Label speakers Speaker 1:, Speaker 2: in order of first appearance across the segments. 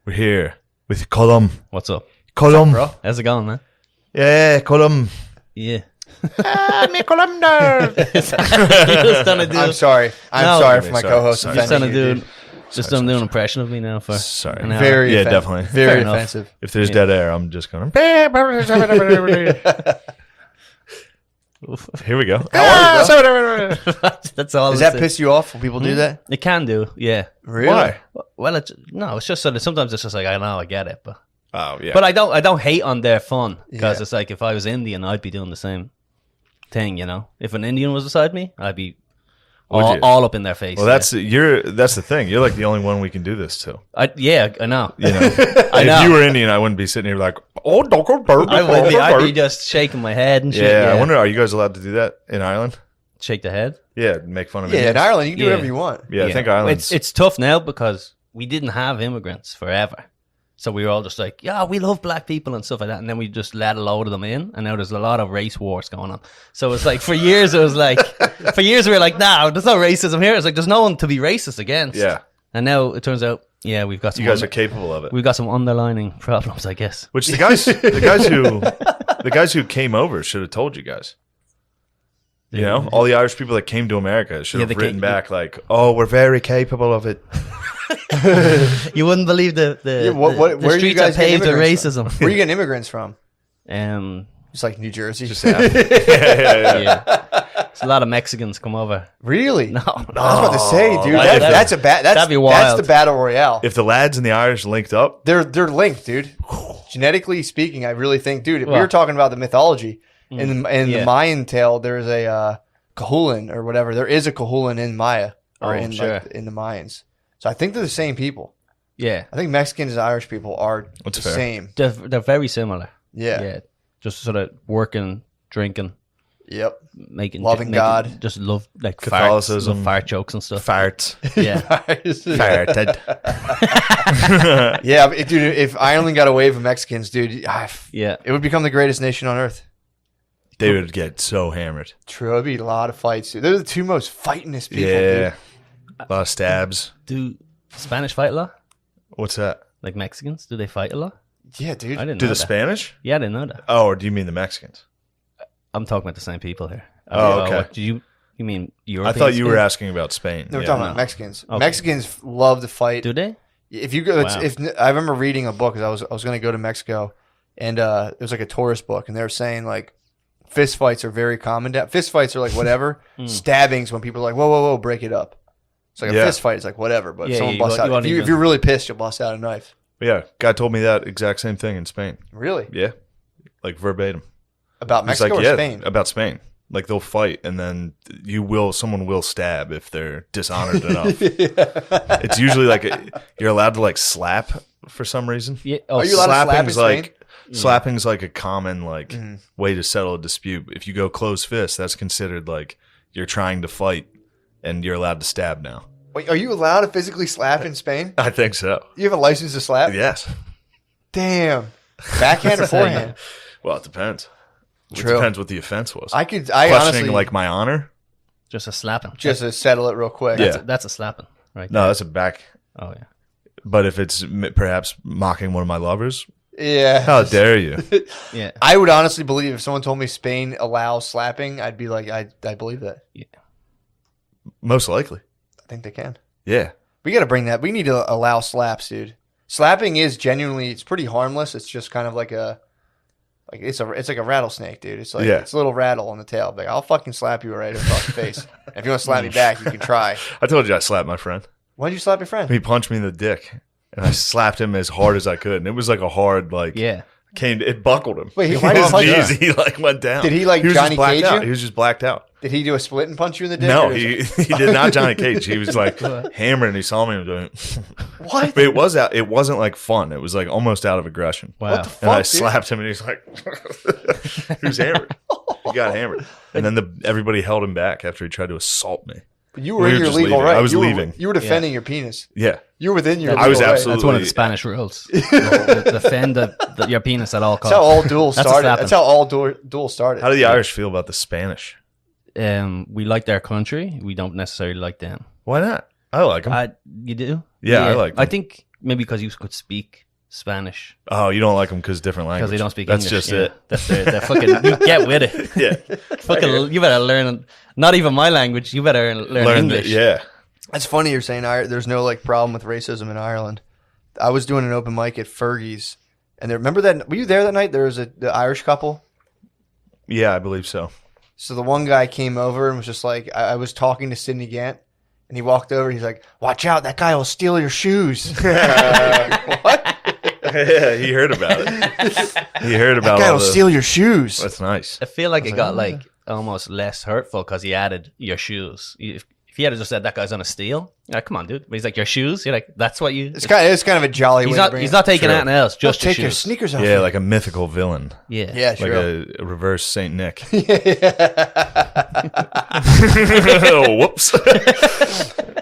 Speaker 1: We're here with Colum.
Speaker 2: What's up?
Speaker 1: Colum.
Speaker 2: Bro, how's it going, man?
Speaker 1: Yeah, Colum.
Speaker 2: Yeah.
Speaker 1: Me Colum nerd.
Speaker 3: I'm sorry. I'm sorry for my co-host.
Speaker 1: Sorry.
Speaker 2: Just
Speaker 3: offending
Speaker 2: trying to
Speaker 3: you,
Speaker 2: do just do an impression of me now for
Speaker 1: Sorry.
Speaker 2: an hour.
Speaker 3: Very
Speaker 1: Yeah,
Speaker 3: offensive.
Speaker 1: definitely.
Speaker 3: Very
Speaker 2: Fair enough.
Speaker 3: offensive.
Speaker 1: If there's dead air, I'm just going. Here we go.
Speaker 3: How are you, bro?
Speaker 2: That's all.
Speaker 3: Does
Speaker 2: it's-
Speaker 3: that piss you off when people do that?
Speaker 2: It can do, yeah.
Speaker 3: Really?
Speaker 1: Why?
Speaker 2: Well, it's just sort of sometimes it's just like I know I get it, but
Speaker 1: Oh yeah.
Speaker 2: I don't hate on their fun because
Speaker 3: Yeah.
Speaker 2: it's like if I was Indian, I'd be doing the same thing, you know. If an Indian was beside me, I'd be
Speaker 1: Would you?
Speaker 2: all up in their face.
Speaker 1: well, that's the thing. You're like the only one we can do this to.
Speaker 2: I know.
Speaker 1: You know,
Speaker 2: I know.
Speaker 1: If you were Indian, I wouldn't be sitting here like, oh, Dr. Bird.
Speaker 2: I'd be just shaking my head and shit.
Speaker 1: Yeah, I wonder, are you guys allowed to do that in Ireland?
Speaker 2: Shake the head.
Speaker 1: Yeah, make fun of
Speaker 3: Yeah, in
Speaker 1: Indians.
Speaker 3: Ireland, you can do
Speaker 2: Yeah.
Speaker 3: whatever you want.
Speaker 1: Yeah, I think Ireland's.
Speaker 2: It's tough now because we didn't have immigrants forever. So we were all just like, yeah, we love black people and stuff like that. And then we just let a load of them in. And now there's a lot of race wars going on. So it's like, for years, we were like, nah, there's no racism here. It's like, there's no one to be racist against.
Speaker 1: Yeah.
Speaker 2: And now it turns out, yeah, we've got some,
Speaker 1: You guys are capable of it.
Speaker 2: we've got some underlining problems, I guess.
Speaker 1: Which the guys who came over should have told you guys. You know, all the Irish people that came to America should have
Speaker 2: they
Speaker 1: written
Speaker 2: came-
Speaker 1: back like, "Oh, we're very capable of it."
Speaker 2: You wouldn't believe the
Speaker 3: Where are you
Speaker 2: streets
Speaker 3: guys
Speaker 2: are paved with
Speaker 3: getting
Speaker 2: racism.
Speaker 3: Where are you getting immigrants from?
Speaker 2: Um,
Speaker 3: Just like New Jersey.
Speaker 1: Yeah.
Speaker 2: yeah. It's a lot of Mexicans come over.
Speaker 3: Really?
Speaker 2: No.
Speaker 3: I was about to say, dude.
Speaker 1: That'd-
Speaker 3: That's
Speaker 2: that'd be
Speaker 3: that's
Speaker 2: wild.
Speaker 3: the battle royale.
Speaker 1: If the lads and the Irish linked up,
Speaker 3: They're linked, dude. Genetically speaking, I really think, dude. We
Speaker 2: Well-
Speaker 3: were talking about the mythology in the
Speaker 2: yeah.
Speaker 3: Mayan tale. There's a Cahulan or whatever. There is a Cahulan in Maya or
Speaker 2: Oh,
Speaker 3: in
Speaker 2: sure.
Speaker 3: in the Mayans. So I think they're the same people.
Speaker 2: Yeah.
Speaker 3: I think Mexicans and Irish people are
Speaker 1: That's
Speaker 3: the
Speaker 1: fair.
Speaker 3: same.
Speaker 2: They're very similar.
Speaker 3: Yeah.
Speaker 2: Yeah. Just sort of working, drinking,
Speaker 3: Yep.
Speaker 2: making
Speaker 3: Loving God.
Speaker 2: Just love like
Speaker 1: Catholicism.
Speaker 2: love fart jokes and stuff.
Speaker 1: farts,
Speaker 2: Yeah.
Speaker 1: farted.
Speaker 3: Yeah, but, dude. If Ireland got away from Mexicans, dude,
Speaker 2: Yeah.
Speaker 3: it would become the greatest nation on earth.
Speaker 1: They would get so hammered.
Speaker 3: True, it'd be a lot of fights, dude. They're the two most fightingest people,
Speaker 1: Yeah,
Speaker 3: dude.
Speaker 1: a lot of stabs.
Speaker 2: Do Spanish fight a lot?
Speaker 1: What's that?
Speaker 2: Like Mexicans? Do they fight a lot?
Speaker 3: Yeah, dude.
Speaker 2: I didn't
Speaker 1: Do
Speaker 2: know
Speaker 1: the
Speaker 2: that.
Speaker 1: Spanish?
Speaker 2: Yeah, I didn't know that.
Speaker 1: Oh, or do you mean the Mexicans?
Speaker 2: I'm talking about the same people here.
Speaker 1: Oh, okay.
Speaker 2: What, you mean
Speaker 1: I
Speaker 2: Europeans?
Speaker 1: thought you were asking about Spain.
Speaker 3: No, we're
Speaker 1: Yeah.
Speaker 3: talking about Mexicans.
Speaker 2: Okay.
Speaker 3: Mexicans love to fight.
Speaker 2: Do they?
Speaker 3: If you go,
Speaker 2: Wow.
Speaker 3: if I remember reading a book, 'cause I was going to go to Mexico, and it was like a tourist book, and they were saying like fist fights are very common. Fist fights are like whatever. Stabbings when people are like, whoa, break it up. It's like a
Speaker 1: Yeah.
Speaker 3: fist fight is like whatever, but
Speaker 2: Yeah,
Speaker 3: someone
Speaker 2: you
Speaker 3: busts
Speaker 2: want-
Speaker 3: out.
Speaker 2: you want
Speaker 3: If,
Speaker 2: even-
Speaker 3: if you're really pissed, you'll bust out a knife.
Speaker 1: Yeah, guy told me that exact same thing in Spain.
Speaker 3: Really?
Speaker 1: Yeah, like verbatim.
Speaker 3: About
Speaker 1: He's
Speaker 3: Mexico
Speaker 1: like,
Speaker 3: or
Speaker 1: yeah,
Speaker 3: Spain?
Speaker 1: about Spain. Like they'll fight, and then someone will stab if they're dishonored enough. It's usually like you're allowed to like slap for some reason.
Speaker 2: Yeah. Oh,
Speaker 3: Are you allowed to slap in
Speaker 1: Slapping's
Speaker 3: Spain?
Speaker 1: like slapping's like a common like way to settle a dispute. If you go close fist, that's considered like you're trying to fight, and you're allowed to stab now.
Speaker 3: Wait, are you allowed to physically slap in Spain?
Speaker 1: I think so.
Speaker 3: You have a license to slap?
Speaker 1: Yes.
Speaker 3: Damn. Backhand or forehand?
Speaker 1: Well, it depends.
Speaker 3: True.
Speaker 1: It depends what the offense was.
Speaker 3: I
Speaker 1: Questioning
Speaker 3: honestly
Speaker 1: like my honor.
Speaker 2: just a slapping.
Speaker 3: just to settle it real quick.
Speaker 1: Yeah.
Speaker 2: That's a slapping, right?
Speaker 1: No, that's a back.
Speaker 2: Oh yeah.
Speaker 1: But if it's perhaps mocking one of my lovers,
Speaker 3: Yeah.
Speaker 1: how dare you?
Speaker 2: Yeah.
Speaker 3: I would honestly believe if someone told me Spain allows slapping, I'd be like, I believe that.
Speaker 1: Most likely.
Speaker 3: I think they can.
Speaker 1: Yeah.
Speaker 3: We got to bring that. We need to allow slaps, dude. Slapping is genuinely, it's pretty harmless. It's just kind of like it's like a rattlesnake, dude. It's like
Speaker 1: Yeah.
Speaker 3: it's a little rattle on the tail. Like I'll fucking slap you right across the face. And if you want to slap me back, you can try.
Speaker 1: I told you I slapped my friend.
Speaker 3: Why'd you slap your friend?
Speaker 1: He punched me in the dick. And I slapped him as hard as I could. And it was like a hard, like,
Speaker 2: Yeah.
Speaker 1: it buckled him.
Speaker 3: Wait, why did
Speaker 1: his
Speaker 3: he punch
Speaker 1: knees, he like went down.
Speaker 3: Did he, like,
Speaker 1: was
Speaker 3: Johnny
Speaker 1: just blacked
Speaker 3: Cage
Speaker 1: out.
Speaker 3: you?
Speaker 1: He was just blacked out.
Speaker 3: Did he do a split and punch you in the dick?
Speaker 1: No,
Speaker 3: or
Speaker 1: he did not Johnny Cage. He was like hammered and he saw me doing
Speaker 3: What?
Speaker 1: But it wasn't like fun. It was like almost out of aggression.
Speaker 2: Wow.
Speaker 3: What the
Speaker 1: And I
Speaker 3: fuck, dude?
Speaker 1: slapped him and he's like he was hammered. He got hammered. And then everybody held him back after he tried to assault me.
Speaker 3: You were
Speaker 1: We
Speaker 3: in
Speaker 1: were
Speaker 3: your
Speaker 1: just
Speaker 3: legal
Speaker 1: leaving.
Speaker 3: right.
Speaker 1: I was
Speaker 3: you
Speaker 1: leaving.
Speaker 3: You were defending your penis.
Speaker 1: Yeah.
Speaker 3: You were within your
Speaker 1: I was
Speaker 3: legal right.
Speaker 1: absolutely-
Speaker 2: That's one of the Spanish rules. Defend your penis at all
Speaker 3: That's how
Speaker 2: costs.
Speaker 3: all duels
Speaker 2: That's a
Speaker 3: started.
Speaker 2: slapping.
Speaker 3: That's how all duels started.
Speaker 1: How do the Irish feel about the Spanish?
Speaker 2: We like their country. We don't necessarily like them.
Speaker 1: Why not? I like them.
Speaker 2: You do?
Speaker 1: Yeah, I like them.
Speaker 2: I think maybe because you could speak Spanish.
Speaker 1: Oh, you don't like them because different language.
Speaker 2: Because they don't speak
Speaker 1: That's
Speaker 2: English.
Speaker 1: just it.
Speaker 2: That's their fucking. You get with it.
Speaker 1: Yeah.
Speaker 2: Fucking, you better learn. Not even my language. You better learn English.
Speaker 1: Yeah.
Speaker 3: That's funny you're saying there's no like problem with racism in Ireland. I was doing an open mic at Fergie's, and remember that? Were you there that night? There was the Irish couple.
Speaker 1: Yeah, I believe so.
Speaker 3: So the one guy came over and was just like, I was talking to Sidney Gant, and he walked over. He's like, "Watch out, that guy will steal your shoes." What?
Speaker 1: Yeah, he heard about it. He heard about
Speaker 3: That guy
Speaker 1: all
Speaker 3: will
Speaker 1: the...
Speaker 3: steal your shoes.
Speaker 1: That's nice.
Speaker 2: I feel like it got like almost less hurtful because he added your shoes. If he had just said that guy's on a steal, you're like, come on, dude. But he's like, your shoes. You're like, that's what you.
Speaker 3: It's kind of a jolly way to bring
Speaker 2: He's
Speaker 3: it.
Speaker 2: not taking
Speaker 1: True.
Speaker 2: anything else. Just
Speaker 3: Take your
Speaker 2: shoes.
Speaker 3: sneakers off.
Speaker 1: Yeah, like a mythical villain.
Speaker 2: Yeah.
Speaker 3: Yeah,
Speaker 1: Like
Speaker 3: sure.
Speaker 1: a reverse Saint Nick.
Speaker 3: Yeah.
Speaker 1: Whoops.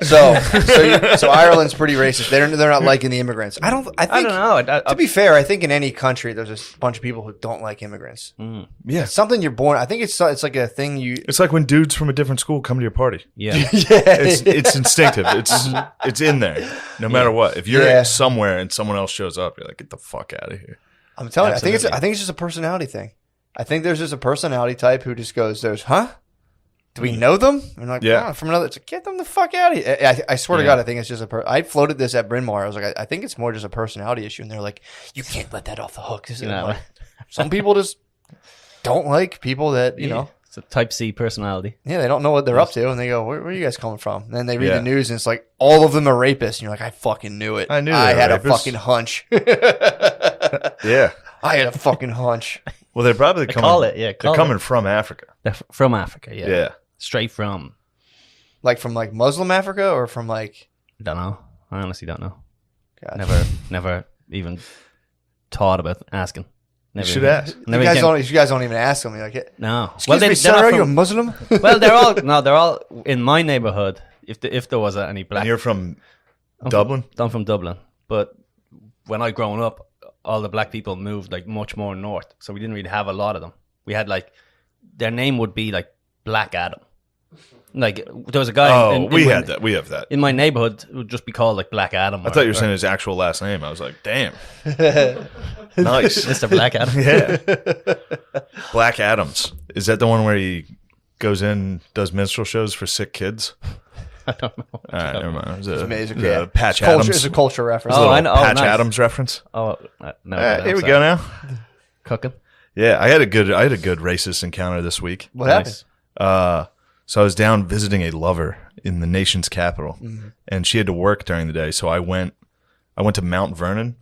Speaker 3: So Ireland's pretty racist. They're not liking the immigrants. I don't know. To be fair, I think in any country there's a bunch of people who don't like immigrants.
Speaker 1: Yeah.
Speaker 3: It's something you're born. I think it's like a thing you.
Speaker 1: It's like when dudes from a different school come to your party.
Speaker 2: Yeah.
Speaker 1: It's instinctive. It's in there. No matter what. If you're somewhere and someone else shows up, you're like, get the fuck out of here.
Speaker 3: I'm telling you,
Speaker 2: Absolutely.
Speaker 3: I think it's just a personality thing. I think there's just a personality type who just goes, huh? Do we know them? And like,
Speaker 1: Yeah.
Speaker 3: "Oh, from another. It's like, get them the fuck out of here. I swear to God, I think it's just I floated this at Bryn Mawr. I was like, I think it's more just a personality issue. And they're like, you can't let that off the hook. This is like, some people just don't like people that, you know.
Speaker 2: It's a type C personality.
Speaker 3: Yeah, they don't know what they're up to. And they go, where are you guys coming from? And then they read the news and it's like, all of them are rapists. And you're like, I fucking knew it.
Speaker 1: I knew
Speaker 3: I
Speaker 1: they were
Speaker 3: had
Speaker 1: rapists.
Speaker 3: a fucking hunch.
Speaker 1: Yeah.
Speaker 3: I had a fucking hunch.
Speaker 1: Well, they're probably coming.
Speaker 2: Call it, yeah,
Speaker 1: They're coming from Africa.
Speaker 2: They're from Africa, yeah.
Speaker 1: Yeah.
Speaker 2: Straight from.
Speaker 3: Like from like Muslim Africa or from like.
Speaker 2: Don't know. I honestly don't know.
Speaker 3: God.
Speaker 2: Never even thought about asking. Never
Speaker 1: You should
Speaker 2: even-
Speaker 1: ask.
Speaker 2: never
Speaker 3: You
Speaker 2: even-
Speaker 3: guys don't even ask them. You're like,
Speaker 2: No.
Speaker 3: excuse me,
Speaker 2: they're
Speaker 3: sir,
Speaker 2: not
Speaker 3: are you a
Speaker 2: from-
Speaker 3: Muslim?
Speaker 2: well, they're all in my neighborhood. If there was any black,
Speaker 1: And you're from
Speaker 2: I'm
Speaker 1: Dublin?
Speaker 2: I'm from Dublin, but when I grown up, all the black people moved like much more north, so we didn't really have a lot of them. We had like their name would be like Black Adam. Like there was a guy.
Speaker 1: Oh,
Speaker 2: in
Speaker 1: we
Speaker 2: my-
Speaker 1: had that. We have that.
Speaker 2: in my neighborhood. It would just be called like Black Adam.
Speaker 1: I thought you were saying his actual last name. I was like, damn. Nice.
Speaker 2: Mr. Black Adam.
Speaker 1: Yeah. Black Adams. Is that the one where he goes in, does minstrel shows for sick kids?
Speaker 2: I don't know.
Speaker 1: All right, never mind. It was
Speaker 3: It's amazing.
Speaker 1: the
Speaker 3: Yeah.
Speaker 1: Patch
Speaker 3: Culture,
Speaker 1: Adams.
Speaker 3: it's a culture reference.
Speaker 2: Oh,
Speaker 1: Little
Speaker 2: I know. Oh,
Speaker 1: Patch
Speaker 2: nice.
Speaker 1: Adams reference.
Speaker 2: Oh, no.
Speaker 1: Here we go now.
Speaker 2: Cooking.
Speaker 1: Yeah, I had a good racist encounter this week.
Speaker 3: What happened?
Speaker 1: So I was down visiting a lover in the nation's capital, and she had to work during the day. So I went to Mount Vernon.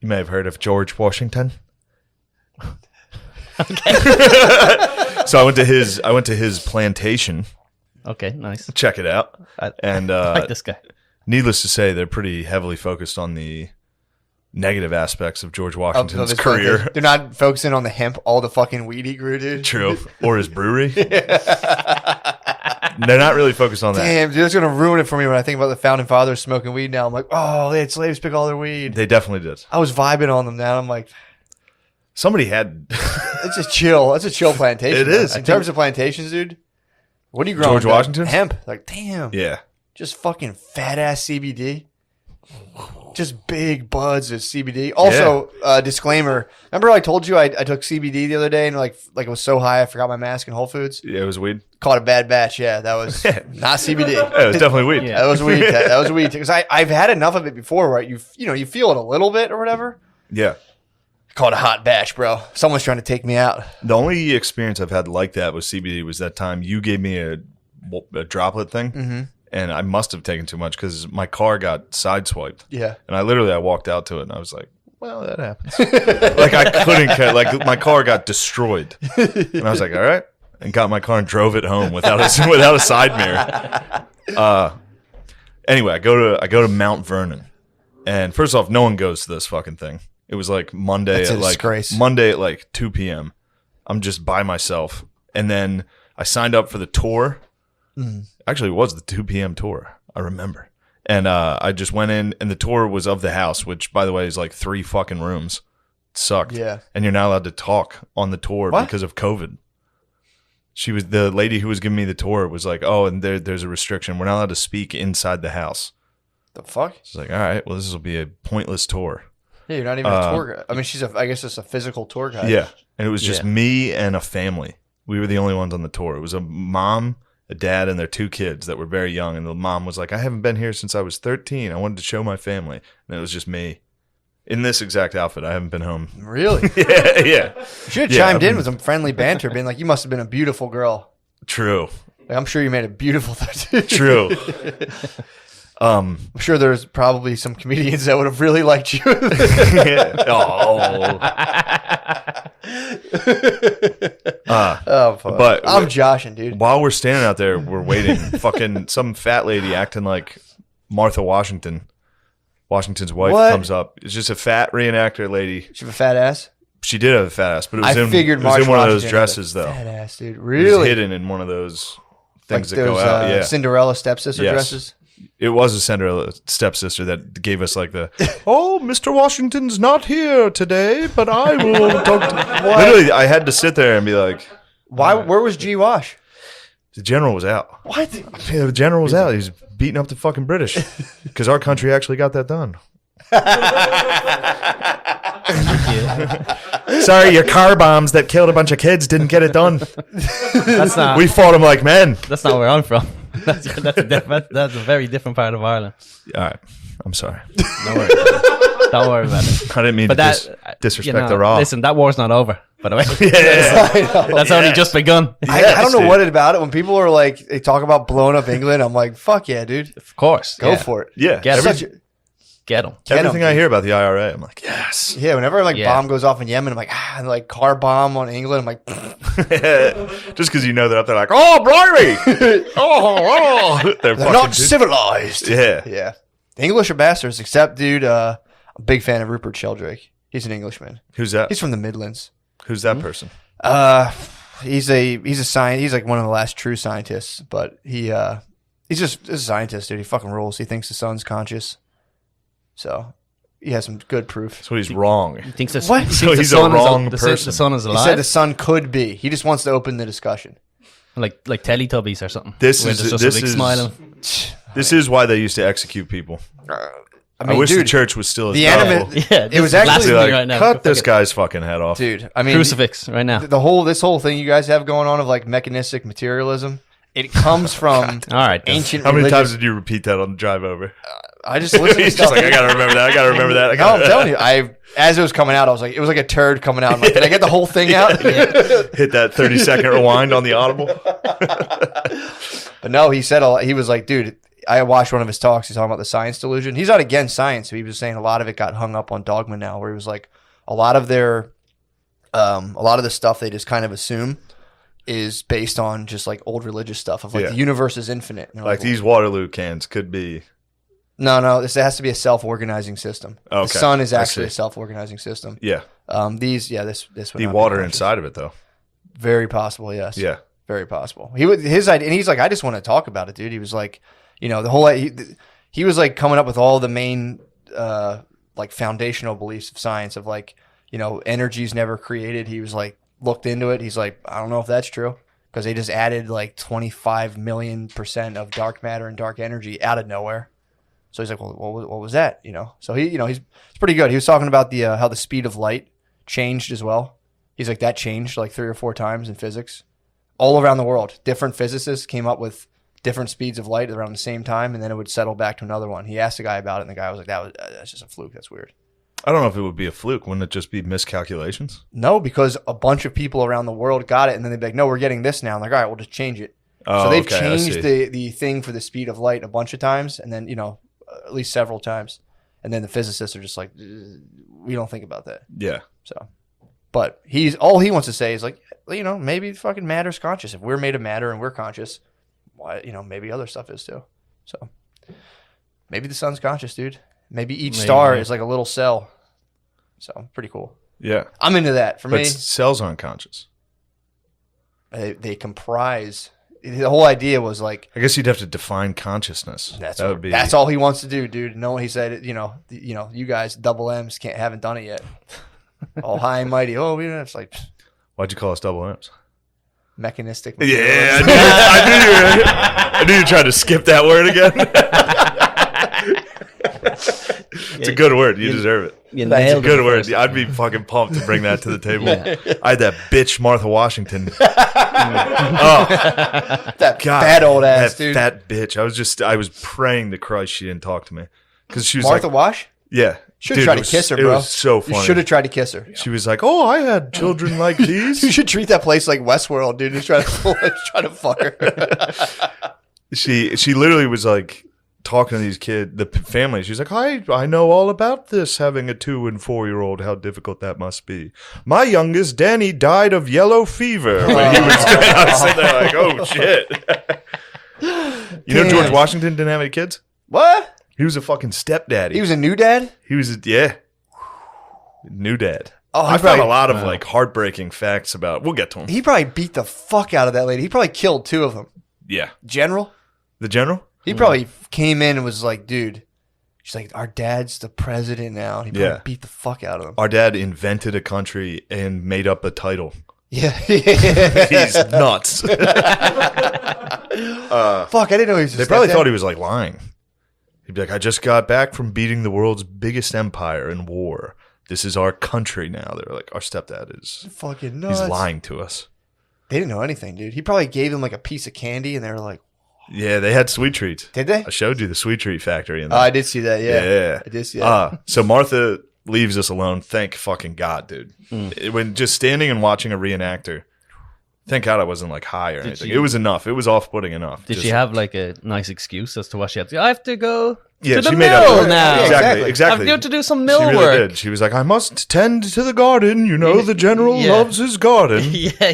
Speaker 1: You may have heard of George Washington. So I went to his plantation.
Speaker 2: Okay, nice.
Speaker 1: Check it out. And
Speaker 2: I like this guy.
Speaker 1: needless to say, they're pretty heavily focused on the negative aspects of George
Speaker 3: Of
Speaker 1: Washington's
Speaker 3: his
Speaker 1: career.
Speaker 3: plantation. They're not focusing on the hemp, all the fucking weed he grew, dude.
Speaker 1: True. Or his brewery. They're not really focused on that.
Speaker 3: Damn, dude, that's gonna ruin it for me when I think about the founding fathers smoking weed. Now I'm like, oh, they had slaves pick all their weed.
Speaker 1: They definitely did.
Speaker 3: I was vibing on them. Now I'm like,
Speaker 1: Somebody had
Speaker 3: it's a chill. That's a chill plantation.
Speaker 1: It
Speaker 3: though.
Speaker 1: is.
Speaker 3: In terms of plantations, dude. What are you growing?
Speaker 1: George Washington?
Speaker 3: Hemp. Like, damn.
Speaker 1: yeah.
Speaker 3: Just fucking fat ass CBD. Just big buds of CBD. Also, disclaimer. Remember I told you I took CBD the other day and like it was so high I forgot my mask in Whole Foods?
Speaker 1: Yeah, it was weed.
Speaker 3: Caught a bad batch. Yeah, that was not CBD.
Speaker 1: Yeah, it was definitely weed.
Speaker 2: Yeah.
Speaker 3: That was weed. That was weed. Because I've had enough of it before, right? You feel it a little bit or whatever.
Speaker 1: Yeah.
Speaker 3: Caught a hot batch, bro. Someone's trying to take me out.
Speaker 1: The only experience I've had like that with CBD was that time you gave me a droplet thing, and I must have taken too much because my car got sideswiped.
Speaker 3: Yeah.
Speaker 1: And I walked out to it, and I was like, well, that happens. Like, I couldn't, like, my car got destroyed. And I was like, all right. And got my car and drove it home without a side mirror. Anyway, I go to Mount Vernon. And first off, no one goes to this fucking thing. It was like Monday
Speaker 3: That's a
Speaker 1: at like
Speaker 3: disgrace.
Speaker 1: 2 p.m. I'm just by myself. And then I signed up for the tour. Actually, it was the 2 p.m. tour. I remember. And I just went in, and the tour was of the house, which, by the way, is like 3 fucking rooms. It sucked.
Speaker 3: Yeah.
Speaker 1: And you're not allowed to talk on the tour
Speaker 3: What?
Speaker 1: because of COVID. The lady who was giving me the tour was like, oh, and there's a restriction. We're not allowed to speak inside the house.
Speaker 3: The fuck?
Speaker 1: It's like, all right, well, this will be a pointless tour.
Speaker 3: Yeah, you're not even a tour guide. I mean, I guess it's a physical tour guide.
Speaker 1: Yeah. And it was just me and a family. We were the only ones on the tour. It was a mom, a dad, and their 2 kids that were very young. And the mom was like, I haven't been here since I was 13. I wanted to show my family. And it was just me in this exact outfit. I haven't been home.
Speaker 3: Really?
Speaker 1: Yeah.
Speaker 3: You should have chimed in with some friendly banter, being like, you must have been a beautiful girl.
Speaker 1: True.
Speaker 3: Like, I'm sure you made a beautiful
Speaker 1: True.
Speaker 3: I'm sure there's probably some comedians that would have really liked you. But I'm joshing, dude.
Speaker 1: While we're standing out there, we're waiting. Fucking some fat lady acting like Martha Washington's wife comes up. It's just a fat reenactor lady.
Speaker 3: She have a fat ass?
Speaker 1: She did have a fat ass, but it was in one of those dresses, though.
Speaker 3: Fat ass, dude. Really?
Speaker 1: It was hidden in one of those things that go out. Yeah.
Speaker 3: Cinderella stepsister dresses?
Speaker 1: It was a Cinderella stepsister that gave us like the, oh, Mr. Washington's not here today, but I will talk to Literally, I had to sit there and be like,
Speaker 3: why? Where was G. Wash?
Speaker 1: The general was out.
Speaker 3: What?
Speaker 1: Yeah, the general was out. He was beating up the fucking British because our country actually got that done. Sorry, your car bombs that killed a bunch of kids didn't get it done. We fought them like men.
Speaker 2: That's not where I'm from. That's a very different part of Ireland.
Speaker 1: All right. I'm sorry.
Speaker 2: Don't worry about it.
Speaker 1: I didn't mean to disrespect the Raw.
Speaker 2: Listen, that war's not over, by the way.
Speaker 1: Yeah.
Speaker 2: That's only just begun.
Speaker 3: I don't know what about it. When people are like, they talk about blowing up England, I'm like, fuck yeah, dude.
Speaker 2: Of course.
Speaker 3: Go for it.
Speaker 1: Yeah.
Speaker 2: Get them.
Speaker 1: Everything I hear about the IRA, I'm like, yes.
Speaker 3: Yeah, whenever bomb goes off in Yemen, I'm like, and like car bomb on England, I'm like,
Speaker 1: just because you know they're up there like, oh, blimey. They're
Speaker 3: not civilized.
Speaker 1: Yeah.
Speaker 3: Yeah. The English are bastards, except, dude, I'm a big fan of Rupert Sheldrake. He's an Englishman.
Speaker 1: Who's that?
Speaker 3: He's from the Midlands.
Speaker 1: Who's that person?
Speaker 3: He's a scientist. He's like one of the last true scientists, but he's just a scientist, dude. He fucking rules. He thinks the sun's conscious. So he has some good proof.
Speaker 1: So he's wrong.
Speaker 2: He thinks
Speaker 3: what?
Speaker 1: So he's a wrong person.
Speaker 2: The sun is alive.
Speaker 3: He said the sun could be. He just wants to open the discussion.
Speaker 2: Like Teletubbies or something.
Speaker 1: This is why they used to execute people. I wish the church was still as powerful.
Speaker 2: Yeah,
Speaker 3: it was actually
Speaker 2: like, right now.
Speaker 1: Cut this guy's fucking head off,
Speaker 3: dude. I mean,
Speaker 2: crucifix right now.
Speaker 3: This whole thing you guys have going on of like mechanistic materialism. It comes from
Speaker 2: all right,
Speaker 3: ancient.
Speaker 1: How many times did you repeat that on the drive over?
Speaker 3: I just listened to stuff.
Speaker 1: Like, I gotta remember that.
Speaker 3: I'm telling you, as it was coming out, I was like, it was like a turd coming out. I'm like, did I get the whole thing out?
Speaker 1: Hit that 30-second rewind on the Audible.
Speaker 3: But no, he said he was like, dude, I watched one of his talks. He's talking about the science delusion. He's not against science. He was saying a lot of it got hung up on dogma now, where he was like, a lot of the stuff they just kind of assume is based on just like old religious stuff of like the universe is infinite.
Speaker 1: Like these Waterloo cans could be.
Speaker 3: No, this has to be a self-organizing system. Okay. The sun is actually a self-organizing system.
Speaker 1: Yeah.
Speaker 3: This would
Speaker 1: the water inside of it though.
Speaker 3: Very possible, yes.
Speaker 1: Yeah.
Speaker 3: Very possible. His idea, and he's like, I just want to talk about it, dude. He was like, the whole he was like coming up with all the main like foundational beliefs of science of like, energy's never created. He was like looked into it. He's like, I don't know if that's true because they just added like 25 million% of dark matter and dark energy out of nowhere. So he's like, well, what was that? So he's pretty good. He was talking about the how the speed of light changed as well. He's like, that changed like 3 or 4 times in physics all around the world. Different physicists came up with different speeds of light around the same time, and then it would settle back to another one. He asked the guy about it, and the guy was like, that's just a fluke. That's weird.
Speaker 1: I don't know if it would be a fluke. Wouldn't it just be miscalculations?
Speaker 3: No, because a bunch of people around the world got it, and then they'd be like, no, we're getting this now. I'm like, all right, we'll just change it. So they've changed the thing for the speed of light a bunch of times, and then, at least several times. And then the physicists are just like, we don't think about that.
Speaker 1: Yeah.
Speaker 3: So, but all he wants to say is like, maybe fucking matter's conscious. If we're made of matter and we're conscious, why, maybe other stuff is too. So maybe the sun's conscious, dude. Maybe each star is like a little cell. So pretty cool.
Speaker 1: Yeah.
Speaker 3: I'm into that. For me,
Speaker 1: cells aren't conscious.
Speaker 3: They comprise. The whole idea was like,
Speaker 1: I guess you'd have to define consciousness.
Speaker 3: That's all he wants to do, dude. No, he said, you guys, double M's haven't done it yet. All high and mighty. Oh, it's like,
Speaker 1: why'd you call us double M's?
Speaker 3: Mechanistic.
Speaker 1: Yeah, I knew you tried to skip that word again. It's a good word. You deserve it.
Speaker 2: You
Speaker 3: That's a
Speaker 2: nailed it
Speaker 1: Good
Speaker 2: the
Speaker 1: word.
Speaker 2: first
Speaker 1: I'd
Speaker 2: time.
Speaker 1: be fucking pumped to bring that to the table.
Speaker 2: Yeah.
Speaker 1: I had that bitch Martha Washington. Oh
Speaker 3: That
Speaker 1: God,
Speaker 3: fat old ass,
Speaker 1: that
Speaker 3: dude.
Speaker 1: fat bitch. I was praying to Christ she didn't talk to me because she was
Speaker 3: Martha
Speaker 1: like,
Speaker 3: Wash?
Speaker 1: yeah,
Speaker 3: Should
Speaker 1: Dude,
Speaker 3: have tried
Speaker 1: it
Speaker 3: to
Speaker 1: was-
Speaker 3: kiss her,
Speaker 1: It
Speaker 3: bro.
Speaker 1: was so funny.
Speaker 3: You should have tried to kiss her.
Speaker 1: She was like, "Oh, I had children like
Speaker 3: You
Speaker 1: these."
Speaker 3: should treat that place like Westworld, dude. Just try to fuck her.
Speaker 1: She literally was like talking to these the family. She's like, I know all about this, having a 2 and 4 year old, how difficult that must be. My youngest, Danny, died of yellow fever when he was I was sitting there like, oh shit. You know George Washington didn't have any kids?
Speaker 3: What?
Speaker 1: He was a fucking stepdaddy.
Speaker 3: He was a new dad?
Speaker 1: He was new dad.
Speaker 3: Oh,
Speaker 1: I found a lot of like heartbreaking facts about. We'll get to him.
Speaker 3: He probably beat the fuck out of that lady. He probably killed 2 of them.
Speaker 1: Yeah,
Speaker 3: General?
Speaker 1: the general.
Speaker 3: He probably came in and was like, dude, she's like, our dad's the president now. He probably
Speaker 1: Yeah.
Speaker 3: beat the fuck out of him.
Speaker 1: Our dad invented a country and made up a title.
Speaker 3: Yeah.
Speaker 1: He's nuts.
Speaker 3: Fuck, I didn't know he was a
Speaker 1: They probably
Speaker 3: stepdad.
Speaker 1: thought he was like lying. He'd be like, I just got back from beating the world's biggest empire in war. This is our country now. They're like, our stepdad is.
Speaker 3: Fucking nuts.
Speaker 1: He's lying to us.
Speaker 3: They didn't know anything, dude. He probably gave them like a piece of candy and they were like,
Speaker 1: Yeah, they had sweet treats.
Speaker 3: did they?
Speaker 1: I showed you the sweet treat factory in
Speaker 3: Oh,
Speaker 1: there.
Speaker 3: I did see that. Yeah.
Speaker 1: Yeah.
Speaker 3: I did see that.
Speaker 1: So Martha leaves us alone. Thank fucking God, dude. When just standing and watching a reenactor, thank God I wasn't like high or anything. It was enough. It was off-putting enough.
Speaker 2: Did
Speaker 1: Just-
Speaker 2: she have like a nice excuse as to what she had to do? I have to go
Speaker 1: Yeah,
Speaker 2: to the
Speaker 1: she
Speaker 2: mill
Speaker 1: made up
Speaker 2: now.
Speaker 3: Yeah,
Speaker 1: Exactly.
Speaker 2: I have to do some mill
Speaker 1: She really
Speaker 2: work.
Speaker 1: did. She was like, I must tend to the garden. You know, the general
Speaker 2: Yeah.
Speaker 1: loves his garden.
Speaker 2: Yeah.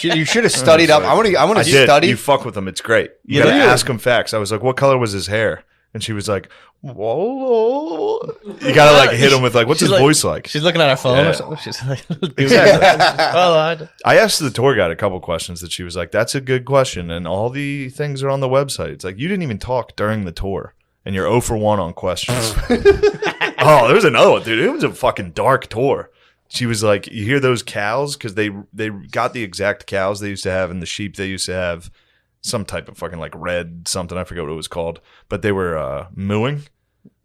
Speaker 3: You should have studied up. I want
Speaker 1: I
Speaker 3: to
Speaker 1: did.
Speaker 3: study.
Speaker 1: You fuck with him. It's great. You
Speaker 2: Yeah,
Speaker 1: gotta
Speaker 2: they do.
Speaker 1: ask him facts. I was like, what color was his hair? And she was like, whoa. You gotta like hit him with like, what's
Speaker 2: She's
Speaker 1: his
Speaker 2: like-
Speaker 1: voice like?
Speaker 2: She's looking at her phone
Speaker 1: Yeah.
Speaker 2: or something. She's like,
Speaker 1: Exactly.
Speaker 2: well,
Speaker 1: I asked the tour guide a couple questions that she was like, that's a good question. And all the things are on the website. It's like, you didn't even talk during the tour. And you're 0 for 1 on questions. Oh, there was another one, dude. It was a fucking dark tour. She was like, you hear those cows? Because they got the exact cows they used to have and the sheep they used to have. Some type of fucking like red something. I forget what it was called. But they were mooing.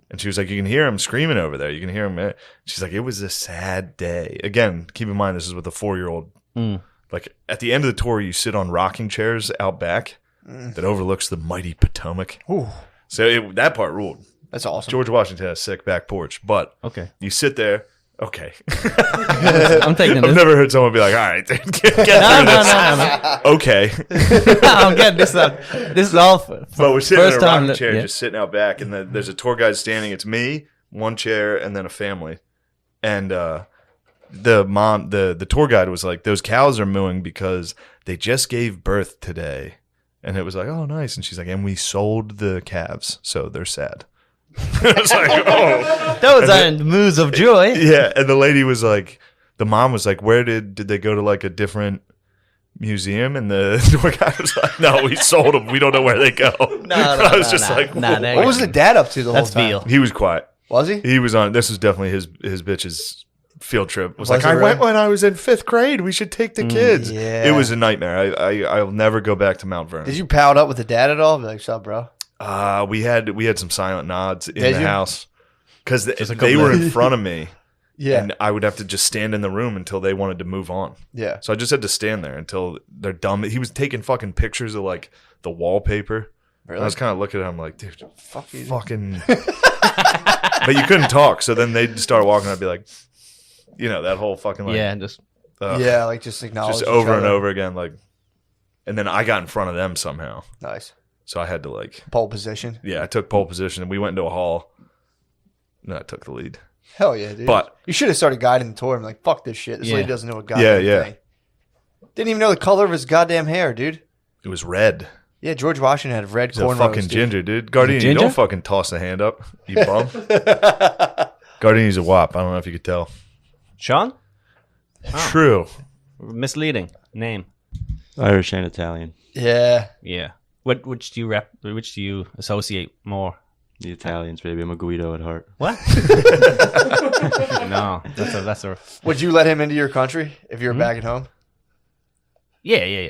Speaker 1: And she was like, you can hear them screaming over there. You can hear them. She's like, it was a sad day. Again, keep in mind, this is with a 4-year-old. Like at the end of the tour, you sit on rocking chairs out back that overlooks the mighty Potomac.
Speaker 3: Ooh,
Speaker 1: So that part ruled.
Speaker 3: that's awesome.
Speaker 1: George Washington has a sick back porch. But
Speaker 2: okay.
Speaker 1: you sit there. Okay.
Speaker 2: I'm taking
Speaker 1: I've
Speaker 2: this.
Speaker 1: never heard someone be like, all right, dude, get through
Speaker 2: No,
Speaker 1: this. Okay.
Speaker 2: I'm getting this. This is all.
Speaker 1: But we're sitting in
Speaker 2: First
Speaker 1: a
Speaker 2: time
Speaker 1: rocking
Speaker 2: that-
Speaker 1: chair,
Speaker 2: yeah.
Speaker 1: just sitting out back, and there's a tour guide standing. It's me, one chair, and then a family. And the tour guide was like, "Those cows are mooing because they just gave birth today." And it was like, "Oh, nice." And she's like, "And we sold the calves, so they're sad." I was like, "Oh,
Speaker 2: Those aren't moos of joy.
Speaker 1: yeah." And the lady was like, the mom was like, "Where did they go to like a different museum?" And the tour guide was like, "No, we sold them. We don't know where they go." I was just like,
Speaker 2: nah,
Speaker 1: "Whoa."
Speaker 3: What was the dad up to the
Speaker 2: That's
Speaker 3: whole time?
Speaker 2: veal.
Speaker 1: He was quiet.
Speaker 3: Was he?
Speaker 1: He was on. This was definitely his bitch's field trip. Was like,
Speaker 3: it
Speaker 1: I
Speaker 3: really?
Speaker 1: went when I was in 5th grade. We should take the kids.
Speaker 3: yeah.
Speaker 1: It was a nightmare. I'll never go back to Mount Vernon.
Speaker 3: Did you pout up with the dad at all? Be like, "What's up, bro?"
Speaker 1: We had some silent nods in
Speaker 3: Did
Speaker 1: the
Speaker 3: you?
Speaker 1: house because
Speaker 2: a
Speaker 1: they
Speaker 2: couple
Speaker 1: were
Speaker 2: of-
Speaker 1: in front of me,
Speaker 3: Yeah,
Speaker 1: and I would have to just stand in the room until they wanted to move on.
Speaker 3: yeah.
Speaker 1: So I just had to stand there until they're done. He was taking fucking pictures of like the wallpaper.
Speaker 3: Really?
Speaker 1: I was kind of looking at him like, dude,
Speaker 3: Fuck you.
Speaker 1: fucking. But you couldn't talk, so then they'd start walking. I'd be like, that whole fucking like,
Speaker 2: Yeah, just
Speaker 3: Yeah, like just acknowledge
Speaker 1: just
Speaker 3: each
Speaker 1: over and
Speaker 3: other.
Speaker 1: over again, like. And then I got in front of them somehow,
Speaker 3: Nice
Speaker 1: so I had to like,
Speaker 3: pole position.
Speaker 1: I took pole position, and we went into a hall. And I took the lead.
Speaker 3: Hell yeah, dude.
Speaker 1: But-
Speaker 3: you should have started guiding the tour. I'm like, fuck this shit. This
Speaker 2: Yeah.
Speaker 3: lady doesn't know a goddamn
Speaker 1: Yeah.
Speaker 3: thing. Didn't even know the color of his goddamn hair, dude.
Speaker 1: It was red.
Speaker 3: Yeah, George Washington had red
Speaker 1: He's a
Speaker 3: cornrows.
Speaker 1: fucking
Speaker 3: dude.
Speaker 1: ginger, dude. Gardini, you
Speaker 2: ginger?
Speaker 1: don't fucking toss the hand up, you bum. Gardini's a wop. I don't know if you could tell.
Speaker 2: Sean.
Speaker 1: True.
Speaker 2: Misleading name.
Speaker 4: Irish and Italian.
Speaker 3: Yeah.
Speaker 2: Yeah. Which do you associate more?
Speaker 4: The Italians, baby. I'm a Guido at heart.
Speaker 2: What? No, that's a
Speaker 3: Would you let him into your country if you were back at home?
Speaker 2: yeah.
Speaker 1: Yeah.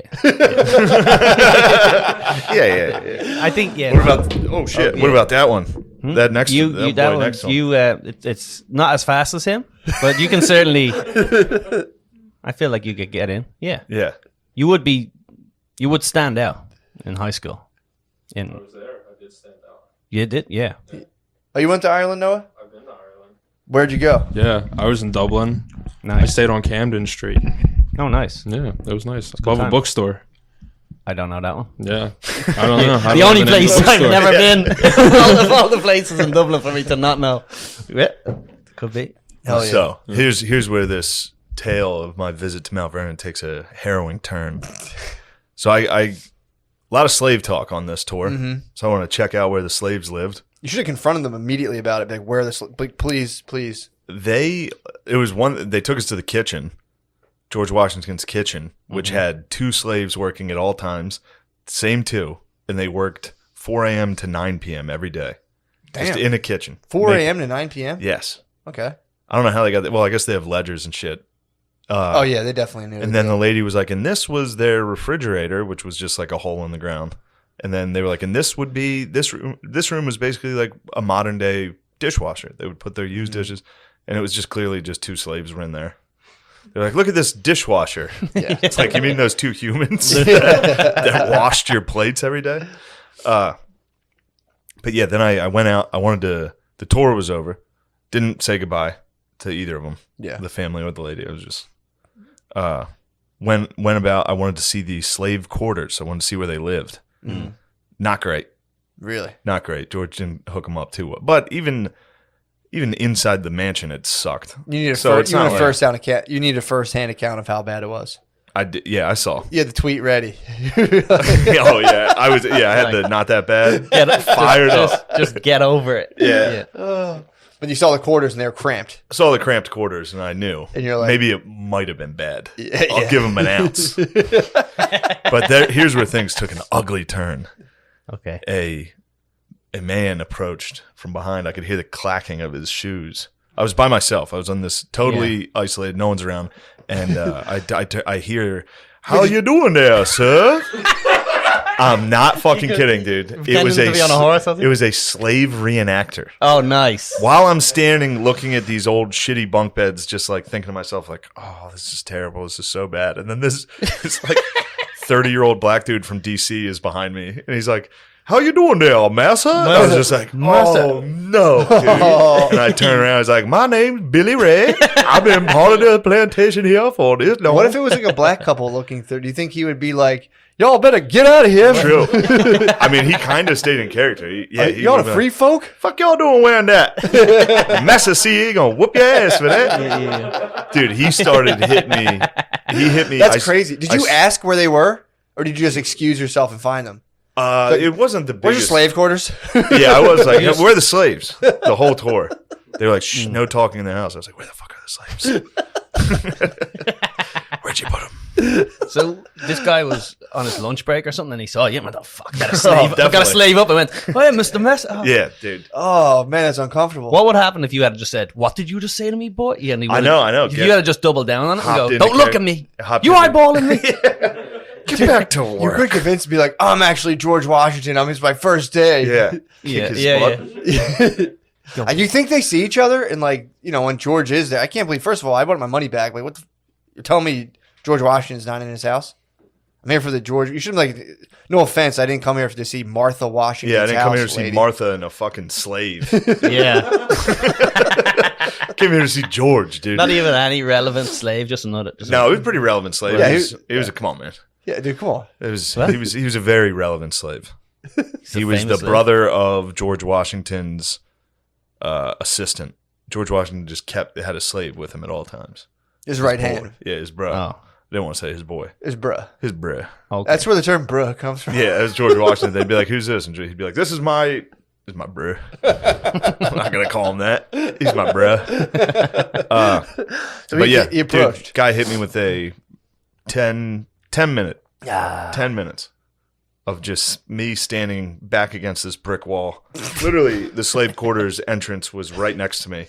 Speaker 2: I think yeah.
Speaker 1: What about? Oh shit!
Speaker 2: yeah.
Speaker 1: What about that one? That next
Speaker 2: you,
Speaker 1: that
Speaker 2: you that
Speaker 1: boy
Speaker 2: one,
Speaker 1: next to him.
Speaker 2: you it's not as fast as him, but you can certainly. I feel like you could get in. Yeah,
Speaker 1: Yeah.
Speaker 2: you would stand out in high school.
Speaker 5: I was there. I did stand out.
Speaker 2: You did, yeah.
Speaker 3: Oh, you went to Ireland, Noah?
Speaker 5: I've been to Ireland.
Speaker 3: Where'd you go?
Speaker 5: Yeah, I was in Dublin. I
Speaker 2: Nice.
Speaker 5: stayed on Camden Street.
Speaker 2: Oh, nice.
Speaker 5: Yeah, that was nice.
Speaker 2: good
Speaker 5: Above a
Speaker 2: time.
Speaker 5: bookstore.
Speaker 2: I don't know that one.
Speaker 5: Yeah. I don't know.
Speaker 2: The only place I've never been. Of all the places in Dublin for me to not know. Yeah, could be.
Speaker 3: Hell yeah.
Speaker 1: So here's where this tale of my visit to Mount Vernon takes a harrowing turn. So I a lot of slave talk on this tour.
Speaker 3: Mm-hmm.
Speaker 1: So I want to check out where the slaves lived.
Speaker 3: You should have confronted them immediately about it. Like, where this? Please.
Speaker 1: They took us to the kitchen, George Washington's kitchen, which had 2 slaves working at all times, same 2, and they worked 4 a.m. to 9 p.m. every day, just
Speaker 3: Damn.
Speaker 1: in a kitchen.
Speaker 3: 4 a.m. to 9 p.m.
Speaker 1: Yes.
Speaker 3: Okay.
Speaker 1: I don't know how they got that. Well, I guess they have ledgers and shit.
Speaker 3: Oh yeah, they definitely knew.
Speaker 1: And then the lady was like, and this was their refrigerator, which was just like a hole in the ground. And then they were like, and this would be this room. This room was basically like a modern day dishwasher. They would put their used dishes, and it was just clearly just 2 slaves were in there. They're like, look at this dishwasher.
Speaker 3: Yeah.
Speaker 1: It's like, you mean those 2 humans that washed your plates every day? But yeah, then I went out. The tour was over. Didn't say goodbye to either of them.
Speaker 3: Yeah.
Speaker 1: The family or the lady. It was just went about. I wanted to see the slave quarters. I wanted to see where they lived. Not great.
Speaker 3: Really.
Speaker 1: Not great. George didn't hook them up too well. But even inside the mansion, it sucked.
Speaker 3: You need a
Speaker 1: So it's not like-
Speaker 3: You need a first-hand account of how bad it was.
Speaker 1: I did. Yeah, I saw.
Speaker 3: You had the tweet ready.
Speaker 1: Oh yeah, I was. Yeah, I had the not that bad. Fired up.
Speaker 2: Just get over it.
Speaker 1: Yeah.
Speaker 3: But you saw the quarters and they were cramped.
Speaker 1: I saw the cramped quarters, and I knew.
Speaker 3: And you're like-
Speaker 1: maybe it might have been bad.
Speaker 3: Yeah,
Speaker 1: I'll
Speaker 3: yeah.
Speaker 1: give him an ounce. But here's where things took an ugly turn.
Speaker 2: Okay.
Speaker 1: A man approached from behind. I could hear the clacking of his shoes. I was by myself. I was on this totally isolated. No one's around, and I hear, "How you doing there, sir?" I'm not fucking kidding, dude.
Speaker 2: Pretending to be on a horse, I think?
Speaker 1: It was a slave reenactor.
Speaker 2: Oh, nice.
Speaker 1: While I'm standing looking at these old shitty bunk beds, just like thinking to myself, like, "Oh, this is terrible. This is so bad." And then this like 30-year-old black dude from DC is behind me, and he's like, "How you doing there, massa?" And I was just like, "Oh no, dude!" And I turn around, I was like, "My name's Billy Ray. I've been part of the plantation here for this long."
Speaker 3: What if it was like a black couple looking through? Do you think he would be like, "Y'all better get out of here"?
Speaker 1: True. I mean, he kind of stayed in character. He
Speaker 3: Y'all
Speaker 1: would've
Speaker 3: a
Speaker 1: been
Speaker 3: free
Speaker 1: like,
Speaker 3: folk?
Speaker 1: "Fuck y'all doing wearing that?" Massa C gonna whoop your ass for that. Dude, he started hitting me. He hit me.
Speaker 3: That's crazy. Did you ask where they were? Or did you just excuse yourself and find them?
Speaker 1: It wasn't the
Speaker 3: Where's your
Speaker 1: biggest.
Speaker 3: slave quarters?
Speaker 1: Yeah, I was like, "Where are the slaves?" The whole tour. They were like, "Shh, no talking in the house." I was like, "Where the fuck are the slaves?" Where'd you put them?
Speaker 2: So this guy was on his lunch break or something, and he saw you. And went, "Oh fuck, I got a slave. I got a
Speaker 1: definitely.
Speaker 2: slave up." And went, "Oh yeah, Mr. Mess." Oh.
Speaker 1: Yeah, dude.
Speaker 3: Oh, man, that's uncomfortable.
Speaker 2: What would happen if you had just said, "What did you just say to me, boy?" Yeah, and he
Speaker 1: I
Speaker 2: would've-
Speaker 1: know.
Speaker 2: You had to just double down on it and
Speaker 1: Hopped
Speaker 2: go,
Speaker 1: into
Speaker 2: "Don't look
Speaker 1: character-
Speaker 2: at me.
Speaker 1: hopped
Speaker 2: You
Speaker 1: into-
Speaker 2: eyeballing me."
Speaker 1: Get back to
Speaker 3: You're
Speaker 1: work.
Speaker 3: quick convinced to be like, "I'm actually George Washington. It's my first day."
Speaker 1: Yeah.
Speaker 2: Yeah,
Speaker 1: Kick his
Speaker 2: yeah,
Speaker 1: butt.
Speaker 3: And you think they see each other? And like, when George is there, I can't believe. First of all, I wanted my money back. Like, you're telling me George Washington's not in his house? I'm here for the George. You should be like, no offense, I didn't come here to see Martha Washington's
Speaker 1: Yeah, I didn't come here to
Speaker 3: house,
Speaker 1: see
Speaker 3: lady.
Speaker 1: Martha and a fucking slave.
Speaker 2: Yeah,
Speaker 1: Came here to see George, dude.
Speaker 2: not even any relevant slave, just another. Just
Speaker 1: No, he was a pretty relevant slave.
Speaker 3: Yeah,
Speaker 1: he was a come on, man.
Speaker 3: Yeah, dude, come on.
Speaker 1: It was
Speaker 2: What?
Speaker 1: he was a very relevant slave.
Speaker 2: He's a
Speaker 1: He was the
Speaker 2: famous slave.
Speaker 1: brother of George Washington's assistant. George Washington just had a slave with him at all times.
Speaker 3: His right
Speaker 1: Boy.
Speaker 3: hand.
Speaker 1: Yeah, his bro.
Speaker 2: Oh,
Speaker 1: I didn't want to say his boy.
Speaker 3: His bruh.
Speaker 1: His bruh.
Speaker 2: okay.
Speaker 3: That's where the term bruh comes from.
Speaker 1: Yeah, as George Washington, they'd be like, "Who's this?" And he'd be like, "This is my bruh." I'm not gonna call him that. He's my bruh.
Speaker 3: So
Speaker 1: But yeah,
Speaker 3: he approached.
Speaker 1: dude, guy hit me with a 10 minutes of just me standing back against this brick wall. Literally, the slave quarters entrance was right next to me.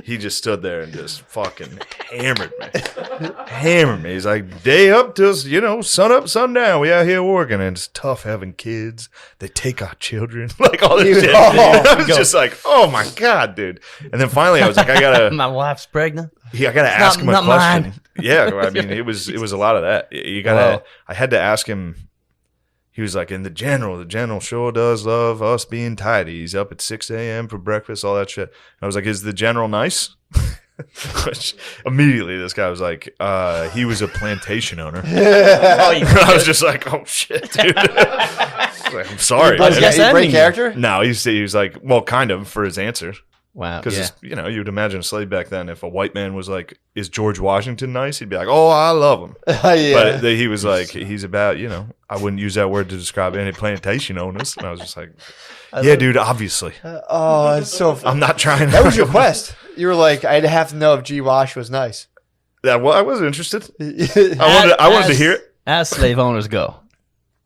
Speaker 1: he just stood there and just fucking hammered me. He's like, day up till, sun up, sundown. We out here working, and it's tough having kids. They take our children, like all this shit. I was just like, oh my God, dude. And then finally I was like,
Speaker 2: My wife's pregnant.
Speaker 1: I gotta ask him a
Speaker 2: not
Speaker 1: question.
Speaker 2: mine.
Speaker 1: Yeah, I mean, it was a lot of that. I had to ask him. He was like, in the general sure does love us being tidy. He's up at 6 a.m. for breakfast, all that shit. And I was like, is the general nice? Which immediately this guy was like, he was a plantation owner. I was just like, oh shit, dude. I'm sorry.
Speaker 3: Great character?
Speaker 1: No, he was like, well, kind of, for his answer.
Speaker 2: Wow.
Speaker 1: Because, you'd imagine a slave back then, if a white man was like, is George Washington nice? He'd be like, oh, I love him.
Speaker 3: Yeah.
Speaker 1: But he was like, he's about, I wouldn't use that word to describe any plantation owners. And I was just like, yeah, dude, obviously.
Speaker 3: Oh, it's so funny.
Speaker 1: I'm not trying to.
Speaker 3: That was your quest. You were like, I'd have to know if G. Wash was nice.
Speaker 1: I wasn't interested. I wanted to hear it.
Speaker 2: As slave owners go.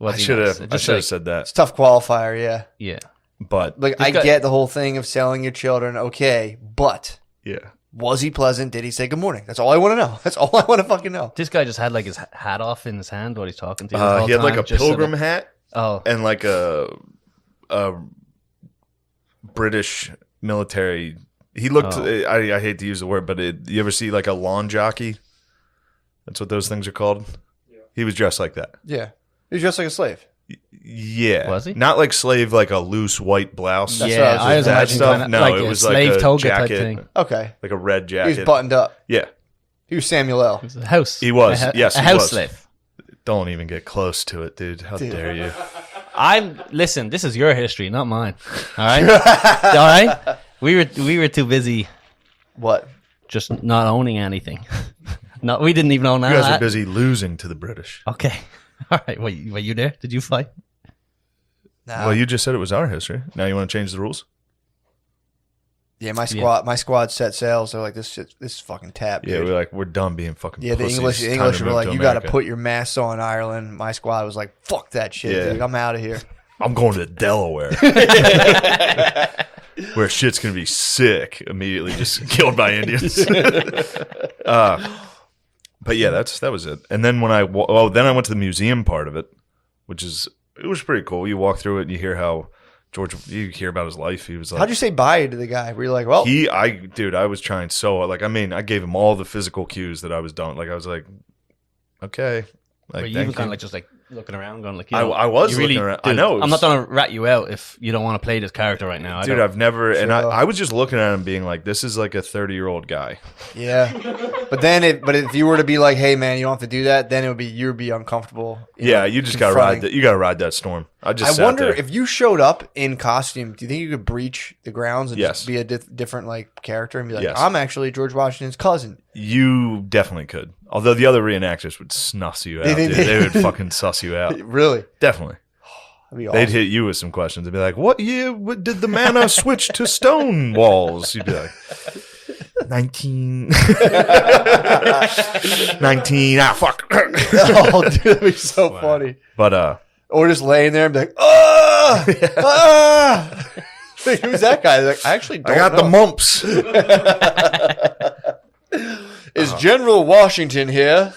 Speaker 1: I should have said that.
Speaker 3: It's a tough qualifier, yeah.
Speaker 2: Yeah.
Speaker 1: But
Speaker 3: Like, I get the whole thing of selling your children, okay, but
Speaker 1: yeah,
Speaker 3: was he pleasant? Did he say good morning? That's all I want to know. That's all I want to fucking know.
Speaker 2: This guy just had like his hat off in his hand while he's talking to you.
Speaker 1: he had like a pilgrim hat and like a British military. He looked. I hate to use the word, but you ever see like a lawn jockey? That's what those things are called. Yeah. He was dressed like that.
Speaker 3: Yeah, he was dressed like a slave.
Speaker 1: Yeah.
Speaker 2: Was he?
Speaker 1: Not like slave, like a loose white blouse.
Speaker 2: Yeah, I was
Speaker 1: that
Speaker 2: imagining
Speaker 1: stuff.
Speaker 2: kinda
Speaker 1: No,
Speaker 2: like
Speaker 1: it
Speaker 2: a
Speaker 1: was
Speaker 2: slave
Speaker 1: like a
Speaker 2: toga type
Speaker 1: jacket,
Speaker 2: thing.
Speaker 3: Okay,
Speaker 1: like a red
Speaker 3: he
Speaker 1: jacket.
Speaker 3: was buttoned up.
Speaker 1: Yeah,
Speaker 3: He was Samuel L.
Speaker 2: It was a house.
Speaker 1: he was. Yes,
Speaker 2: a
Speaker 1: he
Speaker 2: house
Speaker 1: was.
Speaker 2: slave.
Speaker 1: Don't even get close to it, dude. How dare you?
Speaker 2: Listen, this is your history, not mine. All right? All right? We were too busy
Speaker 3: What?
Speaker 2: just not owning anything. No, we didn't even own
Speaker 1: You
Speaker 2: that.
Speaker 1: guys are busy losing to the British.
Speaker 2: Okay. All right. Were you there? Did you fight?
Speaker 3: No.
Speaker 1: Well, you just said it was our history. Now you want to change the rules?
Speaker 3: Yeah, my squad set sails. They're like, this is fucking tap.
Speaker 1: Yeah,
Speaker 3: dude.
Speaker 1: we're done being fucking
Speaker 3: Yeah, the
Speaker 1: pussies.
Speaker 3: English
Speaker 1: Time to
Speaker 3: were
Speaker 1: move
Speaker 3: like,
Speaker 1: to
Speaker 3: you got to
Speaker 1: America.
Speaker 3: put your masks on, Ireland. My squad was like, fuck that shit,
Speaker 1: Yeah.
Speaker 3: dude. I'm out of here.
Speaker 1: I'm going to Delaware. Where shit's going to be sick immediately, just killed by Indians. But yeah, that was it. And then when then I went to the museum part of it, it was pretty cool. You walk through it and you hear how you hear about his life. He was like,
Speaker 3: How'd you say bye to the guy? Were you like, well,
Speaker 1: I was trying so, like, I gave him all the physical cues that I was done. Like, I was like, okay. Like,
Speaker 2: Were you even kind of like just like looking around, going like,
Speaker 1: I was looking around. I
Speaker 2: Dude,
Speaker 1: know.
Speaker 2: I'm not gonna rat you out if you don't want to play this character right now.
Speaker 1: Dude, I've never, and
Speaker 3: Sure.
Speaker 1: I was just looking at him being like, this is like a 30-year-old guy.
Speaker 3: yeah. But if you were to be like, hey man, you don't have to do that, then you'd be uncomfortable.
Speaker 1: You just got to ride that. You got to ride that storm. I
Speaker 3: I wonder if you showed up in costume, do you think you could breach the grounds and
Speaker 1: Yes.
Speaker 3: just be a different like character and be like,
Speaker 1: Yes.
Speaker 3: I'm actually George Washington's cousin?
Speaker 1: You definitally could. Although the other reenactors would snuff you out.
Speaker 3: They-
Speaker 1: Dude. They would fucking suss you out.
Speaker 3: Really?
Speaker 1: Definitely.
Speaker 3: That'd be awesome.
Speaker 1: They'd hit you with some questions. They'd be like, what year did the manor switch to stone walls? You'd be like, 19. 19. Ah, fuck.
Speaker 3: Oh, dude, that'd be so funny.
Speaker 1: But,
Speaker 3: Or just laying there and be like, ah, ah. Like, who's that guy? They're like, I actually don't
Speaker 1: I got
Speaker 3: know.
Speaker 1: the mumps.
Speaker 3: Is General Washington here?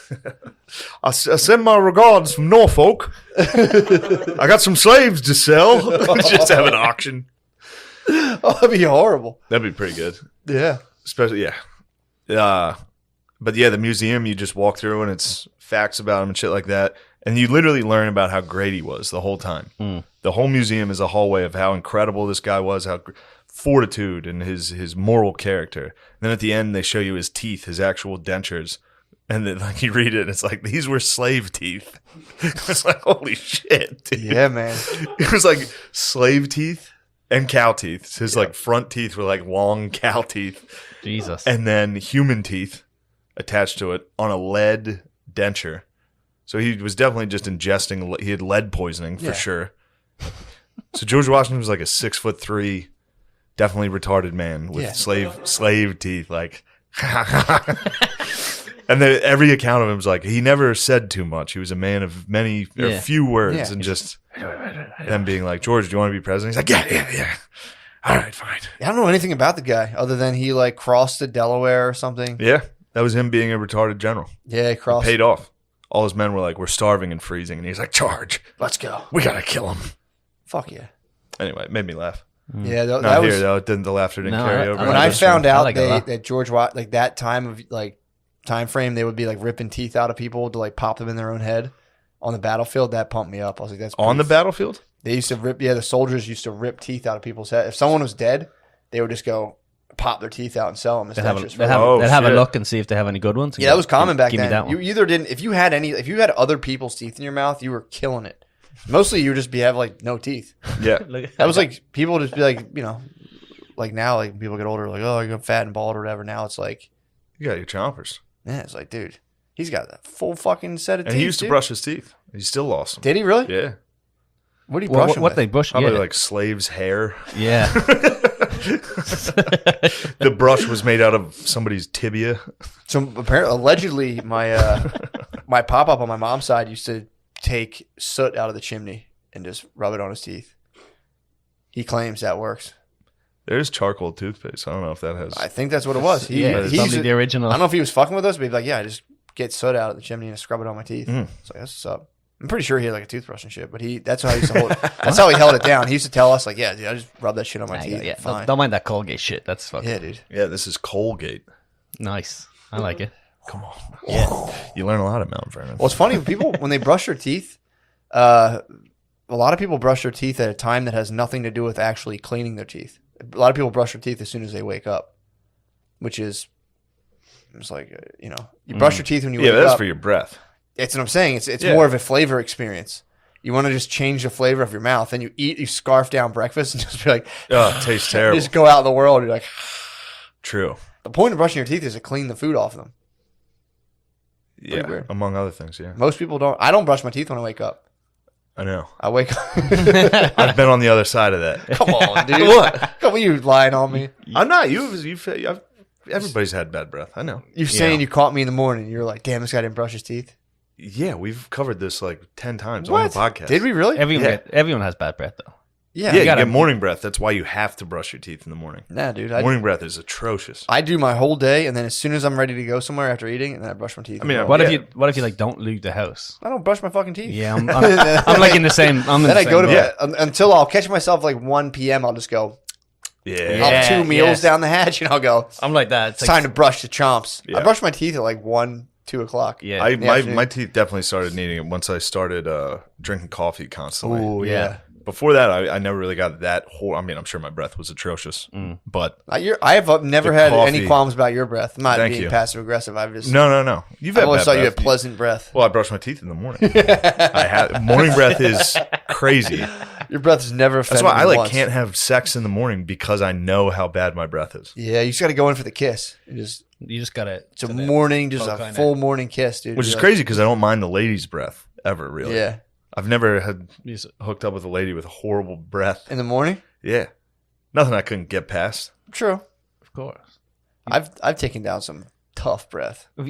Speaker 1: I send my regards from Norfolk. I got some slaves to sell. Just have an auction.
Speaker 3: Oh, that'd be horrible.
Speaker 1: That'd be pretty good.
Speaker 3: Yeah.
Speaker 1: Especially, yeah. But yeah, the museum, you just walk through and it's facts about him and shit like that. And you literally learn about how great he was the whole time. The whole museum is a hallway of how incredible this guy was, how fortitude and his moral character. And then at the end, they show you his teeth, his actual dentures. And then like you read it, and it's like, these were slave teeth. It's like, holy shit, dude.
Speaker 3: Yeah, man.
Speaker 1: It was like slave teeth and cow teeth. His like front teeth were like long cow teeth.
Speaker 2: Jesus.
Speaker 1: And then human teeth attached to it on a lead denture. So he was definitely just ingesting. He had lead poisoning for sure. So George Washington was like a 6'3", definitely retarded man with slave teeth. Like, and then every account of him was like he never said too much. He was a man of few words, and just them being like, George, do you want to be president? He's like, yeah. All right, fine.
Speaker 3: I don't know anything about the guy other than he like crossed to Delaware or something.
Speaker 1: Yeah, that was him being a retarded general.
Speaker 3: Yeah, he crossed.
Speaker 1: Paid off. All his men were like, we're starving and freezing. And he's like, charge.
Speaker 3: Let's go.
Speaker 1: We got to kill him.
Speaker 3: Fuck yeah.
Speaker 1: Anyway, it made me laugh.
Speaker 3: Yeah,
Speaker 1: Not
Speaker 3: that
Speaker 1: here,
Speaker 3: was
Speaker 1: though. The laughter didn't
Speaker 2: No,
Speaker 1: carry over.
Speaker 3: when
Speaker 2: I
Speaker 3: I
Speaker 2: just-
Speaker 3: found
Speaker 2: I
Speaker 3: out
Speaker 2: like it a lot.
Speaker 3: that George Watt, like that time of like time frame, they would be like ripping teeth out of people to like pop them in their own head on the battlefield. That pumped me up. I was like, that's
Speaker 1: On the
Speaker 3: pretty
Speaker 1: battlefield?
Speaker 3: They used to rip. Yeah, the soldiers used to rip teeth out of people's head. If someone was dead, they would just go pop their teeth out and sell them as
Speaker 2: They'd have,
Speaker 3: dentures.
Speaker 2: they'd have,
Speaker 1: Oh,
Speaker 2: they'd have a
Speaker 1: shit.
Speaker 2: look and see if they have any good ones.
Speaker 3: Yeah, that was common back
Speaker 2: Give me
Speaker 3: then.
Speaker 2: that
Speaker 3: You
Speaker 2: one.
Speaker 3: either didn't, if you had other people's teeth in your mouth, you were killing it. Mostly, you would just have like no teeth.
Speaker 1: Yeah.
Speaker 3: That was like people just be like, like now, like when people get older, like oh, you're fat and bald or whatever. Now it's like,
Speaker 1: You got your chompers.
Speaker 3: yeah, it's like, dude, he's got a full fucking set of
Speaker 1: And
Speaker 3: teeth.
Speaker 1: he used to
Speaker 3: dude.
Speaker 1: brush his teeth. He still lost them.
Speaker 3: Did he really?
Speaker 1: Yeah.
Speaker 3: What did he brush them
Speaker 2: what
Speaker 3: with?
Speaker 2: they brush?
Speaker 1: Probably
Speaker 2: Yeah,
Speaker 1: like slave's hair.
Speaker 2: yeah.
Speaker 1: The brush was made out of somebody's tibia.
Speaker 3: So apparently, allegedly, my my pop up on my mom's side used to take soot out of the chimney and just rub it on his teeth. He claims that works.
Speaker 1: There's charcoal toothpaste. I don't know if that has.
Speaker 3: I think that's what it was. He,
Speaker 2: Yeah, it's
Speaker 3: he used
Speaker 2: probably
Speaker 3: to-
Speaker 2: the original.
Speaker 3: I don't know if he was fucking with us, but he'd be like, "Yeah, I just get soot out of the chimney and scrub it on my teeth."
Speaker 1: Mm.
Speaker 3: So that's what's up. I'm pretty sure he had like a toothbrush and shit, but that's how he used to hold it. That's how he held it down. He used to tell us like, "Yeah, dude, I just rub that shit on my
Speaker 2: Nah,
Speaker 3: teeth."
Speaker 2: yeah,
Speaker 3: Fine.
Speaker 2: don't mind that Colgate shit. That's fucking
Speaker 3: Yeah, dude.
Speaker 1: Yeah, this is Colgate.
Speaker 2: nice. I like it.
Speaker 1: Come on. Yeah. You learn a lot at Mount Vernon.
Speaker 3: Well, it's funny people when they brush their teeth. A lot of people brush their teeth at a time that has nothing to do with actually cleaning their teeth. A lot of people brush their teeth as soon as they wake up, which is it's like you brush your teeth when you
Speaker 1: Yeah,
Speaker 3: wake
Speaker 1: that's
Speaker 3: up.
Speaker 1: for your breath.
Speaker 3: It's what I'm saying. It's
Speaker 1: Yeah.
Speaker 3: more of a flavor experience. You want to just change the flavor of your mouth, and you scarf down breakfast, and just be like,
Speaker 1: Oh, it tastes terrible.
Speaker 3: just go out in the world. And you're like,
Speaker 1: True.
Speaker 3: the point of brushing your teeth is to clean the food off them.
Speaker 1: Yeah,
Speaker 3: weird.
Speaker 1: among other things, yeah.
Speaker 3: Most people don't. I don't brush my teeth when I wake up.
Speaker 1: I know.
Speaker 3: I wake up.
Speaker 1: I've been on the other side of that.
Speaker 3: Come on, dude.
Speaker 1: What?
Speaker 3: Come on, you lying on me.
Speaker 1: I'm not. Everybody's had bad breath. I know.
Speaker 3: You're saying you caught me in the morning. You're like, damn, this guy didn't brush his teeth.
Speaker 1: Yeah, we've covered this like 10 times
Speaker 3: What?
Speaker 1: on the podcast.
Speaker 3: Did we really?
Speaker 2: Everyone has bad breath though.
Speaker 3: Yeah.
Speaker 1: Yeah, you
Speaker 2: gotta-
Speaker 1: get morning breath. That's why you have to brush your teeth in the morning.
Speaker 3: Nah, dude.
Speaker 1: Morning breath is atrocious.
Speaker 3: I do my whole day, and then as soon as I'm ready to go somewhere after eating, and then I brush my teeth.
Speaker 1: I mean,
Speaker 3: and
Speaker 2: What
Speaker 3: go.
Speaker 2: if you like don't leave the house?
Speaker 3: I don't brush my fucking teeth.
Speaker 2: Yeah, I'm like in the same. I'm in
Speaker 3: Then
Speaker 2: the
Speaker 3: I go to
Speaker 2: same
Speaker 3: bed until I'll catch myself like 1 p.m. I'll just go.
Speaker 1: Yeah.
Speaker 3: I'll
Speaker 2: Yeah,
Speaker 3: have 2 meals
Speaker 2: yes.
Speaker 3: down the hatch, and I'll go.
Speaker 2: I'm like that.
Speaker 3: It's time to brush the chomps.
Speaker 1: Yeah.
Speaker 3: I brush my teeth at like 1, 2 o'clock.
Speaker 2: Yeah.
Speaker 1: My teeth definitely started needing it once I started drinking coffee constantly.
Speaker 3: Oh yeah.
Speaker 1: Before that, I never really got that whole. I mean, I'm sure my breath was atrocious, but
Speaker 3: I have never
Speaker 1: The
Speaker 3: had any
Speaker 1: coffee.
Speaker 3: qualms about your breath. I'm not
Speaker 1: Thank
Speaker 3: being
Speaker 1: you.
Speaker 3: passive aggressive. I've just
Speaker 1: no. You've
Speaker 3: I've
Speaker 1: had
Speaker 3: always
Speaker 1: bad
Speaker 3: thought you
Speaker 1: breath.
Speaker 3: had pleasant breath.
Speaker 1: Well, I brush my teeth in the morning. Morning breath is crazy.
Speaker 3: Your breath is never
Speaker 1: That's
Speaker 3: offended
Speaker 1: why I
Speaker 3: me
Speaker 1: like
Speaker 3: once.
Speaker 1: can't have sex in the morning because I know how bad my breath is.
Speaker 3: Yeah, you just got to go in for the kiss.
Speaker 2: You just gotta.
Speaker 3: It's a morning, just a
Speaker 2: kinda-
Speaker 3: full morning kiss, dude.
Speaker 1: Which is
Speaker 3: You're
Speaker 1: crazy because I don't mind the lady's breath ever,
Speaker 3: like,
Speaker 1: really.
Speaker 3: Yeah,
Speaker 1: I've never had
Speaker 2: You just-
Speaker 1: hooked up with a lady with horrible breath.
Speaker 3: in the morning.
Speaker 1: Yeah. Nothing I couldn't get past.
Speaker 3: True.
Speaker 2: Of course.
Speaker 3: I've taken down some tough breath.
Speaker 2: Have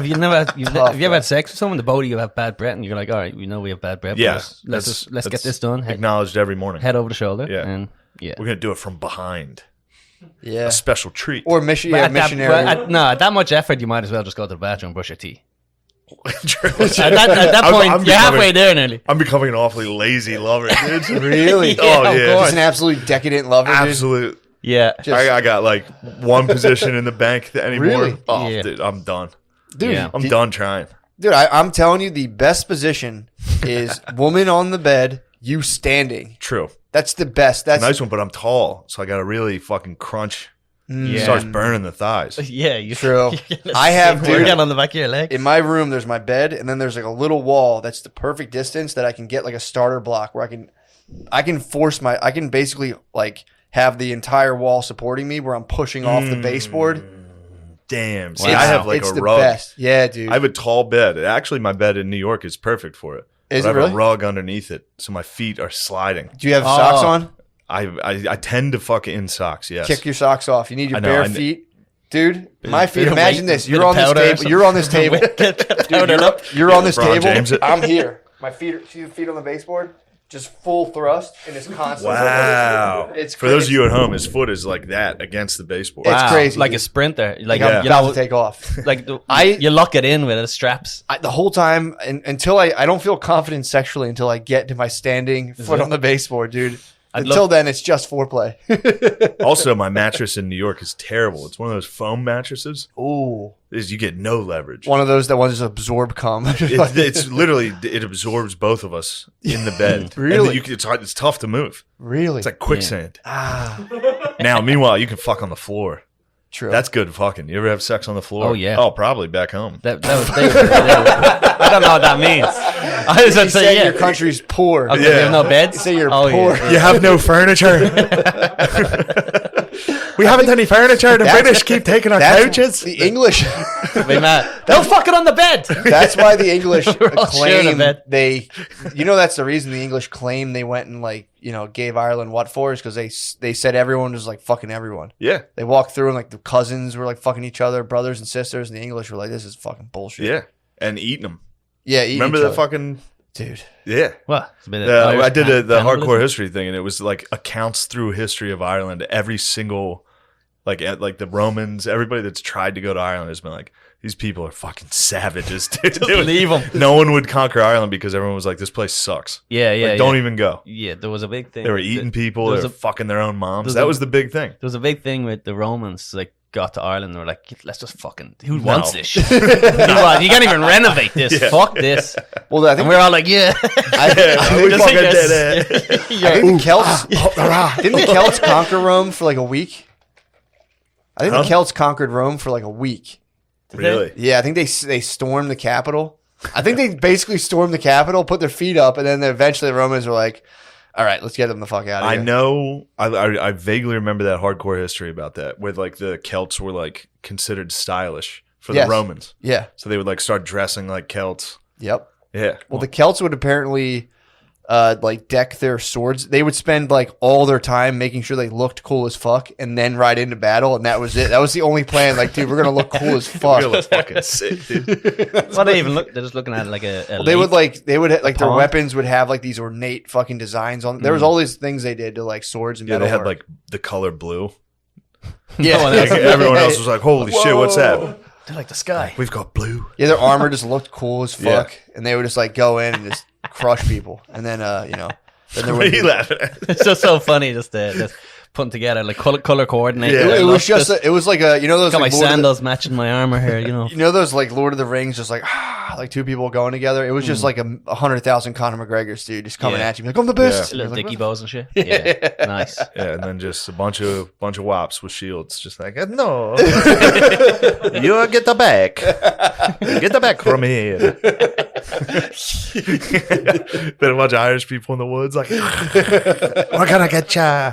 Speaker 2: you never? Have you ever
Speaker 3: breath.
Speaker 2: had sex with someone? The both of you have bad breath, and you're like, all right, we know we have bad breath. but
Speaker 1: Yeah.
Speaker 2: let's get
Speaker 1: that's
Speaker 2: this done. Head,
Speaker 1: Acknowledged every morning.
Speaker 2: head over the shoulder.
Speaker 1: Yeah.
Speaker 2: And yeah.
Speaker 1: We're going to do it from behind.
Speaker 3: Yeah,
Speaker 1: A special treat.
Speaker 3: or
Speaker 2: But at that-
Speaker 3: missionary.
Speaker 2: at that much effort, you might as well just go to the bathroom and brush your teeth.
Speaker 1: True.
Speaker 2: At that
Speaker 1: I'm-
Speaker 2: point,
Speaker 1: I'm
Speaker 2: you're halfway
Speaker 1: becoming-
Speaker 2: there nearly.
Speaker 1: I'm becoming an awfully lazy lover, dude.
Speaker 3: Really?
Speaker 1: Oh,
Speaker 2: of
Speaker 1: yeah.
Speaker 2: course.
Speaker 3: Just an absolute decadent lover, dude.
Speaker 1: Absolute.
Speaker 2: Yeah.
Speaker 3: Just-
Speaker 1: I got like one position in the bank anymore.
Speaker 3: Really?
Speaker 1: Oh,
Speaker 2: Yeah.
Speaker 1: dude, I'm done.
Speaker 3: Dude,
Speaker 2: Yeah.
Speaker 1: I'm done trying.
Speaker 3: dude, I'm telling you, the best position is woman on the bed, you standing.
Speaker 1: True.
Speaker 3: That's the best. That's
Speaker 1: Nice one, but I'm tall, so I got to really fucking crunch.
Speaker 2: Yeah.
Speaker 1: It starts burning the thighs.
Speaker 2: Yeah, you
Speaker 3: True.
Speaker 2: you're gonna
Speaker 3: I have,
Speaker 2: stick work
Speaker 3: dude.
Speaker 2: out on the back of your leg.
Speaker 3: in my room. There's my bed, and then there's like a little wall that's the perfect distance that I can get like a starter block where I can basically like have the entire wall supporting me where I'm pushing off the baseboard.
Speaker 1: Damn. See,
Speaker 3: It's-
Speaker 1: I have like
Speaker 3: it's
Speaker 1: a
Speaker 3: the
Speaker 1: rug.
Speaker 3: best. Yeah, dude.
Speaker 1: I have a tall bed. Actually, my bed in New York is perfect for it.
Speaker 3: Is
Speaker 1: But I
Speaker 3: it
Speaker 1: have
Speaker 3: really?
Speaker 1: a rug underneath it, so my feet are sliding.
Speaker 3: Do you have socks on?
Speaker 1: I tend to fuck in socks. Yes.
Speaker 3: Kick your socks off. You need your
Speaker 1: I know,
Speaker 3: bare
Speaker 1: I kn-
Speaker 3: feet. Dude, my feet.
Speaker 2: bit of
Speaker 3: Imagine
Speaker 2: weight,
Speaker 3: this.
Speaker 2: bit
Speaker 3: You're
Speaker 2: of
Speaker 3: on this
Speaker 2: powder or
Speaker 3: table.
Speaker 2: something.
Speaker 3: You're on this table.
Speaker 2: Get the powder up.
Speaker 3: You're on this
Speaker 1: LeBron
Speaker 3: table.
Speaker 1: James it.
Speaker 3: I'm here. My feet are, see the feet on the baseboard? just full thrust, and it's constant.
Speaker 1: Wow.
Speaker 3: It's
Speaker 1: For those of
Speaker 3: crazy.
Speaker 1: you at home, his foot is like that against the baseboard.
Speaker 3: It's crazy,
Speaker 2: like
Speaker 3: dude.
Speaker 2: a sprinter. Like
Speaker 1: Yeah.
Speaker 2: you
Speaker 3: About
Speaker 2: know,
Speaker 3: to take off.
Speaker 2: like
Speaker 3: I-
Speaker 2: you lock it in with the straps.
Speaker 3: The whole time until I don't feel confident sexually until I get to my standing foot
Speaker 2: it?
Speaker 3: on the baseboard, dude.
Speaker 2: I'd
Speaker 3: Until
Speaker 2: love-
Speaker 3: then, it's just foreplay.
Speaker 1: Also, my mattress in New York is terrible. It's one of those foam mattresses.
Speaker 3: Ooh,
Speaker 1: You get no leverage.
Speaker 3: one of those that ones just absorb cum.
Speaker 1: It's literally, it absorbs both of us in the bed.
Speaker 3: Really?
Speaker 1: And it's tough to move.
Speaker 3: Really?
Speaker 1: It's like quicksand.
Speaker 3: Ah,
Speaker 1: Now, meanwhile, you can fuck on the floor.
Speaker 3: true.
Speaker 1: That's good fucking. You ever have sex on the floor?
Speaker 2: Oh, yeah.
Speaker 1: Oh, probably back home.
Speaker 2: That was, I don't know what that means. I was
Speaker 3: you
Speaker 2: gonna say
Speaker 3: say
Speaker 2: yeah.
Speaker 3: your country's poor.
Speaker 2: Okay,
Speaker 1: Yeah.
Speaker 2: you have no beds.
Speaker 3: You say you're
Speaker 2: Oh,
Speaker 3: poor.
Speaker 2: yeah.
Speaker 1: You have no furniture. We haven't any furniture. The British keep taking our
Speaker 3: That's
Speaker 1: couches.
Speaker 3: the English.
Speaker 2: Be mad. Don't fuck it on the bed.
Speaker 3: That's why the English
Speaker 2: We're all sharing a
Speaker 3: claim
Speaker 2: bed.
Speaker 3: that's the reason the English claim they went and gave Ireland what for is because they said everyone was like fucking everyone.
Speaker 1: Yeah,
Speaker 3: They walked through and like the cousins were like fucking each other, brothers and sisters, and the English were like, this is fucking bullshit.
Speaker 1: yeah, and eating them.
Speaker 3: Yeah. Eat
Speaker 1: Remember
Speaker 3: each
Speaker 1: the
Speaker 3: other.
Speaker 1: fucking
Speaker 3: dude?
Speaker 1: yeah.
Speaker 2: What? It's a bit of
Speaker 1: I
Speaker 2: Irish
Speaker 1: did the hardcore
Speaker 2: cannibalism?
Speaker 1: history thing, and it was like accounts through history of Ireland. Every single like the Romans, everybody that's tried to go to Ireland has been like, these people are fucking savages, dude.
Speaker 2: Just leave 'em.
Speaker 1: No one would conquer Ireland because everyone was like, this place sucks.
Speaker 2: Yeah, yeah.
Speaker 1: Like,
Speaker 2: yeah.
Speaker 1: don't even go.
Speaker 2: Yeah, there was a big thing.
Speaker 1: They were eating people. They
Speaker 2: There
Speaker 1: were
Speaker 2: was
Speaker 1: fucking their own moms.
Speaker 2: there's
Speaker 1: That
Speaker 2: a-
Speaker 1: was the big thing.
Speaker 2: There was a big thing with the Romans. Like got to Ireland, they were like, let's just fucking. Who wants this shit? You can't even renovate this.
Speaker 1: Yeah.
Speaker 2: Fuck this.
Speaker 3: Well, I
Speaker 2: And
Speaker 3: think
Speaker 2: we're all like, yeah.
Speaker 3: I think
Speaker 2: Just
Speaker 1: fucking
Speaker 2: like
Speaker 1: did
Speaker 2: this.
Speaker 3: I think the Celts didn't the Celts conquer Rome for like a week? I think
Speaker 1: Huh?
Speaker 3: the Celts conquered Rome for like a week.
Speaker 1: Really?
Speaker 3: Yeah, I think they stormed the capital. I think they basically stormed the capital, put their feet up, and then eventually the Romans were like, "All right, let's get them the fuck out of
Speaker 1: I
Speaker 3: here."
Speaker 1: know. I vaguely remember that hardcore history about that, where like the Celts were like considered stylish for
Speaker 3: Yes.
Speaker 1: the Romans,
Speaker 3: Yeah.
Speaker 1: so they would like start dressing like Celts.
Speaker 3: Yep.
Speaker 1: Yeah.
Speaker 3: Well, the Celts would apparently like deck their swords. They would spend like all their time making sure they looked cool as fuck, and then ride into battle, and that was it. That was the only plan. Like, dude, we're gonna look cool as fuck.
Speaker 1: Real fucking sick, dude.
Speaker 2: What they even look? They're just looking at it like a.
Speaker 3: They would like their
Speaker 2: pawn?
Speaker 3: weapons would have like these ornate fucking designs on. There was all these things they did to like swords and
Speaker 1: Yeah, they
Speaker 3: metal.
Speaker 1: had like the color blue.
Speaker 3: yeah,
Speaker 1: Like, everyone else was like, "Holy shit, what's that?"
Speaker 2: They're like the sky.
Speaker 1: We've got blue.
Speaker 3: yeah. Their armor just looked cool as
Speaker 1: Yeah.
Speaker 3: fuck, and they would just like go in and just crush people, and then then there
Speaker 1: What
Speaker 3: would
Speaker 1: are you
Speaker 3: be,
Speaker 2: It's
Speaker 1: laughing at?
Speaker 2: just so funny, just putting together like color coordinate.
Speaker 1: Yeah.
Speaker 3: it was just it was like a those
Speaker 2: got my
Speaker 3: like Lord of the-
Speaker 2: sandals matching my armor here. You know.
Speaker 3: you know those like Lord of the Rings, just like like two people going together. It was just like 100,000 Conor McGregor's, dude, just coming
Speaker 2: Yeah.
Speaker 3: at you like, I'm the best.
Speaker 2: Little
Speaker 3: You're like,
Speaker 2: dicky bows and shit. Yeah, nice.
Speaker 1: Yeah, and then just a bunch of wops with shields, just like, no, you get the back, get the back from here. Then a bunch of Irish people in the woods, like, we're gonna get ya.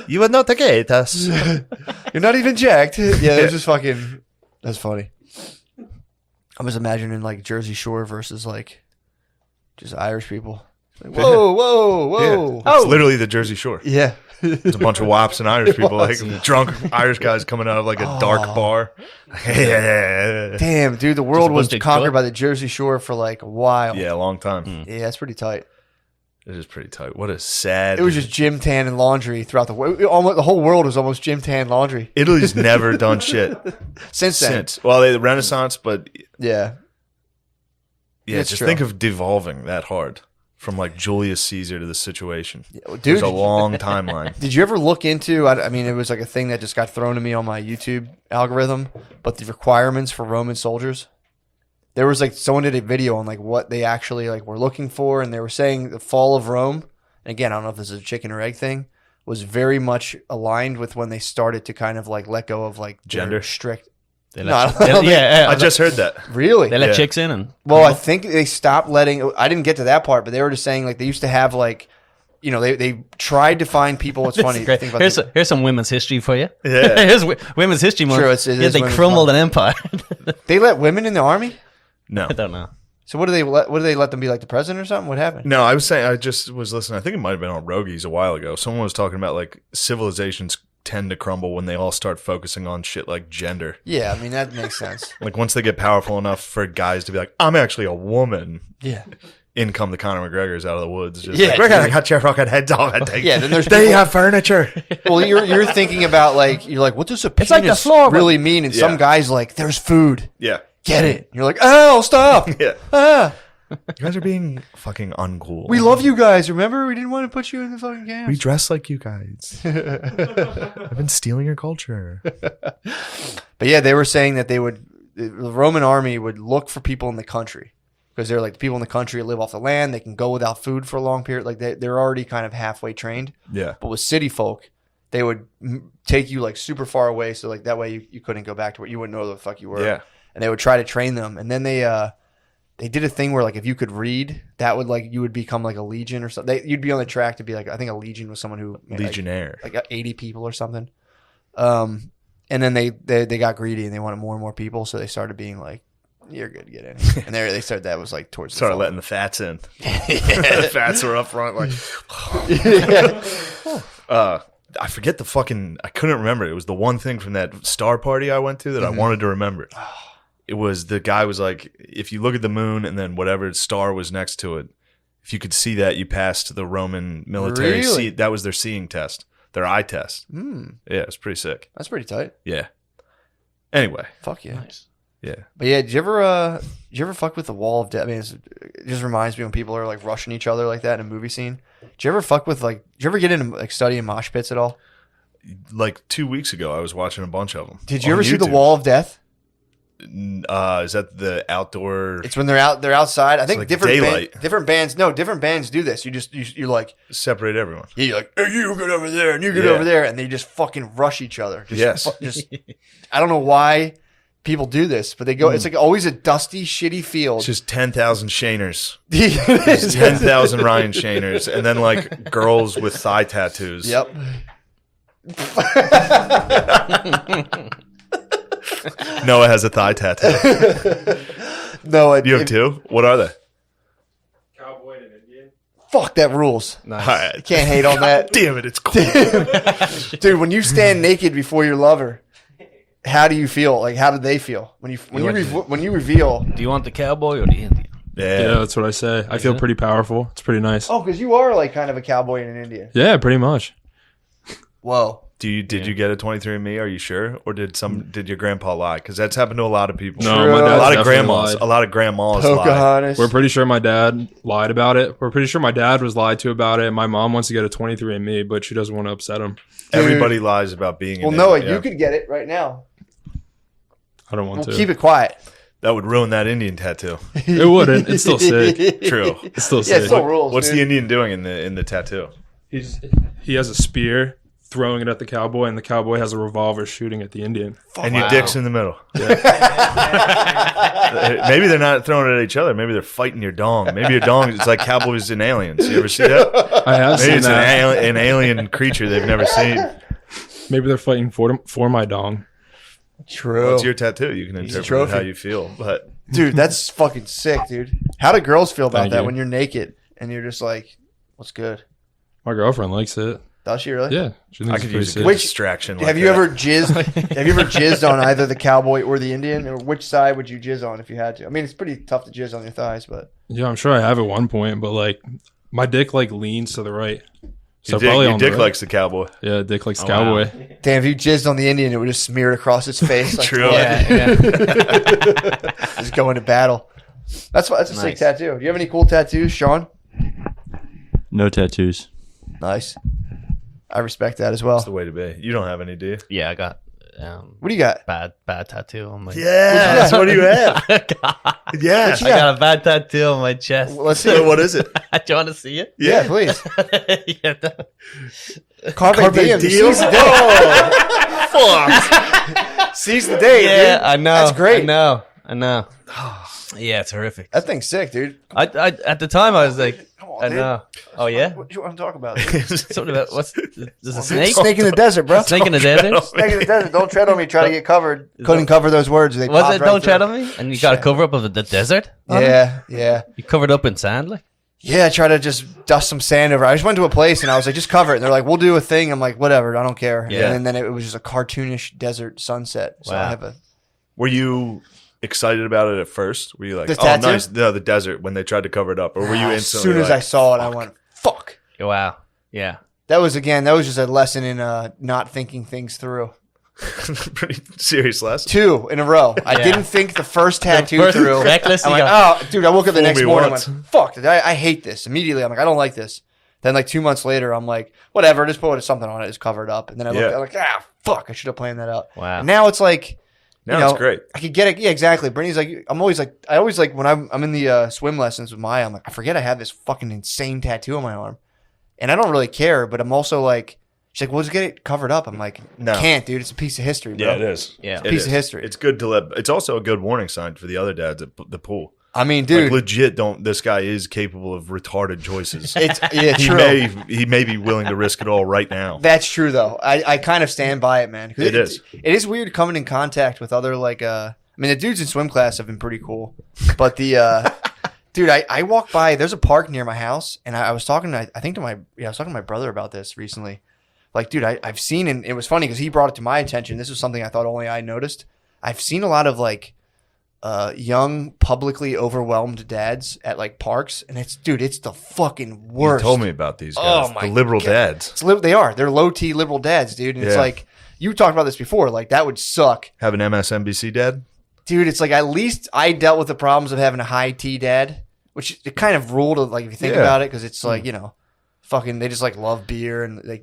Speaker 1: You would not get us.
Speaker 3: You're not even jacked. Yeah, it was just fucking. That's funny. I'm just imagining like Jersey Shore versus like just Irish people. Like, whoa, whoa, whoa!
Speaker 1: It's literally the Jersey Shore.
Speaker 3: Yeah,
Speaker 1: There's a bunch of wops and Irish people, like drunk Irish guys coming out of like a dark bar. Yeah,
Speaker 3: damn, dude, the world
Speaker 2: Just a
Speaker 3: was
Speaker 2: bunch of
Speaker 3: conquered
Speaker 2: good-
Speaker 3: by the Jersey Shore for like a while.
Speaker 1: a long time.
Speaker 3: Yeah, that's pretty tight.
Speaker 1: It is pretty tight. What a sad.
Speaker 3: It was just gym tan and laundry throughout the world. Almost the whole world was almost gym tan laundry
Speaker 1: Italy's never done shit
Speaker 3: since then.
Speaker 1: since. Well, the Renaissance, but
Speaker 3: Yeah,
Speaker 1: yeah,
Speaker 3: That's
Speaker 1: just
Speaker 3: true.
Speaker 1: think of devolving that hard from like Julius Caesar to the situation.
Speaker 3: dude.
Speaker 1: There's a long timeline.
Speaker 3: Did you ever look into? I mean, it was like a thing that just got thrown to me on my YouTube algorithm. But the requirements for Roman soldiers, there was like someone did a video on like what they actually like were looking for, and they were saying the fall of Rome. And again, I don't know if this is a chicken or egg thing. Was very much aligned with when they started to kind of like let go of like their
Speaker 1: Gender?
Speaker 3: strict.
Speaker 2: They
Speaker 3: No, I
Speaker 2: let,
Speaker 3: don't think-
Speaker 2: yeah,
Speaker 1: I just heard that.
Speaker 3: Really?
Speaker 2: they let
Speaker 1: Yeah.
Speaker 2: chicks in and
Speaker 3: Well, I think they stopped letting. I didn't get to that part, but they were just saying like they used to have like, they tried to find people. It's
Speaker 2: This
Speaker 3: funny.
Speaker 2: is great.
Speaker 3: Think about
Speaker 2: Here's some women's history for you.
Speaker 1: Yeah.
Speaker 2: Here's women's history month.
Speaker 3: True, it
Speaker 2: yeah,
Speaker 3: is
Speaker 2: they
Speaker 3: Women's
Speaker 2: crumbled
Speaker 3: Month.
Speaker 2: an empire.
Speaker 3: they let women in the army.
Speaker 1: No.
Speaker 2: I don't know.
Speaker 3: So what do they let? What do they let them be like the president or something? What happened?
Speaker 1: No, I was saying, I just was listening. I think it might have been on Rogies a while ago. Someone was talking about like civilizations tend to crumble when they all start focusing on shit like gender.
Speaker 3: Yeah, I mean that makes sense.
Speaker 1: Like once they get powerful enough for guys to be like, I'm actually a woman
Speaker 3: Yeah,
Speaker 1: in come the Conor McGregor's out of the woods. Just
Speaker 3: Yeah,
Speaker 1: like, we're going to
Speaker 3: dude.
Speaker 1: cut your fucking heads off. I think.
Speaker 3: Yeah, then there's
Speaker 1: they
Speaker 3: people-
Speaker 1: have furniture.
Speaker 3: Well, you're thinking about like you're like, what does a penis
Speaker 2: like the floor,
Speaker 3: really mean? And some
Speaker 1: Yeah.
Speaker 3: guy's like, there's food.
Speaker 1: Yeah.
Speaker 3: Get it? And you're like, oh, stop.
Speaker 1: Yeah.
Speaker 3: Ah,
Speaker 1: You guys are being fucking uncool.
Speaker 3: we love you guys. Remember, we didn't want to put you in the fucking camp.
Speaker 1: We dress like you guys. I've been stealing your culture.
Speaker 3: But yeah, they were saying that the Roman army would look for people in the country because they're like the people in the country live off the land. They can go without food for a long period. Like they're already kind of halfway trained.
Speaker 1: Yeah.
Speaker 3: But with city folk, they would take you like super far away. So like that way you couldn't go back to where you wouldn't know where the fuck you were.
Speaker 1: Yeah.
Speaker 3: And they would try to train them. And then they did a thing where like if you could read, that would like you would become like a legion or something. You'd be on the track to be like, I think a legion was someone who
Speaker 1: Legionnaire.
Speaker 3: like 80 people or something. And then they got greedy and they wanted more and more people, so they started being like, "You're good, get in." And they started that was like towards
Speaker 1: Started
Speaker 3: the
Speaker 1: letting the fats in. The fats were up front. Like, I forget the fucking. I couldn't remember. It was the one thing from that star party I went to that I wanted to remember. It was the guy was like, if you look at the moon and then whatever star was next to it, if you could see that, you passed the Roman military.
Speaker 3: Really?
Speaker 1: That was their seeing test, their eye test.
Speaker 3: Hmm,
Speaker 1: Yeah, it was pretty sick.
Speaker 3: that's pretty tight.
Speaker 1: Yeah. Anyway,
Speaker 3: Fuck yeah.
Speaker 2: Nice.
Speaker 1: yeah.
Speaker 3: But yeah, did you ever fuck with the wall of death? I mean, it just reminds me when people are like rushing each other like that in a movie scene. Did you ever fuck with like? Did you ever get into like studying mosh pits at all?
Speaker 1: Like 2 weeks ago, I was watching a bunch of them.
Speaker 3: Did you
Speaker 1: on
Speaker 3: ever see the
Speaker 1: YouTube.
Speaker 3: wall of death?
Speaker 1: Is that the outdoor?
Speaker 3: It's when they're outside. I think
Speaker 1: like
Speaker 3: different
Speaker 1: daylight.
Speaker 3: bands do this. You like
Speaker 1: Separate everyone.
Speaker 3: you're like, hey, you get over there and you get
Speaker 1: Yeah.
Speaker 3: over there, and they just fucking rush each other.
Speaker 1: Yes.
Speaker 3: just I don't know why people do this, but they go. It's like always a dusty, shitty field.
Speaker 1: It's just 10,000 Shaners.
Speaker 3: Yep.
Speaker 1: 10,000 Ryan Shaners. And then like girls with thigh tattoos. Noah has a thigh tattoo.
Speaker 3: No,
Speaker 1: You have two? What are they?
Speaker 5: Cowboy and Indian.
Speaker 3: fuck that rules.
Speaker 2: Nice.
Speaker 1: All right.
Speaker 3: Can't hate on that,
Speaker 1: Damn it, it's cool.
Speaker 3: dude. When you stand naked before your lover, how do you feel? Like, how do they feel when you reveal?
Speaker 2: Do you want the cowboy or the Indian?
Speaker 5: Yeah,
Speaker 1: Yeah.
Speaker 5: that's what I say. I feel pretty powerful. It's pretty nice.
Speaker 3: Oh, because you are like kind of a cowboy and an Indian.
Speaker 5: Yeah, pretty much.
Speaker 3: Whoa.
Speaker 1: Did you get a 23andMe? Are you sure? Or did your grandpa lie? Because that's happened to a lot of people.
Speaker 5: No,
Speaker 3: True.
Speaker 5: my
Speaker 1: A
Speaker 5: dad
Speaker 1: lot of grandmas.
Speaker 5: lied.
Speaker 1: A lot of grandmas lie.
Speaker 3: Pocahontas.
Speaker 5: We're pretty sure my dad lied about it. We're pretty sure my dad was lied to about it. My mom wants to get a 23andMe, but she doesn't want to upset him.
Speaker 1: Everybody lies about being.
Speaker 3: Well,
Speaker 1: an
Speaker 3: Noah,
Speaker 1: Indian.
Speaker 3: you could get it right now.
Speaker 5: I don't want
Speaker 3: We'll
Speaker 5: to.
Speaker 3: keep it quiet.
Speaker 1: That would ruin that Indian tattoo.
Speaker 5: It wouldn't. It's still sick.
Speaker 1: True.
Speaker 5: It's still
Speaker 3: Yeah,
Speaker 5: sick.
Speaker 3: it still rules.
Speaker 1: What's
Speaker 3: dude.
Speaker 1: the Indian doing in the tattoo?
Speaker 5: He has a spear throwing it at the cowboy, and the cowboy has a revolver shooting at the Indian.
Speaker 1: And your dick's in the middle. Maybe they're not throwing it at each other. Maybe they're fighting your dong. Maybe your dong is like Cowboys and Aliens. You ever see that?
Speaker 5: I have
Speaker 1: Maybe
Speaker 5: seen
Speaker 1: it's
Speaker 5: that.
Speaker 1: an alien creature they've never seen.
Speaker 5: Maybe they're fighting for my dong.
Speaker 3: True.
Speaker 1: Well, it's your tattoo. You can
Speaker 3: He's a
Speaker 1: interpret
Speaker 3: trophy.
Speaker 1: it how you feel. But
Speaker 3: Dude, that's fucking sick, dude. How do girls feel about
Speaker 5: Thank
Speaker 3: that
Speaker 5: you.
Speaker 3: when you're naked and you're just like, what's good?
Speaker 5: My girlfriend likes it.
Speaker 3: Does she really?
Speaker 5: Yeah, she thinks
Speaker 1: I
Speaker 5: it's
Speaker 1: could
Speaker 5: pretty
Speaker 1: use a
Speaker 5: sick.
Speaker 1: good distraction. Like
Speaker 3: Have you
Speaker 1: that.
Speaker 3: ever jizzed? Have you ever jizzed on either the cowboy or the Indian? Or which side would you jizz on if you had to? I mean, it's pretty tough to jizz on your thighs, but
Speaker 5: Yeah, I'm sure I have at one point, but like my dick like leans to the right. So
Speaker 1: Your dick,
Speaker 5: probably
Speaker 1: your
Speaker 5: on
Speaker 1: dick
Speaker 5: the right.
Speaker 1: likes the cowboy.
Speaker 5: Yeah, dick likes
Speaker 2: Oh,
Speaker 5: cowboy.
Speaker 2: wow.
Speaker 3: damn, if you jizzed on the Indian, it would just smear it across its face. Like
Speaker 1: True.
Speaker 3: blood.
Speaker 2: Yeah.
Speaker 3: Just go into battle. That's a sick
Speaker 2: Nice.
Speaker 3: tattoo. Do you have any cool tattoos, Sean?
Speaker 4: No tattoos.
Speaker 3: Nice. I respect that as well.
Speaker 1: That's the way to be. You don't have any, do you?
Speaker 2: Yeah, I got
Speaker 3: What do you got?
Speaker 2: bad tattoo on my.
Speaker 1: Yes. What do you have? Yeah.
Speaker 2: I got a bad tattoo on my chest.
Speaker 3: Let's see.
Speaker 1: What is it?
Speaker 2: Do you want to see it?
Speaker 3: Yeah, please.
Speaker 2: Yeah, no.
Speaker 3: Carpe diem.
Speaker 1: diem?
Speaker 3: Seize the day. Fuck. Seize the day,
Speaker 2: Yeah,
Speaker 3: dude.
Speaker 2: I know.
Speaker 3: That's great.
Speaker 2: I know. Yeah, terrific.
Speaker 3: That thing's sick, dude.
Speaker 2: I at the time I was like,
Speaker 3: Come on,
Speaker 2: I
Speaker 3: dude.
Speaker 2: know. Oh yeah,
Speaker 3: What do you want to talk about?
Speaker 2: something about what's there's a snake?
Speaker 3: Snake in the desert, bro.
Speaker 2: Snake in the desert.
Speaker 3: Snake in the desert. Don't tread on me. Try to get covered. Couldn't cover those words. They
Speaker 2: Was
Speaker 3: popped
Speaker 2: it
Speaker 3: right
Speaker 2: don't
Speaker 3: through.
Speaker 2: tread on me? And you got a cover up of the desert? on it?
Speaker 3: Yeah, yeah.
Speaker 2: You covered up in sand, like.
Speaker 3: Yeah, I tried to just dust some sand over. I just went to a place and I was like, just cover it. And they're like, we'll do a thing. I'm like, whatever, I don't care.
Speaker 2: Yeah.
Speaker 3: And then it was just a cartoonish desert sunset. So
Speaker 2: Wow.
Speaker 3: I have a
Speaker 1: Were you excited about it at first? Were you like,
Speaker 3: The
Speaker 1: oh,
Speaker 3: tattoo?
Speaker 1: nice? No, the desert when they tried to cover it up. Or were you
Speaker 3: As
Speaker 1: instantly
Speaker 3: soon as
Speaker 1: like,
Speaker 3: I saw it, I went, fuck.
Speaker 2: Wow. Yeah.
Speaker 3: That was just a lesson in not thinking things through.
Speaker 1: pretty serious lesson.
Speaker 3: 2 in a row. I
Speaker 2: Yeah.
Speaker 3: didn't think the first tattoo
Speaker 2: First
Speaker 3: through.
Speaker 2: reckless,
Speaker 3: I'm
Speaker 2: you
Speaker 3: like,
Speaker 2: go,
Speaker 3: oh, dude, I woke up the
Speaker 1: Fool
Speaker 3: next
Speaker 1: me
Speaker 3: morning.
Speaker 1: once.
Speaker 3: I went, fuck, I hate this. Immediately, I'm like, I don't like this. Then like 2 months later, I'm like, whatever, just put something on it, just cover it up. And then I looked,
Speaker 1: Yeah.
Speaker 3: I'm like, fuck, I should have planned that out.
Speaker 2: Wow.
Speaker 3: And now it's like,
Speaker 1: Now
Speaker 3: you know,
Speaker 1: it's great.
Speaker 3: I could get it. Yeah, exactly. Brittany's like, I always like when I'm in the swim lessons with Maya, I'm like, I forget I have this fucking insane tattoo on my arm. And I don't really care, but I'm also like, she's like, well, just get it covered up. I'm like,
Speaker 1: No.
Speaker 3: can't, dude. It's a piece of history, bro.
Speaker 1: Yeah, it is.
Speaker 2: Yeah.
Speaker 1: It
Speaker 3: Piece
Speaker 1: is.
Speaker 3: of history.
Speaker 1: It's good to let. It's also a good warning sign for the other dads at the pool.
Speaker 3: I mean,
Speaker 1: Like,
Speaker 3: dude,
Speaker 1: legit, don't. This guy is capable of retarded choices.
Speaker 3: it's
Speaker 1: he
Speaker 3: true.
Speaker 1: he may be willing to risk it all right now.
Speaker 3: That's true, though. I kind of stand by it, man. 'Cause
Speaker 1: It is.
Speaker 3: It is weird coming in contact with other, like, I mean, the dudes in swim class have been pretty cool. But the, dude, I walk by, there's a park near my house, and I was talking to, I was talking to my brother about this recently. Like, dude, I've seen, and it was funny because he brought it to my attention. This was something I thought only I noticed. I've seen a lot of, like, young, publicly overwhelmed dads at, like, parks, and it's the fucking
Speaker 1: You
Speaker 3: worst.
Speaker 1: told me about these
Speaker 3: Oh,
Speaker 1: guys,
Speaker 3: my
Speaker 1: the liberal
Speaker 3: God.
Speaker 1: dads.
Speaker 3: They are. They're low T liberal dads, dude. And it's
Speaker 1: Yeah.
Speaker 3: like, you talked about this before. Like, that would suck.
Speaker 1: Have an MSNBC dad.
Speaker 3: Dude, it's like, at least I dealt with the problems of having a high T dad, which it kind of ruled, like, if you think
Speaker 1: Yeah.
Speaker 3: about it, because it's like, you know, fucking, they just, like, love beer, and they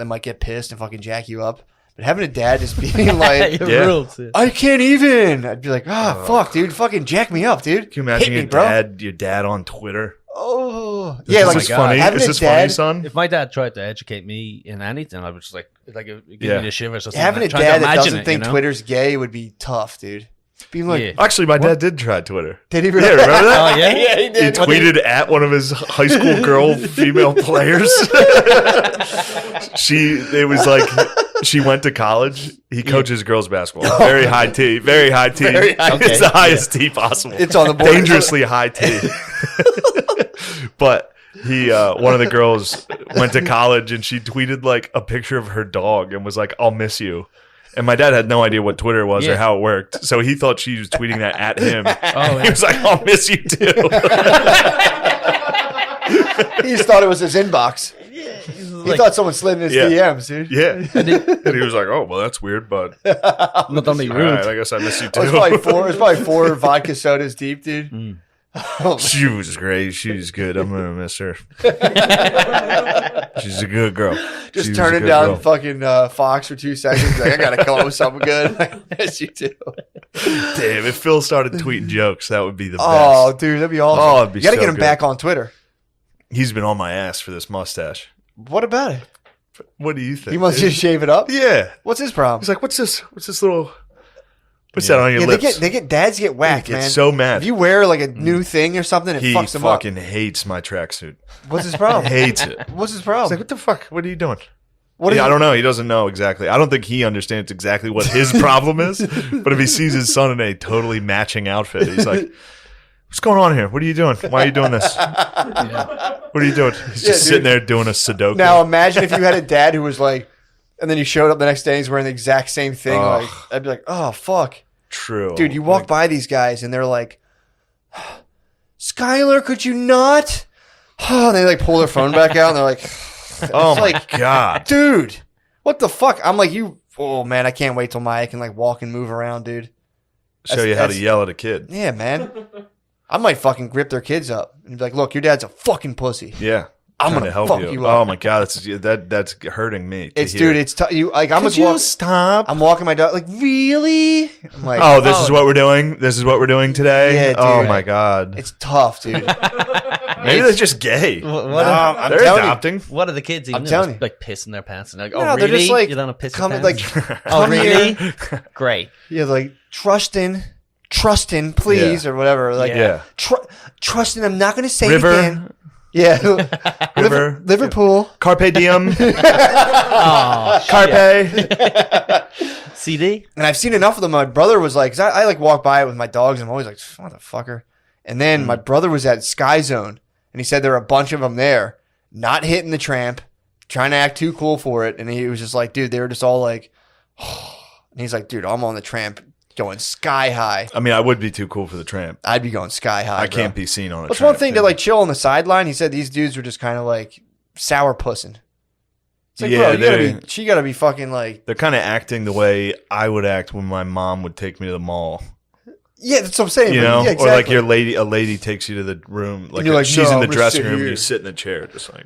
Speaker 3: might get pissed and fucking jack you up. But having a dad just being like,
Speaker 2: It
Speaker 1: Yeah.
Speaker 2: rules. Yeah.
Speaker 3: I can't even. I'd be like, fuck, dude. Fucking jack me up, dude.
Speaker 1: Can you imagine
Speaker 3: Hit me, bro.
Speaker 1: your dad on Twitter?
Speaker 3: Oh.
Speaker 1: Is
Speaker 3: Yeah,
Speaker 1: this
Speaker 3: like,
Speaker 1: funny?
Speaker 3: having
Speaker 1: Is
Speaker 3: a
Speaker 1: this
Speaker 3: dad,
Speaker 1: funny, son?
Speaker 2: If my dad tried to educate me in anything, I would just like it give
Speaker 1: Yeah.
Speaker 2: me the shivers. Or something.
Speaker 3: having a
Speaker 2: Trying to
Speaker 3: dad that
Speaker 2: imagine
Speaker 3: doesn't
Speaker 2: it,
Speaker 3: think
Speaker 2: you know?
Speaker 3: Twitter's gay would be tough, dude. Being like,
Speaker 2: Yeah.
Speaker 1: Actually, my dad did try Twitter.
Speaker 3: did he
Speaker 1: Yeah,
Speaker 3: really?
Speaker 1: remember that?
Speaker 2: Oh yeah.
Speaker 3: Yeah, he
Speaker 1: He
Speaker 3: did.
Speaker 1: tweeted at one of his high school girl female players. It was like she went to college. He coaches girls basketball. Very high T. Very high T.
Speaker 3: Very high
Speaker 1: It's the highest T possible.
Speaker 3: It's on the board.
Speaker 1: Dangerously high T. But one of the girls went to college and she tweeted like a picture of her dog and was like, "I'll miss you." And my dad had no idea what Twitter was or
Speaker 2: Yeah.
Speaker 1: how it worked. So he thought she was tweeting that at him.
Speaker 2: Oh,
Speaker 1: He was like, "I'll miss you too."
Speaker 3: He just thought it was his inbox. He thought someone slid in his
Speaker 1: Yeah.
Speaker 3: DMs, dude.
Speaker 1: Yeah. And he was like, "Oh, well, that's weird, but
Speaker 2: Not only
Speaker 1: all
Speaker 2: rude.
Speaker 1: right, I guess I miss you
Speaker 3: It was
Speaker 1: too."
Speaker 3: probably four vodka sodas deep, dude.
Speaker 2: Mm.
Speaker 3: Oh,
Speaker 1: She was great. She was good. I'm gonna miss her. She's a good girl. She
Speaker 3: just
Speaker 1: was a
Speaker 3: turning
Speaker 1: good
Speaker 3: down
Speaker 1: girl.
Speaker 3: fucking Fox for 2 seconds. Like, I gotta come up with something good. I miss you too.
Speaker 1: Damn, if Phil started tweeting jokes, that would be the best.
Speaker 3: Oh, dude, that'd be awesome.
Speaker 1: Oh, it'd be
Speaker 3: you gotta
Speaker 1: so
Speaker 3: get him
Speaker 1: good.
Speaker 3: back on Twitter.
Speaker 1: He's been on my ass for this mustache.
Speaker 3: What about it?
Speaker 1: What do you think?
Speaker 3: He wants you to shave it up.
Speaker 1: Yeah.
Speaker 3: What's his problem?
Speaker 1: He's like, "What's this? What's this little? What's that on your
Speaker 3: Yeah,
Speaker 1: lips?"
Speaker 3: dads get whacked,
Speaker 1: He gets
Speaker 3: man.
Speaker 1: so mad.
Speaker 3: If you wear like a new thing or something, it
Speaker 1: He
Speaker 3: fucks him up.
Speaker 1: fucking hates my tracksuit.
Speaker 3: What's his problem?
Speaker 1: Hates it.
Speaker 3: What's his
Speaker 1: He's
Speaker 3: problem?
Speaker 1: like, "What the fuck? What are you doing?"
Speaker 3: What is
Speaker 1: I
Speaker 3: it?
Speaker 1: don't know. He doesn't know exactly. I don't think he understands exactly what his problem is. But if he sees his son in a totally matching outfit, he's like, "What's going on here? What are you doing? Why are you doing this? What are you doing?" He's just
Speaker 3: dude.
Speaker 1: sitting there doing a Sudoku.
Speaker 3: Now imagine if you had a dad who was like, and then he showed up the next day and he's wearing the exact same thing.
Speaker 1: Ugh.
Speaker 3: Like, I'd be like, oh fuck,
Speaker 1: True.
Speaker 3: dude. You walk by these guys and they're like, Skylar, could you not? And they like pull their phone back out and they're like,
Speaker 1: Oh
Speaker 3: it's
Speaker 1: my
Speaker 3: like,
Speaker 1: God.
Speaker 3: dude, what the fuck? I'm like, oh man, I can't wait till Maya can like walk and move around, dude.
Speaker 1: Show you how to
Speaker 3: that's-
Speaker 1: yell at a kid.
Speaker 3: Yeah, man. I might fucking grip their kids up and be like, look, your dad's a fucking pussy.
Speaker 1: Yeah.
Speaker 3: I'm
Speaker 1: Trying
Speaker 3: gonna
Speaker 1: to help
Speaker 3: fuck
Speaker 1: you.
Speaker 3: you up.
Speaker 1: Oh my God. That's hurting me. to
Speaker 3: It's
Speaker 1: hear.
Speaker 3: dude, it's you like I'm
Speaker 1: Could
Speaker 3: just
Speaker 1: you stop?
Speaker 3: I'm walking my dog like really? I'm like,
Speaker 1: Oh, this is what we're doing. This is what we're doing today.
Speaker 3: Yeah, dude.
Speaker 1: Oh my God.
Speaker 3: it's tough, dude.
Speaker 1: Maybe they're just gay.
Speaker 2: What
Speaker 3: No,
Speaker 2: are,
Speaker 3: I'm
Speaker 1: They're
Speaker 3: telling you.
Speaker 1: adopting.
Speaker 2: what are the kids even
Speaker 3: I'm
Speaker 2: doing?
Speaker 3: telling
Speaker 2: Just,
Speaker 3: you.
Speaker 2: like pissing their pants and like,
Speaker 3: No,
Speaker 2: oh
Speaker 3: they're
Speaker 2: really?
Speaker 3: just, like,
Speaker 2: You don't piss your
Speaker 3: come
Speaker 2: pants?
Speaker 3: like
Speaker 2: Oh
Speaker 3: come
Speaker 2: really?
Speaker 3: here.
Speaker 2: Great.
Speaker 3: Yeah, like Trustin, please,
Speaker 1: Yeah.
Speaker 3: or whatever. Like
Speaker 1: Yeah.
Speaker 3: Trustin, I'm not gonna say
Speaker 1: River.
Speaker 3: it again. Yeah.
Speaker 1: River.
Speaker 3: Liverpool.
Speaker 1: Carpe diem.
Speaker 2: Oh,
Speaker 1: Carpe.
Speaker 2: CD?
Speaker 3: And I've seen enough of them. My brother was like, 'cause I like walk by it with my dogs and I'm always like, motherfucker. And then my brother was at Sky Zone and he said there were a bunch of them there, not hitting the tramp, trying to act too cool for it. And he was just like, dude, they were just all like, and he's like, dude, I'm on the tramp going sky high.
Speaker 1: I mean, I would be too cool for the tramp.
Speaker 3: I'd be going sky high.
Speaker 1: I can't be seen on a
Speaker 3: It's
Speaker 1: tramp.
Speaker 3: one thing to like chill on the sideline. He said these dudes were just kind of like sour pussing. It's like,
Speaker 1: Yeah,
Speaker 3: bro, she gotta be fucking like.
Speaker 1: They're kind of acting the way I would act when my mom would take me to the mall.
Speaker 3: Yeah, that's what I'm saying.
Speaker 1: You know,
Speaker 3: yeah, exactly.
Speaker 1: or like a lady takes you to the room, like,
Speaker 3: you're like,
Speaker 1: she's
Speaker 3: no,
Speaker 1: in the
Speaker 3: I'm gonna
Speaker 1: dressing
Speaker 3: sit
Speaker 1: room,
Speaker 3: here.
Speaker 1: and you sit in the chair, just like,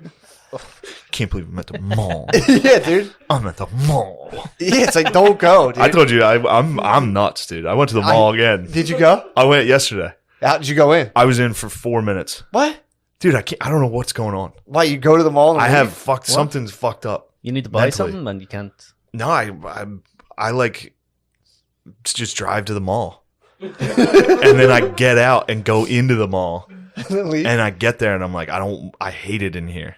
Speaker 1: can't believe I'm at the mall.
Speaker 3: Yeah, dude.
Speaker 1: I'm at the mall.
Speaker 3: Yeah, it's like don't go, dude.
Speaker 1: I told you I'm nuts, dude. I went to the mall again.
Speaker 3: Did you go?
Speaker 1: I went yesterday.
Speaker 3: How did you go in?
Speaker 1: I was in for 4 minutes,
Speaker 3: What?
Speaker 1: dude. I don't know what's going on.
Speaker 3: Why you go to the mall? And
Speaker 1: I
Speaker 3: leave?
Speaker 1: have something's fucked up.
Speaker 2: You need to buy
Speaker 1: Mentally.
Speaker 2: something and you can't.
Speaker 1: No, I like just drive to the mall. And then I get out and go into the mall,
Speaker 3: leave.
Speaker 1: and I get there and I'm like, I hate it in here,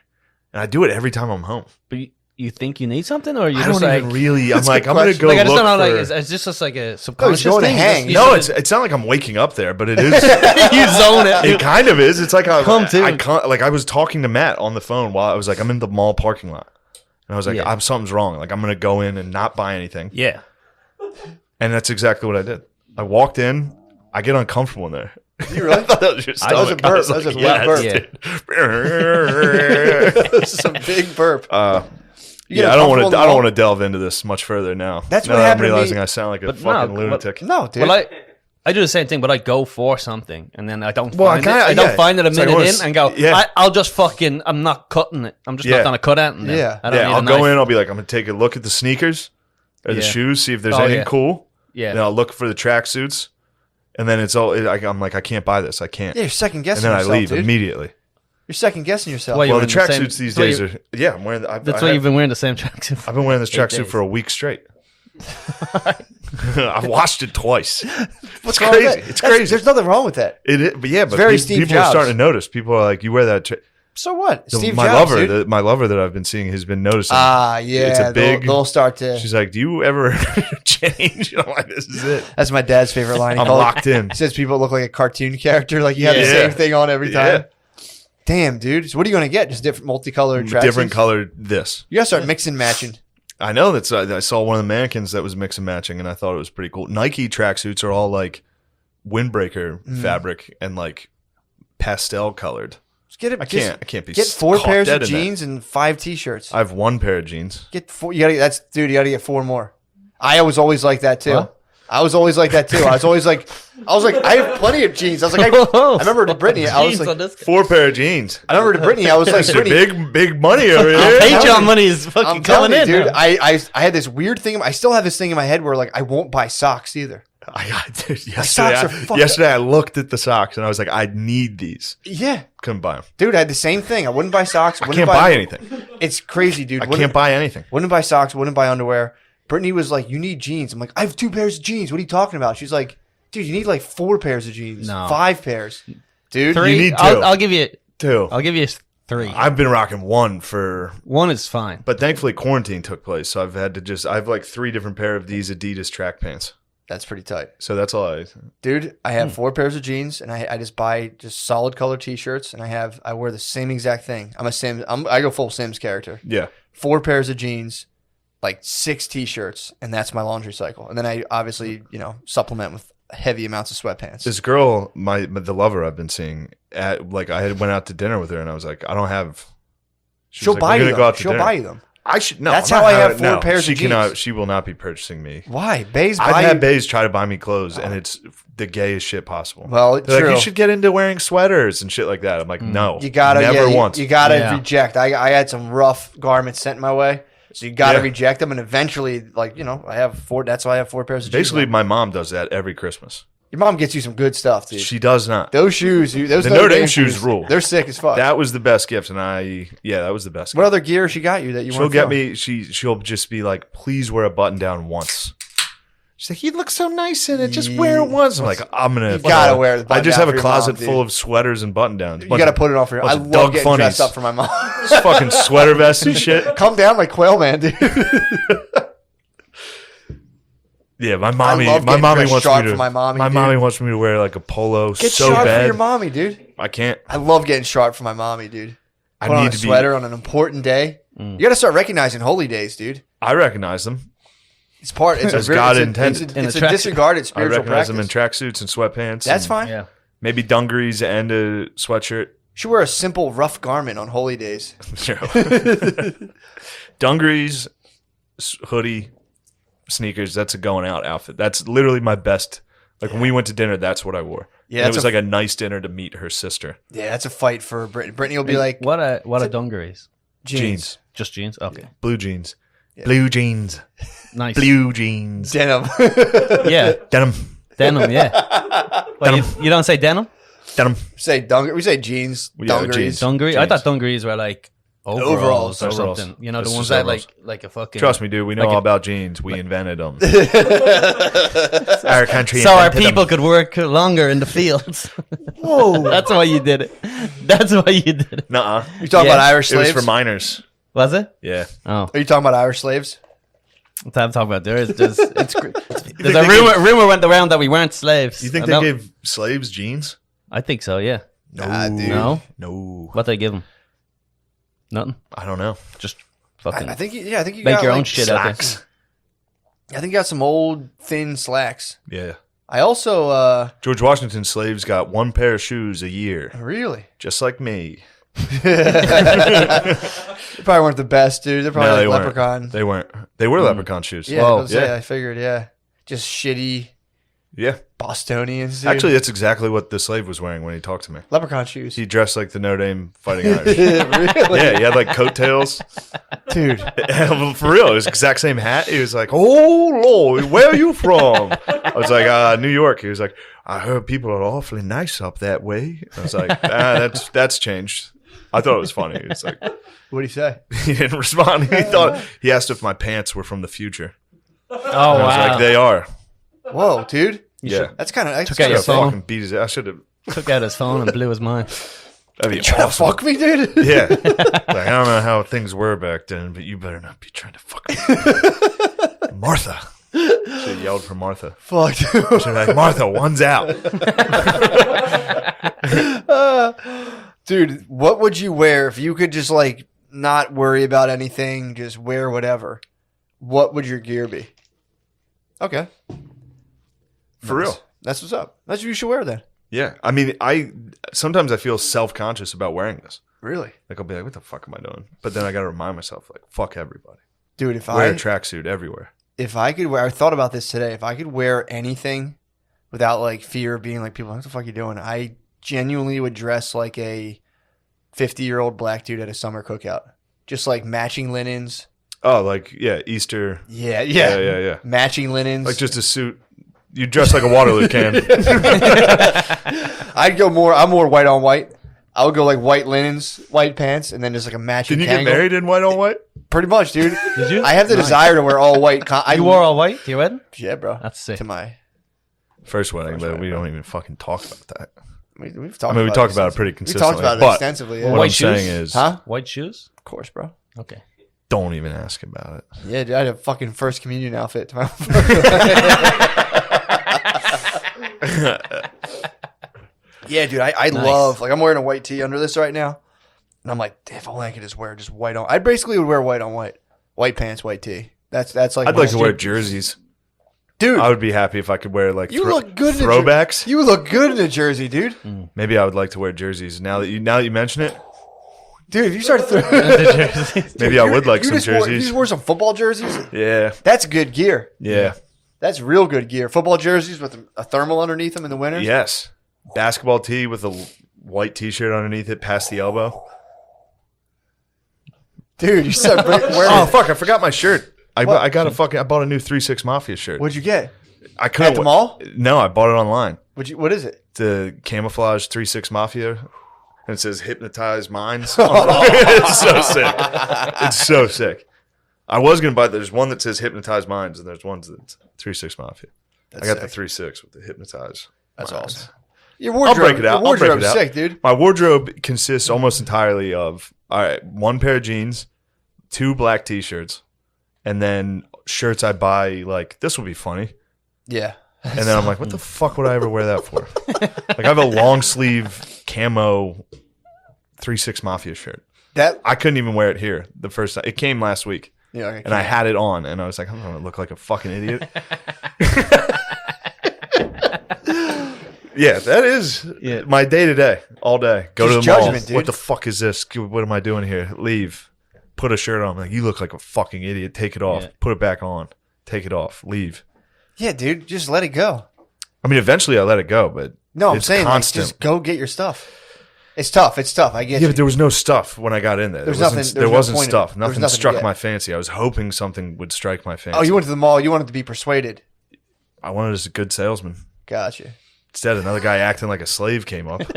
Speaker 1: and I do it every time I'm home.
Speaker 2: But you think you need something, or you
Speaker 1: I
Speaker 2: just
Speaker 1: don't
Speaker 2: like
Speaker 1: even really. I'm
Speaker 3: That's a
Speaker 1: like,
Speaker 3: good
Speaker 1: I'm gonna
Speaker 3: question.
Speaker 1: go
Speaker 2: like I just
Speaker 1: look
Speaker 2: don't know. Like,
Speaker 1: for.
Speaker 2: is this just like a subconscious
Speaker 3: going to
Speaker 2: thing?
Speaker 3: hang.
Speaker 1: No, it's not like I'm waking up there, but it is.
Speaker 2: you zone it.
Speaker 1: It kind of is. It's like
Speaker 2: Come to.
Speaker 1: I was talking to Matt on the phone while I was like, I'm in the mall parking lot, and I was like,
Speaker 2: Yeah.
Speaker 1: something's wrong. Like I'm gonna go in and not buy anything,
Speaker 2: Yeah.
Speaker 1: and that's exactly what I did. I walked in. I get uncomfortable in there.
Speaker 3: You really?
Speaker 1: I thought that was your
Speaker 3: That was a
Speaker 1: stomach. I
Speaker 3: burp.
Speaker 1: was
Speaker 3: That was a
Speaker 1: like,
Speaker 3: burp.
Speaker 1: yes,
Speaker 3: This is a big burp. You get
Speaker 1: Yeah, I don't want
Speaker 3: uncomfortable in
Speaker 1: to.
Speaker 3: the
Speaker 1: I don't
Speaker 3: mall?
Speaker 1: want to delve into this much further now.
Speaker 3: That's
Speaker 1: now
Speaker 3: what
Speaker 1: that
Speaker 3: happened to
Speaker 1: I'm
Speaker 3: me.
Speaker 1: realizing I sound like a
Speaker 2: But
Speaker 1: fucking
Speaker 2: no,
Speaker 1: lunatic.
Speaker 3: No, dude.
Speaker 2: Well, I do the same thing, but I go for something and then I don't
Speaker 1: Well,
Speaker 2: find
Speaker 1: I
Speaker 2: it. I
Speaker 1: kinda-
Speaker 2: don't
Speaker 1: yeah.
Speaker 2: find it a
Speaker 1: It's like I
Speaker 2: minute
Speaker 1: wanna
Speaker 2: in and go,
Speaker 1: yeah.
Speaker 2: I'll just fucking, I'm not cutting it. I'm just
Speaker 1: Yeah.
Speaker 2: not going to cut it. And then
Speaker 3: Yeah.
Speaker 2: I don't
Speaker 1: Yeah,
Speaker 2: need
Speaker 1: I'll
Speaker 2: a
Speaker 1: go
Speaker 2: knife.
Speaker 1: in. I'll be like, I'm gonna take a look at the sneakers or the
Speaker 2: Yeah.
Speaker 1: shoes, see if there's
Speaker 2: Oh,
Speaker 1: anything
Speaker 2: yeah.
Speaker 1: cool.
Speaker 2: Yeah.
Speaker 1: Then I'll look for the tracksuits, and then it's all. I'm like, I can't buy this. I can't.
Speaker 3: Yeah, you're second
Speaker 1: And
Speaker 3: guessing
Speaker 1: then I
Speaker 3: yourself,
Speaker 1: leave
Speaker 3: dude.
Speaker 1: immediately.
Speaker 3: You're second guessing yourself.
Speaker 2: Why you-
Speaker 1: Well, the
Speaker 2: wearing the same-
Speaker 1: tracksuits these
Speaker 2: that's why
Speaker 1: days
Speaker 2: you-
Speaker 1: are. Yeah, I'm wearing.
Speaker 2: That's why you've been wearing the same tracksuit.
Speaker 1: I've been wearing this
Speaker 2: 8
Speaker 1: tracksuit
Speaker 2: days.
Speaker 1: for a week straight. I've washed it twice.
Speaker 3: What's
Speaker 1: It's
Speaker 3: wrong with
Speaker 1: crazy.
Speaker 3: that?
Speaker 1: It's
Speaker 3: That's-
Speaker 1: crazy.
Speaker 3: There's nothing wrong with that.
Speaker 1: It is, but yeah, but
Speaker 3: very Steve
Speaker 1: people are
Speaker 3: Jobs.
Speaker 1: starting to notice. People are like, you wear that.
Speaker 3: So what? Steve
Speaker 1: my
Speaker 3: Jobs,
Speaker 1: lover,
Speaker 3: dude.
Speaker 1: my lover that I've been seeing has been noticing.
Speaker 3: Ah, yeah.
Speaker 1: It's a big-
Speaker 3: They'll start to.
Speaker 1: She's like, "Do you ever change?" I'm like, "This is it.
Speaker 3: That's my dad's favorite line. He
Speaker 1: I'm
Speaker 3: called it-
Speaker 1: locked in."
Speaker 3: He says people look like a cartoon character. Like you have the
Speaker 1: Yeah.
Speaker 3: same thing on every time.
Speaker 1: Yeah.
Speaker 3: Damn, dude. So what are you going to get? Just different multicolored tracksuits?
Speaker 1: Different colored. This.
Speaker 3: You got to start mixing matching.
Speaker 1: I know that's. I saw one of the mannequins that was mix and matching, and I thought it was pretty cool. Nike tracksuits are all like windbreaker fabric and like pastel colored.
Speaker 3: Just get it.
Speaker 1: I can't be.
Speaker 3: Get 4
Speaker 1: caught
Speaker 3: pairs
Speaker 1: dead
Speaker 3: of
Speaker 1: in that.
Speaker 3: jeans and 5 t-shirts.
Speaker 1: I have one pair of jeans.
Speaker 3: Get 4. You got to. That's dude. You got to get 4 more. I was always like that too.
Speaker 2: What?
Speaker 3: I was always like that too. I was like, I have plenty of jeans. I was like, I remember to Brittany. I was
Speaker 2: Jeans
Speaker 3: like,
Speaker 2: on this guy.
Speaker 1: 4 pair of jeans.
Speaker 3: I remember to Brittany. I was like,
Speaker 1: It's a
Speaker 3: Brittany,
Speaker 1: big money over here.
Speaker 2: Patreon money is fucking
Speaker 3: I'm telling
Speaker 2: coming
Speaker 3: you,
Speaker 2: in,
Speaker 3: dude.
Speaker 2: now.
Speaker 3: I had this weird thing. I still have this thing in my head where like I won't buy socks either.
Speaker 1: Dude,
Speaker 3: socks are fucked
Speaker 1: yesterday I looked at the socks and I was like, I need these.
Speaker 3: Yeah,
Speaker 1: Couldn't buy them.
Speaker 3: dude. I had the same thing. I wouldn't buy socks.
Speaker 1: I can't buy anything.
Speaker 3: It's crazy, dude.
Speaker 1: I can't buy anything.
Speaker 3: Wouldn't buy socks. Wouldn't buy underwear. Brittany was like, "You need jeans." I'm like, "I have 2 pairs of jeans. What are you talking about?" She's like, "Dude, you need like 4 pairs of jeans.
Speaker 2: No.
Speaker 3: 5 pairs, dude."
Speaker 2: 3.
Speaker 1: You need
Speaker 2: I'll give you.
Speaker 1: 2.
Speaker 2: I'll give you 3.
Speaker 1: I've been rocking 1 for,
Speaker 2: 1 is fine.
Speaker 1: but thankfully quarantine took place, so I've had to I have like 3 different pair of these Adidas track pants.
Speaker 3: That's pretty tight,
Speaker 1: So that's all I.
Speaker 3: dude. I have 4 pairs of jeans, and I just buy just solid color t-shirts, and I wear the same exact thing. I'm a Sims. I go full Sims character.
Speaker 1: Yeah.
Speaker 3: 4 pairs of jeans, like 6 t-shirts, and that's my laundry cycle. And then I obviously, supplement with heavy amounts of sweatpants.
Speaker 1: This girl, the lover I've been seeing, I went out to dinner with her, and I was like, I don't have.
Speaker 3: She'll
Speaker 1: like,
Speaker 3: buy
Speaker 1: "We're
Speaker 3: you
Speaker 1: gonna go
Speaker 3: them.
Speaker 1: out to
Speaker 3: She'll
Speaker 1: dinner."
Speaker 3: buy you them.
Speaker 1: I should no.
Speaker 3: That's
Speaker 1: I'm
Speaker 3: how
Speaker 1: not
Speaker 3: I have
Speaker 1: having-
Speaker 3: 4
Speaker 1: no,
Speaker 3: pairs
Speaker 1: she
Speaker 3: of
Speaker 1: cannot.
Speaker 3: jeans.
Speaker 1: She will not be purchasing me.
Speaker 3: Why? Bays
Speaker 1: I've
Speaker 3: buy
Speaker 1: had
Speaker 3: you.
Speaker 1: bays try to buy me clothes, and it's the gayest shit possible.
Speaker 3: Well,
Speaker 1: They're
Speaker 3: true.
Speaker 1: like, you should get into wearing sweaters and shit like that. I'm like, no,
Speaker 3: You gotta
Speaker 1: never
Speaker 3: yeah,
Speaker 1: once.
Speaker 3: You gotta
Speaker 2: Yeah.
Speaker 3: reject. I had some rough garments sent my way, so you gotta
Speaker 1: Yeah.
Speaker 3: reject them, and eventually, I have 4. That's why I have 4 pairs of
Speaker 1: Basically,
Speaker 3: jeans.
Speaker 1: my mom does that every Christmas.
Speaker 3: Your mom gets you some good stuff, dude.
Speaker 1: She does not.
Speaker 3: Those shoes, those
Speaker 1: The Notre Dame shoes rule.
Speaker 3: They're sick as fuck.
Speaker 1: That was the best gift, and that was the best.
Speaker 3: What
Speaker 1: gift.
Speaker 3: other gear she got you that you
Speaker 1: She'll
Speaker 3: weren't
Speaker 1: get
Speaker 3: feeling?
Speaker 1: me. She'll just be like, please wear a button down once. She's like, you look so nice in it. Just wear it once. I'm like, I'm gonna.
Speaker 3: You gotta wear the
Speaker 1: I just
Speaker 3: button-down
Speaker 1: have
Speaker 3: for
Speaker 1: a
Speaker 3: your
Speaker 1: cosset
Speaker 3: mom, dude.
Speaker 1: full of sweaters and button downs.
Speaker 3: You gotta put it on for your. I
Speaker 1: bunch of
Speaker 3: love
Speaker 1: Doug
Speaker 3: getting dressed
Speaker 1: funnies.
Speaker 3: up for my mom.
Speaker 1: Just fucking sweater vests and shit.
Speaker 3: Come down like Quail Man, dude.
Speaker 1: Yeah, my mommy.
Speaker 3: love
Speaker 1: My
Speaker 3: getting
Speaker 1: mommy
Speaker 3: dressed
Speaker 1: wants
Speaker 3: sharp
Speaker 1: me to.
Speaker 3: for my mommy, dude.
Speaker 1: mommy wants me to wear like a polo
Speaker 3: Get
Speaker 1: so
Speaker 3: sharp
Speaker 1: bad.
Speaker 3: for your mommy, dude.
Speaker 1: I can't.
Speaker 3: I love getting sharp for my mommy, dude.
Speaker 1: I
Speaker 3: Put on
Speaker 1: need
Speaker 3: a
Speaker 1: to
Speaker 3: sweater on an important day. You gotta start recognizing holy days, dude.
Speaker 1: I recognize them.
Speaker 3: It's part. It's
Speaker 1: As
Speaker 3: a
Speaker 1: God
Speaker 3: it's
Speaker 1: intended.
Speaker 3: It's a disregarded
Speaker 1: I
Speaker 3: spiritual
Speaker 1: recognize
Speaker 3: practice.
Speaker 1: them in tracksuits and sweatpants.
Speaker 3: That's
Speaker 1: and
Speaker 3: fine.
Speaker 2: Yeah.
Speaker 1: Maybe dungarees and a sweatshirt.
Speaker 3: Should wear a simple rough garment on holy days.
Speaker 1: Dungarees, hoodie, sneakers. That's a going out outfit. That's literally my best. Like when we went to dinner, that's what I wore.
Speaker 3: Yeah,
Speaker 1: And it
Speaker 3: that's
Speaker 1: was
Speaker 3: a-
Speaker 1: like a nice dinner to meet her sister.
Speaker 3: Yeah, that's a fight for Brittany. Brittany will be like
Speaker 2: what a dungarees?
Speaker 1: Jeans.
Speaker 2: Just jeans? Okay.
Speaker 1: Blue jeans. Blue jeans.
Speaker 2: Nice.
Speaker 1: Blue jeans.
Speaker 3: denim.
Speaker 2: Yeah.
Speaker 1: Denim.
Speaker 2: Denim, yeah. Well, you don't say denim?
Speaker 1: Denim.
Speaker 3: We say jeans.
Speaker 1: Yeah,
Speaker 3: Dungarees.
Speaker 1: jeans.
Speaker 2: Dungaree? I
Speaker 1: Jeans.
Speaker 2: thought dungarees were like overalls or
Speaker 1: Overalls.
Speaker 2: something. You know,
Speaker 1: It's
Speaker 2: the ones
Speaker 1: just
Speaker 2: that
Speaker 1: overalls.
Speaker 2: like a fucking...
Speaker 1: Trust me, dude. We know
Speaker 2: Like
Speaker 1: all
Speaker 2: a-
Speaker 1: about jeans. We invented them. Our country
Speaker 2: So our
Speaker 1: invented
Speaker 2: people
Speaker 1: them.
Speaker 2: could work longer in the fields.
Speaker 3: Whoa.
Speaker 2: That's why you did it. That's why you did it.
Speaker 1: Nuh-uh.
Speaker 3: You talking
Speaker 2: Yeah.
Speaker 3: about Irish
Speaker 1: It was
Speaker 3: slaves?
Speaker 1: for minors.
Speaker 2: Was it?
Speaker 1: Yeah.
Speaker 2: Oh,
Speaker 3: Are you talking about Irish slaves?
Speaker 2: I'm talking about there's there's a
Speaker 1: think they
Speaker 2: rumor went around that we weren't slaves.
Speaker 1: You think
Speaker 2: I
Speaker 1: they
Speaker 2: don't-
Speaker 1: gave slaves jeans?
Speaker 2: I think so. Yeah.
Speaker 3: Nah, dude.
Speaker 2: No.
Speaker 1: No.
Speaker 2: What they give them? Nothing.
Speaker 1: I don't know.
Speaker 2: Just fucking
Speaker 3: I think you
Speaker 2: make
Speaker 3: got
Speaker 2: your
Speaker 3: like,
Speaker 2: own shit out there.
Speaker 1: Slacks.
Speaker 3: I think you got some old thin slacks.
Speaker 1: Yeah.
Speaker 3: I also
Speaker 1: George Washington's slaves got one pair of shoes a year,
Speaker 3: really.
Speaker 1: just like me.
Speaker 3: They probably weren't the best, dude. They're probably
Speaker 1: No,
Speaker 3: like
Speaker 1: they weren't.
Speaker 3: leprechaun.
Speaker 1: They weren't. They were leprechaun shoes.
Speaker 3: Yeah,
Speaker 2: Whoa.
Speaker 3: I was gonna say,
Speaker 1: Yeah.
Speaker 3: I figured. Yeah, just shitty
Speaker 1: Yeah.
Speaker 3: Bostonians. Dude.
Speaker 1: Actually, that's exactly what the slave was wearing when he talked to me.
Speaker 3: leprechaun shoes.
Speaker 1: He dressed like the Notre Dame Fighting Irish.
Speaker 3: Really?
Speaker 1: Yeah, he had like coattails.
Speaker 3: Dude.
Speaker 1: For real, it was the exact same hat. He was like, "Oh Lord, where are you from?" I was like, "New York." He was like, "I heard people are awfully nice up that way." I was like, that's changed." I thought it was funny. It's like
Speaker 3: What do you say?
Speaker 1: he didn't respond. He asked if my pants were from the future.
Speaker 2: Oh
Speaker 1: And I was
Speaker 2: wow!
Speaker 1: like, "They are."
Speaker 3: Whoa, dude.
Speaker 1: Yeah,
Speaker 3: That's kind of.
Speaker 2: Took out your
Speaker 1: I
Speaker 2: phone.
Speaker 1: fucking beat his. I should have.
Speaker 2: Took out his phone and blew his mind.
Speaker 1: That'd be
Speaker 3: Trying to
Speaker 1: awesome.
Speaker 3: fuck me, dude.
Speaker 1: Yeah, like I don't know how things were back then, but you better not be trying to fuck me. Martha. Should have yelled for Martha.
Speaker 3: Fuck, dude.
Speaker 1: Should have like, Martha, one's out.
Speaker 3: Dude, what would you wear if you could just like not worry about anything, just wear whatever? What would your gear be? Okay.
Speaker 1: For real.
Speaker 3: That's what's up. That's what you should wear then.
Speaker 1: Yeah, I mean, sometimes I feel self-conscious about wearing this.
Speaker 3: Really?
Speaker 1: Like I'll be like, "What the fuck am I doing?" But then I got to remind myself, like, "Fuck everybody."
Speaker 3: Dude, if
Speaker 1: Wear a
Speaker 3: I
Speaker 1: tracksuit everywhere.
Speaker 3: could wear, I thought about this today. If I could wear anything without like fear of being like people, what the fuck are you doing? I genuinely would dress like a 50-year-old black dude at a summer cookout. Just like matching linens.
Speaker 1: Oh, like Easter.
Speaker 3: Yeah.
Speaker 1: Yeah.
Speaker 3: Matching linens.
Speaker 1: Like just a suit. You dress like a Waterloo can.
Speaker 3: I'm more white on white. I would go like white linens, white pants, and then just like a matching
Speaker 1: Didn't you get
Speaker 3: Kangol.
Speaker 1: married in white on white?
Speaker 3: Pretty much, dude.
Speaker 2: Did you?
Speaker 3: I have the desire to wear all white.
Speaker 2: You wore all white to your wedding?
Speaker 3: Yeah, bro.
Speaker 2: That's sick.
Speaker 3: To my.
Speaker 1: First wedding,
Speaker 3: First
Speaker 1: but
Speaker 3: wedding,
Speaker 1: we
Speaker 3: bro.
Speaker 1: don't even fucking talk about that.
Speaker 3: We've talked.
Speaker 1: I mean, we talk about it pretty
Speaker 3: We
Speaker 1: consistently.
Speaker 3: talked about it
Speaker 1: but
Speaker 3: extensively. Yeah.
Speaker 1: What
Speaker 2: White
Speaker 1: I'm
Speaker 2: shoes?
Speaker 1: saying is,
Speaker 3: Huh?
Speaker 2: White shoes?
Speaker 3: Of course, bro.
Speaker 2: Okay.
Speaker 1: don't even ask about it.
Speaker 3: Yeah, dude, I had a fucking first communion outfit. Yeah, dude, I
Speaker 2: Nice.
Speaker 3: love, like, I'm wearing a white tee under this right now. And I'm like, if only I could just wear just white on. I basically would wear white on white. White pants, white tee. That's like.
Speaker 1: I'd
Speaker 3: my
Speaker 1: like to wear
Speaker 3: shit.
Speaker 1: jerseys.
Speaker 3: Dude,
Speaker 1: I would be happy if I could wear like
Speaker 3: you look good in a
Speaker 1: throwbacks.
Speaker 3: You look good in a jersey, dude.
Speaker 1: Maybe I would like to wear jerseys. Now that you mention it,
Speaker 3: Dude, if you start throwing.
Speaker 1: maybe I would like some
Speaker 3: You
Speaker 1: jerseys.
Speaker 3: just wore some football jerseys?
Speaker 1: Yeah,
Speaker 3: That's good gear.
Speaker 1: yeah,
Speaker 3: That's real good gear. Football jerseys with a thermal underneath them in the winter.
Speaker 1: yes. Basketball tee with a white T-shirt underneath it, past the elbow.
Speaker 3: Dude, you said wear
Speaker 1: Oh fuck! I forgot my shirt. I
Speaker 3: What?
Speaker 1: I bought a new 3-6 Mafia shirt.
Speaker 3: What'd you get?
Speaker 1: I couldn't
Speaker 3: At the mall?
Speaker 1: No, I bought it online.
Speaker 3: What is it?
Speaker 1: The camouflage 3-6 Mafia, and it says "Hypnotize Minds." It's so sick. It's so sick. I was gonna buy. There's one that says "Hypnotize Minds," and there's one that's 3-6 Mafia.
Speaker 3: That's
Speaker 1: I got
Speaker 3: sick.
Speaker 1: the 3-6 with the "Hypnotize."
Speaker 3: That's
Speaker 1: Minds.
Speaker 3: awesome. Your wardrobe,
Speaker 1: break it out.
Speaker 3: Your
Speaker 1: I'll break
Speaker 3: wardrobe's
Speaker 1: it out.
Speaker 3: sick, dude.
Speaker 1: My wardrobe consists almost entirely of one pair of jeans, 2 black T-shirts, and then shirts I buy. Like, this will be funny.
Speaker 3: Yeah.
Speaker 1: And then I'm like, what the fuck would I ever wear that for? Like, I have a long sleeve camo 3-6 Mafia shirt.
Speaker 3: That
Speaker 1: I couldn't even wear it here the first time. It came last week.
Speaker 3: Yeah,
Speaker 1: and I had it on, and I was like, I'm gonna look like a fucking idiot. Yeah, that is my day to day, all day. Go
Speaker 3: Just
Speaker 1: to the mall.
Speaker 3: judgment, dude.
Speaker 1: What the fuck is this? What am I doing here? Leave. Put a shirt on. I'm like, you look like a fucking idiot. Take it off.
Speaker 2: Yeah.
Speaker 1: Put it back on. Take it off. Leave.
Speaker 3: Yeah, dude, just let it go.
Speaker 1: I mean, eventually I let it go, but
Speaker 3: No, I'm
Speaker 1: it's
Speaker 3: saying like,
Speaker 1: constant.
Speaker 3: just go get your stuff. It's tough. I get
Speaker 1: Yeah,
Speaker 3: you.
Speaker 1: but there was no stuff when I got in there.
Speaker 3: There's
Speaker 1: There
Speaker 3: nothing-
Speaker 1: wasn't,
Speaker 3: there's
Speaker 1: there
Speaker 3: no
Speaker 1: wasn't
Speaker 3: point in it.
Speaker 1: stuff.
Speaker 3: There was
Speaker 1: Nothing
Speaker 3: nothing to
Speaker 1: struck
Speaker 3: get.
Speaker 1: my fancy. I was hoping something would strike my fancy.
Speaker 3: Oh, you went to the mall. You wanted to be persuaded.
Speaker 1: I wanted as a good salesman.
Speaker 3: Gotcha.
Speaker 1: Instead, another guy acting like a slave came up. The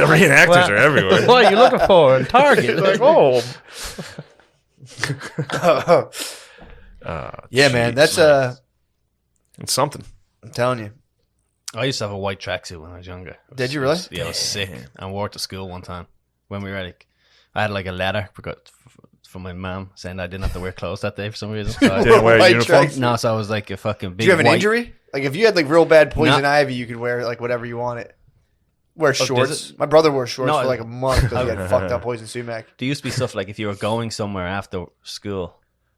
Speaker 1: reenactors are everywhere.
Speaker 2: What are you looking for? Target.
Speaker 1: Like, oh.
Speaker 3: Yeah, man. That's
Speaker 1: It's something.
Speaker 3: I'm telling you.
Speaker 2: I used to have a white tracksuit when I was younger.
Speaker 3: Did you really?
Speaker 2: Yeah, I was sick. I wore it to school one time when we were I had like a letter from my mom saying I didn't have to wear clothes that day for some reason. So I
Speaker 1: Didn't wear a
Speaker 3: White
Speaker 1: uniform.
Speaker 3: tracksuit.
Speaker 2: No, so I was like a fucking big.
Speaker 3: Did you have an
Speaker 2: white-
Speaker 3: injury? Like if you had like real bad poison
Speaker 2: No.
Speaker 3: ivy, you could wear like whatever you wanted. Wear
Speaker 2: does
Speaker 3: shorts.
Speaker 2: it?
Speaker 3: My brother wore shorts
Speaker 2: No,
Speaker 3: for like a month because he had fucked up poison sumac.
Speaker 2: There used to be stuff like if you were going somewhere after school.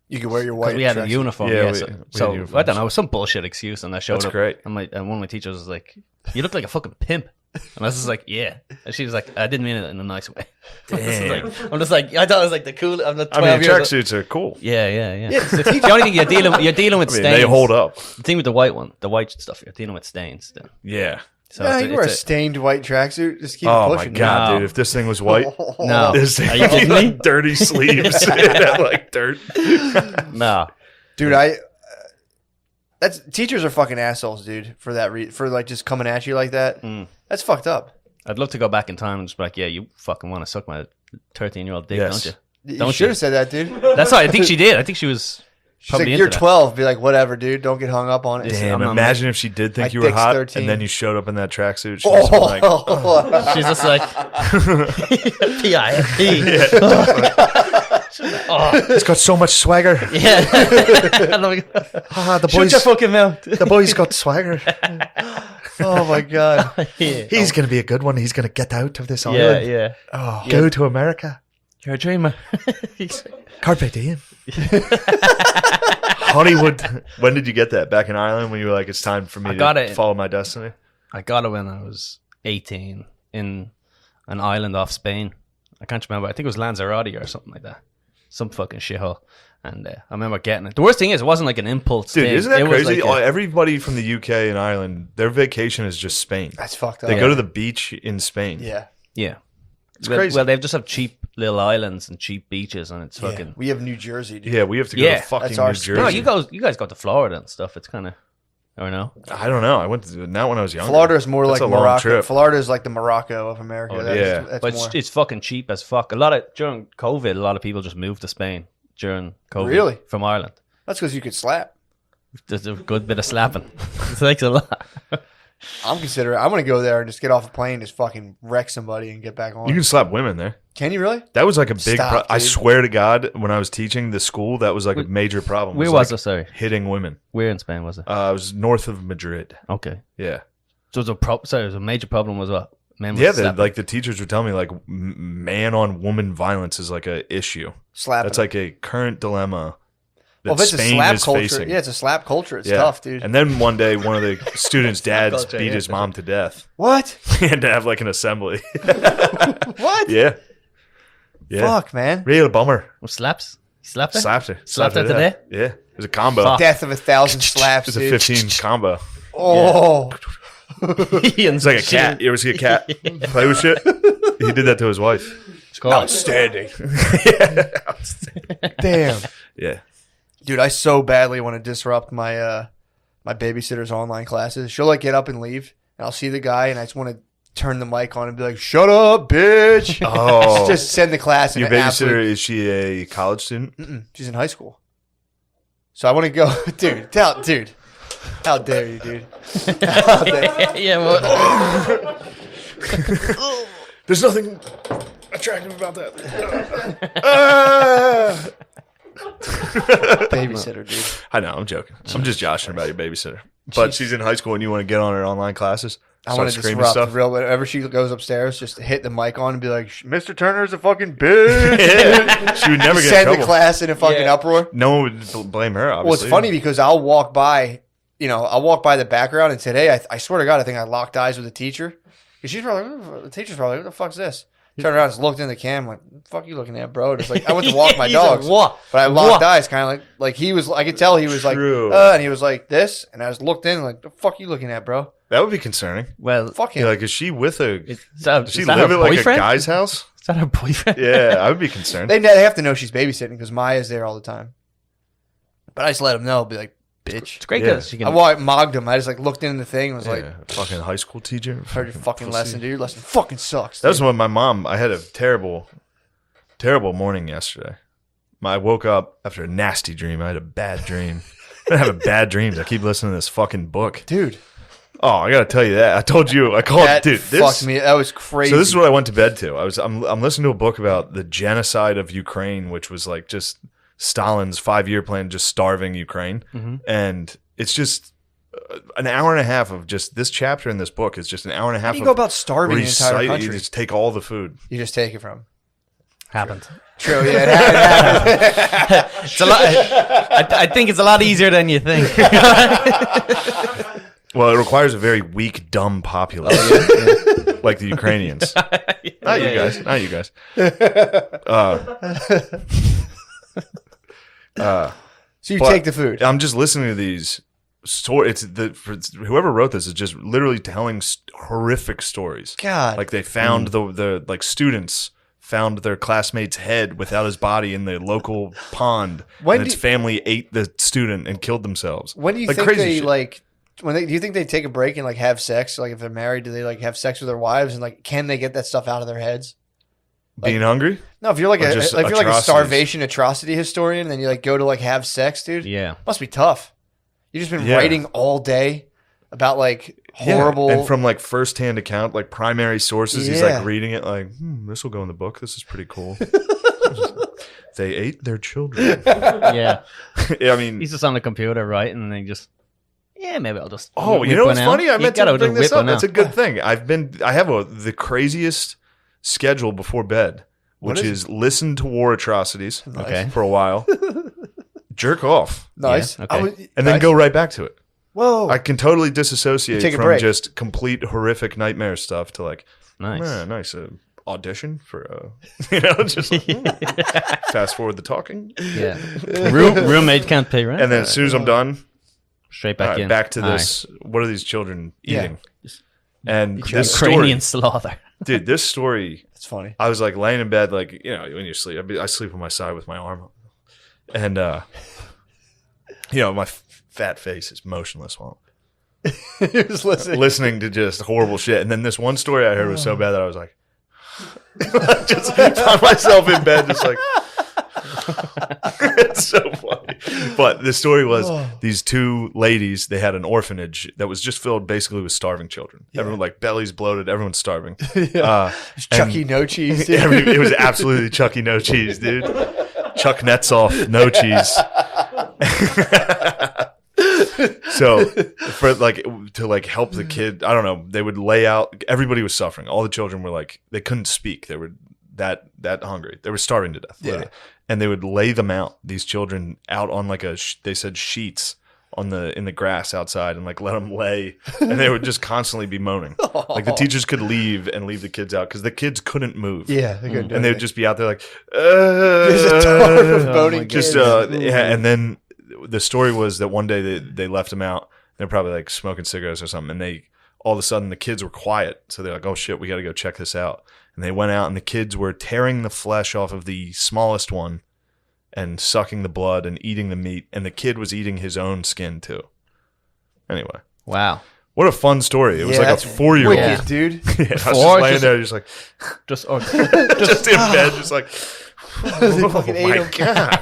Speaker 3: You could wear your
Speaker 2: Because
Speaker 3: white.
Speaker 2: we had a
Speaker 3: tracksuit.
Speaker 2: uniform,
Speaker 1: Yeah,
Speaker 2: yeah.
Speaker 1: we
Speaker 2: So,
Speaker 1: had
Speaker 2: so
Speaker 1: uniforms.
Speaker 2: I don't know, it was some bullshit excuse, and I showed
Speaker 1: That's
Speaker 2: up.
Speaker 1: great.
Speaker 2: And one of my teachers was like, "You look like a fucking pimp," and I was just like, "Yeah." And she was like, "I didn't mean it in a nice way."
Speaker 1: Damn.
Speaker 2: I'm just like, I thought it was like the cool. I'm the 12
Speaker 1: I mean,
Speaker 2: years old.
Speaker 1: tracksuits are cool.
Speaker 2: Yeah.
Speaker 3: Yeah, 'cause the
Speaker 2: The only thing you're dealing with
Speaker 1: I mean,
Speaker 2: stains.
Speaker 1: they hold up.
Speaker 2: The thing with the white stuff, you're dealing with stains. Then.
Speaker 1: Yeah.
Speaker 2: So
Speaker 3: Yeah,
Speaker 2: it's
Speaker 3: you can wear a
Speaker 2: it's
Speaker 3: stained white tracksuit. Just keep
Speaker 1: Oh
Speaker 3: it
Speaker 1: my
Speaker 3: pushing.
Speaker 1: god,
Speaker 2: No.
Speaker 1: dude! If this thing was white,
Speaker 2: No.
Speaker 1: this thing
Speaker 2: Are you kidding me?
Speaker 1: like dirty sleeves, it had like dirt.
Speaker 2: No.
Speaker 3: Dude, that's teachers are fucking assholes, dude. For that, for like just coming at you like that.
Speaker 2: Mm.
Speaker 3: That's fucked up.
Speaker 2: I'd love to go back in time and just be like, yeah, you fucking want to suck my 13-year-old dick,
Speaker 1: Yes.
Speaker 2: don't you?
Speaker 3: You
Speaker 2: Don't
Speaker 3: should
Speaker 2: you?
Speaker 3: have said that, dude.
Speaker 2: That's why I think she did. I think she was
Speaker 3: She's like,
Speaker 2: probably
Speaker 3: you're
Speaker 2: into that.
Speaker 3: 12. Be like, whatever, dude. Don't get hung up on it.
Speaker 2: Listen,
Speaker 1: Damn!
Speaker 2: I'm not-
Speaker 1: Imagine if she did think
Speaker 3: My
Speaker 1: you were
Speaker 3: dick's
Speaker 1: hot,
Speaker 3: 13.
Speaker 1: and then you showed up in that tracksuit. She was like,
Speaker 3: Oh.
Speaker 2: She's just like, P-I-P.
Speaker 1: "It's got so much swagger."
Speaker 2: Yeah.
Speaker 1: Ah, the
Speaker 2: Shut your fucking mouth.
Speaker 1: the boy's got swagger.
Speaker 3: Oh my god.
Speaker 2: Yeah.
Speaker 1: He's going to be a good one. He's going to get out of this
Speaker 2: Yeah,
Speaker 1: island.
Speaker 2: yeah.
Speaker 3: Oh.
Speaker 1: Go to America.
Speaker 2: You're a dreamer.
Speaker 1: Carpe diem. Hollywood. When did you get that? Back in Ireland when you were like, it's time for me
Speaker 2: I got
Speaker 1: to
Speaker 2: it.
Speaker 1: follow my destiny?
Speaker 2: I got it when I was 18 in an island off Spain. I can't remember. I think it was Lanzarote or something like that. Some fucking shithole. And I remember getting it. The worst thing is, it wasn't like an impulse
Speaker 1: Dude,
Speaker 2: thing.
Speaker 1: isn't that
Speaker 2: It was
Speaker 1: crazy?
Speaker 2: like
Speaker 1: Everybody from the UK and Ireland, their vacation is just Spain.
Speaker 3: That's fucked up.
Speaker 1: They go to the beach in Spain.
Speaker 3: Yeah.
Speaker 2: yeah.
Speaker 1: It's
Speaker 2: well,
Speaker 1: crazy.
Speaker 2: Well, they just have cheap little islands and cheap beaches, and it's
Speaker 3: Yeah.
Speaker 2: fucking.
Speaker 3: We have New Jersey, dude.
Speaker 1: Yeah, we have to go
Speaker 2: Yeah,
Speaker 1: to fucking
Speaker 3: that's our
Speaker 1: New
Speaker 3: space.
Speaker 1: Jersey.
Speaker 2: No, you guys go to Florida and stuff. It's kind of, I don't know.
Speaker 1: I don't know. I went to not when I was younger.
Speaker 3: Florida is more
Speaker 1: That's
Speaker 3: like
Speaker 1: a long
Speaker 3: Morocco.
Speaker 1: trip.
Speaker 3: Florida is like the Morocco of America.
Speaker 2: Oh,
Speaker 3: That's,
Speaker 1: yeah.
Speaker 3: that's
Speaker 2: But
Speaker 3: more.
Speaker 2: it's fucking cheap as fuck. During COVID, a lot of people just moved to Spain during COVID.
Speaker 3: Really?
Speaker 2: From Ireland.
Speaker 3: That's because you could slap.
Speaker 2: There's a good bit of slapping. It takes a lot.
Speaker 3: I'm considering. I'm gonna go there and just get off a plane, just fucking wreck somebody, and get back on.
Speaker 1: You can slap women there.
Speaker 3: Can you really?
Speaker 1: That was like a big.
Speaker 3: Stop,
Speaker 1: I
Speaker 3: dude.
Speaker 1: swery to God, when I was teaching the school, that was like a major problem.
Speaker 2: Where
Speaker 1: like
Speaker 2: was it? Sorry.
Speaker 1: hitting women?
Speaker 2: Where in Spain was it?
Speaker 1: I was north of Madrid.
Speaker 2: Okay.
Speaker 1: Yeah,
Speaker 2: So it was it was a major problem was what? Men were
Speaker 1: yeah.
Speaker 2: slapping.
Speaker 1: Like the teachers would tell me, like man on woman violence is like a issue.
Speaker 3: Slapping.
Speaker 1: That's like a current dilemma that
Speaker 3: well, if it's
Speaker 1: Spain
Speaker 3: a slap
Speaker 1: is
Speaker 3: culture,
Speaker 1: facing.
Speaker 3: yeah, it's a slap culture. It's
Speaker 1: Yeah.
Speaker 3: tough, dude.
Speaker 1: And then one day, one of the students' dads
Speaker 2: culture,
Speaker 1: beat
Speaker 2: yeah.
Speaker 1: his mom to death.
Speaker 3: What?
Speaker 1: He had to have like an assembly.
Speaker 3: What?
Speaker 1: Yeah. Yeah.
Speaker 3: Fuck, man.
Speaker 1: Real bummer.
Speaker 2: What, slaps? You slapped her?
Speaker 1: Slapped her.
Speaker 2: Slapped her
Speaker 1: to
Speaker 2: today?
Speaker 1: death. Yeah. It was a combo.
Speaker 2: Fuck.
Speaker 3: Death of 1,000 slaps,
Speaker 1: It was a
Speaker 3: dude.
Speaker 1: 15 combo.
Speaker 3: Oh,
Speaker 1: It's like a cat. You ever see a cat play with shit? He did that to his wife.
Speaker 3: outstanding. Damn.
Speaker 1: Yeah.
Speaker 3: Dude, I so badly want to disrupt my my babysitter's online classes. She'll like get up and leave, and I'll see the guy, and I just want to turn the mic on and be like, "Shut up, bitch!"
Speaker 1: Oh.
Speaker 3: Just send the class. in
Speaker 1: Your
Speaker 3: an
Speaker 1: babysitter,
Speaker 3: absolute-
Speaker 1: is she a college student?
Speaker 3: Mm-mm, she's in high school. So I want to go, dude. How dare you, dude? How dare-
Speaker 2: Yeah, well,
Speaker 1: There's nothing attractive about that.
Speaker 3: Babysitter, dude.
Speaker 1: I know, I'm joking. I'm just joshing about your babysitter. But she's in high school and you want to get on her online classes?
Speaker 3: I want to
Speaker 1: screaming
Speaker 3: disrupt
Speaker 1: stuff.
Speaker 3: real. Whenever she goes upstairs, just hit the mic on and be like, "Mr. Turner's a fucking bitch."
Speaker 1: She would never get in
Speaker 3: Send
Speaker 1: trouble.
Speaker 3: the class in a fucking uproar.
Speaker 1: No one would blame her, obviously.
Speaker 3: Well, it's funny because I'll walk by, the background, and today, I swear to God, I think I locked eyes with the teacher. Because she's probably, the teacher's probably, what the fuck's this? Turned around, just looked in the cam, like, what the fuck you looking at, bro? Just like, I went to walk my
Speaker 2: He's like,
Speaker 3: dogs.
Speaker 2: what?
Speaker 3: But I locked eyes, kind of like he was, I could tell he was
Speaker 1: True.
Speaker 3: like, and he was like this, and I was looked in, like, the fuck you looking at, bro?
Speaker 1: That would be concerning.
Speaker 2: Well,
Speaker 3: Fuck him.
Speaker 1: Yeah, like, is she with a...
Speaker 2: does
Speaker 1: Does she
Speaker 2: that
Speaker 1: live
Speaker 2: her
Speaker 1: at like a
Speaker 2: boyfriend?
Speaker 1: guy's house?
Speaker 2: Is that her boyfriend?
Speaker 1: Yeah, I would be concerned.
Speaker 3: They have to know she's babysitting because Maya's there all the time. But I just let him know, be like, bitch.
Speaker 2: It's great
Speaker 1: Yeah.
Speaker 2: because she
Speaker 3: I
Speaker 2: can.
Speaker 3: mogged him. I just like looked in the thing and was like,
Speaker 1: Yeah, fucking high school teacher.
Speaker 3: heard your fucking
Speaker 1: Pussy.
Speaker 3: lesson, dude. Your lesson fucking sucks.
Speaker 1: That was
Speaker 3: dude.
Speaker 1: when my mom, I had a terrible morning yesterday. I woke up after a nasty dream. I had a bad dream. I have bad dreams. I keep listening to this fucking book.
Speaker 3: Dude,
Speaker 1: Oh, I gotta tell you that. I told you. I called,
Speaker 3: that
Speaker 1: dude.
Speaker 3: fucked me. That was crazy.
Speaker 1: So this is what I went to bed to. I'm listening to a book about the genocide of Ukraine, which was like just Stalin's 5-year plan, just starving Ukraine, and it's just an hour and a half of just this chapter in this book is just an hour and a half.
Speaker 3: How do you
Speaker 1: of
Speaker 3: go about starving an entire
Speaker 1: recite-
Speaker 3: country?
Speaker 1: You just take all the food.
Speaker 3: You just take it from.
Speaker 2: Happened.
Speaker 3: True, yeah, it happened.
Speaker 2: It's a lot. I think it's a lot easier than you think.
Speaker 1: Well, it requires a very weak, dumb populace, like the Ukrainians. Not you guys. Not you guys.
Speaker 3: So you
Speaker 1: But-
Speaker 3: take the food.
Speaker 1: I'm just listening to these stories. Whoever wrote this is just literally telling horrific stories.
Speaker 3: God.
Speaker 1: Like they found the like students found their classmate's head without his body in the local pond,
Speaker 3: When
Speaker 1: and
Speaker 3: do-
Speaker 1: its family ate the student and killed themselves.
Speaker 3: When do you
Speaker 1: Like
Speaker 3: think
Speaker 1: crazy
Speaker 3: they
Speaker 1: shit.
Speaker 3: like? Do you think they take a break and like have sex? Like if they're married, do they like have sex with their wives and like can they get that stuff out of their heads?
Speaker 1: Being hungry?
Speaker 3: No, if you're like
Speaker 1: Or
Speaker 3: a
Speaker 1: just
Speaker 3: if you're like a
Speaker 1: atrocities?
Speaker 3: starvation atrocity historian, then you like go to like have sex, dude.
Speaker 2: Yeah.
Speaker 3: Must be tough. You just been
Speaker 1: Yeah.
Speaker 3: writing all day about like horrible.
Speaker 1: Yeah, and from like firsthand account, like primary sources, he's
Speaker 3: Yeah.
Speaker 1: like reading it like, this will go in the book. This is pretty cool. They ate their children.
Speaker 2: Yeah.
Speaker 1: Yeah, I mean,
Speaker 2: He's just on the computer writing, and then just maybe I'll just.
Speaker 1: oh,
Speaker 2: whip
Speaker 1: you know
Speaker 2: one
Speaker 1: what's
Speaker 2: out.
Speaker 1: funny? I
Speaker 2: You
Speaker 1: meant
Speaker 2: gotta
Speaker 1: to
Speaker 2: do
Speaker 1: bring this
Speaker 2: whip
Speaker 1: up.
Speaker 2: one
Speaker 1: That's a
Speaker 2: out.
Speaker 1: good thing. I have the craziest schedule before bed, which
Speaker 3: What
Speaker 1: is listen to war atrocities
Speaker 2: Okay.
Speaker 1: for a while, jerk off,
Speaker 3: nice.
Speaker 2: Yeah, okay.
Speaker 1: and then go right back to it.
Speaker 3: Whoa.
Speaker 1: I can totally disassociate
Speaker 3: Take a
Speaker 1: from
Speaker 3: break.
Speaker 1: just complete horrific nightmare stuff to like,
Speaker 2: Nice.
Speaker 1: nice audition for just fast forward the talking,
Speaker 2: Yeah. Roommate can't pay rent.
Speaker 1: and then as soon as I'm done,
Speaker 2: Straight
Speaker 1: all
Speaker 2: back
Speaker 1: right,
Speaker 2: in.
Speaker 1: back to
Speaker 2: All
Speaker 1: this. What are these children
Speaker 3: Yeah.
Speaker 1: eating? And
Speaker 2: right.
Speaker 1: this story,
Speaker 2: Ukrainian slaughter.
Speaker 1: dude, this story.
Speaker 3: That's funny.
Speaker 1: I was like laying in bed, like when you sleep. I sleep on my side with my arm, and my fat face is motionless while
Speaker 3: You're just listening.
Speaker 1: listening to just horrible shit. And then this one story I heard was so bad that I was like, just found myself in bed, just like. It's so funny. But the story was these two ladies, they had an orphanage that was just filled basically with starving children. Everyone like bellies bloated, everyone's starving.
Speaker 3: Chucky no cheese. Dude.
Speaker 1: It was absolutely Chucky no cheese, dude. Chuck Netzoff no cheese. So for to help the kid, I don't know, they would lay out, everybody was suffering. All the children were like, they couldn't speak. They were that hungry. They were starving to death. Literally. And they would lay them out, these children out on like they said sheets in the grass outside, and like let them lay, and they would just constantly be moaning. Like the teachers could leave the kids out because the kids couldn't move.
Speaker 3: Yeah, they couldn't do
Speaker 1: And they would
Speaker 3: anything.
Speaker 1: just be out there like,
Speaker 3: There's a ton of boning
Speaker 1: just
Speaker 3: kids.
Speaker 1: and then the story was that one day they left them out. They're probably like smoking cigarettes or something, and they all of a sudden the kids were quiet, so they're like, oh shit, we got to go check this out. And they went out, and the kids were tearing the flesh off of the smallest one and sucking the blood and eating the meat, and the kid was eating his own skin too. Anyway,
Speaker 2: Wow.
Speaker 1: what a fun story. It was
Speaker 3: Yeah,
Speaker 1: like a
Speaker 3: that's
Speaker 1: 4-year-old.
Speaker 3: wicked,
Speaker 2: Yeah.
Speaker 3: dude.
Speaker 1: Yeah, I was just
Speaker 2: Or
Speaker 1: laying
Speaker 2: just-
Speaker 1: there just like
Speaker 2: Just
Speaker 1: just in bed, just like
Speaker 3: They
Speaker 1: oh
Speaker 3: fucking ate
Speaker 1: my
Speaker 3: him.
Speaker 1: god.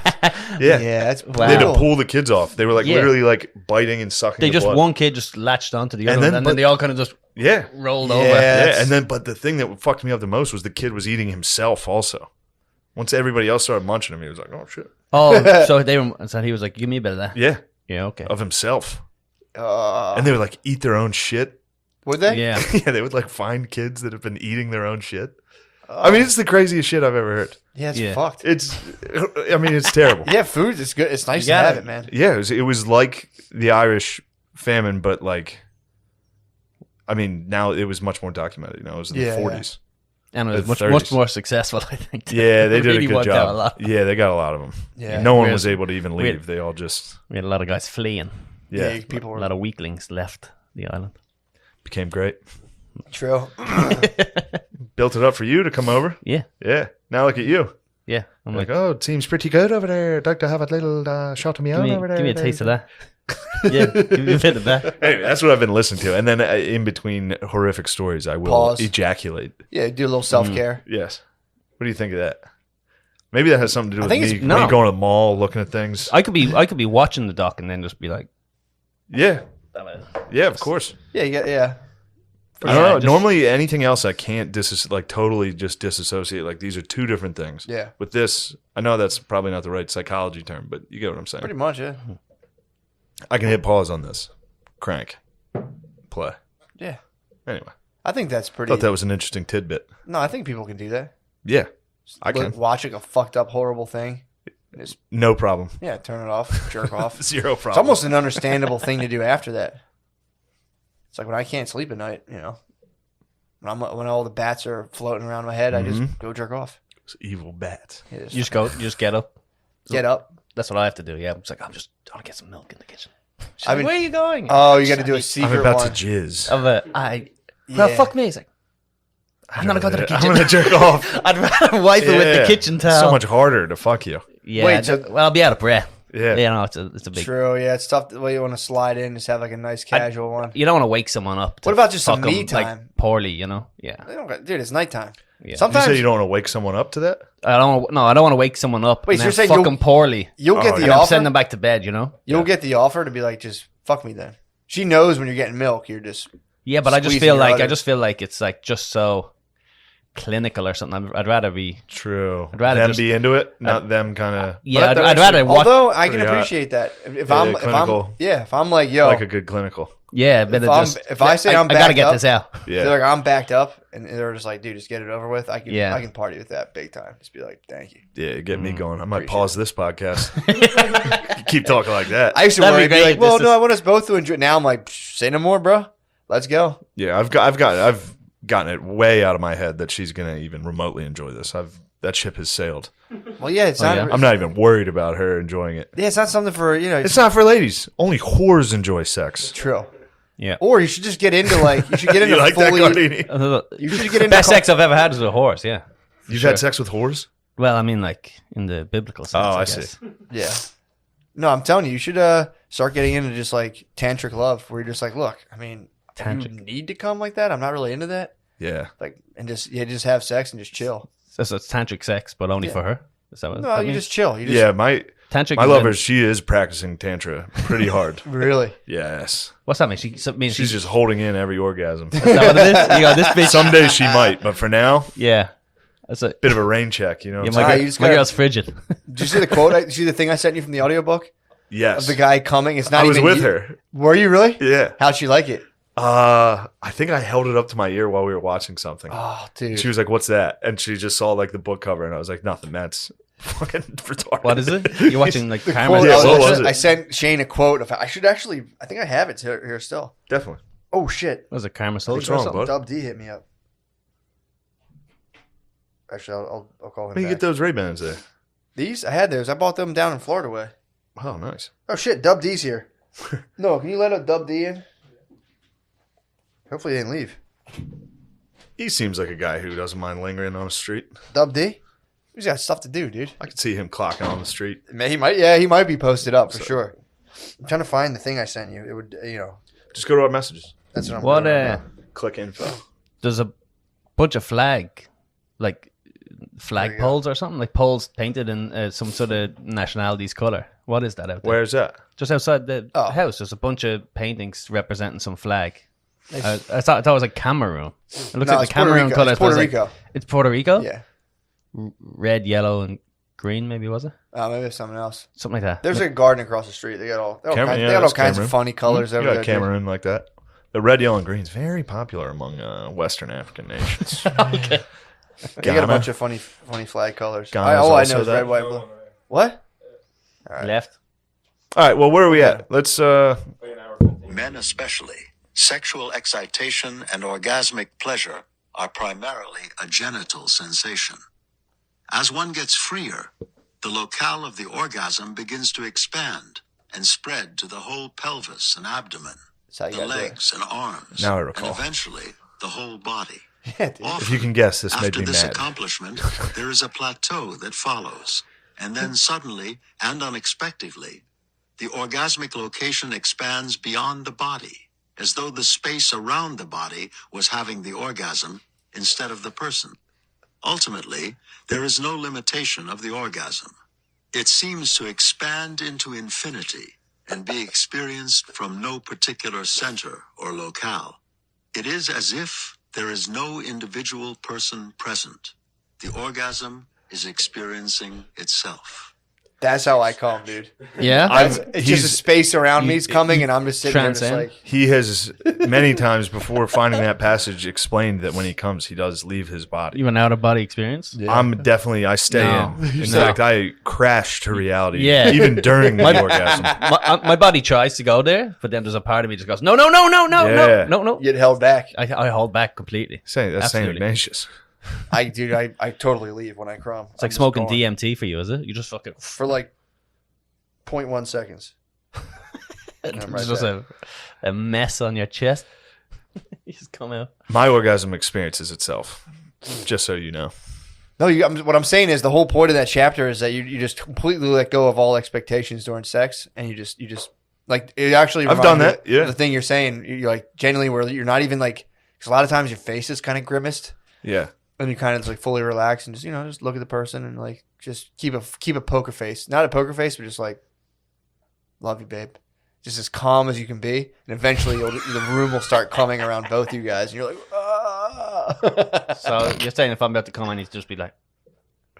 Speaker 3: Yeah,
Speaker 1: Yeah.
Speaker 3: that's
Speaker 2: Wow.
Speaker 1: They had to
Speaker 3: brutal.
Speaker 1: pull the kids off. They were like
Speaker 2: Yeah.
Speaker 1: literally like biting and sucking.
Speaker 2: they
Speaker 1: the
Speaker 2: just
Speaker 1: blood.
Speaker 2: one kid just latched onto the other,
Speaker 1: And
Speaker 2: one,
Speaker 1: then-
Speaker 2: and
Speaker 1: but-
Speaker 2: then they all kind of just
Speaker 1: Yeah.
Speaker 2: rolled
Speaker 3: Yeah.
Speaker 2: over.
Speaker 1: Yeah, and then but the thing that fucked me up the most was the kid was eating himself also. Once everybody else started munching him, he was like, "Oh shit."
Speaker 2: Oh, so he was like, "Give me a bit of that."
Speaker 1: Yeah,
Speaker 2: Yeah, okay.
Speaker 1: of himself. And they would like eat their own shit.
Speaker 3: Would they?
Speaker 2: Yeah.
Speaker 1: Yeah, they would like find kids that have been eating their own shit. I mean, it's the craziest shit I've ever heard.
Speaker 3: Yeah, it's
Speaker 2: Yeah.
Speaker 3: fucked.
Speaker 1: It's terrible.
Speaker 3: Yeah, food is good. It's nice to
Speaker 2: got
Speaker 3: have
Speaker 2: it.
Speaker 3: it, man.
Speaker 1: Yeah, it was like the Irish famine, but like, I mean, now it was much more documented. It was in
Speaker 3: Yeah,
Speaker 1: the
Speaker 3: yeah.
Speaker 1: 40s.
Speaker 2: And it was
Speaker 1: The
Speaker 2: much
Speaker 1: 30s.
Speaker 2: more successful, I think.
Speaker 1: Yeah, they
Speaker 2: It
Speaker 1: did
Speaker 2: really
Speaker 1: a good
Speaker 2: worked out a
Speaker 1: job.
Speaker 2: lot.
Speaker 1: Yeah, they got a lot of them.
Speaker 3: Yeah.
Speaker 1: No one
Speaker 2: Whereas-
Speaker 1: was able to even leave.
Speaker 2: Weird.
Speaker 1: They all just
Speaker 2: We had a lot of guys fleeing.
Speaker 1: yeah
Speaker 3: People
Speaker 2: A
Speaker 3: were
Speaker 2: lot of weaklings left the island.
Speaker 1: became great.
Speaker 3: true.
Speaker 1: Built it up for you to come over.
Speaker 2: Yeah.
Speaker 1: Yeah. Now look at you.
Speaker 2: Yeah. I'm
Speaker 1: Like,
Speaker 2: like,
Speaker 1: oh, it seems pretty good over there. I'd like to have a little shot of me
Speaker 2: give
Speaker 1: own
Speaker 2: me,
Speaker 1: over there.
Speaker 2: give me a taste of that. Yeah, give me a bit of that.
Speaker 1: Anyway, that's what I've been listening to. And then in between horrific stories, I will
Speaker 3: Pause.
Speaker 1: ejaculate.
Speaker 3: Yeah, do a little self-care.
Speaker 1: Yes. What do you think of that? Maybe that has something to do
Speaker 3: I
Speaker 1: with
Speaker 3: think
Speaker 1: me
Speaker 3: it's-
Speaker 1: when
Speaker 2: no.
Speaker 1: you go to the mall looking at things.
Speaker 2: I could be watching the doc and then just be like,
Speaker 1: Yeah. Yeah, of course.
Speaker 3: Yeah, yeah.
Speaker 1: I don't know.
Speaker 2: just-
Speaker 1: Normally, anything else I can't totally just disassociate. Like, these are two different things.
Speaker 3: Yeah.
Speaker 1: With this, I know that's probably not the right psychology term, but you get what I'm saying.
Speaker 3: Pretty much, yeah.
Speaker 1: I can hit pause on this. Crank. Play.
Speaker 3: Yeah.
Speaker 1: Anyway,
Speaker 3: I think that's
Speaker 1: I
Speaker 3: pretty.
Speaker 1: thought that was an interesting tidbit.
Speaker 3: No, I think people can do that.
Speaker 1: Yeah, I can.
Speaker 3: Watch like a fucked up, horrible thing. Just,
Speaker 1: No problem.
Speaker 3: yeah, turn it off, jerk off.
Speaker 1: Zero problem.
Speaker 3: It's almost an understandable thing to do after that. It's like when I can't sleep at night, when all the bats are floating around my head, I just go jerk off.
Speaker 1: It's evil bats.
Speaker 3: Yeah,
Speaker 2: you just get up.
Speaker 3: get up.
Speaker 2: That's what I have to do. Yeah, I'm just like, I'm just gonna get some milk in the kitchen. She's
Speaker 3: I
Speaker 2: like,
Speaker 3: mean-
Speaker 2: where are you going?
Speaker 3: Oh, you got to do a
Speaker 1: I'm
Speaker 3: secret
Speaker 1: about
Speaker 3: one.
Speaker 1: to jizz.
Speaker 2: Well, fuck me. He's like, I'm gonna go to the
Speaker 1: I'm
Speaker 2: kitchen.
Speaker 1: gonna jerk off.
Speaker 2: I'd rather wipe it with
Speaker 1: Yeah.
Speaker 2: the kitchen towel.
Speaker 1: So much harder to fuck you.
Speaker 2: Yeah.
Speaker 3: Wait, so-
Speaker 2: well, I'll be out of breath.
Speaker 1: Yeah.
Speaker 2: You know, it's a big.
Speaker 3: True, yeah, it's tough. The way you want to slide in, just have like a nice casual one.
Speaker 2: You don't want to wake someone up. To
Speaker 3: What about just some
Speaker 2: fuck 'em,
Speaker 3: me time?
Speaker 2: Like, poorly, you know? Yeah.
Speaker 3: They don't got- Dude, it's nighttime.
Speaker 2: Yeah.
Speaker 1: You
Speaker 3: Sometimes
Speaker 1: say you don't want to wake someone up to that?
Speaker 2: I don't want to wake someone up.
Speaker 3: Wait,
Speaker 2: and
Speaker 3: so
Speaker 2: then
Speaker 3: you're saying
Speaker 2: fuck
Speaker 3: you'll-
Speaker 2: them poorly.
Speaker 3: you'll get
Speaker 1: Oh,
Speaker 3: the
Speaker 1: yeah.
Speaker 2: And then
Speaker 3: offer.
Speaker 2: send them back to bed. You know?
Speaker 3: You'll get the offer to be like, just fuck me then. She knows when you're getting milk. You're just
Speaker 2: Yeah, but I just
Speaker 3: Squeezing
Speaker 2: feel
Speaker 3: your
Speaker 2: like
Speaker 3: udder.
Speaker 2: it's like just so clinical or something. I'd rather be.
Speaker 1: True.
Speaker 2: I'd rather
Speaker 1: them
Speaker 2: just-
Speaker 1: be into it, not them kind of.
Speaker 2: Yeah, I'd rather watch.
Speaker 3: Although I can
Speaker 1: pretty hot.
Speaker 3: appreciate that. If
Speaker 1: Yeah,
Speaker 3: I'm
Speaker 1: clinical.
Speaker 3: if I'm like, yo,
Speaker 1: like a good clinical.
Speaker 2: Yeah, but
Speaker 3: If I'm-
Speaker 2: just,
Speaker 3: if I say I'm
Speaker 2: I gotta
Speaker 3: backed
Speaker 2: get
Speaker 3: up-
Speaker 2: this out.
Speaker 1: Yeah.
Speaker 3: they're like, I'm backed up, and they're just like, dude, just get it over with. I can party with that big time. Just be like, thank you.
Speaker 1: Yeah, get me going. I might
Speaker 3: Appreciate
Speaker 1: pause this podcast. You keep talking like that.
Speaker 3: I used to
Speaker 2: That'd
Speaker 3: worry,
Speaker 2: be
Speaker 3: be
Speaker 2: great
Speaker 3: like,
Speaker 2: if
Speaker 3: well,
Speaker 2: this
Speaker 3: no,
Speaker 2: is-
Speaker 3: I want us both to enjoy. Now I'm like, say no more, bro. Let's go.
Speaker 1: Yeah, I've gotten it way out of my head that she's gonna even remotely enjoy this. That ship has sailed.
Speaker 3: Well, yeah, it's not.
Speaker 2: yeah?
Speaker 1: I'm not even worried about her enjoying it.
Speaker 3: Yeah, it's not something for
Speaker 1: It's not for ladies. Only whores enjoy sex.
Speaker 3: true.
Speaker 2: Yeah.
Speaker 3: Or you should just get into like you should get into
Speaker 1: You like that,
Speaker 3: fully.
Speaker 1: Gardini?
Speaker 3: You should get into
Speaker 2: Best sex I've ever had is with a horse. Yeah.
Speaker 1: You've had sex with whores?
Speaker 2: Well, I mean, like in the biblical sense.
Speaker 1: Oh, I
Speaker 2: guess.
Speaker 1: see.
Speaker 3: Yeah. No, I'm telling you, you should start getting into just like tantric love, where you're just like, look, I mean, if you
Speaker 2: Tantric.
Speaker 3: need to come like that. I'm not really into that.
Speaker 1: Yeah.
Speaker 3: Like, and just have sex and just chill.
Speaker 2: So it's tantric sex, but only for her. Is that what
Speaker 3: No,
Speaker 2: that
Speaker 3: you
Speaker 2: means?
Speaker 3: just chill. You just
Speaker 1: Yeah, my
Speaker 2: Tantric.
Speaker 1: my
Speaker 2: is
Speaker 1: lover,
Speaker 2: in-
Speaker 1: she is practicing tantra pretty hard.
Speaker 3: really.
Speaker 1: Yes.
Speaker 2: What's that mean? She's
Speaker 1: She's just holding in every orgasm.
Speaker 2: Is that what it is? You go, this bitch.
Speaker 1: Someday she might, but for now,
Speaker 2: Yeah. That's a.
Speaker 1: bit of a rain check, you know what
Speaker 2: Yeah,
Speaker 1: I'm
Speaker 2: my,
Speaker 1: saying?
Speaker 3: you just
Speaker 2: my
Speaker 3: gotta-
Speaker 2: girl's frigid.
Speaker 3: Did you see the quote? Did you see the thing I sent you from the audiobook
Speaker 1: Yes.
Speaker 3: of the guy coming? It's not
Speaker 1: I was
Speaker 3: even
Speaker 1: with
Speaker 3: you.
Speaker 1: her.
Speaker 3: Were you really?
Speaker 1: Yeah.
Speaker 3: How'd she like it?
Speaker 1: I think I held it up to my ear while we were watching something.
Speaker 3: Oh, dude.
Speaker 1: She was like, "What's that?" And she just saw like the book cover, and I was like, "Nothing. That's fucking retarded."
Speaker 2: What is it? You're watching like Karma.
Speaker 3: Quote,
Speaker 1: Yeah,
Speaker 3: I,
Speaker 1: what was it?
Speaker 3: I sent Shane a quote. I should actually. I think I have it here still.
Speaker 1: Definitely.
Speaker 3: Oh shit!
Speaker 2: Was it Karma
Speaker 1: What's
Speaker 2: Soldier or
Speaker 1: wrong,
Speaker 2: something?
Speaker 1: bud?
Speaker 3: Dub D hit me up. Actually, I'll call him
Speaker 1: Where you
Speaker 3: back.
Speaker 1: get those Ray-Bans there?
Speaker 3: These? I had those. I bought them down in Florida way.
Speaker 1: Oh, nice.
Speaker 3: Oh shit! Dub D's here. No, can you let a Dub D in? Hopefully, he didn't leave.
Speaker 1: He seems like a guy who doesn't mind lingering on the street.
Speaker 3: Dub D. He's got stuff to do, dude.
Speaker 1: I could see him clocking on the street.
Speaker 3: He might. Yeah, he might be posted up for sure. I'm trying to find the thing I sent you. It would,
Speaker 1: Just go to our messages.
Speaker 3: that's what I'm.
Speaker 2: What?
Speaker 3: doing right now.
Speaker 1: Click info.
Speaker 2: There's a bunch of
Speaker 3: There you
Speaker 2: flag
Speaker 3: go.
Speaker 2: poles or something, like poles painted in some sort of nationality's color. What is that out there?
Speaker 1: Where's that?
Speaker 2: Just outside the
Speaker 3: Oh.
Speaker 2: house, there's a bunch of paintings representing some flag.
Speaker 3: Nice.
Speaker 2: I thought it was like Cameroon. It looks
Speaker 3: No,
Speaker 2: like
Speaker 3: it's
Speaker 2: the
Speaker 3: Puerto
Speaker 2: Cameroon
Speaker 3: Rico.
Speaker 2: colors.
Speaker 3: It's
Speaker 2: but
Speaker 3: Puerto
Speaker 2: like-
Speaker 3: Rico.
Speaker 2: It's Puerto Rico.
Speaker 3: Yeah.
Speaker 2: Red, yellow, and green. Maybe was it
Speaker 3: Maybe it's something else.
Speaker 2: something like that?
Speaker 3: There's a garden across the street. They got all
Speaker 1: Cameroon,
Speaker 3: kinds,
Speaker 1: yeah,
Speaker 3: they got all
Speaker 1: that's
Speaker 3: kinds
Speaker 1: Cameroon.
Speaker 3: of funny colors
Speaker 1: You
Speaker 3: over
Speaker 1: got
Speaker 3: there. dude.
Speaker 1: Cameroon like that. The red, yellow, and green is very popular among Western African nations.
Speaker 2: Okay.
Speaker 3: They got a
Speaker 1: Ghana.
Speaker 3: bunch of funny flag colors.
Speaker 1: Ghana's
Speaker 3: I
Speaker 1: also
Speaker 3: know is
Speaker 1: that.
Speaker 3: red, white, blue. What?
Speaker 2: Left.
Speaker 1: All right, well, where are we at? Let's
Speaker 6: Men especially, sexual excitation and orgasmic pleasure are primarily a genital sensation. As one gets freer, the locale of the orgasm begins to expand and spread to the whole pelvis and abdomen,
Speaker 3: That's how you
Speaker 6: the
Speaker 3: gotta do it.
Speaker 6: legs and arms,
Speaker 1: Now I
Speaker 6: and
Speaker 1: recall.
Speaker 6: eventually the whole body.
Speaker 3: Yeah, dude.
Speaker 1: if you can guess, this made
Speaker 6: After
Speaker 1: me
Speaker 6: this
Speaker 1: mad.
Speaker 6: accomplishment, there is a plateau that follows, and then suddenly and unexpectedly, the orgasmic location expands beyond the body, as though the space around the body was having the orgasm instead of the person. Ultimately, there is no limitation of the orgasm. It seems to expand into infinity and be experienced from no particular center or locale. It is as if there is no individual person present. The orgasm is experiencing itself.
Speaker 3: That's how I come, dude.
Speaker 2: Yeah.
Speaker 3: It's just a space around me is coming, and I'm just sitting there just
Speaker 2: Transcend.
Speaker 3: like,
Speaker 1: He has many times before finding that passage explained that when he comes, he does leave his body.
Speaker 2: You an out of body experience?
Speaker 1: I stay
Speaker 2: No.
Speaker 1: in. In
Speaker 2: No.
Speaker 1: fact, I crash to reality.
Speaker 2: Yeah.
Speaker 1: Even during the orgasm.
Speaker 2: My body tries to go there, but then there's a part of me just goes, no.
Speaker 1: Yeah.
Speaker 3: get held back.
Speaker 2: I hold back completely.
Speaker 1: That's St.
Speaker 2: Absolutely.
Speaker 1: Ignatius.
Speaker 3: I totally leave when I crumb.
Speaker 2: It's like smoking DMT for you, is it? You just fucking
Speaker 3: for like 0.1 seconds. And I'm right
Speaker 2: it's just
Speaker 3: back.
Speaker 2: a mess on your chest. You just come out.
Speaker 1: My orgasm experience is itself. Just so you know.
Speaker 3: No, what I'm saying is the whole point of that chapter is that you just completely let go of all expectations during sex, and you just like it actually.
Speaker 1: I've done
Speaker 3: reminds
Speaker 1: that,
Speaker 3: me of
Speaker 1: yeah.
Speaker 3: The thing you're saying, you're like genuinely where you're not even like, because a lot of times your face is kind of grimaced,
Speaker 1: Yeah.
Speaker 3: and you kind of just like fully relax and just look at the person and like just keep a poker face, not a poker face, but just like, love you, babe. Just as calm as you can be, and eventually the room will start coming around both you guys, and you're like, ah.
Speaker 2: So you're saying if I'm about to come, I need to just be like,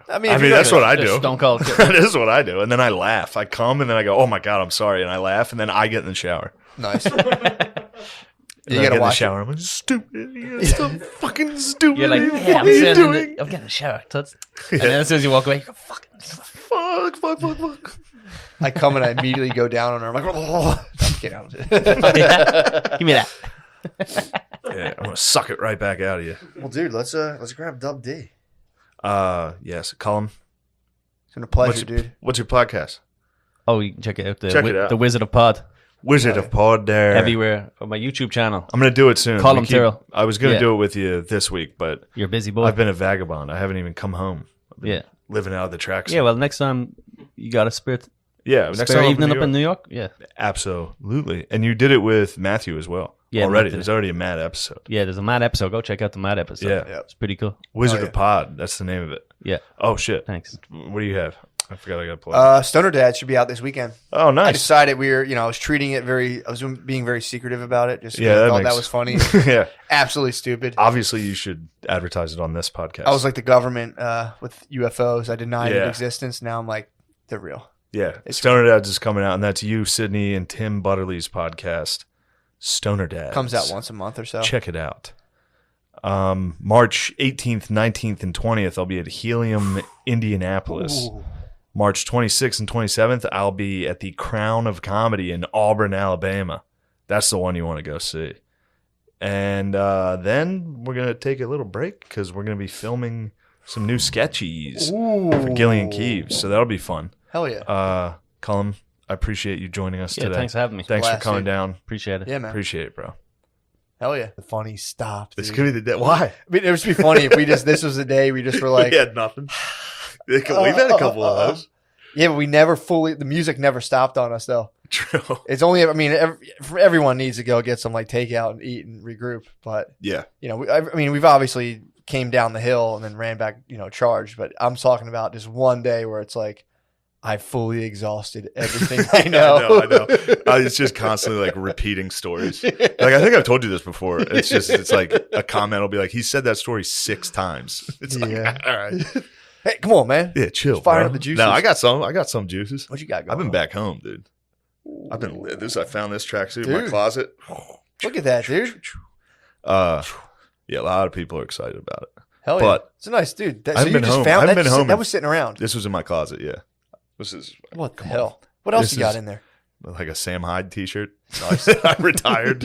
Speaker 3: I
Speaker 1: I
Speaker 3: if
Speaker 1: mean,
Speaker 3: you're
Speaker 1: that's
Speaker 3: gonna-
Speaker 1: what I
Speaker 2: just
Speaker 1: do.
Speaker 2: Stone Cold.
Speaker 1: That is what I do. And then I laugh. I come and then I go, oh my God, I'm sorry. And I laugh. And then I get in the shower.
Speaker 3: Nice.
Speaker 1: And
Speaker 3: You
Speaker 1: then I
Speaker 3: gotta
Speaker 1: get in the
Speaker 3: watch
Speaker 1: shower. I'm like, stupid idiot. So fucking stupid.
Speaker 2: You're like,
Speaker 1: idiot.
Speaker 2: yeah,
Speaker 1: What
Speaker 2: I'm
Speaker 1: are you
Speaker 2: sitting in
Speaker 1: doing?
Speaker 2: the, I'm getting a shower. Toots. And then as soon as you walk away, you go, fucking.
Speaker 1: Fuck.
Speaker 3: I come and I immediately go down on her. I'm like, oh, get out of it.
Speaker 2: Give me that.
Speaker 1: Yeah, I'm going to suck it right back out of you.
Speaker 3: Well, dude, let's grab Dub D.
Speaker 1: Yes. Colin,
Speaker 3: It's been a pleasure,
Speaker 1: what's
Speaker 3: dude.
Speaker 1: what's your podcast?
Speaker 2: Oh, you can check it out.
Speaker 1: Check it out.
Speaker 2: The Wizard of Pod.
Speaker 1: Wizard of Pod there.
Speaker 2: Everywhere. On my YouTube channel.
Speaker 1: I'm going to do it soon.
Speaker 2: Colin
Speaker 1: We
Speaker 2: Tyrrell.
Speaker 1: I was going to
Speaker 2: Yeah.
Speaker 1: do it with you this week, but
Speaker 2: You're a busy boy.
Speaker 1: I've been a vagabond. I haven't even come home.
Speaker 2: yeah.
Speaker 1: Living out of the tracks.
Speaker 2: Yeah, well, next time you got a spirit
Speaker 1: Yeah. Next
Speaker 2: spare
Speaker 1: time
Speaker 2: evening up in New York. Yeah.
Speaker 1: Absolutely. And you did it with Matthew as well.
Speaker 2: Yeah,
Speaker 1: Already.
Speaker 2: Matt did
Speaker 1: There's already a Mad episode.
Speaker 2: Yeah, there's a Mad episode. Go check out the Mad episode.
Speaker 1: Yeah.
Speaker 2: It's pretty cool.
Speaker 1: Wizard
Speaker 3: Oh, yeah.
Speaker 1: of Pod. That's the name of it.
Speaker 2: Yeah.
Speaker 1: Oh, shit.
Speaker 2: Thanks.
Speaker 1: What do you have? I forgot I got to play.
Speaker 3: Stoner Dad should be out this weekend.
Speaker 1: Oh,
Speaker 3: I
Speaker 1: nice.
Speaker 3: decided I was treating it I was being very secretive about it. Just
Speaker 1: Yeah,
Speaker 3: I
Speaker 1: that
Speaker 3: thought
Speaker 1: makes-
Speaker 3: that was funny.
Speaker 1: Yeah.
Speaker 3: Absolutely stupid.
Speaker 1: Obviously, you should advertise it on this podcast.
Speaker 3: I was like the government with UFOs. I denied
Speaker 1: Yeah.
Speaker 3: its existence. Now I'm like, they're real.
Speaker 1: yeah.
Speaker 3: it's-
Speaker 1: Stoner Dads is coming out, and that's you, Sydney, and Tim Butterly's podcast, Stoner Dads.
Speaker 3: Comes out once a month or so.
Speaker 1: Check it out. March 18th, 19th, and 20th, I'll be at Helium, Indianapolis.
Speaker 3: Ooh.
Speaker 1: March 26th and 27th, I'll be at the Crown of Comedy in Auburn, Alabama. That's the one you want to go see. And then we're going to take a little break because we're going to be filming some new sketchies for Gillian Keeves. So that'll be fun.
Speaker 3: Hell yeah.
Speaker 1: Colin, I appreciate you joining us
Speaker 2: Yeah,
Speaker 1: today.
Speaker 2: thanks for having me.
Speaker 1: Thanks
Speaker 3: Blast,
Speaker 1: for coming
Speaker 3: dude.
Speaker 1: down.
Speaker 2: Appreciate it.
Speaker 3: Yeah, man.
Speaker 1: Appreciate it, bro.
Speaker 3: Hell yeah. The funny stop.
Speaker 1: This
Speaker 3: dude.
Speaker 1: could be the day. Why?
Speaker 3: I mean, it would just be funny if this was the day we just were like,
Speaker 1: we had nothing. We've had a couple of those.
Speaker 3: yeah, but the music never stopped on us though.
Speaker 1: True.
Speaker 3: It's only, everyone needs to go get some like takeout and eat and regroup. But,
Speaker 1: Yeah.
Speaker 3: we've obviously came down the hill and then ran back, charged. But I'm talking about just one day where it's like, I fully exhausted everything I know.
Speaker 1: I know. It's just constantly like repeating stories. Like I think I've told you this before. It's like a comment will be like, he said that story 6 times. It's like,
Speaker 3: Yeah.
Speaker 1: all right.
Speaker 3: Hey, come on, man.
Speaker 1: Yeah, chill.
Speaker 3: Just firing
Speaker 1: bro.
Speaker 3: up the juices.
Speaker 1: No, I got some juices.
Speaker 3: What you got going
Speaker 1: I've been
Speaker 3: on?
Speaker 1: back home, dude. I found this tracksuit in my
Speaker 3: Dude.
Speaker 1: closet.
Speaker 3: Look at that, dude.
Speaker 1: Yeah, a lot of people are excited about it.
Speaker 3: Hell
Speaker 1: But
Speaker 3: yeah. It's a nice dude.
Speaker 1: I haven't been home. I haven't been home
Speaker 3: That
Speaker 1: in-
Speaker 3: was sitting around.
Speaker 1: This was in my closet. Yeah, this is
Speaker 3: What the
Speaker 1: come
Speaker 3: hell? What else
Speaker 1: This
Speaker 3: you got
Speaker 1: is-
Speaker 3: in there?
Speaker 1: like a Sam Hyde T-shirt. I retired.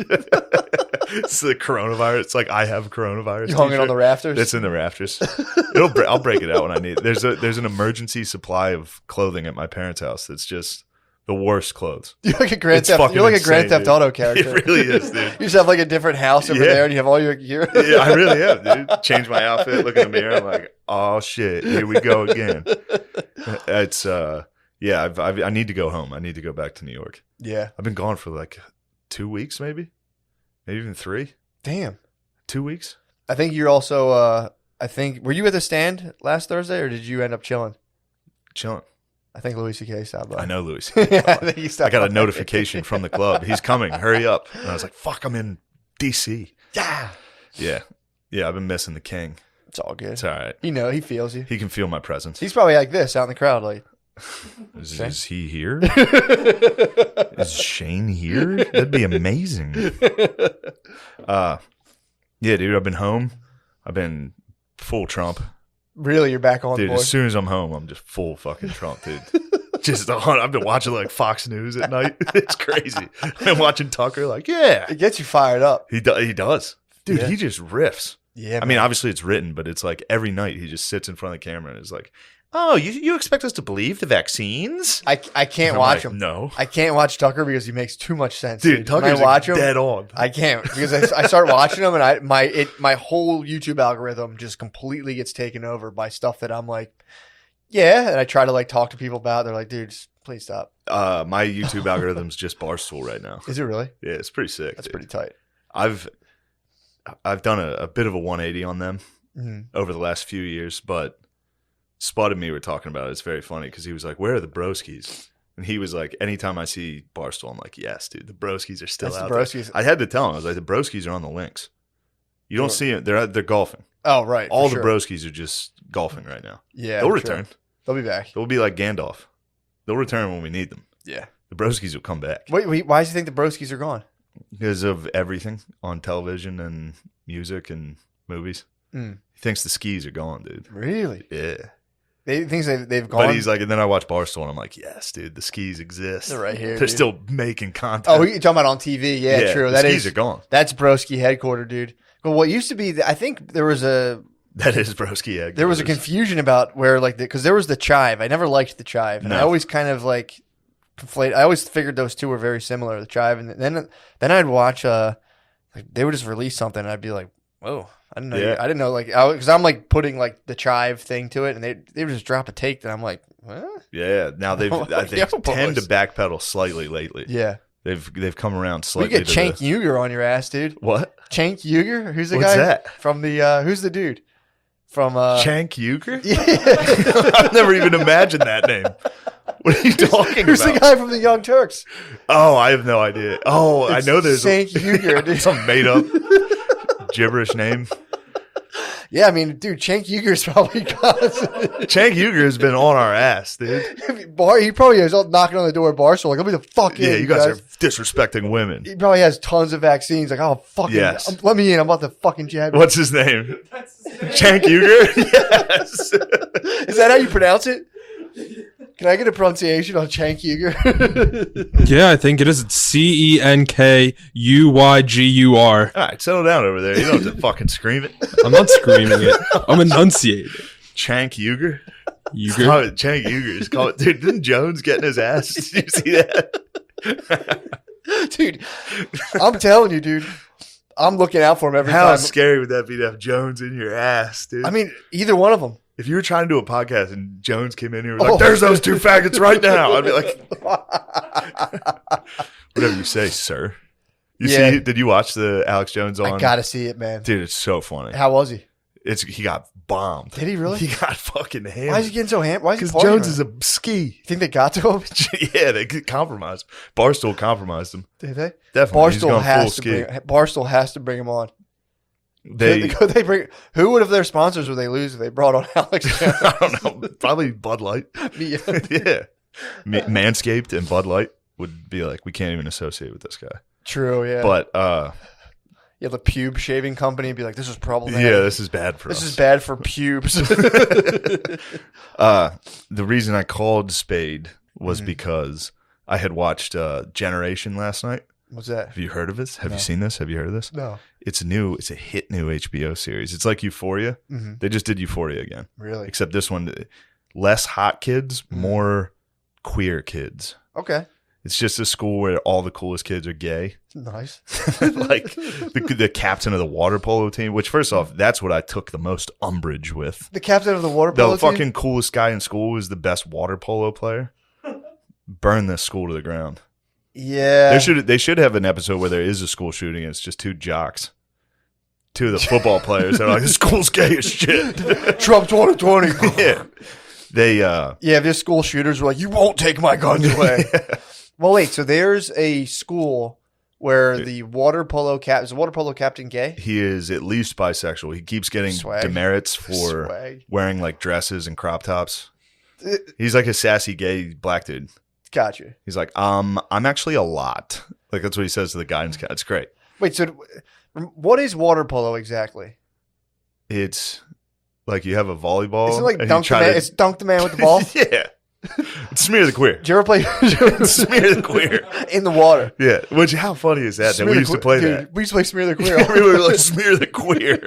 Speaker 1: It's the coronavirus. It's like I have coronavirus.
Speaker 3: You hung it on
Speaker 1: t-shirt.
Speaker 3: the rafters?
Speaker 1: It's in the rafters. I'll break it out when I need it. There's an emergency supply of clothing at my parents' house. That's just the worst clothes.
Speaker 3: You're like a Grand
Speaker 1: It's
Speaker 3: Theft.
Speaker 1: fucking
Speaker 3: You're like a Grand
Speaker 1: insane,
Speaker 3: Theft
Speaker 1: dude.
Speaker 3: Auto character.
Speaker 1: It really is, dude.
Speaker 3: You just have like a different house over
Speaker 1: Yeah.
Speaker 3: there, and you have all your gear.
Speaker 1: Yeah, I really am, dude. Change my outfit, look in the mirror, I'm like, oh shit, here we go again. It's yeah, I need to go home. I need to go back to New York.
Speaker 3: Yeah.
Speaker 1: I've been gone for like 2 weeks, maybe even 3.
Speaker 3: Damn.
Speaker 1: 2 weeks.
Speaker 3: I think you're also. Were you at the stand last Thursday, or did you end up chilling?
Speaker 1: Chilling.
Speaker 3: I think Louis C.K. stopped by.
Speaker 1: I know, Louis.
Speaker 3: Yeah, I think he
Speaker 1: I
Speaker 3: stopped
Speaker 1: got a
Speaker 3: by.
Speaker 1: notification from the club. He's coming. Hurry up. And I was like, fuck, I'm in DC.
Speaker 3: Yeah.
Speaker 1: Yeah. Yeah, I've been missing the king.
Speaker 3: It's all good.
Speaker 1: It's all right.
Speaker 3: You know, he feels you.
Speaker 1: He can feel my presence.
Speaker 3: He's probably like this out in the crowd, like.
Speaker 1: Is he here? Is Shane here? That'd be amazing. Yeah, dude, I've been home. I've been full Trump.
Speaker 3: Really, you're back on
Speaker 1: Dude,
Speaker 3: board.
Speaker 1: as soon as I'm home, I'm just full fucking Trump, dude. Just I've been watching like Fox News at night. It's crazy. I've been watching Tucker like, yeah.
Speaker 3: It gets you fired up.
Speaker 1: He does. Dude,
Speaker 3: Yeah.
Speaker 1: he just riffs.
Speaker 3: Yeah.
Speaker 1: I mean, obviously it's written, but it's like every night he just sits in front of the camera and is like, oh, you expect us to believe the vaccines?
Speaker 3: I can't
Speaker 1: I'm
Speaker 3: watch
Speaker 1: like,
Speaker 3: him.
Speaker 1: No.
Speaker 3: I can't watch Tucker because he makes too much sense.
Speaker 1: Dude,
Speaker 3: When
Speaker 1: Tucker's
Speaker 3: I watch him,
Speaker 1: dead on.
Speaker 3: I can't because I start watching him and my whole YouTube algorithm just completely gets taken over by stuff that I'm like, yeah, and I try to like talk to people about. They're like, dude, just please stop.
Speaker 1: My YouTube algorithm's just Barstool right now.
Speaker 3: Is it really?
Speaker 1: Yeah, it's pretty sick.
Speaker 3: That's
Speaker 1: dude.
Speaker 3: pretty tight.
Speaker 1: I've done a bit of a 180 on them
Speaker 3: Mhm.
Speaker 1: over the last few years, but Spud and me were talking about it. It's very funny because he was like, where are the broskies? And he was like, anytime I see Barstool, I'm like, yes, dude, the broskies are still
Speaker 3: That's
Speaker 1: out
Speaker 3: the broskies.
Speaker 1: there. I had to tell him, I was like, the broskies are on the links. You don't see it. They're golfing.
Speaker 3: Oh, right.
Speaker 1: All
Speaker 3: for
Speaker 1: the
Speaker 3: sure.
Speaker 1: broskies are just golfing right now.
Speaker 3: Yeah,
Speaker 1: They'll
Speaker 3: for sure.
Speaker 1: return.
Speaker 3: They'll be back.
Speaker 1: They'll be like Gandalf. They'll return when we need them.
Speaker 3: Yeah.
Speaker 1: The broskies will come back
Speaker 3: Wait, why do you think the broskies are gone?
Speaker 1: because of everything on television and music and movies.
Speaker 3: Mm.
Speaker 1: He thinks the skis are gone, dude.
Speaker 3: Really?
Speaker 1: Yeah.
Speaker 3: They thinks they've gone.
Speaker 1: But he's like, and then I watch Barstool and I'm like, yes, dude, the skis exist.
Speaker 3: They're right here,
Speaker 1: They're
Speaker 3: dude.
Speaker 1: still making content.
Speaker 3: Oh, you're talking about on TV? Yeah, true.
Speaker 1: The
Speaker 3: That
Speaker 1: skis
Speaker 3: is
Speaker 1: are gone.
Speaker 3: That's broski headquarter, dude. But what used to be, I think there was a
Speaker 1: That is broski egg.
Speaker 3: There was a confusion about where, like, because there was the chive. I never liked the chive, and
Speaker 1: No.
Speaker 3: I always kind of like conflate. I always figured those two were very similar, the chive, and then I'd watch like they would just release something, and I'd be like, whoa, I didn't know.
Speaker 1: Yeah.
Speaker 3: I didn't know, like, because I'm like putting like the chive thing to it, and they would just drop a take that I'm like, what?
Speaker 1: Yeah. Now they've I think
Speaker 3: Yo,
Speaker 1: tend to
Speaker 3: boys.
Speaker 1: backpedal slightly lately.
Speaker 3: Yeah,
Speaker 1: They've come around
Speaker 3: we
Speaker 1: slightly.
Speaker 3: get Cenk Uger on your ass, dude.
Speaker 1: What?
Speaker 3: Cenk Uger, who's the
Speaker 1: What's
Speaker 3: guy
Speaker 1: that?
Speaker 3: from the who's the dude from
Speaker 1: Cenk Uger?
Speaker 3: Yeah.
Speaker 1: I've never even imagined that name. What are you talking
Speaker 3: Who's
Speaker 1: about?
Speaker 3: the guy from the Young Turks?
Speaker 1: Oh, I have no idea. Oh, I know there's
Speaker 3: Cenk Uger, dude.
Speaker 1: some made up gibberish name.
Speaker 3: Yeah, I mean, dude, Cenk Uger's probably got
Speaker 1: Cenk Uger has been on our ass, dude.
Speaker 3: He probably is knocking on the door at Barstool, like, let me the fuck in.
Speaker 1: Yeah, you guys are disrespecting women.
Speaker 3: He probably has tons of vaccines. Like, oh, fucking,
Speaker 1: Yes.
Speaker 3: let me in. I'm about to fucking jab you.
Speaker 1: What's his name? Cenk Uger? Yes.
Speaker 3: Is that how you pronounce it? Can I get a pronunciation on Cenk Uger?
Speaker 5: Yeah, I think it is. It's CENKUYGUR.
Speaker 1: All right, settle down over there. You don't have to fucking scream it.
Speaker 5: I'm not screaming it. I'm enunciating.
Speaker 1: Cenk Uger?
Speaker 5: Uger.
Speaker 1: Call it Cenk Uger. Just call it, dude, didn't Jones get in his ass? Did you see that?
Speaker 3: Dude, I'm telling you, dude. I'm looking out for him every
Speaker 1: How
Speaker 3: time.
Speaker 1: scary would that be to have Jones in your ass, dude?
Speaker 3: I mean, either one of them.
Speaker 1: if you were trying to do a podcast and Jones came in here and was like, there's those two faggots right now, I'd be like, whatever you say, sir. You
Speaker 3: Yeah.
Speaker 1: see, did you watch the Alex Jones on?
Speaker 3: I gotta see it, man.
Speaker 1: Dude, it's so funny.
Speaker 3: How was he?
Speaker 1: He got bombed.
Speaker 3: Did he really?
Speaker 1: He got fucking hammered.
Speaker 3: Why is he getting so ham? Why is he
Speaker 1: Because
Speaker 3: partying
Speaker 1: Jones
Speaker 3: with
Speaker 1: is
Speaker 3: him?
Speaker 1: a ski.
Speaker 3: You think they got to him?
Speaker 1: Yeah, they compromised. Barstool compromised him.
Speaker 3: Did they?
Speaker 1: Definitely. He's
Speaker 3: Barstool
Speaker 1: gone full
Speaker 3: has to
Speaker 1: ski.
Speaker 3: bring. Barstool has to bring him on.
Speaker 1: They,
Speaker 3: Could they bring? Who would have their sponsors would they lose if they brought on Alex Jones?
Speaker 1: I don't know. Probably Bud Light.
Speaker 3: Me-
Speaker 1: Yeah. Manscaped and Bud Light would be like, we can't even associate with this guy.
Speaker 3: True, yeah.
Speaker 1: But
Speaker 3: yeah, the pube shaving company would be like, this is problematic.
Speaker 1: yeah, this is bad for us.
Speaker 3: This is bad for pubes.
Speaker 1: The reason I called Spade was because I had watched Generation last night.
Speaker 3: What's that?
Speaker 1: Have you heard of this? Have you seen this? Have you heard of this?
Speaker 3: No.
Speaker 1: It's new. It's a hit new HBO series. It's like Euphoria.
Speaker 3: Mm-hmm.
Speaker 1: They just did Euphoria again.
Speaker 3: Really?
Speaker 1: Except this one, less hot kids, more queer kids.
Speaker 3: Okay.
Speaker 1: It's just a school where all the coolest kids are gay.
Speaker 3: Nice.
Speaker 1: Like the captain of the water polo team, which first off, that's what I took the most umbrage with.
Speaker 3: The captain of the water polo
Speaker 1: The
Speaker 3: team?
Speaker 1: fucking coolest guy in school was the best water polo player. Burn this school to the ground.
Speaker 3: Yeah.
Speaker 1: They should have an episode where there is a school shooting and it's just two jocks. Two of the football players. They're like, this school's gay as shit.
Speaker 3: Trump 2020.
Speaker 1: Yeah. They
Speaker 3: Yeah, if there's school shooters were like, you won't take my guns away. Well, wait, so there's a school where the water polo is the water polo captain gay?
Speaker 1: he is at least bisexual. He keeps getting
Speaker 3: Swag.
Speaker 1: demerits for
Speaker 3: Swag.
Speaker 1: wearing like dresses and crop tops. He's like a sassy gay black dude.
Speaker 3: Gotcha.
Speaker 1: He's like, I'm actually a lot. Like that's what he says to the guidance counselor. It's great.
Speaker 3: Wait, so what is water polo exactly?
Speaker 1: It's like you have a volleyball.
Speaker 3: Is it like
Speaker 1: and
Speaker 3: dunk
Speaker 1: you
Speaker 3: the
Speaker 1: try
Speaker 3: man? It's dunk the man with the ball?
Speaker 1: yeah. It's smear the queer.
Speaker 3: Did you ever play
Speaker 1: Smear the queer.
Speaker 3: in the water?
Speaker 1: Yeah. Which how funny is that?
Speaker 3: Smear
Speaker 1: we
Speaker 3: the
Speaker 1: used to
Speaker 3: que-
Speaker 1: play
Speaker 3: dude,
Speaker 1: that.
Speaker 3: We used to play Smear the Queer.
Speaker 1: we were like smear the queer.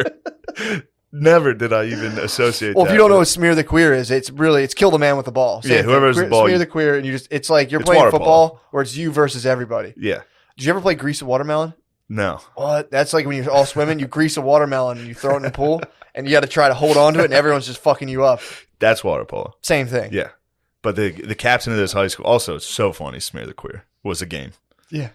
Speaker 1: Never did I even associate
Speaker 3: Well,
Speaker 1: that.
Speaker 3: if you don't know
Speaker 1: with-
Speaker 3: what Smear the Queer is, it's kill the man with the ball.
Speaker 1: Yeah, whoever has the ball,
Speaker 3: Smear
Speaker 1: you-
Speaker 3: the Queer, and it's like you're
Speaker 1: It's
Speaker 3: playing
Speaker 1: water
Speaker 3: football
Speaker 1: polo.
Speaker 3: where it's you versus everybody.
Speaker 1: Yeah.
Speaker 3: Did you ever play Grease a Watermelon?
Speaker 1: No.
Speaker 3: What? That's like when you're all swimming, you grease a watermelon and you throw it in the pool, and you got to try to hold on to it, and everyone's just fucking you up.
Speaker 1: That's water polo.
Speaker 3: Same thing.
Speaker 1: Yeah. But the captain of this high school, also, it's so funny, Smear the Queer, was a game.
Speaker 3: Yeah.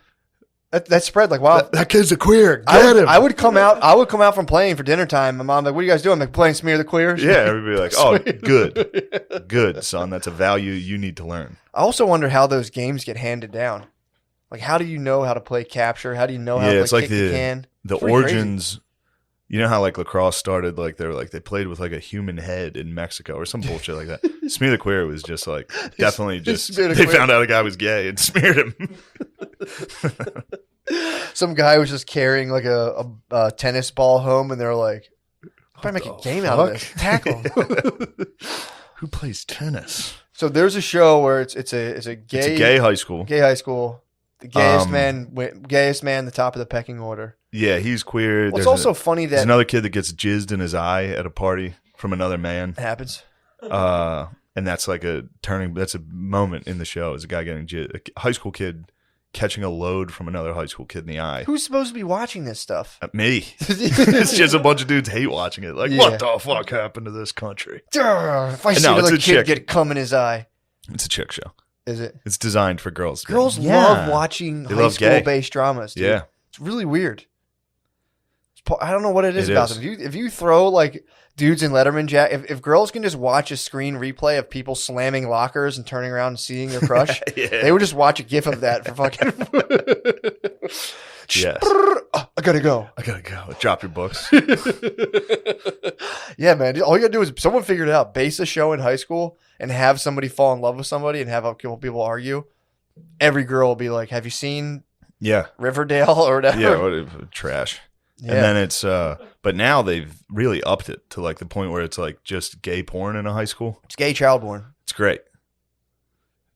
Speaker 3: That spread like wow.
Speaker 1: That kid's a queer.
Speaker 3: I would come out from playing for dinner time. My mom like, what are you guys doing? I'm like, playing Smear the Queer.
Speaker 1: Yeah, everybody like, oh, good. Good, son. That's a value you need to learn.
Speaker 3: I also wonder how those games get handed down. Like, how do you know how to play capture? How do you know how to
Speaker 1: it's
Speaker 3: play
Speaker 1: like
Speaker 3: kick the can?
Speaker 1: the
Speaker 3: It's pretty
Speaker 1: origins. You know how like lacrosse started, like they played with like a human head in Mexico or some bullshit like that. Smear the Queer was just like definitely just
Speaker 3: Smear the
Speaker 1: they
Speaker 3: Queer.
Speaker 1: found out a guy was gay and smeared him.
Speaker 3: Some guy was just carrying like a tennis ball home, and they're like, "Try to make a game out of this. Tackle."
Speaker 1: Who plays tennis?
Speaker 3: So there's a show where it's a gay
Speaker 1: It's a gay high school.
Speaker 3: gay high school. The gayest
Speaker 1: Um,
Speaker 3: gayest man, the top of the pecking order.
Speaker 1: Yeah, he's queer.
Speaker 3: Well, it's
Speaker 1: There's
Speaker 3: also funny
Speaker 1: there's
Speaker 3: that
Speaker 1: another kid that gets jizzed in his eye at a party from another man.
Speaker 3: happens.
Speaker 1: And that's like that's a moment in the show. Is a guy getting jizzed, a high school kid catching a load from another high school kid in the eye.
Speaker 3: Who's supposed to be watching this stuff?
Speaker 1: Me. It's just a bunch of dudes hate watching it. Like,
Speaker 3: Yeah.
Speaker 1: what the fuck happened to this country?
Speaker 3: If I see
Speaker 1: No, it's
Speaker 3: another
Speaker 1: a
Speaker 3: kid
Speaker 1: chick.
Speaker 3: get cum in his eye,
Speaker 1: It's a chick show.
Speaker 3: is it?
Speaker 1: It's designed for girls.
Speaker 3: Girls
Speaker 4: Yeah.
Speaker 3: love watching
Speaker 1: They
Speaker 3: high
Speaker 1: love gay.
Speaker 3: school based dramas. Dude.
Speaker 1: Yeah.
Speaker 3: It's really weird. I don't know what it is
Speaker 1: It
Speaker 3: about
Speaker 1: is.
Speaker 3: them. If you throw like dudes in Letterman jack, if girls can just watch a screen replay of people slamming lockers and turning around and seeing their crush,
Speaker 1: Yeah.
Speaker 3: they would just watch a gif of that for fucking.
Speaker 1: Yes.
Speaker 3: Oh, I gotta go.
Speaker 1: I gotta go. Drop your books.
Speaker 3: Yeah, man. All you gotta do is someone figured it out. Base a show in high school and have somebody fall in love with somebody and have a couple people argue. Every girl will be like, "Have you seen
Speaker 1: Yeah.
Speaker 3: Riverdale or whatever?"
Speaker 1: Yeah. What, trash.
Speaker 3: Yeah.
Speaker 1: And then it's but now they've really upped it to like the point where it's like just gay porn in a high school.
Speaker 3: It's gay child porn.
Speaker 1: It's great.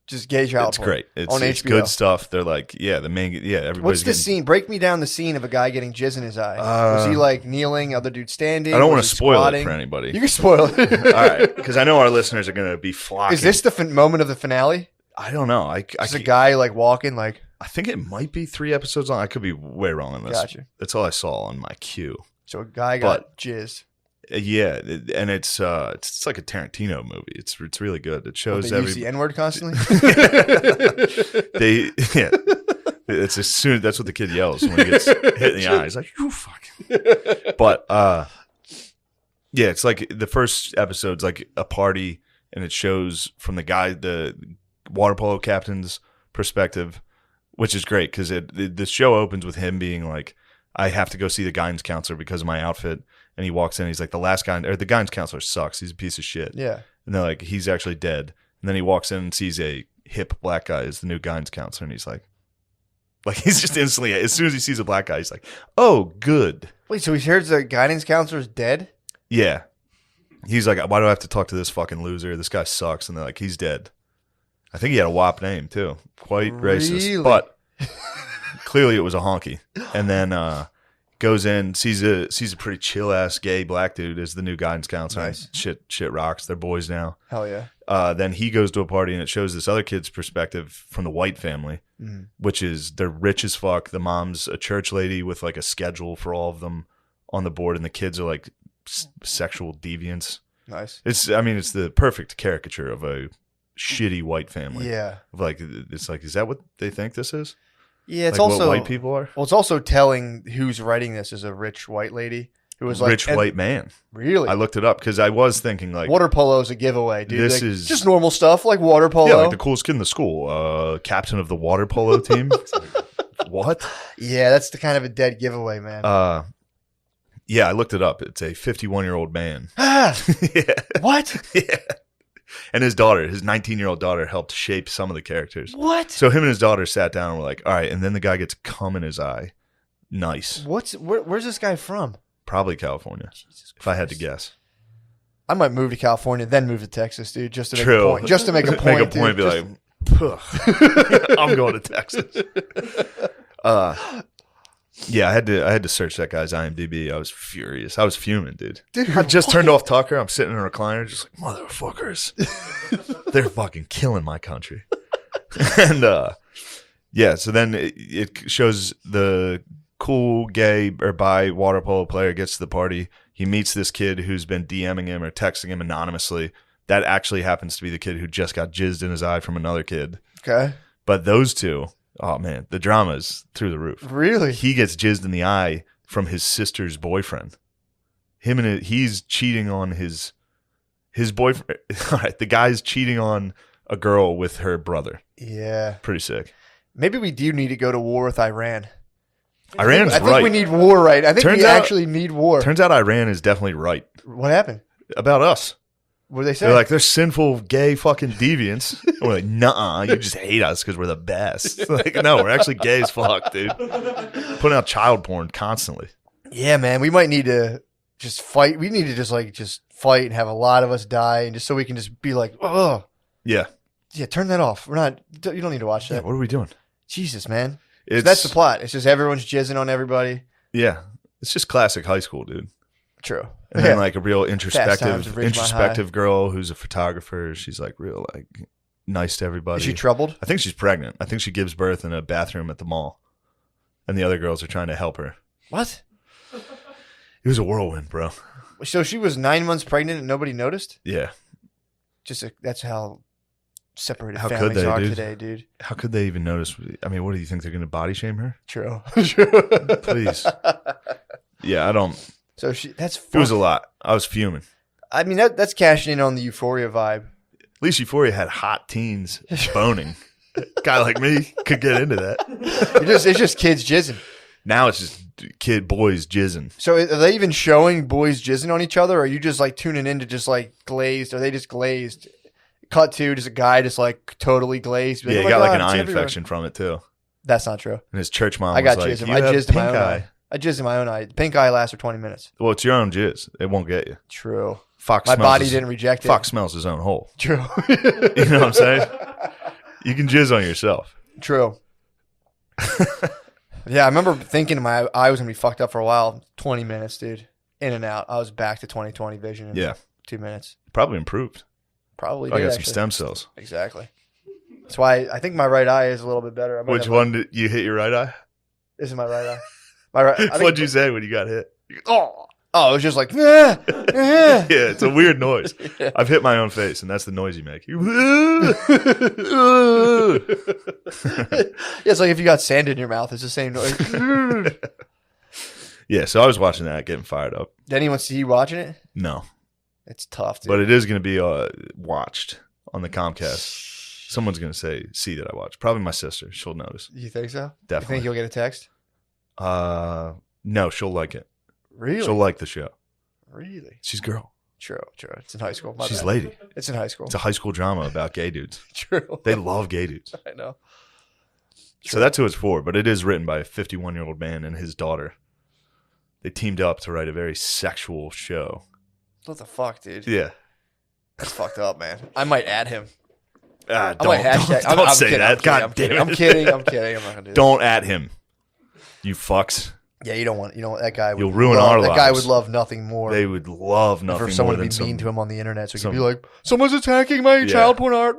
Speaker 3: Just gay child
Speaker 1: It's
Speaker 3: porn.
Speaker 1: great. It's
Speaker 3: on
Speaker 1: it's
Speaker 3: HBO.
Speaker 1: good stuff. They're like, yeah, everybody's
Speaker 3: What's the
Speaker 1: getting,
Speaker 3: scene? Break me down the scene of a guy getting jizz in his eye. Was he like kneeling, other dude standing?
Speaker 1: I don't want
Speaker 3: Was
Speaker 1: to
Speaker 3: he
Speaker 1: spoil
Speaker 3: squatting?
Speaker 1: it for anybody.
Speaker 3: You can spoil it.
Speaker 1: All right, because I know our listeners are going to be flocking.
Speaker 3: Is this the moment of the finale?
Speaker 1: I don't know.
Speaker 3: Is a guy like walking like?
Speaker 1: I think it might be 3 episodes long. I could be way wrong on this.
Speaker 3: Gotcha.
Speaker 1: That's all I saw on my queue.
Speaker 3: So a guy got jizzed.
Speaker 1: Yeah, and it's like a Tarantino movie. It's really good. It
Speaker 3: What,
Speaker 1: shows
Speaker 3: they use the N word constantly.
Speaker 1: It's as soon that's what the kid yells when he gets hit in the eye. He's like, "You fucking." But yeah, it's like the first episode's like a party, and it shows from the water polo captain's perspective, which is great because the show opens with him being like, I have to go see the guidance counselor because of my outfit. And he walks in, he's like, the guidance counselor sucks. He's a piece of shit.
Speaker 3: Yeah.
Speaker 1: And they're like, he's actually dead. And then he walks in and sees a hip black guy as the new guidance counselor. And he's like, Like he's just instantly, as soon as he sees a black guy, he's like, "Oh, good."
Speaker 3: Wait, so he hears the guidance counselor's dead?
Speaker 1: Yeah. He's like, "Why do I have to talk to this fucking loser? This guy sucks." And they're like, "He's dead." I think he had a WAP name too. Quite racist,
Speaker 3: Really?
Speaker 1: but clearly it was a honky. And then goes in, sees a pretty chill ass gay black dude as the new guidance counselor.
Speaker 3: Nice.
Speaker 1: Shit rocks. They're boys now.
Speaker 3: Hell yeah.
Speaker 1: Then he goes to a party and it shows this other kid's perspective from the white family, which is they're rich as fuck. The mom's a church lady with like a schedule for all of them on the board, and the kids are like sexual deviants.
Speaker 3: Nice.
Speaker 1: It's the perfect caricature of a shitty white family.
Speaker 3: Yeah.
Speaker 1: Like it's like, is that what they think this is?
Speaker 3: Yeah, it's
Speaker 1: like
Speaker 3: also
Speaker 1: what white people are.
Speaker 3: Well, it's also telling who's writing this is a rich white lady who was like
Speaker 1: Rich white man.
Speaker 3: Really?
Speaker 1: I looked it up because I was thinking like
Speaker 3: Water polo is a giveaway, dude.
Speaker 1: This
Speaker 3: Like,
Speaker 1: is-
Speaker 3: just normal stuff like water polo.
Speaker 1: yeah, like the coolest kid in the school, captain of the water polo team. What?
Speaker 3: Yeah, that's the kind of a dead giveaway, man.
Speaker 1: Yeah, I looked it up. It's a 51-year-old man.
Speaker 3: Ah,
Speaker 1: Yeah.
Speaker 3: what?
Speaker 1: Yeah. And his daughter, his 19-year-old daughter, helped shape some of the characters.
Speaker 3: What?
Speaker 1: So him and his daughter sat down and were like, all right, and then the guy gets cum in his eye. Nice.
Speaker 3: Where's this guy from?
Speaker 1: Probably California, if I had to guess.
Speaker 3: I might move to California, then move to Texas, dude, just to make
Speaker 1: True.
Speaker 3: a point. Just to make a point.
Speaker 1: Make a point,
Speaker 3: dude.
Speaker 1: be like, "Ugh. I'm going to Texas. Yeah, I had to search that guy's IMDb. I was furious. I was fuming, dude. I just turned off Tucker. I'm sitting in a recliner, just like, motherfuckers. They're fucking killing my country. And yeah, so then it shows the cool gay or bi water polo player gets to the party. He meets this kid who's been DMing him or texting him anonymously. That actually happens to be the kid who just got jizzed in his eye from another kid.
Speaker 3: Okay.
Speaker 1: But those two, oh man, the drama's through the roof.
Speaker 3: Really?
Speaker 1: He gets jizzed in the eye from his sister's boyfriend. He's cheating on his boyfriend. All right, the guy's cheating on a girl with her brother.
Speaker 3: Yeah.
Speaker 1: Pretty sick.
Speaker 3: Maybe we do need to go to war with Iran.
Speaker 1: Iran's
Speaker 3: I think
Speaker 1: right.
Speaker 3: we need war, right? I think
Speaker 1: Turns
Speaker 3: we
Speaker 1: out-
Speaker 3: actually need war.
Speaker 1: Turns out Iran is definitely right
Speaker 3: What happened?
Speaker 1: about us.
Speaker 3: What did they say?
Speaker 1: They're like, they're sinful, gay fucking deviants. And we're like, nuh-uh, you just hate us because we're the best. Like, no, we're actually gay as fuck, dude. Putting out child porn constantly.
Speaker 3: yeah, man, we might need to just fight. We need to just fight and have a lot of us die, and just so we can just be like, oh,
Speaker 1: Yeah.
Speaker 3: yeah, turn that off. We're not. You don't need to watch
Speaker 1: Yeah,
Speaker 3: that.
Speaker 1: what are we doing?
Speaker 3: Jesus, man. So
Speaker 1: It's,
Speaker 3: that's the plot. It's just everyone's jizzing on everybody.
Speaker 1: yeah. It's just classic high school, dude.
Speaker 3: True.
Speaker 1: And
Speaker 3: Yeah.
Speaker 1: then like a real
Speaker 3: Times of
Speaker 1: introspective
Speaker 3: Ridgemont
Speaker 1: girl who's a photographer. She's like real like nice to everybody.
Speaker 3: Is she troubled?
Speaker 1: I think she's pregnant. I think she gives birth in a bathroom at the mall. And the other girls are trying to help her.
Speaker 3: What?
Speaker 1: It was a whirlwind, bro.
Speaker 3: So she was 9 months pregnant and nobody noticed?
Speaker 1: Yeah.
Speaker 3: That's how separated
Speaker 1: How could
Speaker 3: families
Speaker 1: they,
Speaker 3: are
Speaker 1: dude?
Speaker 3: today, dude.
Speaker 1: How could they even notice? I mean, what do you think? They're going to body shame her?
Speaker 3: True.
Speaker 1: Please. Yeah, I don't.
Speaker 3: So that's
Speaker 1: It was a
Speaker 3: fucked.
Speaker 1: lot. I was fuming.
Speaker 3: I mean, that's cashing in on the Euphoria vibe.
Speaker 1: At least Euphoria had hot teens boning. A guy like me could get into that.
Speaker 3: It's just kids jizzing.
Speaker 1: Now it's just boys jizzing.
Speaker 3: So are they even showing boys jizzing on each other, or are you just like tuning into just like glazed? Are they just glazed? Cut to just a guy just like totally glazed. Like,
Speaker 1: Yeah,
Speaker 3: oh
Speaker 1: he
Speaker 3: my
Speaker 1: got like
Speaker 3: God,
Speaker 1: an
Speaker 3: it's
Speaker 1: eye
Speaker 3: everywhere.
Speaker 1: infection from it too.
Speaker 3: That's not true.
Speaker 1: And his church mom
Speaker 3: I got
Speaker 1: was like,
Speaker 3: jizz.
Speaker 1: "You
Speaker 3: I
Speaker 1: have
Speaker 3: jizzed in my
Speaker 1: pink
Speaker 3: own
Speaker 1: eye."
Speaker 3: eye. I jizzed in my own eye. Pink eye lasts for 20 minutes.
Speaker 1: Well, it's your own jizz. It won't get you.
Speaker 3: True.
Speaker 1: Fox
Speaker 3: My
Speaker 1: smells
Speaker 3: body
Speaker 1: his-
Speaker 3: didn't reject it.
Speaker 1: Fox smells his own hole.
Speaker 3: True.
Speaker 1: You know what I'm saying? You can jizz on yourself.
Speaker 3: True. Yeah, I remember thinking my eye was gonna be fucked up for a while. 20 minutes, dude. In and out. I was back to 20/20 vision in
Speaker 1: Yeah.
Speaker 3: 2 minutes.
Speaker 1: Probably improved.
Speaker 3: Probably
Speaker 1: I
Speaker 3: did,
Speaker 1: got some
Speaker 3: actually.
Speaker 1: stem cells.
Speaker 3: Exactly. That's why I think my right eye is a little bit better. I might
Speaker 1: Which
Speaker 3: have
Speaker 1: one did you hit your right eye?
Speaker 3: This is my right eye. My right. I think-
Speaker 1: What'd you say when you got hit?
Speaker 3: Oh, it was just like. Yeah.
Speaker 1: Yeah, it's a weird noise. I've hit my own face, and that's the noise you make.
Speaker 3: It's like if you got sand in your mouth, it's the same noise.
Speaker 1: Yeah, so I was watching that, getting fired up.
Speaker 3: Did anyone see you watching it?
Speaker 1: No,
Speaker 3: It's tough, dude.
Speaker 1: but it is going to be watched on the Comcast. Someone's going to see that I watched. Probably my sister. She'll notice.
Speaker 3: You think so? You
Speaker 1: Definitely.
Speaker 3: think you'll get a text?
Speaker 1: No, she'll like it.
Speaker 3: Really?
Speaker 1: She'll like the show.
Speaker 3: Really?
Speaker 1: She's a girl.
Speaker 3: True. It's in high school. My
Speaker 1: She's
Speaker 3: bad.
Speaker 1: lady.
Speaker 3: It's in high school.
Speaker 1: It's a high school drama about gay dudes.
Speaker 3: True.
Speaker 1: They love gay dudes.
Speaker 3: I know.
Speaker 1: So that's who it's for, but it is written by a 51-year-old man and his daughter. They teamed up to write a very sexual show.
Speaker 3: What the fuck, dude?
Speaker 1: Yeah.
Speaker 3: That's fucked up, man. I might add him.
Speaker 1: Don't,
Speaker 3: I might hashtag.
Speaker 1: don't
Speaker 3: I'm
Speaker 1: say
Speaker 3: kidding,
Speaker 1: that. God damn it.
Speaker 3: I'm kidding. I'm kidding. I'm not gonna do that.
Speaker 1: Don't at him. You fucks.
Speaker 3: Yeah, you don't want. That guy. Would
Speaker 1: You'll ruin
Speaker 3: love,
Speaker 1: our
Speaker 3: That guy
Speaker 1: lives.
Speaker 3: would love nothing more.
Speaker 1: They would love nothing
Speaker 3: for
Speaker 1: more
Speaker 3: someone to
Speaker 1: than
Speaker 3: be
Speaker 1: some,
Speaker 3: mean to him on the internet, so he
Speaker 1: some-
Speaker 3: could be like, "Someone's attacking my child porn art."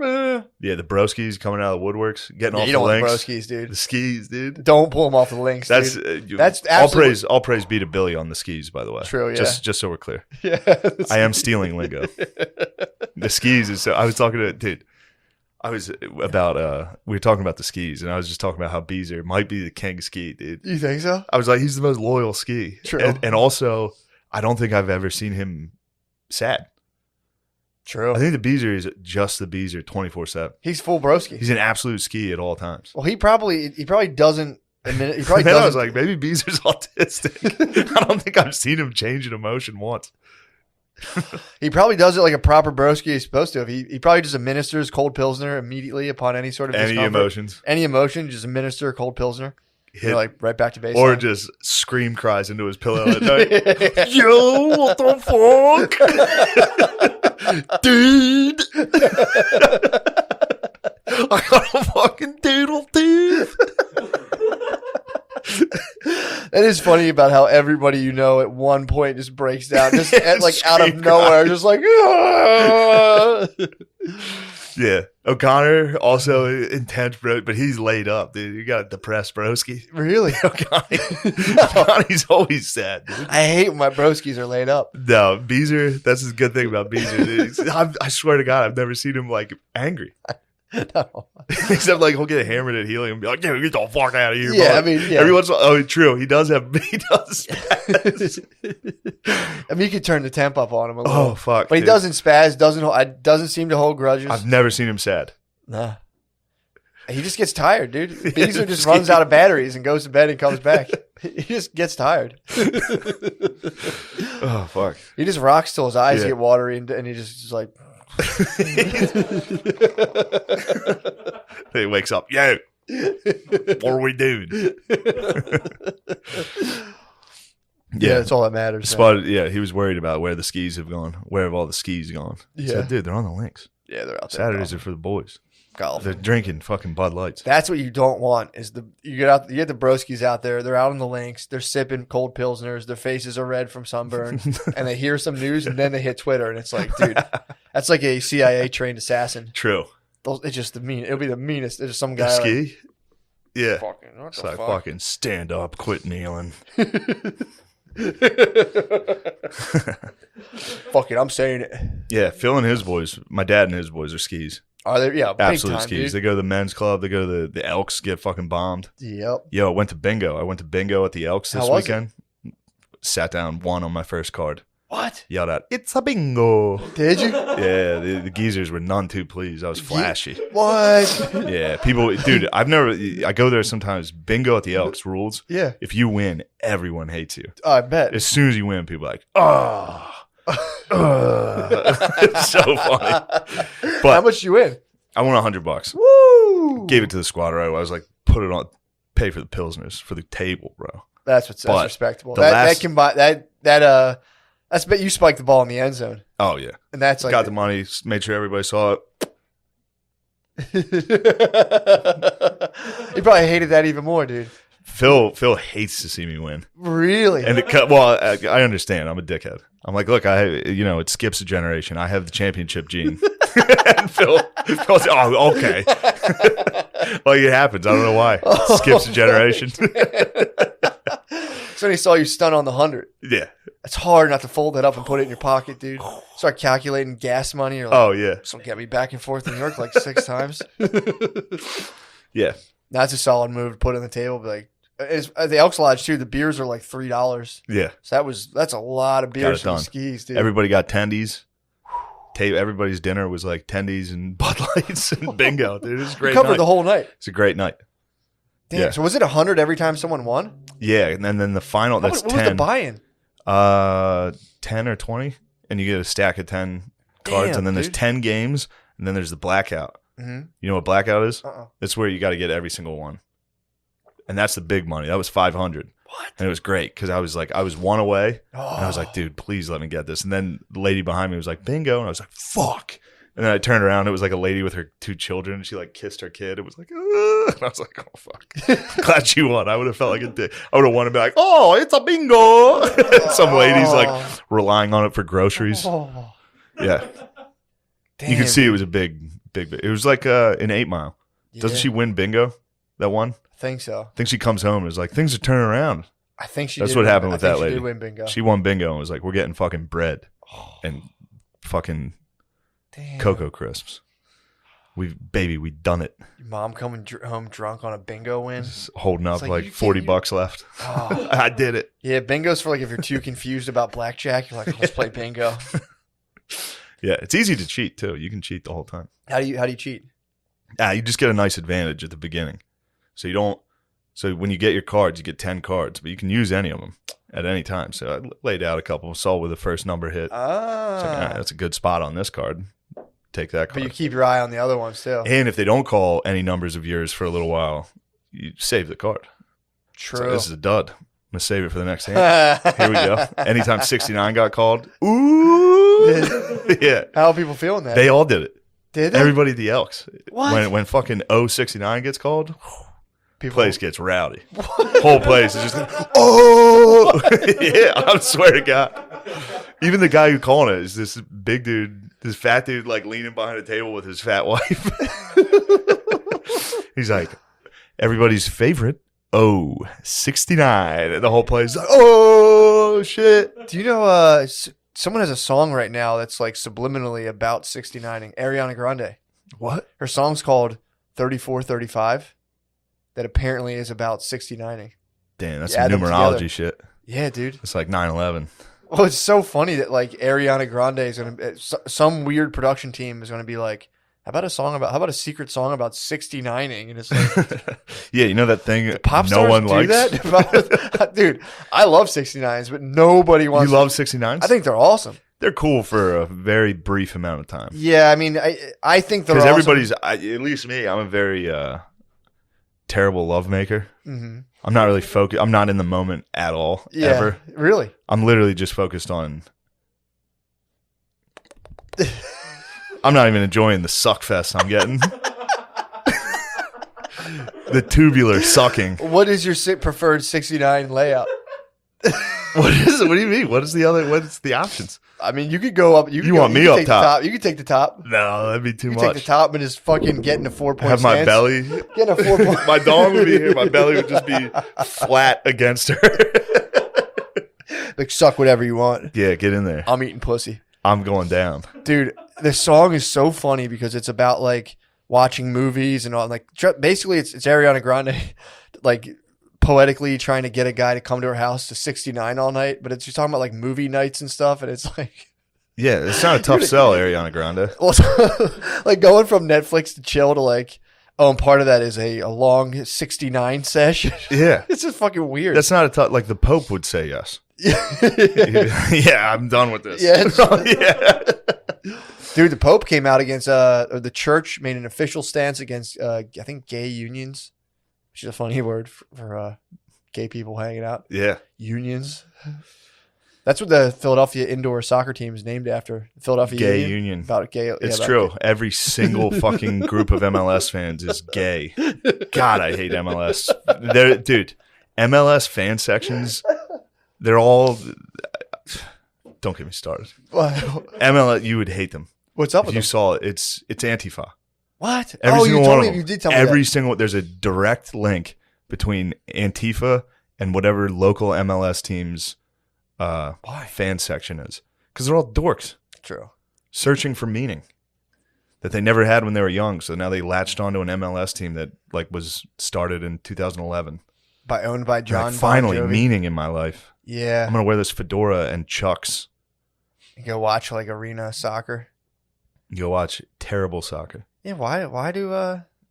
Speaker 1: Yeah, the broskies coming out of the woodworks, getting
Speaker 3: Yeah,
Speaker 1: off
Speaker 3: you
Speaker 1: the
Speaker 3: don't want
Speaker 1: links.
Speaker 3: broskies, dude.
Speaker 1: The skis, dude.
Speaker 3: Don't pull them off the links.
Speaker 1: That's
Speaker 3: dude.
Speaker 1: that's
Speaker 3: absolute-
Speaker 1: all praise be to Billy on the skis, by the way.
Speaker 3: True, yeah.
Speaker 1: Just so we're clear.
Speaker 3: Yeah,
Speaker 1: I am stealing lingo. The skis is so. I was talking to dude. I was about we were talking about the skis, and I was just talking about how Beezer might be the king ski, dude.
Speaker 3: You think so?
Speaker 1: I was like, he's the most loyal ski.
Speaker 3: True.
Speaker 1: And also, I don't think I've ever seen him sad.
Speaker 3: True.
Speaker 1: I think the Beezer is just the Beezer 24/7.
Speaker 3: He's full broski.
Speaker 1: He's an absolute ski at all times.
Speaker 3: Well, he probably doesn't admit. He probably
Speaker 1: And then I was
Speaker 3: doesn't.
Speaker 1: like, maybe Beezer's autistic. I don't think I've seen him change an emotion once.
Speaker 3: He probably does it like a proper broski is supposed to. If he probably just administers cold pilsner immediately upon any sort of
Speaker 1: Any
Speaker 3: discomfort.
Speaker 1: emotions.
Speaker 3: Any emotion, just administer cold pilsner.
Speaker 1: Hit,
Speaker 3: You're like right back to baseline.
Speaker 1: or just scream cries into his pillow at night. Yo, what the fuck? Dude. I got a fucking doodle tooth.
Speaker 3: That is funny about how everybody you know at one point just breaks down, just like out of
Speaker 1: Scream
Speaker 3: nowhere, just like. "Ah!"
Speaker 1: Yeah. O'Connor, also intense, bro, but he's laid up, dude. You got a depressed broski.
Speaker 3: Really?
Speaker 1: O'Connor's always sad, dude.
Speaker 3: I hate when my broskies are laid up.
Speaker 1: No, Beezer, that's the good thing about Beezer. Dude. I swear to God, I've never seen him like angry.
Speaker 3: No.
Speaker 1: Except like he'll get hammered at helium and be like, "Dude, get the fuck out of here."
Speaker 3: Yeah,
Speaker 1: bud."
Speaker 3: I mean, yeah.
Speaker 1: Every once in a while, oh, true. He does.
Speaker 3: I mean, you could turn the temp up on him a little.
Speaker 1: Oh, fuck.
Speaker 3: But he
Speaker 1: dude.
Speaker 3: doesn't spaz, doesn't seem to hold grudges.
Speaker 1: I've never seen him sad.
Speaker 3: Nah. He just gets tired, dude. Beezer just runs out of batteries and goes to bed and comes back. He just gets tired.
Speaker 1: Oh, fuck.
Speaker 3: He just rocks till his eyes
Speaker 1: Yeah.
Speaker 3: get watery and he just like.
Speaker 1: He wakes up. Yo, what are we doing?
Speaker 3: Yeah, that's all that matters. man.
Speaker 1: Spotted. Yeah, he was worried about where the skis have gone. Where have all the skis gone?
Speaker 3: Yeah.
Speaker 1: So, dude, they're on the links.
Speaker 3: Yeah, they're out there.
Speaker 1: Saturdays are for the boys.
Speaker 3: golf.
Speaker 1: They're drinking fucking Bud Lights.
Speaker 3: That's what you don't want. Is you get the broskies out there. They're out on the links. They're sipping cold pilsners. Their faces are red from sunburn, and they hear some news, and then they hit Twitter, and it's like, dude, that's like a CIA trained assassin.
Speaker 1: True.
Speaker 3: It's just the mean. It'll be the meanest. There's some guy.
Speaker 1: The ski? Yeah.
Speaker 3: Like, fucking, what
Speaker 1: It's
Speaker 3: the
Speaker 1: like
Speaker 3: fuck?
Speaker 1: fucking stand up, quit kneeling.
Speaker 3: Fuck it, I'm saying it.
Speaker 1: Yeah, Phil and his boys, my dad and his boys are skis.
Speaker 3: Are they? Yeah, big
Speaker 1: Absolute
Speaker 3: time,
Speaker 1: skis.
Speaker 3: dude.
Speaker 1: They go to the men's club. They go to the Elks, get fucking bombed.
Speaker 3: Yep.
Speaker 1: Yo, I went to bingo. I went to bingo at the Elks this
Speaker 3: How was
Speaker 1: weekend. Sat down, won on my first card.
Speaker 3: What?
Speaker 1: Yelled out, "It's a bingo!"
Speaker 3: Did you?
Speaker 1: Yeah, the geezers were none too pleased. I was flashy.
Speaker 3: What?
Speaker 1: Yeah, people, dude. I go there sometimes. Bingo at the Elks rules.
Speaker 3: Yeah.
Speaker 1: If you win, everyone hates you.
Speaker 3: I bet.
Speaker 1: As soon as you win, people are like, oh. It's so funny.
Speaker 3: How
Speaker 1: But
Speaker 3: much you win?
Speaker 1: I won $100.
Speaker 3: Woo!
Speaker 1: Gave it to the squad right away. I was like, put it on, pay for the pilsners for the table, bro.
Speaker 3: That's
Speaker 1: But
Speaker 3: respectable.
Speaker 1: the
Speaker 3: That
Speaker 1: last-
Speaker 3: combine that's bet you spiked the ball in the end zone,
Speaker 1: Oh yeah,
Speaker 3: and that's like
Speaker 1: got the money. Made sure everybody saw it.
Speaker 3: He probably hated that even more, dude.
Speaker 1: Phil hates to see me win,
Speaker 3: Really?
Speaker 1: and I understand. I'm a dickhead. I'm like, look, it skips a generation. I have the championship gene. And Phil's like, oh, okay. Like it happens. I don't know why. It skips a generation.
Speaker 3: So when he saw you stun on the 100,
Speaker 1: Yeah.
Speaker 3: it's hard not to fold that up and put it in your pocket, dude. Start calculating gas money. You're like,
Speaker 1: Oh yeah.
Speaker 3: this will get me back and forth to New York like 6 times.
Speaker 1: Yeah.
Speaker 3: That's a solid move to put on the table. Be like, at the Elks Lodge too, the beers are like $3.
Speaker 1: Yeah.
Speaker 3: So that's a lot of
Speaker 1: Got
Speaker 3: beers
Speaker 1: it
Speaker 3: for the
Speaker 1: done.
Speaker 3: skis, dude.
Speaker 1: Everybody got tendies. Everybody's dinner was like tendies and Bud Lights and bingo, dude. It was a
Speaker 3: You
Speaker 1: great
Speaker 3: covered
Speaker 1: night.
Speaker 3: the whole night.
Speaker 1: It's a great night.
Speaker 3: Damn.
Speaker 1: Yeah.
Speaker 3: So was it 100 every time someone won?
Speaker 1: Yeah, and then the final, that's
Speaker 3: What was the
Speaker 1: 10.
Speaker 3: buy-in?
Speaker 1: 10 or 20, and you get a stack of 10 cards,
Speaker 3: Damn,
Speaker 1: and then there's
Speaker 3: dude.
Speaker 1: 10 games, and then there's the blackout.
Speaker 3: Mm-hmm.
Speaker 1: You know what blackout is?
Speaker 3: Uh-uh.
Speaker 1: It's where you got to get every single one. and that's the big money. That was 500. What? And it was great because I was one away, and I was like, dude, please let me get this. And then the lady behind me was like, bingo, and I was like, fuck. And then I turned around, it was like a lady with her 2 children, and she like kissed her kid. It was like, and I was like, oh fuck. Glad you won. I would have felt like a dick. I would have wanted to be like, oh, it's a bingo. Some lady's like relying on it for groceries. Yeah.
Speaker 3: Damn.
Speaker 1: You could see it was a big. It was like an 8 Mile. Doesn't she win bingo? That one?
Speaker 3: I think so.
Speaker 1: I think she comes home and is like, things are turning around.
Speaker 3: I think she.
Speaker 1: That's
Speaker 3: did
Speaker 1: what
Speaker 3: win-
Speaker 1: happened
Speaker 3: I
Speaker 1: with
Speaker 3: think
Speaker 1: that
Speaker 3: she
Speaker 1: lady.
Speaker 3: Did win bingo.
Speaker 1: She won bingo and was like, we're getting fucking bread and fucking
Speaker 3: Damn.
Speaker 1: Cocoa Crisps. We done it.
Speaker 3: Your mom coming home drunk on a bingo win.
Speaker 1: Just holding up
Speaker 3: like,
Speaker 1: like
Speaker 3: you
Speaker 1: $40
Speaker 3: can't-
Speaker 1: left.
Speaker 3: Oh.
Speaker 1: I did it.
Speaker 3: Yeah, bingo's for like if you're too confused about blackjack, you're like, let's play bingo.
Speaker 1: Yeah, it's easy to cheat too. You can cheat the whole time.
Speaker 3: How do you cheat?
Speaker 1: You just get a nice advantage at the beginning. So you don't. So when you get your cards, you get 10 cards, but you can use any of them at any time. So I laid out a couple, saw where the first number hit. It's like, all right, that's a good spot on this card. Take that
Speaker 3: But
Speaker 1: card.
Speaker 3: you keep your eye on the other ones too.
Speaker 1: And if they don't call any numbers of yours for a little while, you save the card. So
Speaker 3: True.
Speaker 1: this is a dud. I'm going to save it for the next hand. Here we go. Anytime 69 got called, ooh. Yeah.
Speaker 3: How are people feeling that?
Speaker 1: They all did it.
Speaker 3: did they?
Speaker 1: Everybody at the Elks.
Speaker 3: What?
Speaker 1: When fucking 069 gets called,
Speaker 3: People,
Speaker 1: place gets rowdy. Whole place is just like, oh. Yeah, I swear to God. Even the guy who calling it is this big dude, this fat dude, like leaning behind a table with his fat wife. He's like, everybody's favorite, 69. And the whole place is like, oh, shit.
Speaker 3: Do you know someone has a song right now that's like subliminally about 69ing? Ariana Grande.
Speaker 1: What?
Speaker 3: Her song's called 3435 that apparently is about 69ing.
Speaker 1: Damn, that's
Speaker 3: You
Speaker 1: some
Speaker 3: add them
Speaker 1: numerology
Speaker 3: together.
Speaker 1: shit.
Speaker 3: Yeah, dude.
Speaker 1: It's like 9/11.
Speaker 3: Well, it's so funny that like Ariana Grande is going to some weird production team is going to be like, how about a secret song about 69ing? And it's like,
Speaker 1: Yeah, you know that thing
Speaker 3: pop
Speaker 1: no
Speaker 3: stars
Speaker 1: one
Speaker 3: do
Speaker 1: likes?
Speaker 3: that? Dude, I love 69s, but nobody
Speaker 1: You
Speaker 3: wants
Speaker 1: love 69s?
Speaker 3: I think they're awesome.
Speaker 1: they're cool for a very brief amount of time.
Speaker 3: Yeah, I mean, I think they're
Speaker 1: Because
Speaker 3: awesome.
Speaker 1: everybody's, at least me, I'm a very terrible love maker.
Speaker 3: Mhm.
Speaker 1: I'm not really focused. I'm not in the moment at all,
Speaker 3: Yeah,
Speaker 1: ever.
Speaker 3: really.
Speaker 1: I'm literally just focused on. I'm not even enjoying the suck fest I'm getting. The tubular sucking.
Speaker 3: What is your preferred 69 layout?
Speaker 1: What is it? What do you mean? What's the options?
Speaker 3: I mean, you could go up.
Speaker 1: You want me
Speaker 3: could
Speaker 1: up
Speaker 3: take the
Speaker 1: top.
Speaker 3: You could take the top.
Speaker 1: No, that'd be too
Speaker 3: You could take
Speaker 1: much.
Speaker 3: the top and just fucking get in a 4-point
Speaker 1: Have my
Speaker 3: stance.
Speaker 1: belly.
Speaker 3: Get in a 4-point.
Speaker 1: My dong would be here. My belly would just be flat against her.
Speaker 3: Like, suck whatever you want.
Speaker 1: Yeah, get in there.
Speaker 3: I'm eating pussy.
Speaker 1: I'm going down.
Speaker 3: Dude, the song is so funny because it's about like watching movies and all. Like, basically, it's Ariana Grande, like poetically trying to get a guy to come to her house to 69 all night. But she's talking about like movie nights and stuff, and it's like,
Speaker 1: Yeah, it's not a tough sell, Ariana Grande.
Speaker 3: well, like going from Netflix to chill to like, oh, and part of that is a long 69 session.
Speaker 1: Yeah.
Speaker 3: It's just fucking weird.
Speaker 1: That's not a tough, like the Pope would say yes. Yeah, I'm done with this.
Speaker 3: Yeah,
Speaker 1: Yeah.
Speaker 3: Dude, the Pope came out against, or the church made an official stance against, I think, gay unions, which is a funny word for gay people hanging out.
Speaker 1: Yeah.
Speaker 3: Unions. That's what the Philadelphia indoor soccer team is named after. The Philadelphia
Speaker 1: Gay Union.
Speaker 3: About gay.
Speaker 1: It's
Speaker 3: about
Speaker 1: true.
Speaker 3: gay.
Speaker 1: Every single fucking group of MLS fans is gay. God, I hate MLS. Dude, MLS fan sections, they're all. Don't get me started. MLS, you would hate them.
Speaker 3: What's up
Speaker 1: If
Speaker 3: with
Speaker 1: you
Speaker 3: them?
Speaker 1: saw it, it's Antifa.
Speaker 3: What?
Speaker 1: Every
Speaker 3: Oh,
Speaker 1: single
Speaker 3: you
Speaker 1: one
Speaker 3: told
Speaker 1: of
Speaker 3: me.
Speaker 1: them.
Speaker 3: You did tell me
Speaker 1: Every
Speaker 3: that.
Speaker 1: single. There's a direct link between Antifa and whatever local MLS team's fan section is, because they're all dorks
Speaker 3: True.
Speaker 1: searching for meaning that they never had when they were young. So now they latched onto an MLS team that like was started in 2011.
Speaker 3: Owned by
Speaker 1: They're
Speaker 3: John.
Speaker 1: like, finally,
Speaker 3: Bon Jovi.
Speaker 1: meaning in my life.
Speaker 3: Yeah.
Speaker 1: I'm gonna wear this fedora and Chucks.
Speaker 3: You go watch like arena soccer.
Speaker 1: Go watch terrible soccer.
Speaker 3: Yeah. Why do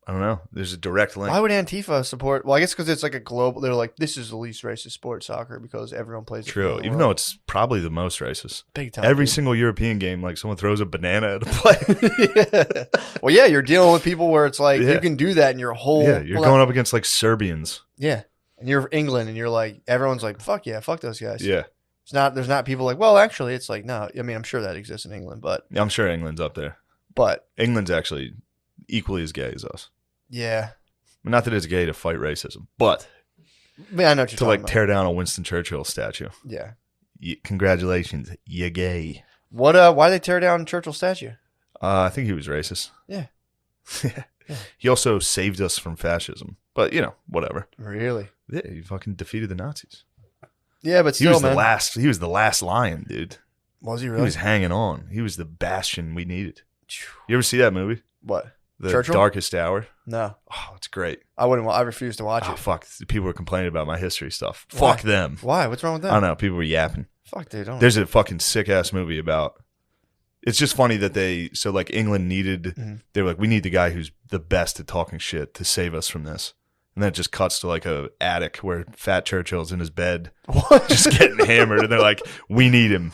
Speaker 1: I don't know. There's a direct link.
Speaker 3: Why would Antifa support? Well, I guess because it's like a global. They're like, this is the least racist sport, soccer, because everyone plays it.
Speaker 1: True. Even though it's probably the most racist.
Speaker 3: big time.
Speaker 1: Every
Speaker 3: dude.
Speaker 1: single European game, like someone throws a banana at a player.
Speaker 3: Yeah. Well, yeah, you're dealing with people where it's like
Speaker 1: Yeah.
Speaker 3: you can do that in your whole.
Speaker 1: Yeah, you're going up against like Serbians.
Speaker 3: Yeah, and you're England, and you're like, everyone's like, fuck yeah, fuck those guys.
Speaker 1: Yeah.
Speaker 3: It's not. There's not people like, well, actually, it's like, no. I mean, I'm sure that exists in England, but
Speaker 1: I'm sure England's up there.
Speaker 3: England's
Speaker 1: actually equally as gay as us.
Speaker 3: yeah.
Speaker 1: Not that it's gay to fight racism, but
Speaker 3: I mean, I know what you're
Speaker 1: to
Speaker 3: talking
Speaker 1: like
Speaker 3: about.
Speaker 1: tear down a Winston Churchill statue.
Speaker 3: Yeah.
Speaker 1: Congratulations, you gay.
Speaker 3: What? Why they tear down Churchill's statue?
Speaker 1: I think he was racist.
Speaker 3: Yeah.
Speaker 1: He also saved us from fascism. But, whatever.
Speaker 3: Really?
Speaker 1: Yeah, he fucking defeated the Nazis.
Speaker 3: Yeah, but
Speaker 1: He
Speaker 3: still,
Speaker 1: was
Speaker 3: man.
Speaker 1: he was the last lion, dude.
Speaker 3: Was he
Speaker 1: He
Speaker 3: really?
Speaker 1: was hanging on. He was the bastion we needed. You ever see that movie?
Speaker 3: What?
Speaker 1: The
Speaker 3: Churchill?
Speaker 1: Darkest Hour?
Speaker 3: No,
Speaker 1: Oh, it's great.
Speaker 3: I wouldn't. I refuse to watch
Speaker 1: Oh,
Speaker 3: it.
Speaker 1: fuck. People were complaining about my history stuff.
Speaker 3: Why?
Speaker 1: Fuck them.
Speaker 3: Why? What's wrong with that?
Speaker 1: I don't know. People were yapping.
Speaker 3: Fuck, dude. Don't.
Speaker 1: There's a fucking sick ass movie about. It's just funny that England needed.
Speaker 3: Mhm.
Speaker 1: They were like, we need the guy who's the best at talking shit to save us from this. And then it just cuts to like a attic where Fat Churchill's in his bed,
Speaker 3: What?
Speaker 1: just getting hammered. And they're like, we need him.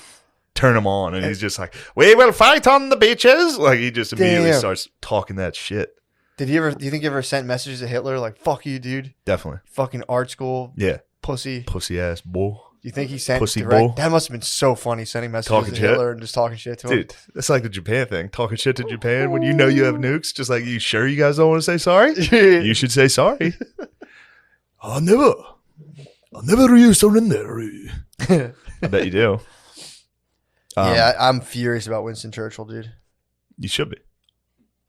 Speaker 1: Turn him on. And he's just like, we will fight on the beaches. Like he just immediately
Speaker 3: Damn.
Speaker 1: starts talking that shit.
Speaker 3: Did he ever? Do you think he ever sent messages to Hitler like "fuck you, dude"?
Speaker 1: Definitely.
Speaker 3: Fucking art school
Speaker 1: Yeah.
Speaker 3: pussy.
Speaker 1: Pussy ass boy.
Speaker 3: Do you think he sent
Speaker 1: Pussy
Speaker 3: direct?
Speaker 1: bull.
Speaker 3: That must have been so funny sending messages
Speaker 1: Talking
Speaker 3: to
Speaker 1: shit?
Speaker 3: Hitler and just talking shit to him.
Speaker 1: Dude, that's like the Japan thing. Talking shit to Japan when you know you have nukes. Just like, you sure you guys don't want to say sorry? You should say sorry. I'll never surrender. I bet you do.
Speaker 3: Yeah, I'm furious about Winston Churchill, dude.
Speaker 1: You should be.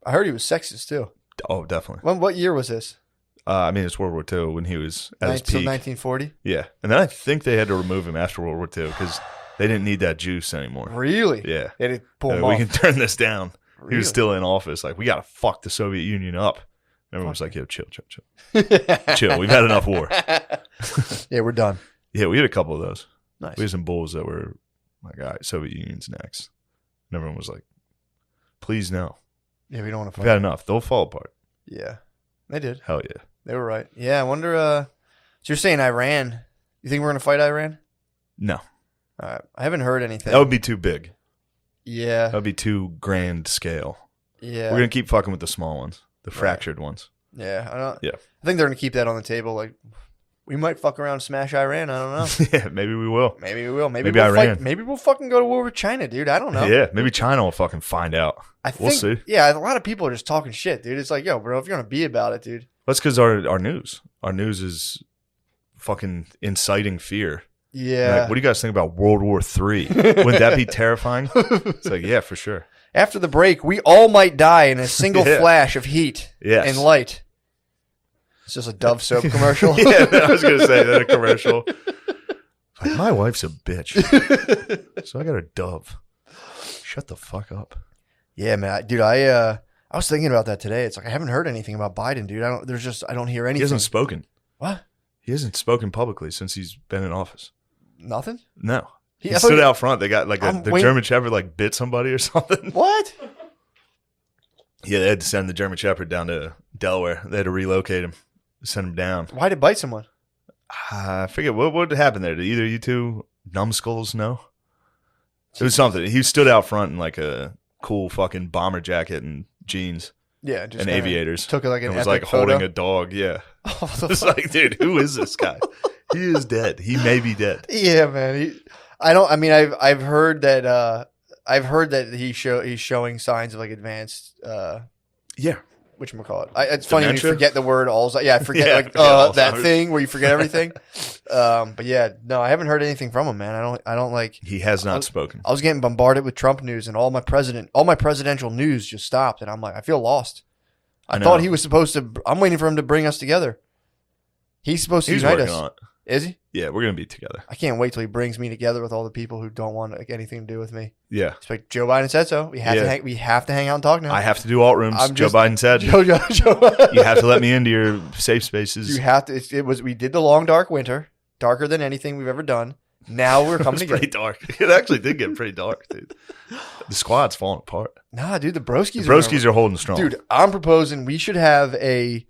Speaker 3: I heard he was sexist too.
Speaker 1: Oh, definitely.
Speaker 3: What year was this?
Speaker 1: I mean, it's World War II when he was at his
Speaker 3: So
Speaker 1: peak.
Speaker 3: 1940.
Speaker 1: Yeah. And then I think they had to remove him after World War II because they didn't need that juice anymore.
Speaker 3: Really?
Speaker 1: Yeah.
Speaker 3: They had to pull him
Speaker 1: We
Speaker 3: off.
Speaker 1: can turn this down. He
Speaker 3: Really?
Speaker 1: was still in office. Like, we got to fuck the Soviet Union up. Everyone was like, yo, chill. Chill. We've had enough war.
Speaker 3: Yeah, we're done.
Speaker 1: Yeah, we had a couple of those.
Speaker 3: Nice.
Speaker 1: We had some bulls that were like, all right, Soviet Union's next. And everyone was like, please no.
Speaker 3: Yeah, we don't want to
Speaker 1: We've
Speaker 3: fight.
Speaker 1: had enough. They'll fall apart.
Speaker 3: Yeah, they did.
Speaker 1: Hell yeah.
Speaker 3: They were right. Yeah, I wonder. So you're saying Iran? You think we're gonna fight Iran?
Speaker 1: No.
Speaker 3: All right. I haven't heard anything.
Speaker 1: That would be too big.
Speaker 3: Yeah.
Speaker 1: That would be too grand scale.
Speaker 3: Yeah.
Speaker 1: We're going to keep fucking with the small ones, the fractured ones.
Speaker 3: Yeah. I don't.
Speaker 1: Yeah.
Speaker 3: I think they're gonna keep that on the table. Like, we might fuck around and smash Iran. I don't know.
Speaker 1: Yeah, maybe we will.
Speaker 3: Maybe we will. Maybe
Speaker 1: Maybe
Speaker 3: we'll
Speaker 1: Iran.
Speaker 3: fight. Maybe we'll fucking go to war with China, dude. I don't know.
Speaker 1: Yeah, maybe China will fucking find out.
Speaker 3: I think.
Speaker 1: We'll see.
Speaker 3: Yeah, a lot of people are just talking shit, dude. It's like, yo, bro, if you're gonna be about it, dude.
Speaker 1: That's because our news is fucking inciting fear.
Speaker 3: Yeah.
Speaker 1: Like, what do you guys think about World War III? Wouldn't that be terrifying? It's like, yeah, for sure.
Speaker 3: After the break, we all might die in a single
Speaker 1: Yeah.
Speaker 3: flash of heat
Speaker 1: Yes.
Speaker 3: and light. It's just a Dove soap commercial.
Speaker 1: Yeah, I was going to say that a commercial. Like, my wife's a bitch. So I got a Dove. Shut the fuck up.
Speaker 3: Yeah, man, dude. I was thinking about that today. It's like I haven't heard anything about Biden, dude. I don't hear
Speaker 1: He
Speaker 3: anything.
Speaker 1: hasn't spoken.
Speaker 3: What?
Speaker 1: He hasn't spoken publicly since he's been in office.
Speaker 3: Nothing.
Speaker 1: No. He
Speaker 3: I thought
Speaker 1: stood
Speaker 3: he-
Speaker 1: out front. They got like
Speaker 3: I'm
Speaker 1: the
Speaker 3: waiting-
Speaker 1: German Shepherd like bit somebody or something.
Speaker 3: What?
Speaker 1: Yeah, they had to send the German Shepherd down to Delaware. They had to relocate him, send him down.
Speaker 3: Why did it bite someone?
Speaker 1: I forget what happened there. Did either of you two numbskulls know? It was something. He stood out front in like a cool fucking bomber jacket and jeans
Speaker 3: Yeah, just
Speaker 1: and
Speaker 3: kinda
Speaker 1: aviators.
Speaker 3: Took it like an
Speaker 1: and was
Speaker 3: epic
Speaker 1: like holding
Speaker 3: photo.
Speaker 1: a dog. Yeah.
Speaker 3: Oh, the
Speaker 1: It's
Speaker 3: fuck?
Speaker 1: like, dude, who is this guy? He is dead. He may be dead.
Speaker 3: Yeah, man. I've heard that he's showing signs of like advanced
Speaker 1: Yeah.
Speaker 3: whatchamacallit. It's funny when you
Speaker 1: Dementia?
Speaker 3: forget the word also. Yeah, I forget
Speaker 1: Yeah,
Speaker 3: like
Speaker 1: forget
Speaker 3: that
Speaker 1: Alzheimer's.
Speaker 3: thing where you forget everything. But yeah, no, I haven't heard anything from him, man. I don't like.
Speaker 1: He has not spoken.
Speaker 3: I was getting bombarded with Trump news, and all my presidential news just stopped, and I'm like, I feel lost. I
Speaker 1: know.
Speaker 3: thought he was supposed to. I'm waiting for him to bring us together. He's supposed to
Speaker 1: He's
Speaker 3: unite
Speaker 1: working
Speaker 3: us.
Speaker 1: on it.
Speaker 3: Is he?
Speaker 1: Yeah, we're going to be together.
Speaker 3: I can't wait till he brings me together with all the people who don't want like, anything to do with me.
Speaker 1: Yeah.
Speaker 3: It's like Joe Biden said so. We have
Speaker 1: Yeah.
Speaker 3: to hang out and talk now.
Speaker 1: I have to do alt rooms.
Speaker 3: I'm
Speaker 1: Joe
Speaker 3: just-
Speaker 1: Biden said.
Speaker 3: Joe.
Speaker 1: You have to let me into your safe spaces.
Speaker 3: You have to. We did the long dark winter, darker than anything we've ever done. Now we're
Speaker 1: It
Speaker 3: coming
Speaker 1: was
Speaker 3: together.
Speaker 1: pretty dark. It actually did get pretty dark, dude. The squad's falling apart.
Speaker 3: Nah, dude, the broskies.
Speaker 1: Broskies are holding strong.
Speaker 3: Dude, I'm proposing we should have a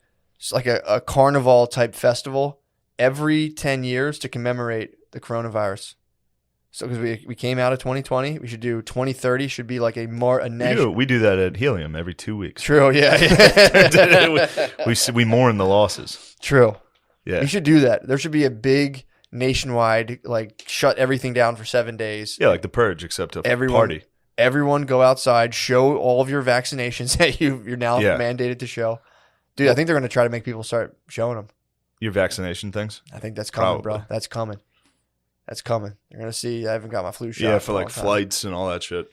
Speaker 3: carnival type festival every 10 years to commemorate the coronavirus. So because we came out of 2020, we should do 2030 should be like a national.
Speaker 1: We do that at Helium every 2 weeks.
Speaker 3: True, yeah.
Speaker 1: we mourn the losses.
Speaker 3: True.
Speaker 1: Yeah.
Speaker 3: We should do that. There should be a big nationwide, like, shut everything down for 7 days.
Speaker 1: Yeah, like the purge, except a
Speaker 3: Everyone-
Speaker 1: party.
Speaker 3: Everyone go outside, show all of your vaccinations that you're now
Speaker 1: Yeah.
Speaker 3: mandated to show. Dude, I think they're going to try to make people start showing them.
Speaker 1: Your vaccination things?
Speaker 3: I think that's coming,
Speaker 1: Probably.
Speaker 3: bro. That's coming. That's coming. You're going to see. I haven't got my flu shot.
Speaker 1: Yeah,
Speaker 3: in
Speaker 1: for
Speaker 3: a
Speaker 1: like
Speaker 3: long time.
Speaker 1: flights and all that shit.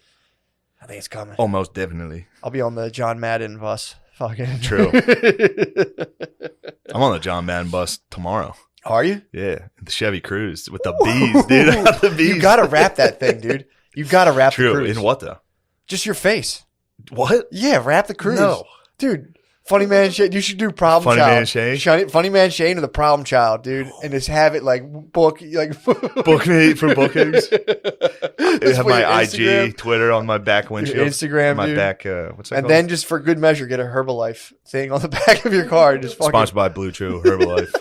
Speaker 3: I think it's coming.
Speaker 1: Almost definitely.
Speaker 3: I'll be on the John Madden bus. Fucking
Speaker 1: True. I'm on the John Madden bus tomorrow.
Speaker 3: Are you?
Speaker 1: Yeah, the Chevy Cruze with the bees, dude. The bees.
Speaker 3: You got to wrap that thing, dude. You got to wrap the
Speaker 1: True.
Speaker 3: cruise.
Speaker 1: In what though?
Speaker 3: Just your face.
Speaker 1: What?
Speaker 3: Yeah, wrap the cruise.
Speaker 1: No.
Speaker 3: Dude. Funny Man Shane. You should do Problem
Speaker 1: Funny
Speaker 3: Child.
Speaker 1: Man Shane?
Speaker 3: Funny Man Shane or the Problem Child, dude. And just have it like book
Speaker 1: me for bookings. I have my
Speaker 3: Instagram.
Speaker 1: IG, Twitter on my back windshield.
Speaker 3: Your Instagram,
Speaker 1: my
Speaker 3: dude.
Speaker 1: back. What's that
Speaker 3: And
Speaker 1: called?
Speaker 3: then just for good measure, get a Herbalife thing on the back of your car. And just fucking
Speaker 1: Sponsored by Blue True Herbalife.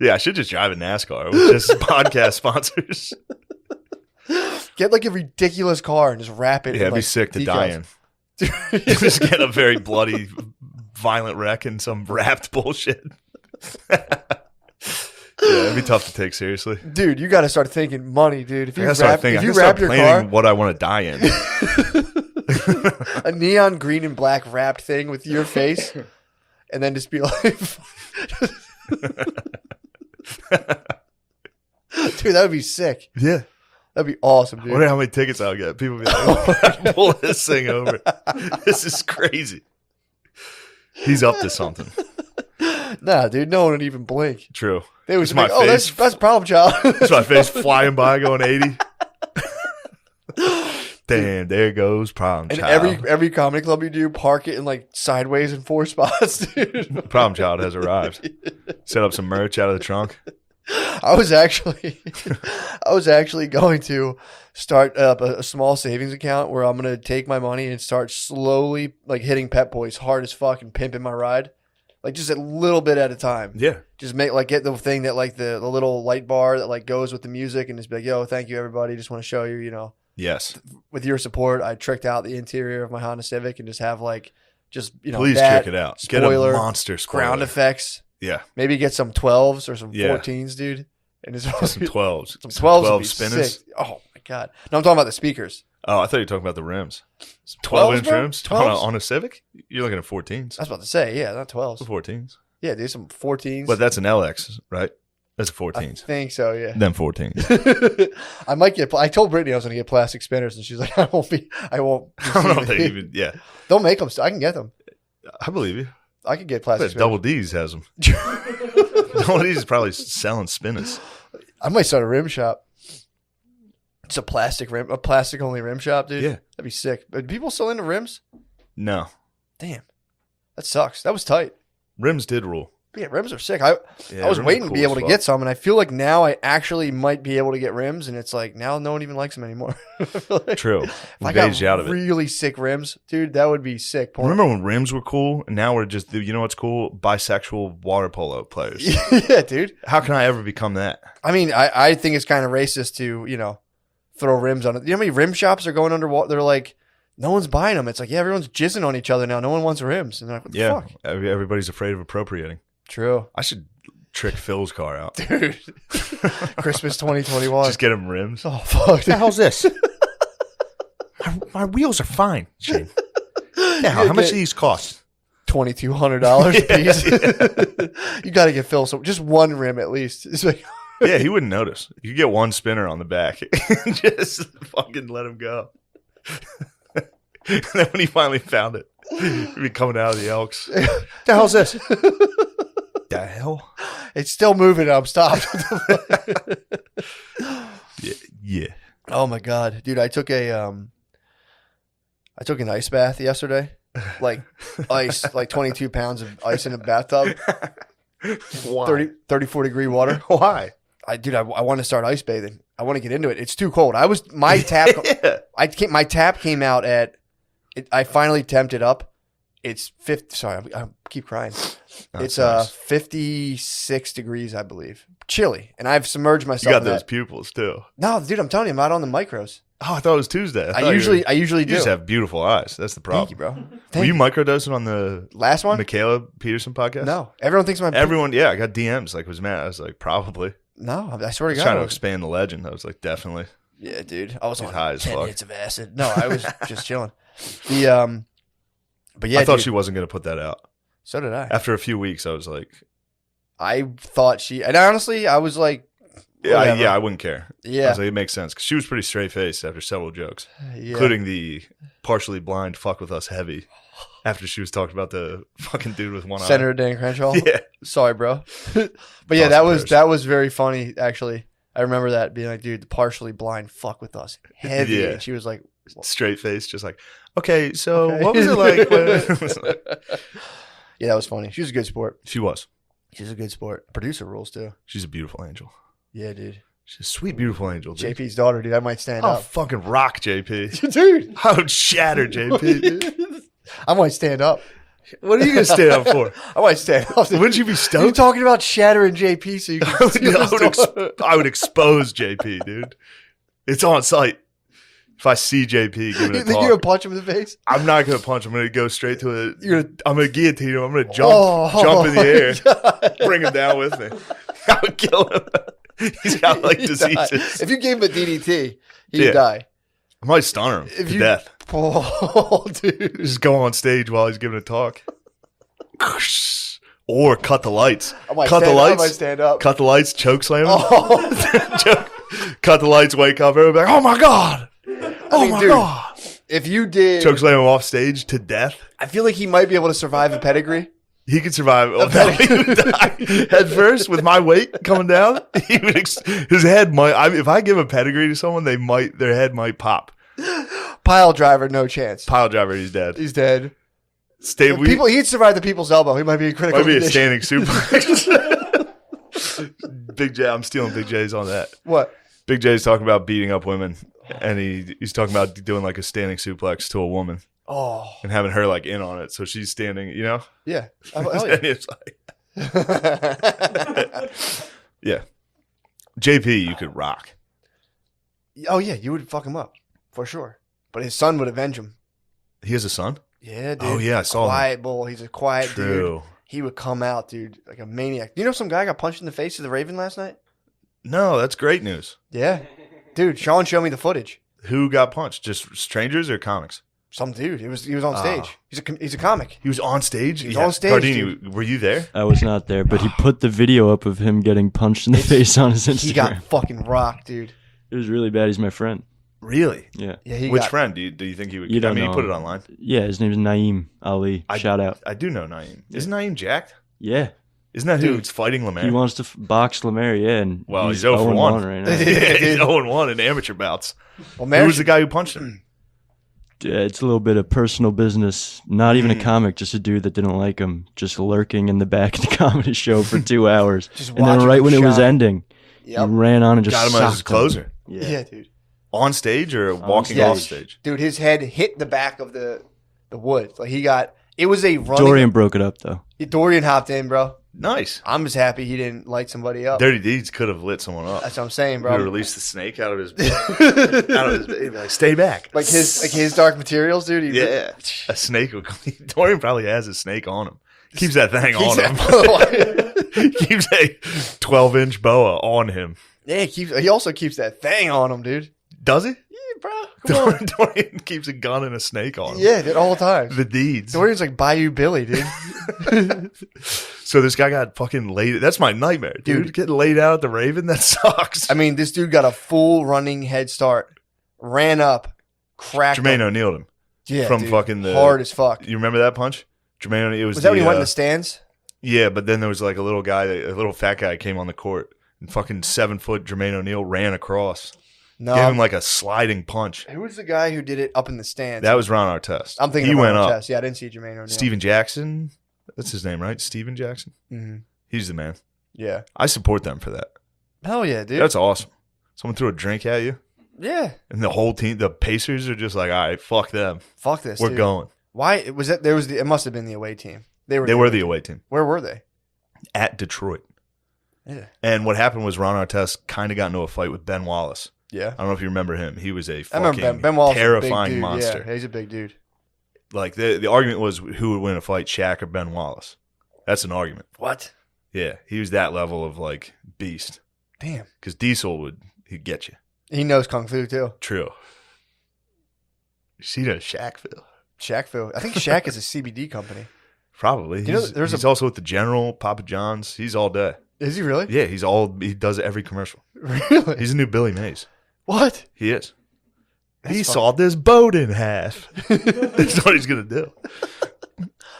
Speaker 1: Yeah, I should just drive a NASCAR with just podcast sponsors.
Speaker 3: get like a ridiculous car and just wrap it.
Speaker 1: Yeah,
Speaker 3: in,
Speaker 1: it'd be
Speaker 3: like,
Speaker 1: sick to
Speaker 3: decals.
Speaker 1: die in. Just get a very bloody, violent wreck and some wrapped bullshit. Yeah, it'd be tough to take seriously.
Speaker 3: Dude, you got to start thinking money, dude. If
Speaker 1: I
Speaker 3: you
Speaker 1: gotta start
Speaker 3: wrap,
Speaker 1: thinking.
Speaker 3: if
Speaker 1: I
Speaker 3: you
Speaker 1: gotta
Speaker 3: wrap
Speaker 1: start
Speaker 3: your
Speaker 1: planning
Speaker 3: car,
Speaker 1: what I want to die in.
Speaker 3: a neon green and black wrapped thing with your face, and then just be like, dude, that would be sick.
Speaker 1: Yeah.
Speaker 3: That'd be awesome,
Speaker 1: I
Speaker 3: dude.
Speaker 1: wonder how many tickets I'll get. People be like, pull this thing over. This is crazy. He's up to something.
Speaker 3: Nah, dude, no one would even blink.
Speaker 1: True.
Speaker 3: They would
Speaker 1: It's
Speaker 3: just
Speaker 1: my
Speaker 3: be like, oh,
Speaker 1: face.
Speaker 3: that's Problem Child.
Speaker 1: It's my face flying by going 80. Damn, there goes Problem
Speaker 3: And
Speaker 1: Child.
Speaker 3: every comedy club you do, park it in like sideways in 4 spots, dude.
Speaker 1: Problem Child has arrived. Set up some merch out of the trunk.
Speaker 3: I was actually going to start up a small savings account where I'm going to take my money and start slowly like hitting Pep Boys hard as fuck and pimping my ride. Like just a little bit at a time.
Speaker 1: Yeah.
Speaker 3: Just get the thing that like the little light bar that like goes with the music and just be like, yo, thank you everybody. Just want to show you, you know,
Speaker 1: Yes.
Speaker 3: with your support, I tricked out the interior of my Honda Civic and just have like, just, you know,
Speaker 1: Please
Speaker 3: that,
Speaker 1: trick it out.
Speaker 3: spoiler,
Speaker 1: Get a monster spoiler.
Speaker 3: ground effects.
Speaker 1: Yeah.
Speaker 3: Maybe get some 12s or some
Speaker 1: Yeah.
Speaker 3: 14s, dude. And just
Speaker 1: Get some 12s.
Speaker 3: some 12s would
Speaker 1: 12
Speaker 3: be
Speaker 1: spinners.
Speaker 3: sick. Oh my god! No, I'm talking about the speakers.
Speaker 1: Oh, I thought you were talking about the rims.
Speaker 3: 12s,
Speaker 1: 12-inch
Speaker 3: bro?
Speaker 1: rims?
Speaker 3: 12s?
Speaker 1: On a Civic? You're looking at 14s.
Speaker 3: I was about to say, yeah, not 12s.
Speaker 1: 14s.
Speaker 3: Yeah, dude, some 14s.
Speaker 1: But that's an LX, right? That's a
Speaker 3: I
Speaker 1: 14s.
Speaker 3: think so. Yeah.
Speaker 1: Then 14s.
Speaker 3: I might get. I told Brittany I was going to get plastic spinners, and she's like, I won't. Be
Speaker 1: I don't know if they even, yeah.
Speaker 3: They'll make them. I can get them.
Speaker 1: I believe you.
Speaker 3: I could get
Speaker 1: I
Speaker 3: plastic
Speaker 1: bet
Speaker 3: spinners.
Speaker 1: Double D's has them. Double D's is probably selling spinners.
Speaker 3: I might start a rim shop. It's a plastic only rim shop, dude.
Speaker 1: Yeah.
Speaker 3: That'd be sick. But people still into rims?
Speaker 1: No.
Speaker 3: Damn, that sucks. That was tight.
Speaker 1: Rims did rule.
Speaker 3: But yeah, rims are sick. I
Speaker 1: Yeah,
Speaker 3: was
Speaker 1: rims are
Speaker 3: waiting to
Speaker 1: cool
Speaker 3: be
Speaker 1: as
Speaker 3: able to
Speaker 1: fuck.
Speaker 3: get some, and I feel like now I actually might be able to get rims, and it's like now no one even likes them anymore. I feel like
Speaker 1: True.
Speaker 3: If
Speaker 1: We
Speaker 3: I got
Speaker 1: aged out of it.
Speaker 3: really sick rims, dude, that would be sick.
Speaker 1: Remember when rims were cool? And now we're just, you know what's cool? Bisexual water polo players.
Speaker 3: Yeah, dude.
Speaker 1: How can I ever become that?
Speaker 3: I mean, I think it's kind of racist to, you know, throw rims on it. You know how many rim shops are going underwater? They're like, no one's buying them. It's like, yeah, everyone's jizzing on each other now. No one wants rims. And they're like, what the
Speaker 1: Yeah.
Speaker 3: fuck?
Speaker 1: Everybody's afraid of appropriating.
Speaker 3: True.
Speaker 1: I should trick Phil's car out.
Speaker 3: Dude. Christmas 2021.
Speaker 1: Just get him rims.
Speaker 3: Oh, fuck.
Speaker 1: the hell's this? my wheels are fine, Shane. Yeah, how much do these cost?
Speaker 3: $2,200 a piece. You got to get Phil just one rim at least. It's like,
Speaker 1: Yeah, he wouldn't notice. You could get one spinner on the back. Just fucking let him go. And then when he finally found it, he'd be coming out of the Elks. The hell's this? The hell?
Speaker 3: it's still moving. I'm stopped.
Speaker 1: Yeah.
Speaker 3: Oh my god, dude! I took an ice bath yesterday. Like ice, like 22 pounds of ice in a bathtub.
Speaker 1: Why?
Speaker 3: 34 degree water.
Speaker 1: Why?
Speaker 3: I want to start ice bathing. I want to get into it. It's too cold. My tap. My tap came out at. I finally temped it up. It's 50. Sorry, I keep crying. It's
Speaker 1: nice.
Speaker 3: 56 degrees, I believe. Chilly, and I've submerged
Speaker 1: You
Speaker 3: myself.
Speaker 1: got
Speaker 3: in
Speaker 1: those
Speaker 3: that.
Speaker 1: pupils too.
Speaker 3: No, dude, I'm telling you, I'm not on the micros.
Speaker 1: Oh, I thought it was Tuesday.
Speaker 3: I usually
Speaker 1: you
Speaker 3: do.
Speaker 1: just have beautiful eyes. That's the
Speaker 3: Thank you,
Speaker 1: problem.
Speaker 3: bro.
Speaker 1: Were you microdosing on the
Speaker 3: Last one?
Speaker 1: Michaela Peterson podcast?
Speaker 3: No, everyone thinks I'm.
Speaker 1: Everyone, yeah, I got DMs like was mad. I was like, probably.
Speaker 3: No, I swear to
Speaker 1: I was
Speaker 3: God.
Speaker 1: trying to expand the legend. I was like, definitely.
Speaker 3: Yeah, dude. I was
Speaker 1: She's
Speaker 3: on
Speaker 1: high as
Speaker 3: 10
Speaker 1: fuck.
Speaker 3: hits of acid. No, I was just chilling. But yeah,
Speaker 1: I thought
Speaker 3: dude,
Speaker 1: she wasn't going to put that out.
Speaker 3: so did I.
Speaker 1: After a few weeks, I was like,
Speaker 3: I thought she, and honestly, I was like, whatever.
Speaker 1: I wouldn't care. I
Speaker 3: Yeah.
Speaker 1: was like, it makes sense because she was pretty straight faced after several jokes,
Speaker 3: Yeah.
Speaker 1: including the partially blind fuck with us heavy. After she was talking about the fucking dude with one
Speaker 3: Senator Dan Crenshaw.
Speaker 1: eye. Yeah,
Speaker 3: Sorry, bro. But yeah,
Speaker 1: Awesome
Speaker 3: that was very funny. Actually, I remember that being like, dude, the partially blind fuck with us heavy.
Speaker 1: Yeah.
Speaker 3: And she was like,
Speaker 1: straight face, just like, okay, so
Speaker 3: okay.
Speaker 1: what was it like? when-"
Speaker 3: Yeah, that was funny. She was a good sport.
Speaker 1: She was.
Speaker 3: She's a good sport. Producer rules too.
Speaker 1: She's a beautiful angel.
Speaker 3: Yeah, dude.
Speaker 1: She's a sweet, beautiful angel. Dude.
Speaker 3: JP's daughter, dude. I might stand
Speaker 1: I'll
Speaker 3: up.
Speaker 1: fucking rock JP.
Speaker 3: Dude.
Speaker 1: I would shatter JP. Dude.
Speaker 3: I might stand up.
Speaker 1: What are you gonna stand up for?
Speaker 3: I might stand up.
Speaker 1: Wouldn't you be
Speaker 3: You're
Speaker 1: stoked?
Speaker 3: talking about shattering JP so you
Speaker 1: I
Speaker 3: can
Speaker 1: would, I would expose JP, dude. It's on site. If I see JP giving
Speaker 3: You
Speaker 1: a
Speaker 3: think you're gonna
Speaker 1: talk,
Speaker 3: punch him in the face?
Speaker 1: I'm not gonna punch him. I'm gonna go straight to it.
Speaker 3: You're gonna-
Speaker 1: I'm gonna guillotine him. I'm gonna jump in the air,
Speaker 3: God.
Speaker 1: bring him down with me. I would kill him. He's got like
Speaker 3: He'd die.
Speaker 1: diseases.
Speaker 3: If you gave him a DDT, he'd
Speaker 1: Yeah.
Speaker 3: die.
Speaker 1: I might stun him
Speaker 3: If
Speaker 1: to
Speaker 3: you-
Speaker 1: death.
Speaker 3: Oh, dude.
Speaker 1: Just go on stage while he's giving a talk. Or cut the lights.
Speaker 3: I might
Speaker 1: Cut the
Speaker 3: stand up. I
Speaker 1: lights.
Speaker 3: might stand up.
Speaker 1: Cut the lights, choke slam him.
Speaker 3: Oh.
Speaker 1: Cut the lights, wake up, everybody like, oh my God. Oh
Speaker 3: mean,
Speaker 1: my
Speaker 3: dude,
Speaker 1: God.
Speaker 3: If you did,
Speaker 1: Choke slam him off stage to death.
Speaker 3: I feel like he might be able to survive a pedigree.
Speaker 1: He could survive. Oh, no, he would die head first with my weight coming down. He would his head might. If I give a pedigree to someone, their head might pop.
Speaker 3: Pile driver, no chance.
Speaker 1: Pile driver, he's dead.
Speaker 3: He's dead.
Speaker 1: He'd
Speaker 3: He'd survive the people's elbow. He might be a critical
Speaker 1: might be a
Speaker 3: condition.
Speaker 1: standing suplex. Big J, I'm stealing Big J's on that.
Speaker 3: What?
Speaker 1: Big J's talking about beating up women, and he's talking about doing like a standing suplex to a woman
Speaker 3: Oh,
Speaker 1: and having her like in on it, so she's standing. You know,
Speaker 3: yeah. Oh, hell
Speaker 1: and it's like, yeah, JP, you could rock.
Speaker 3: Oh, yeah. You would fuck him up for sure. But his son would avenge him.
Speaker 1: He has a son.
Speaker 3: Yeah, dude.
Speaker 1: Oh yeah, I saw him.
Speaker 3: Quiet bull. He's a quiet dude.
Speaker 1: True.
Speaker 3: He would come out, dude, like a maniac. You know, some guy got punched in the face of the Raven last night.
Speaker 1: No, that's great news.
Speaker 3: Yeah, dude. Sean showed me the footage.
Speaker 1: Who got punched? Just strangers or comics?
Speaker 3: Some dude. He was on stage. He's a comic.
Speaker 1: He was on stage.
Speaker 3: He was on stage,
Speaker 1: Cardini, were you there?
Speaker 4: I was not there, but he put the video up of him getting punched in the face on his Instagram.
Speaker 3: He got fucking rocked, dude.
Speaker 4: It was really bad. He's my friend.
Speaker 1: Really?
Speaker 4: Yeah.
Speaker 3: Yeah, he
Speaker 1: Which
Speaker 3: got.
Speaker 1: friend do you think he would?
Speaker 4: You don't
Speaker 1: I mean,
Speaker 4: know
Speaker 1: he put
Speaker 4: him.
Speaker 1: it online.
Speaker 4: Yeah, his name is Naeem Ali. Shout out.
Speaker 1: I do know Naeem. Isn't Naeem jacked?
Speaker 4: Yeah.
Speaker 1: Isn't that who's fighting
Speaker 4: He
Speaker 1: Lemaire?
Speaker 4: wants to box Lemaire, yeah. And
Speaker 1: Well, he's 0 for
Speaker 4: 0-1
Speaker 1: 1
Speaker 4: right now.
Speaker 1: He's 0-1 in amateur bouts.
Speaker 3: Well,
Speaker 1: Who was the guy who punched him?
Speaker 4: Yeah, it's a little bit of personal business. Not even a comic, just a dude that didn't like him, just lurking in the back of the comedy show for 2 hours.
Speaker 3: Just
Speaker 4: And then
Speaker 3: watching
Speaker 4: right
Speaker 3: him
Speaker 4: when it was
Speaker 3: shine.
Speaker 4: ending,
Speaker 3: Yep.
Speaker 4: he ran on and just
Speaker 1: Got him as his
Speaker 4: socked him.
Speaker 1: closer.
Speaker 3: Yeah, dude.
Speaker 1: On stage or walking
Speaker 4: stage.
Speaker 1: off stage?
Speaker 3: Dude, his head hit the back of the wood. Like he got. It was a running.
Speaker 4: Dorian broke it up, though.
Speaker 3: Dorian hopped in, bro.
Speaker 1: Nice.
Speaker 3: I'm just happy he didn't light somebody up.
Speaker 1: Dirty Deeds could have lit someone up.
Speaker 3: That's what I'm saying,
Speaker 1: He
Speaker 3: bro.
Speaker 1: released the snake out of his he'd be like, stay back.
Speaker 3: Like his Dark Materials, dude. He
Speaker 1: Yeah. A snake will come. Dorian probably has a snake on him. Keeps that thing
Speaker 3: Keeps
Speaker 1: on him.
Speaker 3: that-
Speaker 1: Keeps a 12-inch boa on him.
Speaker 3: Yeah, he also keeps that thing on him, dude.
Speaker 1: Does he?
Speaker 3: Yeah, bro. Come on.
Speaker 1: Dorian keeps a gun and a snake on him.
Speaker 3: Yeah, dude, all the time.
Speaker 1: The deeds.
Speaker 3: Dorian's like Bayou Billy, dude.
Speaker 1: So this guy got fucking laid. That's my nightmare, dude.
Speaker 3: Dude.
Speaker 1: Getting laid out at the Raven, that sucks.
Speaker 3: I mean, this dude got a full running head start, ran up, cracked
Speaker 1: Jermaine
Speaker 3: him.
Speaker 1: O'Neal him.
Speaker 3: Yeah,
Speaker 1: from
Speaker 3: dude,
Speaker 1: fucking the-
Speaker 3: hard as fuck.
Speaker 1: You remember that punch? Jermaine O'Neal. It was
Speaker 3: Was that when
Speaker 1: the,
Speaker 3: he went in the stands?
Speaker 1: Yeah, but then there was like a little guy, a little fat guy came on the court and fucking 7-foot Jermaine O'Neal ran across.
Speaker 3: No.
Speaker 1: Gave him like a sliding punch.
Speaker 3: Who was the guy who did it up in the stands?
Speaker 1: That was Ron Artest.
Speaker 3: I'm thinking
Speaker 1: he
Speaker 3: of
Speaker 1: went
Speaker 3: Ron
Speaker 1: up.
Speaker 3: Artest. Yeah, I didn't see Jermaine O'Neal.
Speaker 1: Steven Jackson. That's his name, right? Steven Jackson.
Speaker 3: Mhm.
Speaker 1: He's the man.
Speaker 3: Yeah.
Speaker 1: I support them for that.
Speaker 3: Hell yeah, dude.
Speaker 1: That's awesome. Someone threw a drink at you,
Speaker 3: yeah.
Speaker 1: and the whole team, the Pacers, are just like, all right, fuck them.
Speaker 3: Fuck this.
Speaker 1: We're
Speaker 3: dude.
Speaker 1: going.
Speaker 3: Why was that? It must have been the away team. They were
Speaker 1: the away team
Speaker 3: Where were they?
Speaker 1: at Detroit.
Speaker 3: Yeah.
Speaker 1: And what happened was Ron Artest kind of got into a fight with Ben Wallace.
Speaker 3: Yeah.
Speaker 1: I don't know if you remember him. He was a
Speaker 3: I remember
Speaker 1: fucking
Speaker 3: Ben Wallace,
Speaker 1: terrifying
Speaker 3: is a big dude.
Speaker 1: monster.
Speaker 3: Yeah, he's a big dude.
Speaker 1: Like the argument was who would win a fight, Shaq or Ben Wallace. That's an argument.
Speaker 3: What?
Speaker 1: Yeah, he was that level of like beast.
Speaker 3: Damn.
Speaker 1: Because Diesel he'd get you.
Speaker 3: He knows kung fu too.
Speaker 1: True. You see that Shaqville?
Speaker 3: Shaq fu. I think Shaq is a CBD company.
Speaker 1: Probably.
Speaker 3: You know,
Speaker 1: He's also with the General, Papa John's. He's all day.
Speaker 3: Is he really?
Speaker 1: Yeah, he does every commercial.
Speaker 3: Really?
Speaker 1: He's a new Billy Mays.
Speaker 3: What?
Speaker 1: He is.
Speaker 3: That's
Speaker 1: He
Speaker 3: fucking-
Speaker 1: sawed this boat in half. That's what he's going to do.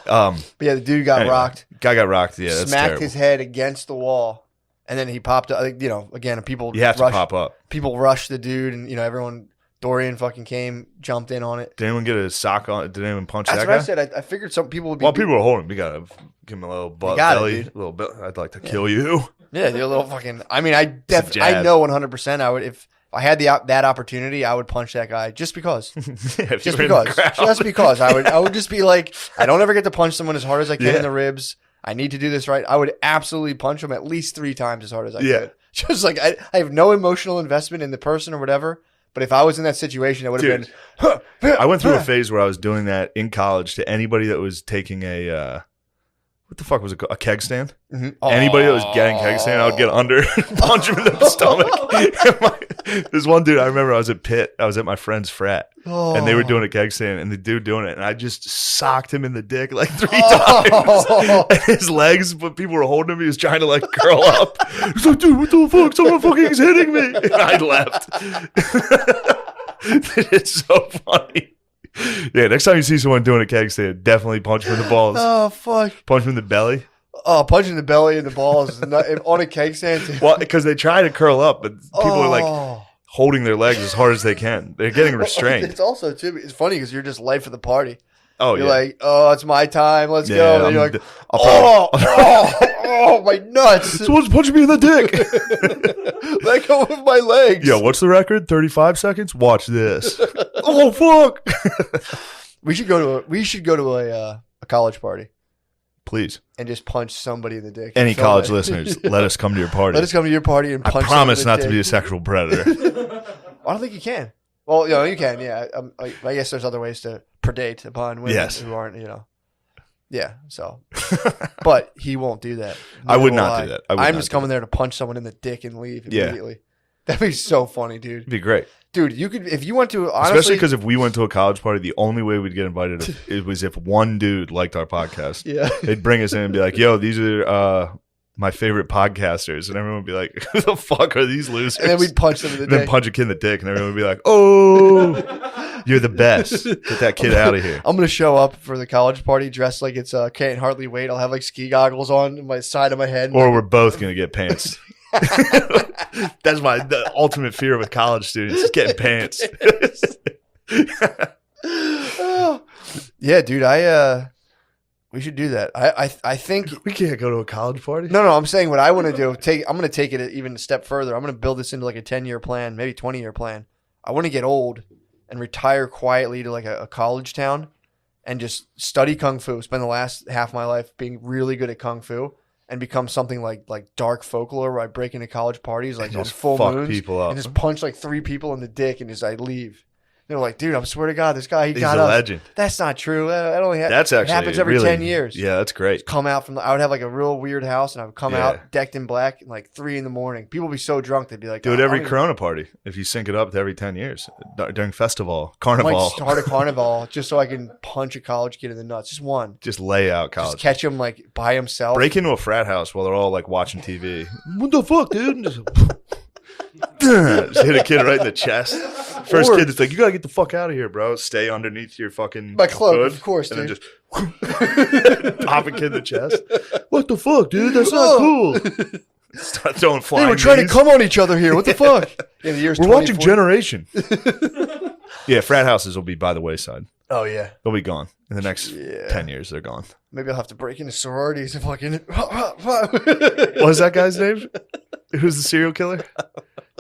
Speaker 3: But yeah, the dude got
Speaker 1: Anyway,
Speaker 3: rocked.
Speaker 1: Guy got rocked. Yeah, that's
Speaker 3: Smacked
Speaker 1: terrible.
Speaker 3: his head against the wall, and then he popped up. Like, again, people
Speaker 1: You have to pop up.
Speaker 3: People rushed the dude, and everyone. Dorian fucking came, jumped in on it.
Speaker 1: Did anyone get a sock on? Did anyone punch
Speaker 3: That's
Speaker 1: that
Speaker 3: what
Speaker 1: guy?
Speaker 3: I said. I figured some people would be.
Speaker 1: While people were holding him, you gotta give him a little butt
Speaker 3: got it,
Speaker 1: belly,
Speaker 3: dude.
Speaker 1: a little bit. I'd like to kill you.
Speaker 3: Yeah, they're a little fucking. I mean, I
Speaker 1: jab.
Speaker 3: know 100%. I would if I had that opportunity, I would punch that guy just because.
Speaker 1: Yeah, if
Speaker 3: Just
Speaker 1: you were in the
Speaker 3: because.
Speaker 1: crowd.
Speaker 3: Just because. I would just be like, I don't ever get to punch someone as hard as I can
Speaker 1: Yeah.
Speaker 3: in the ribs. I need to do this right. I would absolutely punch him at least 3 times as hard as I
Speaker 1: Yeah.
Speaker 3: could. Just like I have no emotional investment in the person or whatever. But if I was in that situation, it would have
Speaker 1: Dude,
Speaker 3: been.
Speaker 1: I went through a phase where I was doing that in college to anybody that was taking a what the fuck was it called? A keg stand?
Speaker 3: Mhm.
Speaker 1: Anybody that was getting keg stand, I would get under and punch him in the stomach. There's one dude I remember. I was at Pitt. I was at my friend's frat, and they were doing a keg stand, and the dude doing it, and I just socked him in the dick like 3 times. And his legs, but people were holding him. He was trying to like curl up. He's like, dude, what the fuck? Someone fucking is hitting me. And I left. It's so funny. Yeah, next time you see someone doing a keg stand, definitely punch him in the balls.
Speaker 3: Oh fuck!
Speaker 1: Punch him in the belly.
Speaker 3: Oh, punching the belly and the balls on a cake stand. Too.
Speaker 1: Well, because they try to curl up, but people are like
Speaker 3: Oh.
Speaker 1: holding their legs as hard as they can. They're getting restrained.
Speaker 3: It's also too. It's funny because you're just life of the party.
Speaker 1: Oh,
Speaker 3: You're
Speaker 1: yeah.
Speaker 3: like, oh, it's my time. Let's
Speaker 1: Yeah,
Speaker 3: go. And you're like,
Speaker 1: I'll probably-
Speaker 3: oh, my nuts.
Speaker 1: Someone's punching me in the dick.
Speaker 3: Let go of my legs.
Speaker 1: Yo, what's the record? 35 seconds? Watch this. Oh, fuck.
Speaker 3: We should go to a college party
Speaker 1: Please.
Speaker 3: and just punch somebody in the dick.
Speaker 1: Any
Speaker 3: Film
Speaker 1: college
Speaker 3: it.
Speaker 1: listeners, let us come to your party.
Speaker 3: Let us come to your party and
Speaker 1: I
Speaker 3: punch.
Speaker 1: promise
Speaker 3: someone
Speaker 1: not
Speaker 3: in
Speaker 1: to
Speaker 3: the
Speaker 1: be a
Speaker 3: dick.
Speaker 1: sexual predator.
Speaker 3: I don't think you can. Well, you can. Yeah. I guess there's other ways to predate upon women
Speaker 1: Yes.
Speaker 3: who aren't. Yeah. So, but he won't do that.
Speaker 1: I would
Speaker 3: Neither
Speaker 1: not
Speaker 3: will
Speaker 1: do that. I would
Speaker 3: I'm
Speaker 1: not
Speaker 3: just
Speaker 1: do
Speaker 3: coming there to punch someone in the dick and leave
Speaker 1: Yeah.
Speaker 3: immediately. That'd be so funny, dude.
Speaker 1: It'd be great.
Speaker 3: Dude, you could if you went to
Speaker 1: Especially
Speaker 3: honestly.
Speaker 1: because if we went to a college party, the only way we'd get invited it was if one dude liked our podcast.
Speaker 3: Yeah.
Speaker 1: They'd bring us in and be like, yo, these are my favorite podcasters. And everyone would be like, who the fuck are these losers?
Speaker 3: And then we'd punch them in the
Speaker 1: And then
Speaker 3: dick.
Speaker 1: punch a kid in the dick, and everyone would be like, oh, you're the best. Get that kid out of here.
Speaker 3: I'm gonna show up for the college party dressed like it's Can't Hardly Wait. I'll have like ski goggles on my side of my head.
Speaker 1: Or we're both going to get pants. That's the ultimate fear with college students is getting pants.
Speaker 3: Oh. Yeah, dude. We should do that. I think.
Speaker 1: We can't go to a college party.
Speaker 3: No. I'm saying what I want to do. I'm going to take it even a step further. I'm going to build this into like a 10-year plan, maybe 20-year plan. I want to get old and retire quietly to like a college town and just study kung fu. Spend the last half of my life being really good at kung fu and become something like dark folklore where I break into college parties like
Speaker 1: And
Speaker 3: on
Speaker 1: just
Speaker 3: full
Speaker 1: fuck
Speaker 3: moons
Speaker 1: people up.
Speaker 3: and just punch like 3 people in the dick and just I leave. They're like, dude, I swear to God, this guy, he
Speaker 1: He's
Speaker 3: got
Speaker 1: a
Speaker 3: us.
Speaker 1: legend.
Speaker 3: That's not true. That only
Speaker 1: That's actually
Speaker 3: happens every
Speaker 1: really,
Speaker 3: 10 years.
Speaker 1: Yeah, that's great.
Speaker 3: Come out from I would have like a real weird house and I would come
Speaker 1: Yeah.
Speaker 3: out decked in black at like 3 a.m. People would be so drunk they'd be like,
Speaker 1: Do it
Speaker 3: "Oh,
Speaker 1: every
Speaker 3: I'm gonna-
Speaker 1: Corona party if you sync it up to every 10 years during festival,
Speaker 3: I
Speaker 1: carnival.
Speaker 3: might start a carnival just so I can punch a college kid in the nuts. Just one.
Speaker 1: Just lay out college.
Speaker 3: Just catch him like by himself.
Speaker 1: Break into a frat house while they're all like watching TV. What the fuck, dude? And just hit a kid right in the chest. First
Speaker 3: Or-
Speaker 1: kid is like, you gotta get the fuck out of here, bro. Stay underneath your fucking
Speaker 3: My cloak,
Speaker 1: hood,
Speaker 3: of course,
Speaker 1: and
Speaker 3: dude.
Speaker 1: then just pop a kid in the chest. What the fuck, dude? That's not
Speaker 3: Oh.
Speaker 1: cool. Start throwing flying.
Speaker 3: Hey, we're trying to
Speaker 1: knees.
Speaker 3: come on each other here. What the fuck? Yeah, the year's
Speaker 1: We're watching
Speaker 3: 2040.
Speaker 1: Generation. Yeah, frat houses will be by the wayside.
Speaker 3: Oh yeah.
Speaker 1: They'll be gone in the next
Speaker 3: Yeah.
Speaker 1: 10 years. They're gone.
Speaker 3: Maybe I'll have to break into sororities and fucking.
Speaker 1: What was that guy's name? Who's the serial killer?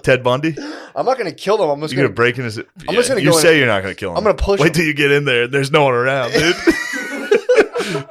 Speaker 1: Ted Bundy?
Speaker 3: I'm not gonna kill them. I'm just
Speaker 1: You're
Speaker 3: gonna
Speaker 1: gonna break in his.
Speaker 3: I'm just gonna
Speaker 1: you
Speaker 3: go in-
Speaker 1: say you're not gonna kill him.
Speaker 3: I'm gonna push
Speaker 1: Wait
Speaker 3: him.
Speaker 1: till you get in there. There's no one around, dude.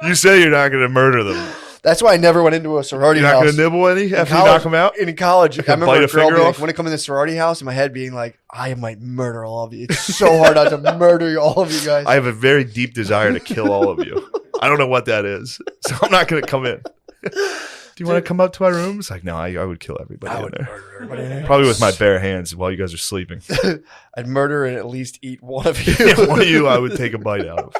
Speaker 1: You say you're not gonna murder them.
Speaker 3: That's why I never went into a sorority
Speaker 1: You're not
Speaker 3: house.
Speaker 1: gonna nibble any
Speaker 3: In
Speaker 1: after you
Speaker 3: college-
Speaker 1: knock them out.
Speaker 3: In college, I remember
Speaker 1: bite
Speaker 3: a
Speaker 1: a
Speaker 3: girl
Speaker 1: finger
Speaker 3: being like,
Speaker 1: off?
Speaker 3: when I come in the sorority house, in my head being like, I might murder all of you. It's so hard not to murder all of you guys.
Speaker 1: I have a very deep desire to kill all of you. I don't know what that is, so I'm not gonna come in. Do you want to come up to my room? It's like, no, I would kill everybody in there.
Speaker 3: murder everybody in there.
Speaker 1: Probably with my bare hands while you guys are sleeping.
Speaker 3: I'd murder and at least eat one of you.
Speaker 1: Yeah, one of you I would take a bite out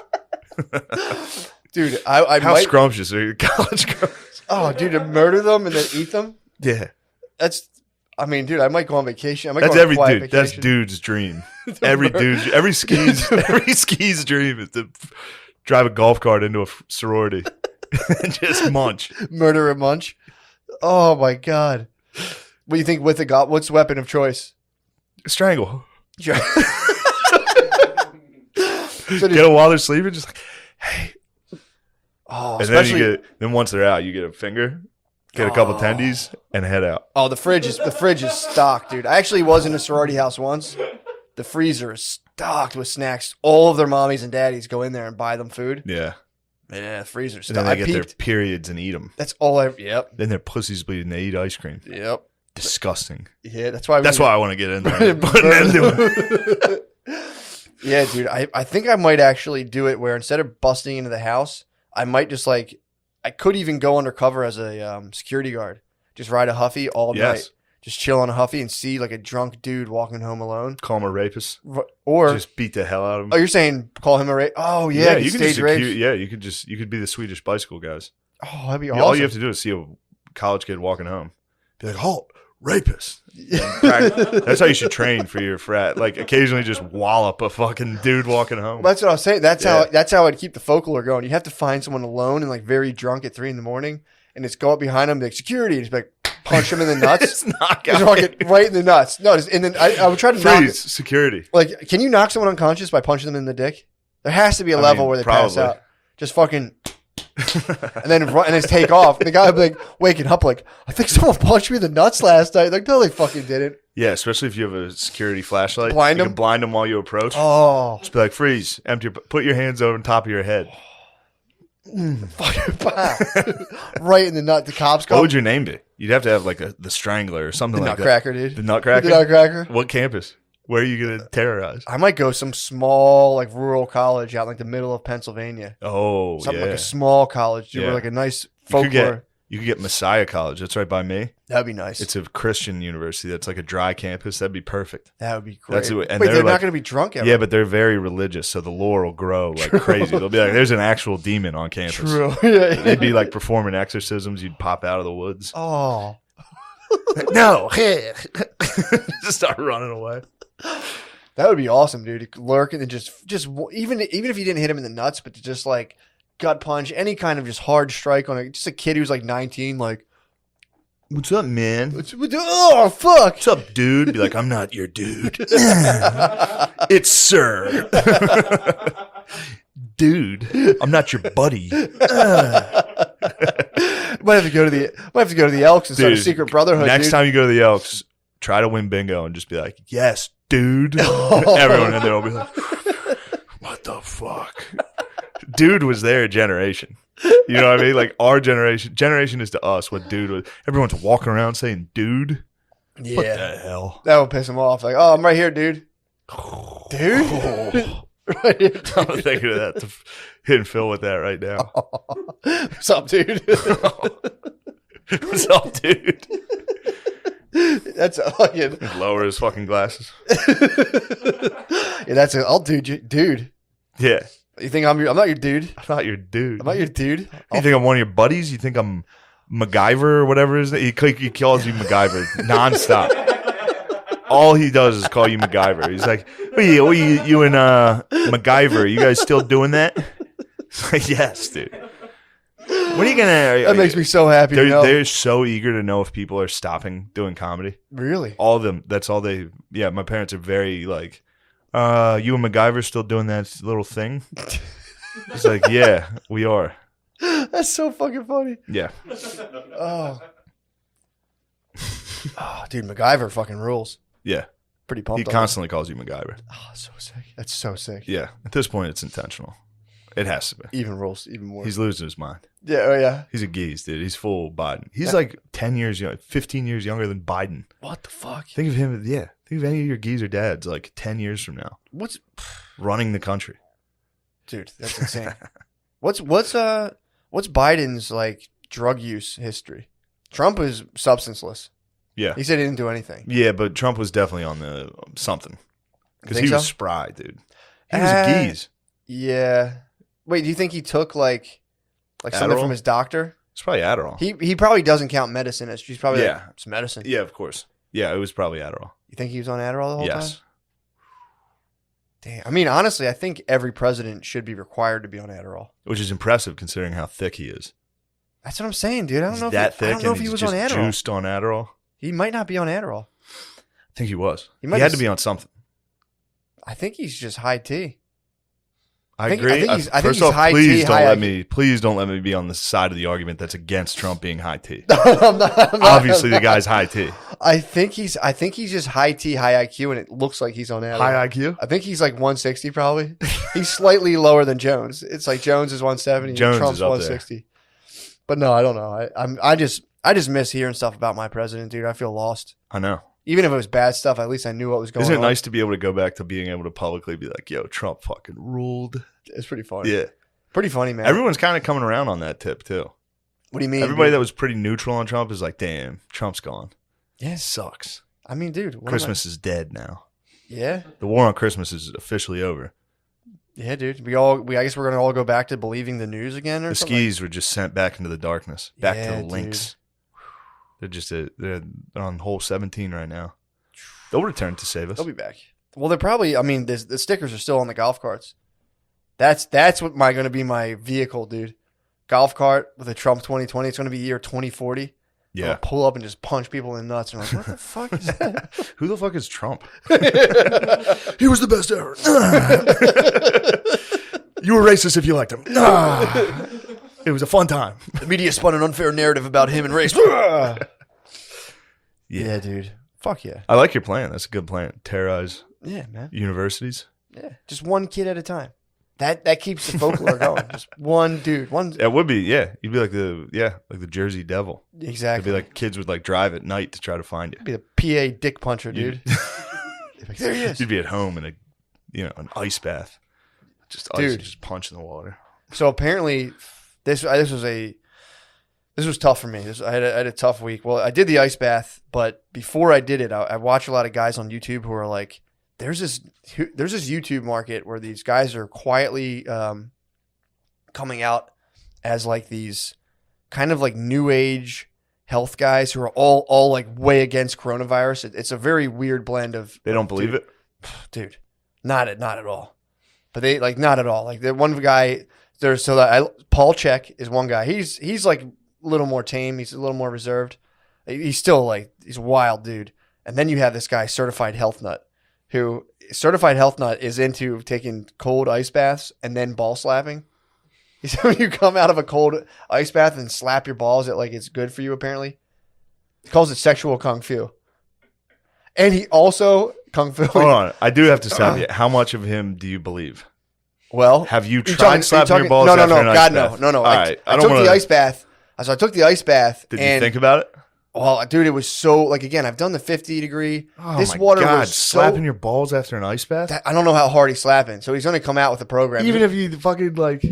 Speaker 1: of.
Speaker 3: Dude, I
Speaker 1: How
Speaker 3: might.
Speaker 1: scrumptious are your college girls?
Speaker 3: Oh, dude, to murder them and then eat them?
Speaker 1: Yeah.
Speaker 3: That's. I mean, dude, I might go on vacation. I might
Speaker 1: That's
Speaker 3: go on a
Speaker 1: every
Speaker 3: quiet
Speaker 1: dude. That's
Speaker 3: vacation.
Speaker 1: dude's dream. Every ski's dream is to drive a golf cart into a sorority and just munch.
Speaker 3: Murder and munch. Oh my god. What do you think with the what's the weapon of choice?
Speaker 1: Strangle.
Speaker 3: So
Speaker 1: Get
Speaker 3: did,
Speaker 1: them while they're sleeping, just like, hey.
Speaker 3: oh,
Speaker 1: And then
Speaker 3: especially
Speaker 1: then once they're out, you get a finger, get a couple tendies, and head out.
Speaker 3: oh, the fridge is stocked, dude. I actually was in a sorority house once. The freezer is stocked with snacks. All of their mommies and daddies go in there and buy them food.
Speaker 1: Yeah.
Speaker 3: Yeah, the freezer's
Speaker 1: And
Speaker 3: stocked.
Speaker 1: then
Speaker 3: I
Speaker 1: they get their
Speaker 3: peeked.
Speaker 1: periods and eat them.
Speaker 3: That's all I. Yep.
Speaker 1: Then their pussies bleed and they eat ice cream.
Speaker 3: Yep.
Speaker 1: Disgusting.
Speaker 3: Yeah, that's why.
Speaker 1: That's why I want to get in there. and put an end to it.
Speaker 3: Yeah, dude. I think I might actually do it where instead of busting into the house, I might just like I could even go undercover as a security guard. Just ride a Huffy all night.
Speaker 1: Yes.
Speaker 3: Just chill on a Huffy and see like a drunk dude walking home alone.
Speaker 1: Call him a rapist.
Speaker 3: Or
Speaker 1: Just beat the hell out of him.
Speaker 3: oh, you're saying call him a rape? Oh yeah,
Speaker 1: you can
Speaker 3: stage
Speaker 1: just
Speaker 3: rape.
Speaker 1: you could be the Swedish bicycle guys.
Speaker 3: Oh, that'd be
Speaker 1: Yeah,
Speaker 3: awesome.
Speaker 1: all you have to do is see a college kid walking home. Be like, halt, rapist. That's how you should train for your frat. Like occasionally just wallop a fucking dude walking home.
Speaker 3: That's what I was saying. That's
Speaker 1: Yeah.
Speaker 3: how I'd keep the folklore going. You have to find someone alone and like very drunk at 3 a.m. and just go up behind him, be like security, and just be like punch him in the nuts.
Speaker 1: It's not
Speaker 3: Just walk it right in the nuts. No, just, and then I would try to knock.
Speaker 1: freeze security.
Speaker 3: Like, can you knock someone unconscious by punching them in the dick? There has to be a
Speaker 1: I
Speaker 3: level
Speaker 1: mean,
Speaker 3: where they pass
Speaker 1: probably.
Speaker 3: out. Just fucking, and then run, and just take off. And the guy would be like waking up, like, I think someone punched me in the nuts last night. Like, no, they fucking didn't.
Speaker 1: Yeah, especially if you have a security flashlight.
Speaker 3: Blind
Speaker 1: you
Speaker 3: him?
Speaker 1: can blind them while you approach.
Speaker 3: Oh,
Speaker 1: Just be like, freeze, empty. Put your hands over the top of your head.
Speaker 3: fucking pow. Right in the nut. The cops
Speaker 1: What
Speaker 3: come.
Speaker 1: would your name be? You'd have to have like the Strangler or something
Speaker 3: The
Speaker 1: like
Speaker 3: Nutcracker,
Speaker 1: that.
Speaker 3: dude.
Speaker 1: The Nutcracker.
Speaker 3: The Nutcracker.
Speaker 1: What campus? Where are you gonna terrorize?
Speaker 3: I might go some small, like rural college out in like the middle of Pennsylvania.
Speaker 1: Oh,
Speaker 3: Something
Speaker 1: yeah.
Speaker 3: like a small college, dude,
Speaker 1: Yeah.
Speaker 3: where like a nice
Speaker 1: you
Speaker 3: folklore.
Speaker 1: could get Messiah College. That's right by me.
Speaker 3: That'd be nice.
Speaker 1: It's a Christian university. That's like a dry campus. That'd be perfect.
Speaker 3: That would be great.
Speaker 1: That's it. And
Speaker 3: Wait,
Speaker 1: they're
Speaker 3: they're not
Speaker 1: like-
Speaker 3: going to be drunk ever.
Speaker 1: Yeah, but they're very religious, so the lore will grow like crazy. They'll be like, "There's an actual demon on campus."
Speaker 3: True. Yeah.
Speaker 1: They'd be like performing exorcisms. You'd pop out of the woods.
Speaker 3: Oh,
Speaker 1: No, just start running away.
Speaker 3: that would be awesome, dude. To lurk and then just even if you didn't hit him in the nuts, but to just like gut punch, any kind of just hard strike on just a kid who's like 19, like,
Speaker 1: What's up, man?
Speaker 3: oh fuck.
Speaker 1: What's up, dude? Be like, I'm not your dude. It's sir. Dude, I'm not your buddy.
Speaker 3: Might have to go to the Elks and start a
Speaker 1: Dude,
Speaker 3: secret brotherhood.
Speaker 1: Next
Speaker 3: dude.
Speaker 1: time you go to the Elks, try to win bingo and just be like, yes, dude. Everyone in there will be like, what the fuck? Dude was their generation. You know what I mean? Like our generation is to us what dude was. Everyone's walking around saying dude.
Speaker 3: yeah,
Speaker 1: What the hell?
Speaker 3: that would piss him off. Like, oh, I'm right here, dude. Dude, right here.
Speaker 1: I'm thinking of that. Hitting Phil with that right now.
Speaker 3: What's up, dude?
Speaker 1: What's up, dude?
Speaker 3: That's a fucking.
Speaker 1: Lower his fucking glasses.
Speaker 3: Yeah, that's a. I'll dude, dude.
Speaker 1: Yeah.
Speaker 3: You think I'm not your dude?
Speaker 1: I'm not your dude.
Speaker 3: I'm not your dude.
Speaker 1: You think I'm one of your buddies? You think I'm MacGyver or whatever his name? He calls you MacGyver nonstop. All he does is call you MacGyver. He's like, you and MacGyver, you guys still doing that? It's like, yes, dude. When are you gonna?
Speaker 3: That makes me so happy. To know.
Speaker 1: They're so eager to know if people are stopping doing comedy.
Speaker 3: Really?
Speaker 1: All of them. That's all they. Yeah, my parents are very like, you and MacGyver still doing that little thing? It's like, yeah, we are.
Speaker 3: That's so fucking funny.
Speaker 1: Yeah.
Speaker 3: Oh. Oh, dude, MacGyver fucking rules.
Speaker 1: Yeah.
Speaker 3: Pretty pumped.
Speaker 1: He
Speaker 3: on
Speaker 1: constantly calls you MacGyver.
Speaker 3: that. Oh, so sick. That's so sick.
Speaker 1: Yeah. At this point, it's intentional. It has to be.
Speaker 3: Even rules, even more.
Speaker 1: He's losing his mind.
Speaker 3: Yeah, oh yeah.
Speaker 1: He's a geese, dude. He's full Biden. He's like 10 years young, 15 years younger than Biden.
Speaker 3: What the fuck?
Speaker 1: Think of him, yeah. Think of any of your geezer dads like 10 years from now
Speaker 3: What's,
Speaker 1: running the country.
Speaker 3: dude? That's insane. What's Biden's like drug use history? Trump is substanceless.
Speaker 1: Yeah.
Speaker 3: He said he didn't do anything.
Speaker 1: Yeah, but Trump was definitely on the something. Because
Speaker 3: Think
Speaker 1: he was
Speaker 3: so?
Speaker 1: spry, dude. He was a geese.
Speaker 3: Yeah. Wait, do you think he took like something
Speaker 1: Adderall?
Speaker 3: from his doctor?
Speaker 1: It's probably Adderall.
Speaker 3: He probably doesn't count medicine as he's probably like, it's medicine.
Speaker 1: Yeah, of course. Yeah, it was probably Adderall.
Speaker 3: You think he was on Adderall the whole time?
Speaker 1: Yes.
Speaker 3: Damn. I mean, honestly, I think every president should be required to be on Adderall.
Speaker 1: Which is impressive considering how thick he is.
Speaker 3: That's what I'm saying, dude. I don't
Speaker 1: He's
Speaker 3: know
Speaker 1: that
Speaker 3: if I don't
Speaker 1: thick
Speaker 3: know
Speaker 1: and
Speaker 3: if he
Speaker 1: he's
Speaker 3: was
Speaker 1: just
Speaker 3: on Adderall.
Speaker 1: juiced on Adderall.
Speaker 3: He might not be on Adderall.
Speaker 1: I think he was.
Speaker 3: He
Speaker 1: He,
Speaker 3: might
Speaker 1: had
Speaker 3: have
Speaker 1: to be on something.
Speaker 3: I think he's just high T.
Speaker 1: I
Speaker 3: think-
Speaker 1: agree.
Speaker 3: I think he's- I think
Speaker 1: First
Speaker 3: he's
Speaker 1: off,
Speaker 3: high
Speaker 1: please
Speaker 3: T,
Speaker 1: don't
Speaker 3: high
Speaker 1: let
Speaker 3: IQ.
Speaker 1: me. Please don't let me be on the side of the argument that's against Trump being high T.
Speaker 3: I'm not-
Speaker 1: Obviously, the guy's high T.
Speaker 3: I think he's just high T, high IQ, and it looks like he's on Adderall.
Speaker 1: High IQ.
Speaker 3: I think he's like 160 probably. He's slightly lower than Jones. It's like Jones is 170,
Speaker 1: Jones
Speaker 3: Trump's
Speaker 1: is up
Speaker 3: 160. But no, I don't know. I just miss hearing stuff about my president, dude. I feel lost.
Speaker 1: I know.
Speaker 3: Even if it was bad stuff, at least I knew what was going
Speaker 1: Isn't it
Speaker 3: on.
Speaker 1: nice to be able to go back to being able to publicly be like, "Yo, Trump fucking ruled."
Speaker 3: It's pretty funny.
Speaker 1: Yeah.
Speaker 3: Pretty funny, man.
Speaker 1: Everyone's kind of coming around on that tip too.
Speaker 3: What do you mean?
Speaker 1: Everybody
Speaker 3: dude?
Speaker 1: that was pretty neutral on Trump is like, "Damn, Trump's gone."
Speaker 3: Yeah.
Speaker 1: It sucks.
Speaker 3: I mean, dude. what am
Speaker 1: Christmas is dead now.
Speaker 3: I- yeah.
Speaker 1: The war on Christmas is officially over.
Speaker 3: Yeah, dude. I guess we're gonna all go back to believing the news again, or
Speaker 1: The
Speaker 3: something.
Speaker 1: skis were just sent back into the darkness, back
Speaker 3: Yeah,
Speaker 1: to the links. They're on hole 17 right now. They'll return to save us.
Speaker 3: They'll be back. Well, they're probably. I mean, the stickers are still on the golf carts. That's what going to be my vehicle, dude. Golf cart with a Trump 2020. It's going to be year 2040.
Speaker 1: Yeah.
Speaker 3: I'll pull up and just punch people in the nuts. And I'm like, what the fuck is that?
Speaker 1: Who the fuck is Trump? He was the best ever. You were racist if you liked him. It was a fun time.
Speaker 3: The media spun an unfair narrative about him and race. Yeah, dude. Fuck yeah.
Speaker 1: I like your plan. That's a good plan. Terrorize
Speaker 3: Yeah, man.
Speaker 1: universities.
Speaker 3: Yeah. Just one kid at a time. That keeps the folklore going. Just one dude. One.
Speaker 1: It would be, yeah. You'd be like the Jersey Devil. It'd
Speaker 3: Exactly.
Speaker 1: be like kids would like drive at night to try to find you.
Speaker 3: Be the PA dick puncher, dude. Like, there he is.
Speaker 1: You'd be at home in an ice bath. Just ice,
Speaker 3: Dude.
Speaker 1: just punch in the water.
Speaker 3: So apparently, this was tough for me. I had a tough week. Well, I did the ice bath, but before I did it, I watched a lot of guys on YouTube who are like, there's this YouTube market where these guys are quietly coming out as like these kind of like new age health guys who are all like way against coronavirus. It's a very weird blend of.
Speaker 1: They don't believe it.
Speaker 3: Dude, not at all. But they like not at all. Like the one guy there's Paul Check is one guy. He's like a little more tame. He's a little more reserved. He's still like he's a wild dude. And then you have this guy Certified Health Nut, who Certified Health Nut is into taking cold ice baths and then ball slapping. So when you come out of a cold ice bath and slap your balls, it like it's good for you apparently. He calls it sexual kung fu. And he also kung fu.
Speaker 1: Hold on. I do have to stop you. How much of him do you believe?
Speaker 3: Well,
Speaker 1: Have you
Speaker 3: Are you
Speaker 1: tried slapping your balls
Speaker 3: No,
Speaker 1: after an ice
Speaker 3: God,
Speaker 1: bath?
Speaker 3: no.
Speaker 1: All right.
Speaker 3: I took the ice bath. So I took the ice bath.
Speaker 1: Did
Speaker 3: and,
Speaker 1: you think about it?
Speaker 3: well, dude, it was so like again. I've done the 50 degree.
Speaker 1: Oh
Speaker 3: this
Speaker 1: my
Speaker 3: water
Speaker 1: God,
Speaker 3: was
Speaker 1: slapping
Speaker 3: so.
Speaker 1: your balls after an ice bath?
Speaker 3: I don't know how hard he's slapping. So he's going to come out with a program.
Speaker 1: Even if you fucking like,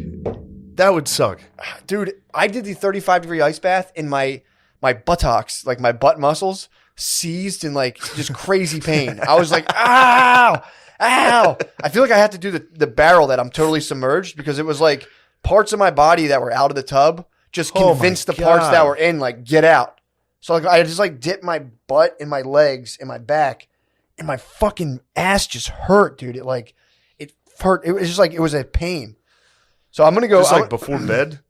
Speaker 1: that would suck.
Speaker 3: Dude, I did the 35-degree ice bath and my buttocks, like my butt muscles, seized in like just crazy pain. I was like, ow. I feel like I had to do the barrel that I'm totally submerged because it was like parts of my body that were out of the tub just
Speaker 1: Oh my
Speaker 3: convinced the parts
Speaker 1: God.
Speaker 3: that were in like get out. So like I just like dipped my butt and my legs and my back and my fucking ass just hurt, dude. It hurt. It was just like it was a pain. So I'm gonna go.
Speaker 1: Just like before bed?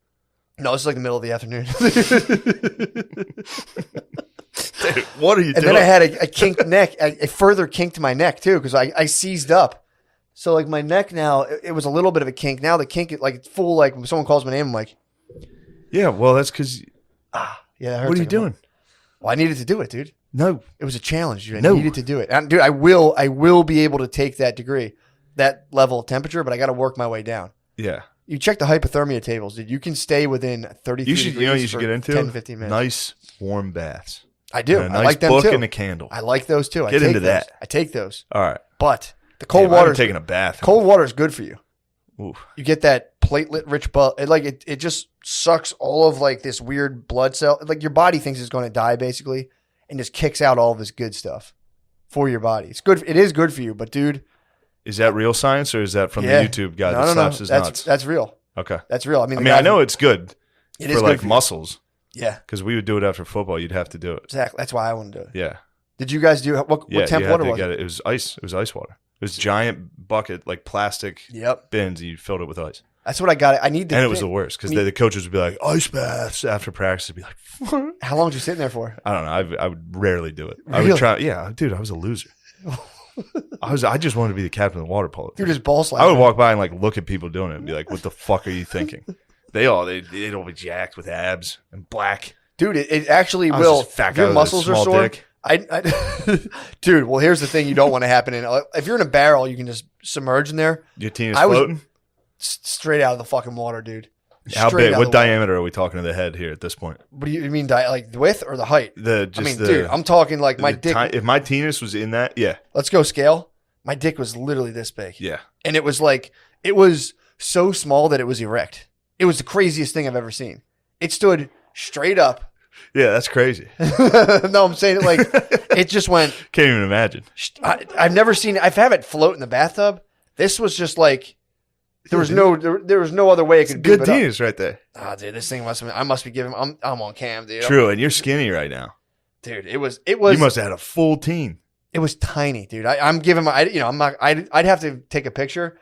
Speaker 3: No, this is like the middle of the afternoon.
Speaker 1: Dude, what are you
Speaker 3: And
Speaker 1: doing?
Speaker 3: then I had a kinked neck, a further kink to my neck too, because I seized up. So like my neck now, it was a little bit of a kink. Now the kink, like it's full. Like when someone calls my name, I'm like,
Speaker 1: Yeah, well, that's because.
Speaker 3: yeah, that hurts.
Speaker 1: What are you
Speaker 3: like a
Speaker 1: doing?
Speaker 3: Well, I needed to do it, dude.
Speaker 1: No.
Speaker 3: It was a challenge, dude. I
Speaker 1: No.
Speaker 3: needed to do it. And, dude, I will be able to take that degree, that level of temperature, but I got to work my way down.
Speaker 1: Yeah.
Speaker 3: You check the hypothermia tables, dude. You can stay within 33
Speaker 1: You should,
Speaker 3: degrees
Speaker 1: you know, what you
Speaker 3: for
Speaker 1: should get into
Speaker 3: 10, 15 minutes.
Speaker 1: nice warm baths.
Speaker 3: I do.
Speaker 1: And a
Speaker 3: I
Speaker 1: nice
Speaker 3: like them
Speaker 1: book
Speaker 3: too.
Speaker 1: and a candle.
Speaker 3: I like those too. I
Speaker 1: Get
Speaker 3: take
Speaker 1: into
Speaker 3: those.
Speaker 1: that.
Speaker 3: I take those.
Speaker 1: All right.
Speaker 3: But the cold
Speaker 1: Damn,
Speaker 3: water,
Speaker 1: I'm taking a bath.
Speaker 3: cold water is good for you.
Speaker 1: Oof.
Speaker 3: You get that platelet rich blood. It just sucks all of like this weird blood cell. Like your body thinks it's going to die basically, and just kicks out all of this good stuff for your body. It's good. It is good for you. But dude,
Speaker 1: Is that real science or is that from
Speaker 3: yeah.
Speaker 1: the YouTube guy that slaps his nuts?
Speaker 3: That's real.
Speaker 1: Okay.
Speaker 3: That's real. I mean,
Speaker 1: I know it's good
Speaker 3: it
Speaker 1: for
Speaker 3: is
Speaker 1: like
Speaker 3: good for you.
Speaker 1: muscles
Speaker 3: Yeah,
Speaker 1: because we would do it after football. You'd have to do it.
Speaker 3: exactly. That's why I want to do it.
Speaker 1: Yeah.
Speaker 3: Did you guys do what
Speaker 1: Yeah.
Speaker 3: temp
Speaker 1: you had
Speaker 3: water
Speaker 1: to
Speaker 3: was
Speaker 1: get
Speaker 3: it?
Speaker 1: it. It was ice. It was ice water. It was giant bucket, like plastic
Speaker 3: Yep,
Speaker 1: bins. You filled it with ice.
Speaker 3: that's what I got. I need the.
Speaker 1: And it was the worst because the coaches would be like, ice baths after practice. Would be like,
Speaker 3: How long did you sit in there for?
Speaker 1: I don't know. I would rarely do it. I
Speaker 3: Really?
Speaker 1: would try. Yeah, dude, I was a loser. I just wanted to be the captain of the water polo.
Speaker 3: You're just ball
Speaker 1: I
Speaker 3: slapping.
Speaker 1: would walk by and like look at people doing it and be like, "What the fuck are you thinking?" They'd all be jacked with abs and black.
Speaker 3: Dude, it actually
Speaker 1: I was
Speaker 3: will.
Speaker 1: just a fat
Speaker 3: If
Speaker 1: guy
Speaker 3: your
Speaker 1: with a
Speaker 3: muscles are
Speaker 1: small
Speaker 3: sore.
Speaker 1: dick.
Speaker 3: Dude, well, here's the thing you don't want to happen in. If you're in a barrel, you can just submerge in there.
Speaker 1: Your team is
Speaker 3: I was-
Speaker 1: floating.
Speaker 3: Straight out of the fucking water, dude.
Speaker 1: How
Speaker 3: Straight
Speaker 1: big?
Speaker 3: out
Speaker 1: What
Speaker 3: of the water.
Speaker 1: diameter are we talking to the head here at this point?
Speaker 3: What do you mean, like the width or the height? Dude, I'm talking like my dick.
Speaker 1: If my penis was in that, yeah,
Speaker 3: Let's go scale. My dick was literally this big.
Speaker 1: yeah.
Speaker 3: And it was like, it was so small that it was erect. It was the craziest thing I've ever seen. It stood straight up.
Speaker 1: Yeah, that's crazy.
Speaker 3: No, I'm saying it like, it just went,
Speaker 1: Can't even imagine.
Speaker 3: I've never seen, I've had it float in the bathtub. This was just like, there was no other way it could
Speaker 1: Good
Speaker 3: beef it up.
Speaker 1: penis right there.
Speaker 3: Ah, dude, this thing I must be giving. I'm on cam, dude.
Speaker 1: True, and you're skinny right now.
Speaker 3: Dude, it was.
Speaker 1: You must have had a full teen.
Speaker 3: It was tiny, dude. I'm giving my. I'm not. I'd have to take a picture.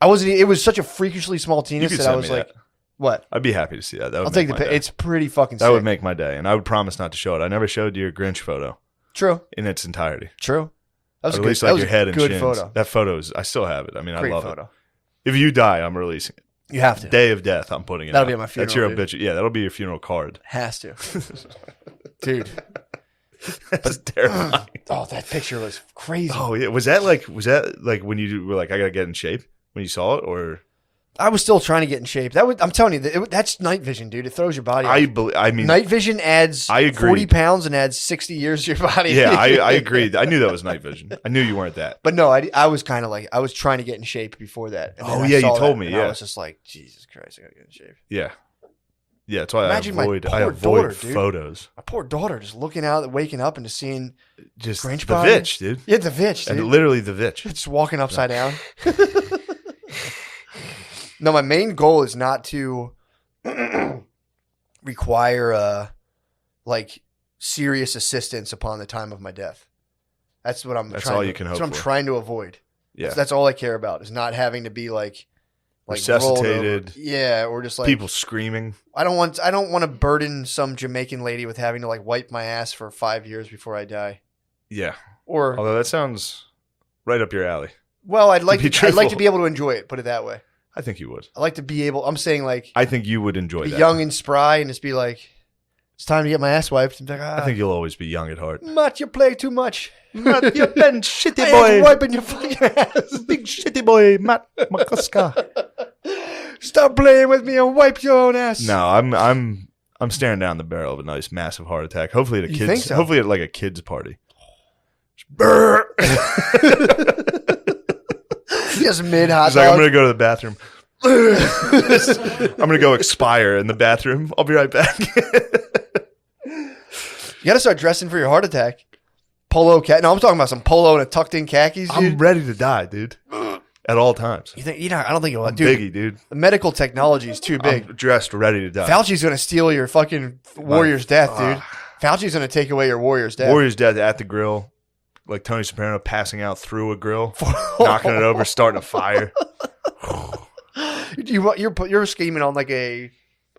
Speaker 3: I wasn't. It was such a freakishly small
Speaker 1: You
Speaker 3: penis
Speaker 1: could
Speaker 3: that I
Speaker 1: send
Speaker 3: was
Speaker 1: me
Speaker 3: like,
Speaker 1: that.
Speaker 3: what?
Speaker 1: I'd be happy to see that. That would
Speaker 3: I'll
Speaker 1: make
Speaker 3: take the
Speaker 1: my
Speaker 3: pic.
Speaker 1: day.
Speaker 3: It's pretty fucking
Speaker 1: That
Speaker 3: sick.
Speaker 1: would make my day, and I would promise not to show it. I never showed you your Grinch photo
Speaker 3: True.
Speaker 1: in its entirety.
Speaker 3: True. That was
Speaker 1: Or
Speaker 3: a
Speaker 1: at
Speaker 3: good.
Speaker 1: least
Speaker 3: That
Speaker 1: like
Speaker 3: was
Speaker 1: your
Speaker 3: a
Speaker 1: head and
Speaker 3: good
Speaker 1: chins.
Speaker 3: photo.
Speaker 1: That photo is. I still have it. I mean,
Speaker 3: Great
Speaker 1: I love
Speaker 3: photo.
Speaker 1: it. If you die, I'm releasing it.
Speaker 3: You have to.
Speaker 1: Day of death, I'm putting it.
Speaker 3: That'll
Speaker 1: out.
Speaker 3: be at my
Speaker 1: That's your
Speaker 3: funeral,
Speaker 1: obituary. Yeah, that'll be your funeral card.
Speaker 3: Has to. Dude.
Speaker 1: That's terrifying.
Speaker 3: Oh, that picture was crazy.
Speaker 1: Oh yeah, was that like when you were like, I gotta get in shape when you saw it, or
Speaker 3: I was still trying to get in shape. I'm telling you, that's night vision, dude. It throws your body. off.
Speaker 1: I mean,
Speaker 3: Night vision adds
Speaker 1: I agree.
Speaker 3: 40 pounds and adds 60 years to your body.
Speaker 1: yeah, I agreed. I knew that was night vision. I knew you weren't that.
Speaker 3: But no, I was kind of like, I was trying to get in shape before that. And then
Speaker 1: Oh,
Speaker 3: I
Speaker 1: yeah, you
Speaker 3: saw
Speaker 1: told
Speaker 3: that,
Speaker 1: me,
Speaker 3: and
Speaker 1: yeah.
Speaker 3: I was just like, Jesus Christ, I gotta get in shape.
Speaker 1: Yeah, yeah. That's why
Speaker 3: Imagine my
Speaker 1: I avoid
Speaker 3: poor daughter, dude.
Speaker 1: photos.
Speaker 3: My poor daughter just looking out, waking up and just seeing,
Speaker 1: Just
Speaker 3: Grinch
Speaker 1: the
Speaker 3: body?
Speaker 1: vitch, dude.
Speaker 3: yeah, the vitch, dude.
Speaker 1: And literally the vitch.
Speaker 3: Just walking upside down. No, my main goal is not to require like serious assistance upon the time of my death. That's what I'm.
Speaker 1: That's
Speaker 3: trying
Speaker 1: all
Speaker 3: to,
Speaker 1: you can
Speaker 3: That's
Speaker 1: hope
Speaker 3: what I'm
Speaker 1: for.
Speaker 3: trying to avoid.
Speaker 1: Yeah,
Speaker 3: That's all I care about is not having to be like
Speaker 1: resuscitated.
Speaker 3: rolled over. Yeah, or just like
Speaker 1: People screaming.
Speaker 3: I don't want to burden some Jamaican lady with having to like wipe my ass for 5 years before I die.
Speaker 1: Yeah,
Speaker 3: Or
Speaker 1: although that sounds right up your alley.
Speaker 3: well, I'd like
Speaker 1: be
Speaker 3: to, I'd like to
Speaker 1: truthful.
Speaker 3: be able to enjoy it. Put it that way.
Speaker 1: I think you would.
Speaker 3: I like to be able. I'm saying like
Speaker 1: I think you would enjoy
Speaker 3: be
Speaker 1: that.
Speaker 3: young and spry and just be like, it's time to get my ass wiped. And be like,
Speaker 1: I think you'll always be young at heart.
Speaker 3: Matt, you play too much.
Speaker 1: Matt, you've been shitty
Speaker 3: I ain't wiping your fucking ass.
Speaker 1: Big shitty boy, Matt McCusker.
Speaker 3: Stop playing with me and wipe your own ass.
Speaker 1: No, I'm staring down the barrel of a nice, massive heart attack. Hopefully at a
Speaker 3: You
Speaker 1: kids.
Speaker 3: think so?
Speaker 1: Hopefully at like a kids party. Brr.
Speaker 3: Just mid hot
Speaker 1: He's like, I'm
Speaker 3: dog.
Speaker 1: gonna go to the bathroom. I'm gonna go expire in the bathroom. I'll be right back.
Speaker 3: You got to start dressing for your heart attack. Polo cat. No, I'm talking about some polo and a tucked in khakis, dude.
Speaker 1: I'm ready to die, dude. At all times.
Speaker 3: You think? I don't think you'll.
Speaker 1: I'm
Speaker 3: Dude,
Speaker 1: Biggie, dude.
Speaker 3: the medical technology is too big.
Speaker 1: I'm dressed, ready to die.
Speaker 3: Fauci's gonna steal your fucking Warrior's death, dude. Fauci's gonna take away your Warrior's death.
Speaker 1: Warrior's death at the grill, like Tony Soprano passing out through a grill, knocking it over, starting a fire.
Speaker 3: You're scheming on like a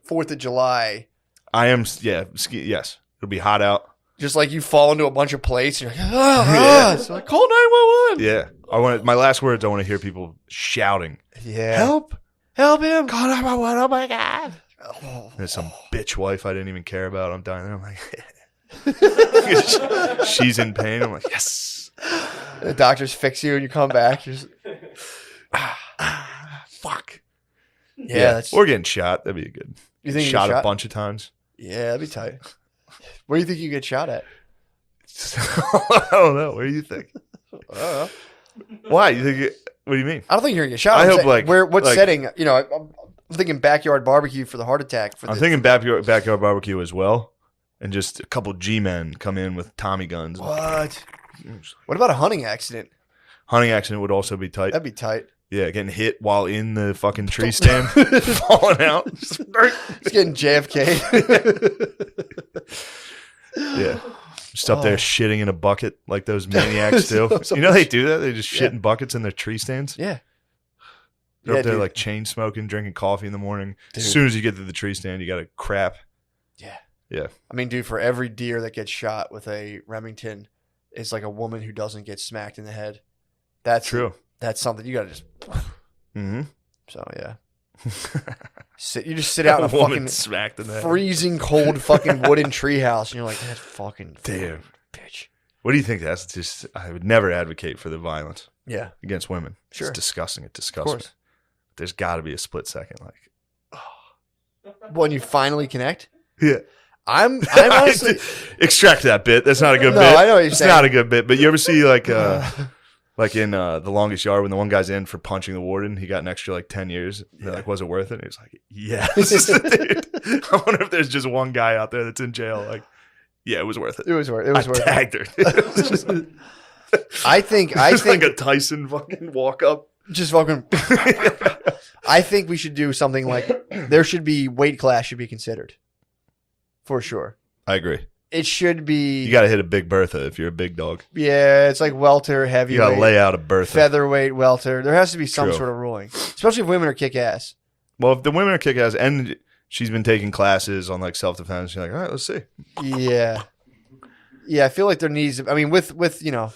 Speaker 3: 4th of July.
Speaker 1: I am, yeah, yes. It'll be hot out.
Speaker 3: Just like you fall into a bunch of plates. You're like, ah. So like, call 911.
Speaker 1: Yeah, I want my last words. I want to hear people shouting,
Speaker 3: Yeah.
Speaker 1: "Help!
Speaker 3: Help him.
Speaker 1: Call 911! Oh my god!"
Speaker 3: Oh.
Speaker 1: There's some bitch wife I didn't even care about. I'm dying there. I'm like, She's in pain. I'm like, yes.
Speaker 3: The doctors fix you and you come back. You're just,
Speaker 1: Fuck.
Speaker 3: yeah, that's.
Speaker 1: Or getting shot. That'd be good.
Speaker 3: You think you
Speaker 1: shot
Speaker 3: get
Speaker 1: a
Speaker 3: shot?
Speaker 1: bunch of times.
Speaker 3: Yeah, that'd be tight. Where do you think you get shot at?
Speaker 1: I don't know. Where do you think?
Speaker 3: I don't know.
Speaker 1: Why? You think? What do you mean?
Speaker 3: I don't think you're gonna get shot.
Speaker 1: I
Speaker 3: I'm
Speaker 1: hope,
Speaker 3: saying,
Speaker 1: like-
Speaker 3: what
Speaker 1: like-
Speaker 3: setting? You know, I'm thinking backyard barbecue for the heart attack.
Speaker 1: I'm thinking backyard barbecue as well, and just a couple G-men come in with Tommy guns.
Speaker 3: What? What about a hunting accident?
Speaker 1: Hunting accident would also be tight.
Speaker 3: That'd be tight.
Speaker 1: Yeah, getting hit while in the fucking tree stand, falling out.
Speaker 3: Just getting JFK.
Speaker 1: Yeah. Just up there shitting in a bucket like those maniacs do. You know they do that? They just shit in buckets in their tree stands.
Speaker 3: Yeah.
Speaker 1: They're
Speaker 3: Yeah,
Speaker 1: up there
Speaker 3: dude.
Speaker 1: like chain smoking, drinking coffee in the morning.
Speaker 3: Dude.
Speaker 1: As soon as you get to the tree stand, you got to crap.
Speaker 3: Yeah.
Speaker 1: Yeah.
Speaker 3: I mean, dude, for every deer that gets shot with a Remington, it's like a woman who doesn't get smacked in the head. That's
Speaker 1: True.
Speaker 3: That's something you gotta just.
Speaker 1: Mm-hmm.
Speaker 3: So yeah. You just sit out in a
Speaker 1: woman
Speaker 3: fucking
Speaker 1: smacked in the head.
Speaker 3: freezing cold fucking wooden treehouse, and you're like, that fucking
Speaker 1: Damn.
Speaker 3: bitch.
Speaker 1: What do you think? That's just, I would never advocate for the violence
Speaker 3: Yeah.
Speaker 1: against women.
Speaker 3: Sure.
Speaker 1: It's disgusting. It
Speaker 3: Of
Speaker 1: disgusts me.
Speaker 3: course.
Speaker 1: There's got to be a split second. Like,
Speaker 3: When you finally connect,
Speaker 1: yeah.
Speaker 3: I'm honestly.
Speaker 1: Extract that bit. That's not a good
Speaker 3: No,
Speaker 1: bit.
Speaker 3: I know what you're
Speaker 1: it's
Speaker 3: saying.
Speaker 1: not a good bit. But you ever see like in The Longest Yard when the one guy's in for punching the warden, he got an extra like 10 years. And they're like, was it worth it? And he was like, yes. Dude, I wonder if there's just one guy out there that's in jail. Like, yeah, it was worth it.
Speaker 3: It was worth. It was
Speaker 1: I
Speaker 3: worth. It.
Speaker 1: tagged her. It was just,
Speaker 3: I think
Speaker 1: like a Tyson fucking walk up.
Speaker 3: just fucking. I think we should do something like there should be weight class should be considered, for sure.
Speaker 1: I agree.
Speaker 3: It should be.
Speaker 1: You got to hit a big Bertha if you're a big dog.
Speaker 3: Yeah, it's like welter,
Speaker 1: You
Speaker 3: heavyweight,
Speaker 1: got to lay out a Bertha.
Speaker 3: featherweight, welter. There has to be some
Speaker 1: True.
Speaker 3: sort of ruling, especially if women are kick ass.
Speaker 1: Well, if the women are kick ass and she's been taking classes on like self defense, you're like, all right, let's see.
Speaker 3: Yeah, yeah. I feel like there needs. I mean, with you know,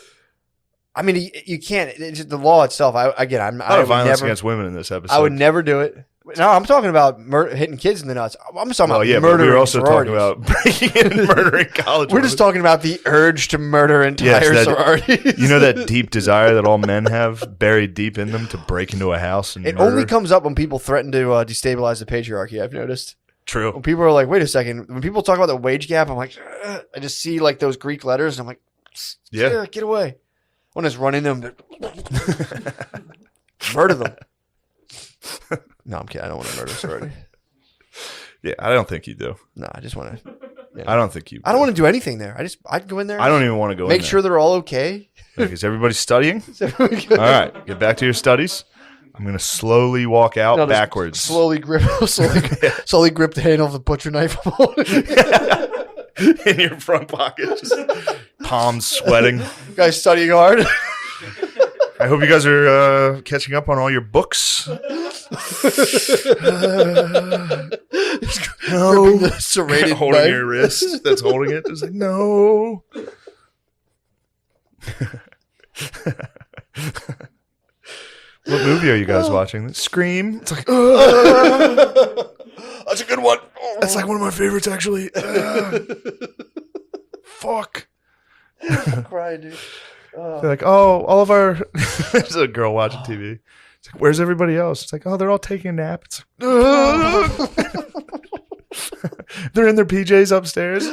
Speaker 3: I mean, you can't. It's just the law itself. I
Speaker 1: A lot of violence against women in this episode.
Speaker 3: I would never do it. No, I'm talking about hitting kids in the nuts. I'm just talking
Speaker 1: Well,
Speaker 3: about
Speaker 1: yeah, but
Speaker 3: murdering
Speaker 1: we were also talking
Speaker 3: sororities.
Speaker 1: about breaking in and murdering college.
Speaker 3: We're just talking about the urge to murder entire
Speaker 1: Yes, that-
Speaker 3: sororities.
Speaker 1: You know that deep desire that all men have buried deep in them to break into a house and
Speaker 3: It
Speaker 1: murder?
Speaker 3: only comes up when people threaten to destabilize the patriarchy. I've noticed.
Speaker 1: True.
Speaker 3: When people are like, "Wait a second," when people talk about the wage gap, I'm like, "Ugh." I just see like those Greek letters, and I'm like,
Speaker 1: Yeah.
Speaker 3: get away." I want to just run into them, murder them. No, I'm kidding. I don't want to murder sorority.
Speaker 1: Yeah, I don't think you do.
Speaker 3: No, I just want to.
Speaker 1: I don't think you.
Speaker 3: I don't want to do anything there. I'd go in there.
Speaker 1: I don't even want to go.
Speaker 3: make
Speaker 1: in
Speaker 3: sure they're all okay.
Speaker 1: there. Like, is everybody studying?
Speaker 3: All
Speaker 1: All right, get back to your studies. I'm gonna slowly walk out backwards.
Speaker 3: Slowly grip the handle of the butcher knife.
Speaker 1: in your front pocket, just palms sweating.
Speaker 3: Guys studying hard.
Speaker 1: I hope you guys are catching up on all your books.
Speaker 3: Gripping the serrated
Speaker 1: holding
Speaker 3: knife.
Speaker 1: your wrist that's holding it. It's like, no. What movie are you guys watching? Scream. It's like,
Speaker 3: That's a good one.
Speaker 1: that's like one of my favorites, actually. Fuck.
Speaker 3: I'm crying, dude.
Speaker 1: They're like, oh, all of our. There's a girl watching TV. It's like, where's everybody else? It's like, oh, they're all taking a nap. It's like, they're in their PJs upstairs.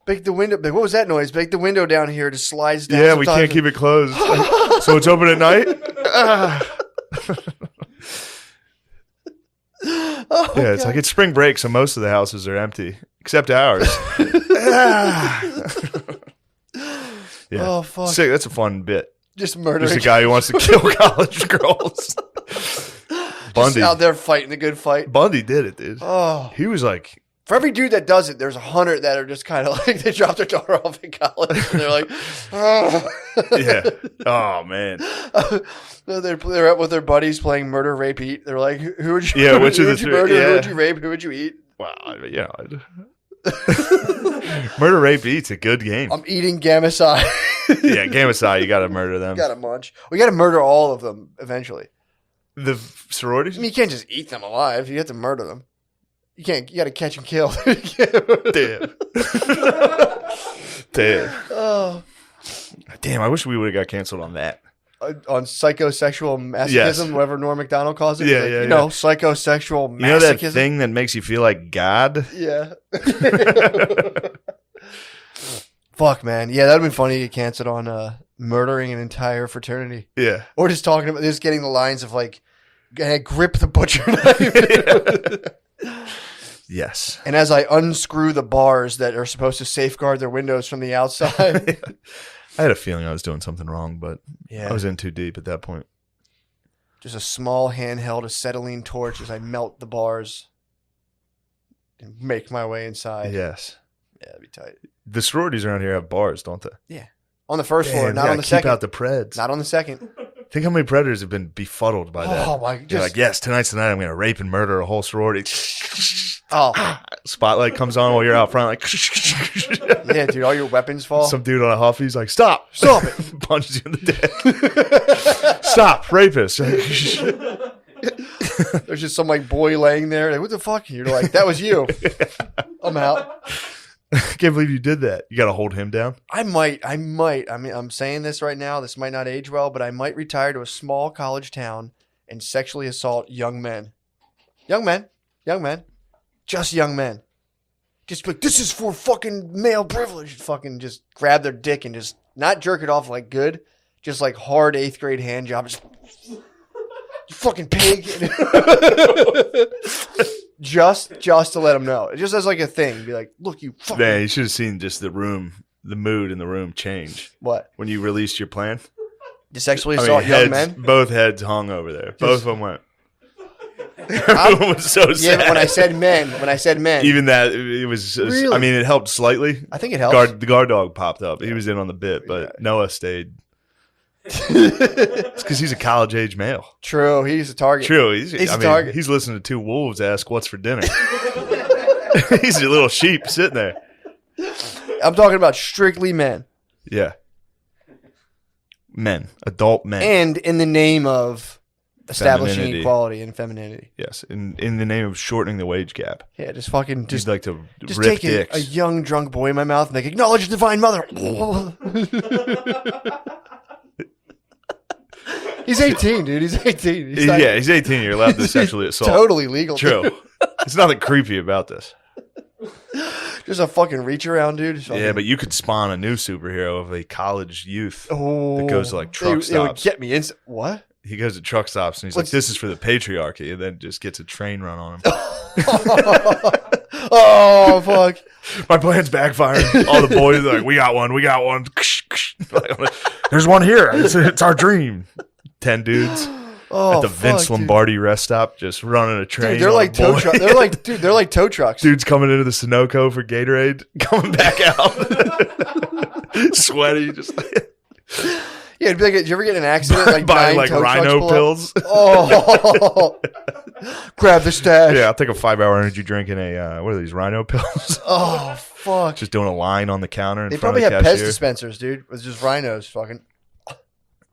Speaker 3: Break the window. What was that noise? Break the window down here. Just slides down.
Speaker 1: Yeah, we can't keep it closed. So it's open at night? Yeah, it's like it's spring break, so most of the houses are empty, except ours. Yeah.
Speaker 3: Oh, fuck.
Speaker 1: Sick. That's a fun bit.
Speaker 3: Just murdering.
Speaker 1: Just a guy who wants to kill college girls. Bundy.
Speaker 3: Just out there fighting the good fight.
Speaker 1: Bundy did it, dude.
Speaker 3: Oh.
Speaker 1: He was like,
Speaker 3: For every dude that does it, there's 100 that are just kind of like they dropped their daughter off in college and they're like, oh.
Speaker 1: yeah. Oh, man.
Speaker 3: They're up with their buddies playing murder, rape, eat. They're like, who would you?
Speaker 1: Yeah, which
Speaker 3: who
Speaker 1: of the
Speaker 3: would you
Speaker 1: three?
Speaker 3: murder?
Speaker 1: Yeah.
Speaker 3: Who would you rape? Who would you eat?
Speaker 1: Wow. Yeah. Murder, rape, eat's a good game.
Speaker 3: I'm eating Gamma Psi.
Speaker 1: Yeah, Game of Psi, you got to murder them.
Speaker 3: Gotta munch. We gotta murder all of them eventually.
Speaker 1: The
Speaker 3: I
Speaker 1: sororities?
Speaker 3: mean, you can't just eat them alive. You have to murder them. You can't. You got to catch and kill.
Speaker 1: Damn. Damn.
Speaker 3: Oh.
Speaker 1: Damn, I wish we would have got canceled on that.
Speaker 3: On psychosexual masochism,
Speaker 1: Yes.
Speaker 3: whatever Norm Macdonald calls it.
Speaker 1: Yeah,
Speaker 3: Like,
Speaker 1: yeah,
Speaker 3: you know,
Speaker 1: yeah.
Speaker 3: psychosexual masochism.
Speaker 1: You know that thing that makes you feel like God?
Speaker 3: Yeah. Fuck, man. Yeah, that would have been funny to get canceled on murdering an entire fraternity.
Speaker 1: Yeah.
Speaker 3: Or just talking about, just getting the lines of like, grip the butcher knife.
Speaker 1: Yes.
Speaker 3: And as I unscrew the bars that are supposed to safeguard their windows from the outside.
Speaker 1: I had a feeling I was doing something wrong, but
Speaker 3: Yeah.
Speaker 1: I was in too deep at that point.
Speaker 3: Just a small handheld acetylene torch as I melt the bars and make my way inside.
Speaker 1: Yes.
Speaker 3: Yeah, that'd be tight.
Speaker 1: The sororities around here have bars, don't they?
Speaker 3: On the first floor,
Speaker 1: Damn,
Speaker 3: not
Speaker 1: yeah,
Speaker 3: on the
Speaker 1: keep
Speaker 3: second.
Speaker 1: out the Preds.
Speaker 3: Not on the second.
Speaker 1: Think how many predators have been befuddled by that.
Speaker 3: Oh my!
Speaker 1: You're
Speaker 3: Just
Speaker 1: like, yes, tonight's the night I'm going to rape and murder a whole sorority.
Speaker 3: oh
Speaker 1: Spotlight comes on while you're out front, like,
Speaker 3: yeah, dude! All your weapons fall.
Speaker 1: some dude on a Huffy's like, stop,
Speaker 3: Stop it!
Speaker 1: punches you in the dick. Stop, rapist.
Speaker 3: There's just some like boy laying there. Like, what the fuck? You're like, that was you. I'm out.
Speaker 1: Can't believe you did that. You got to hold him down.
Speaker 3: I might. I mean, I'm saying this right now. This might not age well, but I might retire to a small college town and sexually assault young men. Young men. Just young men. Just like, this is for fucking male privilege. Fucking just grab their dick and just not jerk it off like good. Just like hard 8th grade hand job. Just, you fucking pig. just to let them know. Just as like a thing. Be like, look, you fucking.
Speaker 1: Man, you should have seen just the mood in the room change
Speaker 3: What?
Speaker 1: when you released your plan.
Speaker 3: To sexually
Speaker 1: I mean,
Speaker 3: assault young
Speaker 1: heads,
Speaker 3: men?
Speaker 1: both heads hung over there. Both of them went. Everyone was so
Speaker 3: Yeah,
Speaker 1: sad.
Speaker 3: but when I said men.
Speaker 1: Even that, it was.
Speaker 3: Really?
Speaker 1: I mean, it helped slightly.
Speaker 3: I think it helps.
Speaker 1: The guard dog popped up. He was in on the bit, but
Speaker 3: Yeah.
Speaker 1: Noah stayed. It's because he's a college age male.
Speaker 3: True, he's a target.
Speaker 1: True,
Speaker 3: He's a target.
Speaker 1: He's listening to two wolves ask what's for dinner. He's a little sheep sitting there.
Speaker 3: I'm talking about strictly men.
Speaker 1: Yeah, men, adult men.
Speaker 3: And in the name of establishing
Speaker 1: Femininity.
Speaker 3: equality and femininity.
Speaker 1: Yes, in the name of shortening the wage gap.
Speaker 3: Yeah, just fucking
Speaker 1: Just
Speaker 3: just
Speaker 1: like to
Speaker 3: just
Speaker 1: rip
Speaker 3: take a
Speaker 1: dicks.
Speaker 3: young drunk boy in my mouth and like acknowledge the divine mother. He's 18, dude. He's 18. He's not-
Speaker 1: Yeah, he's 18. You're allowed to sexually assault.
Speaker 3: Totally legal.
Speaker 1: True. There's nothing creepy about this.
Speaker 3: Just a fucking reach around, dude. Just
Speaker 1: Yeah,
Speaker 3: fucking-
Speaker 1: but you could spawn a new superhero of a college youth.
Speaker 3: oh,
Speaker 1: that goes to, like, truck
Speaker 3: it would
Speaker 1: stops.
Speaker 3: get me instant. What?
Speaker 1: He goes to truck stops and he's
Speaker 3: What's-
Speaker 1: like, "This is for the patriarchy," and then just gets a train run on him.
Speaker 3: Oh fuck!
Speaker 1: My plan's backfiring. All the boys are like, "We got one. There's one here. It's our dream." 10 dudes
Speaker 3: Oh,
Speaker 1: at the Vince
Speaker 3: fuck, dude.
Speaker 1: Lombardi rest stop, just running a train.
Speaker 3: Dude, they're
Speaker 1: on
Speaker 3: like
Speaker 1: a
Speaker 3: tow
Speaker 1: boy.
Speaker 3: trucks. They're like tow trucks.
Speaker 1: Dudes coming into the Sunoco for Gatorade, coming back out, sweaty, just
Speaker 3: Yeah, it'd be like, did you ever get in an accident? Like
Speaker 1: buying
Speaker 3: 9
Speaker 1: like
Speaker 3: tow trucks
Speaker 1: rhino
Speaker 3: pull up?
Speaker 1: pills.
Speaker 3: Oh, grab the stash.
Speaker 1: Yeah, I'll take a 5-hour energy drink and a what are these rhino pills?
Speaker 3: Oh fuck!
Speaker 1: Just doing a line on the counter in
Speaker 3: They
Speaker 1: front
Speaker 3: probably
Speaker 1: of
Speaker 3: have
Speaker 1: the
Speaker 3: Pez
Speaker 1: cashier.
Speaker 3: dispensers, dude. With just rhinos, fucking.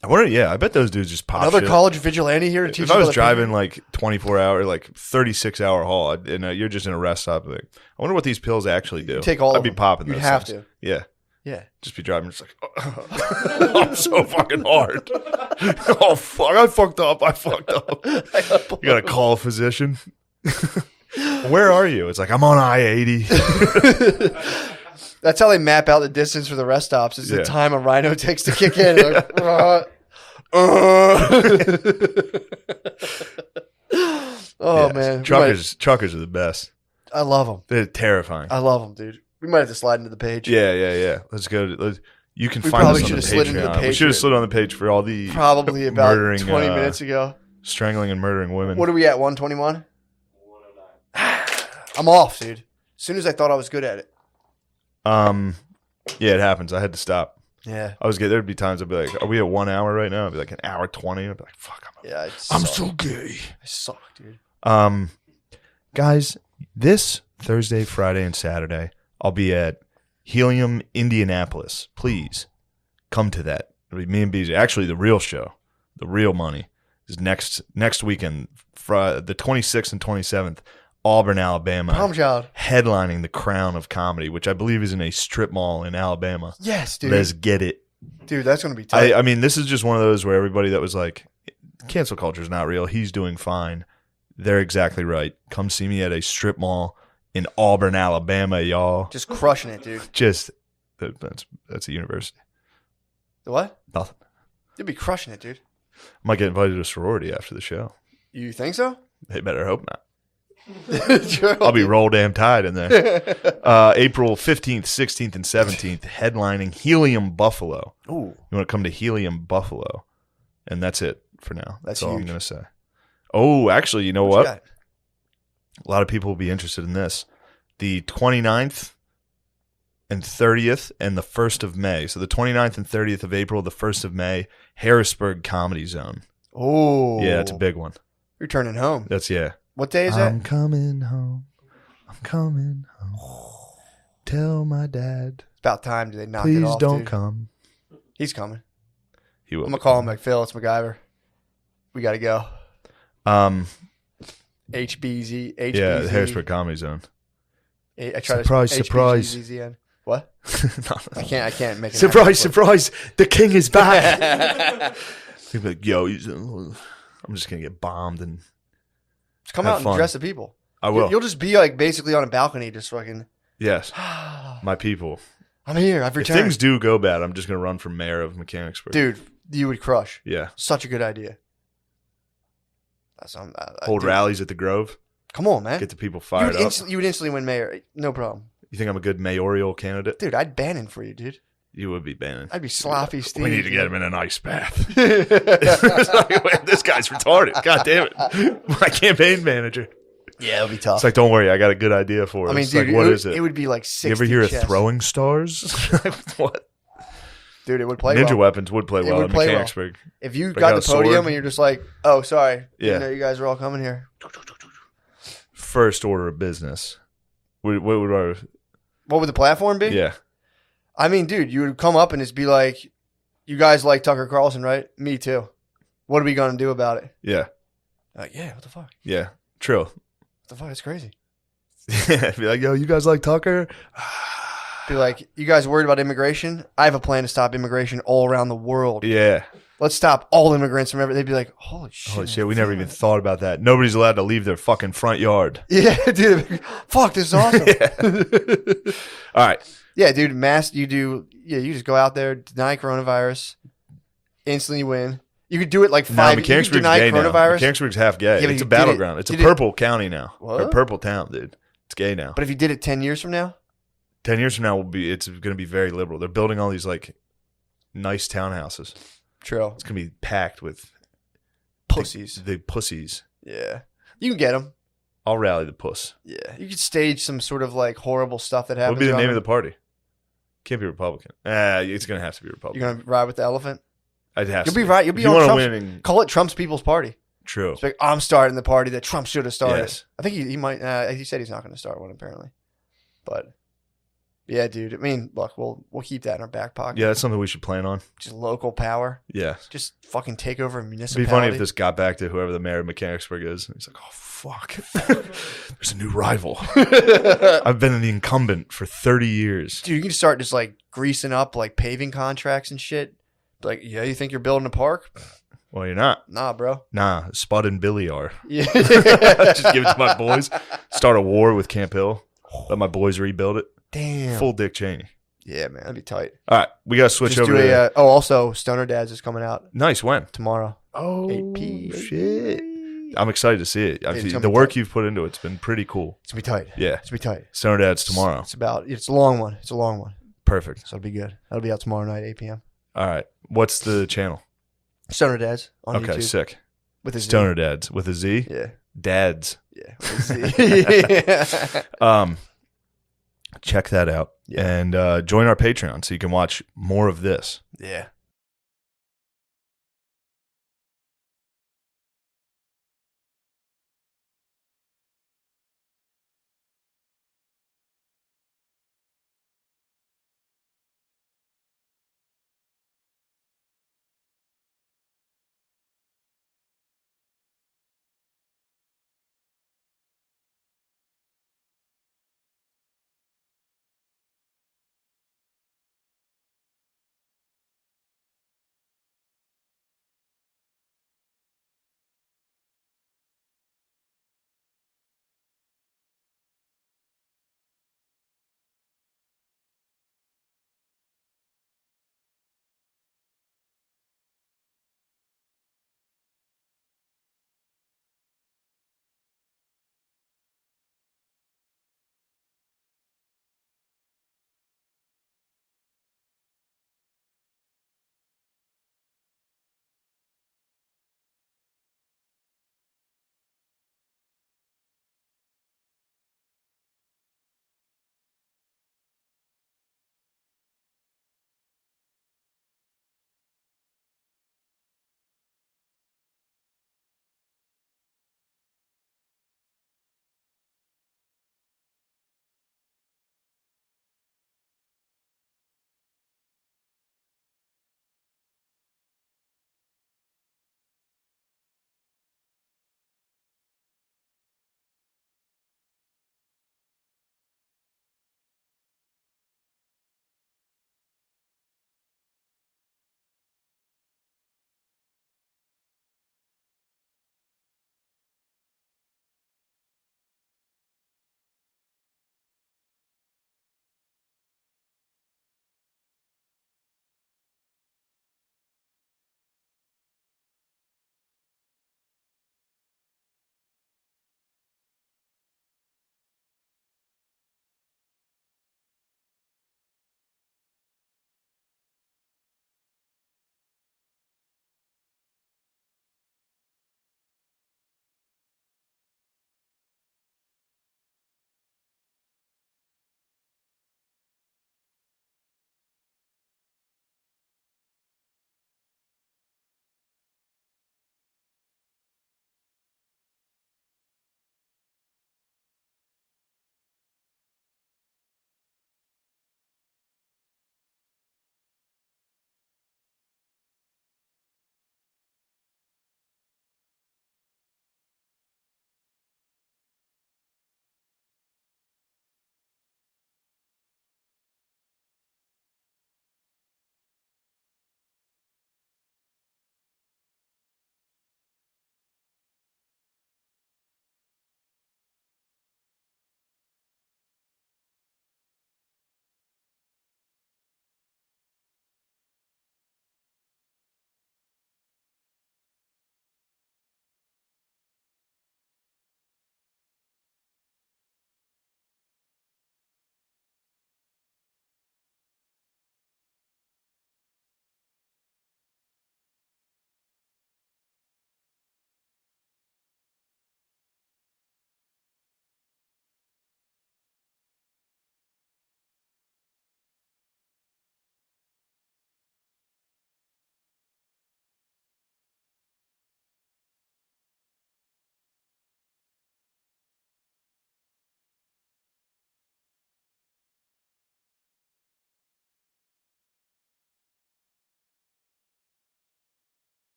Speaker 1: I wonder. Yeah, I bet those dudes just pop.
Speaker 3: Another
Speaker 1: shit.
Speaker 3: college vigilante here to teach
Speaker 1: If
Speaker 3: you
Speaker 1: I was
Speaker 3: about the
Speaker 1: driving like 24-hour, like 36-hour haul, and you're just in a rest stop, like, I wonder what these pills actually do.
Speaker 3: take all
Speaker 1: I'd
Speaker 3: of
Speaker 1: be
Speaker 3: them.
Speaker 1: popping.
Speaker 3: You'd
Speaker 1: those
Speaker 3: have
Speaker 1: things.
Speaker 3: to.
Speaker 1: Yeah,
Speaker 3: Yeah.
Speaker 1: just be driving, just like, I'm so fucking hard. Oh fuck, I fucked up. You gotta call a physician. Where are you? It's like, I'm on I-80.
Speaker 3: That's how they map out the distance for the rest stops. Is
Speaker 1: Yeah.
Speaker 3: the time a rhino takes to kick in. Like, oh
Speaker 1: Yeah,
Speaker 3: man,
Speaker 1: truckers are the best.
Speaker 3: I love them.
Speaker 1: They're terrifying.
Speaker 3: I love them, dude. We might have to slide into the page.
Speaker 1: Yeah. Let's go. You can
Speaker 3: We
Speaker 1: find
Speaker 3: probably
Speaker 1: us on the
Speaker 3: should have slid into the
Speaker 1: Patreon. We should have
Speaker 3: Patreon.
Speaker 1: slid on the page for all the
Speaker 3: Probably about
Speaker 1: murdering,
Speaker 3: 20 minutes ago.
Speaker 1: strangling and murdering women.
Speaker 3: What are we at? 121. I'm off, dude. As soon as I thought I was good at it.
Speaker 1: Yeah, it happens. I had to stop.
Speaker 3: Yeah.
Speaker 1: There'd be times I'd be like, "Are we at 1 hour right now?" I'd be like, "1 hour 20." I'd be like, "Fuck,
Speaker 3: Yeah.
Speaker 1: I'm so gay."
Speaker 3: I suck, dude.
Speaker 1: Guys, this Thursday, Friday, and Saturday, I'll be at Helium, Indianapolis. Please come to that. It'll be me and BJ. Actually, the real show, the real money, is next weekend, the 26th and 27th. Auburn, Alabama,
Speaker 3: Prom child.
Speaker 1: headlining the Crown of Comedy, which I believe is in a strip mall in Alabama.
Speaker 3: Yes, dude.
Speaker 1: Let's get it.
Speaker 3: Dude, that's going to be tight.
Speaker 1: I mean, this is just one of those where everybody that was like, cancel culture is not real. He's doing fine. They're exactly right. Come see me at a strip mall in Auburn, Alabama, y'all.
Speaker 3: Just crushing it, dude.
Speaker 1: Just that's a university.
Speaker 3: The what?
Speaker 1: Nothing.
Speaker 3: You'll be crushing it, dude.
Speaker 1: I might get invited to a sorority after the show.
Speaker 3: You think so?
Speaker 1: They better hope not.
Speaker 3: Sure.
Speaker 1: I'll be roll damn tied in there. April 15th, 16th, and 17th, headlining Helium Buffalo.
Speaker 3: Ooh.
Speaker 1: You want to come to Helium Buffalo. And that's it for now.
Speaker 3: That's
Speaker 1: all I'm
Speaker 3: huge.
Speaker 1: going to say. Oh, actually, you know
Speaker 3: What
Speaker 1: what?
Speaker 3: you got?
Speaker 1: A lot of people will be interested in this. The 29th and 30th and the 1st of May. So the 29th and 30th of April, the 1st of May, Harrisburg Comedy Zone.
Speaker 3: Oh.
Speaker 1: Yeah, it's a big one.
Speaker 3: You're turning home.
Speaker 1: That's, yeah.
Speaker 3: What day is
Speaker 1: I'm
Speaker 3: that?
Speaker 1: coming home. I'm coming home. Tell my dad,
Speaker 3: It's about time they knock it
Speaker 1: please
Speaker 3: off,
Speaker 1: don't
Speaker 3: dude.
Speaker 1: come.
Speaker 3: He's coming.
Speaker 1: He will.
Speaker 3: I'm going to call him like, Phil, it's MacGyver. We got to go. HBZ.
Speaker 1: Yeah, the Harrisburg Comedy Zone.
Speaker 3: I try
Speaker 1: Surprise,
Speaker 3: to
Speaker 1: surprise.
Speaker 3: HBZZN. What?
Speaker 1: No.
Speaker 3: I can't make it.
Speaker 1: Surprise, surprise! The king is back. He'll be like, yo, I'm just gonna get bombed, and
Speaker 3: Just come
Speaker 1: have
Speaker 3: out and
Speaker 1: fun.
Speaker 3: address the people.
Speaker 1: I will.
Speaker 3: You'll just be like basically on a balcony, just fucking.
Speaker 1: Yes,
Speaker 3: I'm
Speaker 1: my people.
Speaker 3: here. I've
Speaker 1: If
Speaker 3: returned.
Speaker 1: things do go bad, I'm just gonna run for mayor of Mechanicsburg.
Speaker 3: Dude, you would crush.
Speaker 1: Yeah,
Speaker 3: Such a good idea. That's
Speaker 1: hold
Speaker 3: dude,
Speaker 1: rallies at the Grove,
Speaker 3: Come on, man.
Speaker 1: get the people
Speaker 3: You
Speaker 1: fired
Speaker 3: would,
Speaker 1: up.
Speaker 3: you would instantly win mayor. No problem.
Speaker 1: You think I'm a good mayoral candidate?
Speaker 3: Dude, I'd ban him for you, dude.
Speaker 1: You would be banning.
Speaker 3: I'd be sloppy Steve.
Speaker 1: We need to get him in an ice bath. It's like, wait, this guy's retarded. God damn it. My campaign manager.
Speaker 3: Yeah, it would be tough.
Speaker 1: It's like, don't worry, I got a good idea for it.
Speaker 3: I mean,
Speaker 1: It's
Speaker 3: dude,
Speaker 1: like, what is
Speaker 3: it
Speaker 1: it?
Speaker 3: would be like 60
Speaker 1: You ever hear of
Speaker 3: chess.
Speaker 1: throwing stars? What?
Speaker 3: Dude, it would play
Speaker 1: Ninja
Speaker 3: well.
Speaker 1: weapons would play
Speaker 3: It
Speaker 1: well
Speaker 3: would
Speaker 1: in
Speaker 3: play well.
Speaker 1: Mechanicsburg.
Speaker 3: If you
Speaker 1: Break
Speaker 3: got
Speaker 1: out
Speaker 3: the
Speaker 1: a
Speaker 3: podium
Speaker 1: sword.
Speaker 3: and you're just like, oh, sorry.
Speaker 1: Yeah.
Speaker 3: You know, you guys are all coming here.
Speaker 1: First order of business. What would our...
Speaker 3: What would the platform be?
Speaker 1: Yeah.
Speaker 3: I mean, dude, you would come up and just be like, you guys like Tucker Carlson, right? Me too. What are we going to do about it?
Speaker 1: Yeah.
Speaker 3: Like, yeah, what the fuck?
Speaker 1: Yeah. True.
Speaker 3: What the fuck? That's crazy.
Speaker 1: Be like, yo, you guys like Tucker?
Speaker 3: Be like, you guys worried about immigration? I have a plan to stop immigration all around the world.
Speaker 1: Yeah.
Speaker 3: Let's stop all immigrants from everything. They'd be like, holy shit.
Speaker 1: Holy shit, we never even thought about that. Nobody's allowed to leave their fucking front yard.
Speaker 3: Yeah, dude. Fuck, this is awesome.
Speaker 1: All right.
Speaker 3: Yeah, dude. You just go out there, deny coronavirus, instantly win. You could do it like
Speaker 1: Now,
Speaker 3: 5 you could
Speaker 1: Mechanicsburg's
Speaker 3: deny
Speaker 1: gay now.
Speaker 3: coronavirus.
Speaker 1: Mechanicsburg's half gay.
Speaker 3: Yeah, but
Speaker 1: It's
Speaker 3: you
Speaker 1: a
Speaker 3: did
Speaker 1: battleground.
Speaker 3: it-
Speaker 1: It's a
Speaker 3: did it-
Speaker 1: purple county now. Or
Speaker 3: What?
Speaker 1: purple town, dude. It's gay now.
Speaker 3: But if you did it 10 years from now,
Speaker 1: 10 years from now, it's going to be very liberal. They're building all these, like, nice townhouses.
Speaker 3: true.
Speaker 1: It's going to be packed with
Speaker 3: Pussies.
Speaker 1: the pussies.
Speaker 3: Yeah. You can get them.
Speaker 1: I'll rally the puss.
Speaker 3: Yeah. You could stage some sort of like horrible stuff that
Speaker 1: What
Speaker 3: happens.
Speaker 1: would be the
Speaker 3: around
Speaker 1: name of
Speaker 3: them.
Speaker 1: the party? Can't be Republican. It's going to have to be Republican.
Speaker 3: You're going to ride with the elephant?
Speaker 1: I'd have
Speaker 3: You'll
Speaker 1: to
Speaker 3: be right. You'll
Speaker 1: If
Speaker 3: be
Speaker 1: you
Speaker 3: on
Speaker 1: want to
Speaker 3: Trump's.
Speaker 1: win and
Speaker 3: Call it Trump's People's Party.
Speaker 1: true.
Speaker 3: It's like, I'm starting the party that Trump should have started.
Speaker 1: Yes.
Speaker 3: I think he might. He said he's not going to start one apparently. But yeah, dude. I mean, look, we'll keep that in our back pocket.
Speaker 1: Yeah, that's something we should plan on.
Speaker 3: Just local power.
Speaker 1: Yeah.
Speaker 3: Just fucking take over a
Speaker 1: It'd
Speaker 3: municipality.
Speaker 1: be funny if this got back to whoever the mayor of Mechanicsburg is. He's like, oh, fuck. There's a new rival. I've been the incumbent for 30 years.
Speaker 3: Dude, you can start just like greasing up like paving contracts and shit. Like, yeah, you think you're building a park?
Speaker 1: Well, you're not.
Speaker 3: Nah, bro.
Speaker 1: Nah, Spud and Billy are.
Speaker 3: Yeah.
Speaker 1: Just give it to my boys. Start a war with Camp Hill. Let my boys rebuild it.
Speaker 3: Damn.
Speaker 1: Full Dick Cheney.
Speaker 3: Yeah, man, that'd be tight.
Speaker 1: All right, we got to switch
Speaker 3: Just
Speaker 1: over
Speaker 3: do
Speaker 1: to...
Speaker 3: a. Also, Stoner Dads is coming out
Speaker 1: Nice, when?
Speaker 3: tomorrow.
Speaker 1: Oh,
Speaker 3: 8 p.
Speaker 1: shit. I'm excited to see it.
Speaker 3: It's gonna
Speaker 1: The
Speaker 3: be
Speaker 1: work
Speaker 3: tight.
Speaker 1: you've put into it's been pretty cool.
Speaker 3: It's gonna be tight.
Speaker 1: Yeah.
Speaker 3: It's gonna be tight.
Speaker 1: Stoner Dad's tomorrow.
Speaker 3: It's a long one. It's a long one.
Speaker 1: Perfect.
Speaker 3: So it'll be good. That'll be out tomorrow night, 8 p.m.
Speaker 1: All right. What's the channel?
Speaker 3: Stoner Dads on
Speaker 1: Okay,
Speaker 3: YouTube.
Speaker 1: sick.
Speaker 3: With a Z.
Speaker 1: Stoner Dads with a Z.
Speaker 3: Yeah.
Speaker 1: Dads.
Speaker 3: Yeah. With a Z.
Speaker 1: Check that out
Speaker 3: Yeah.
Speaker 1: and join our Patreon so you can watch more of this.
Speaker 3: Yeah.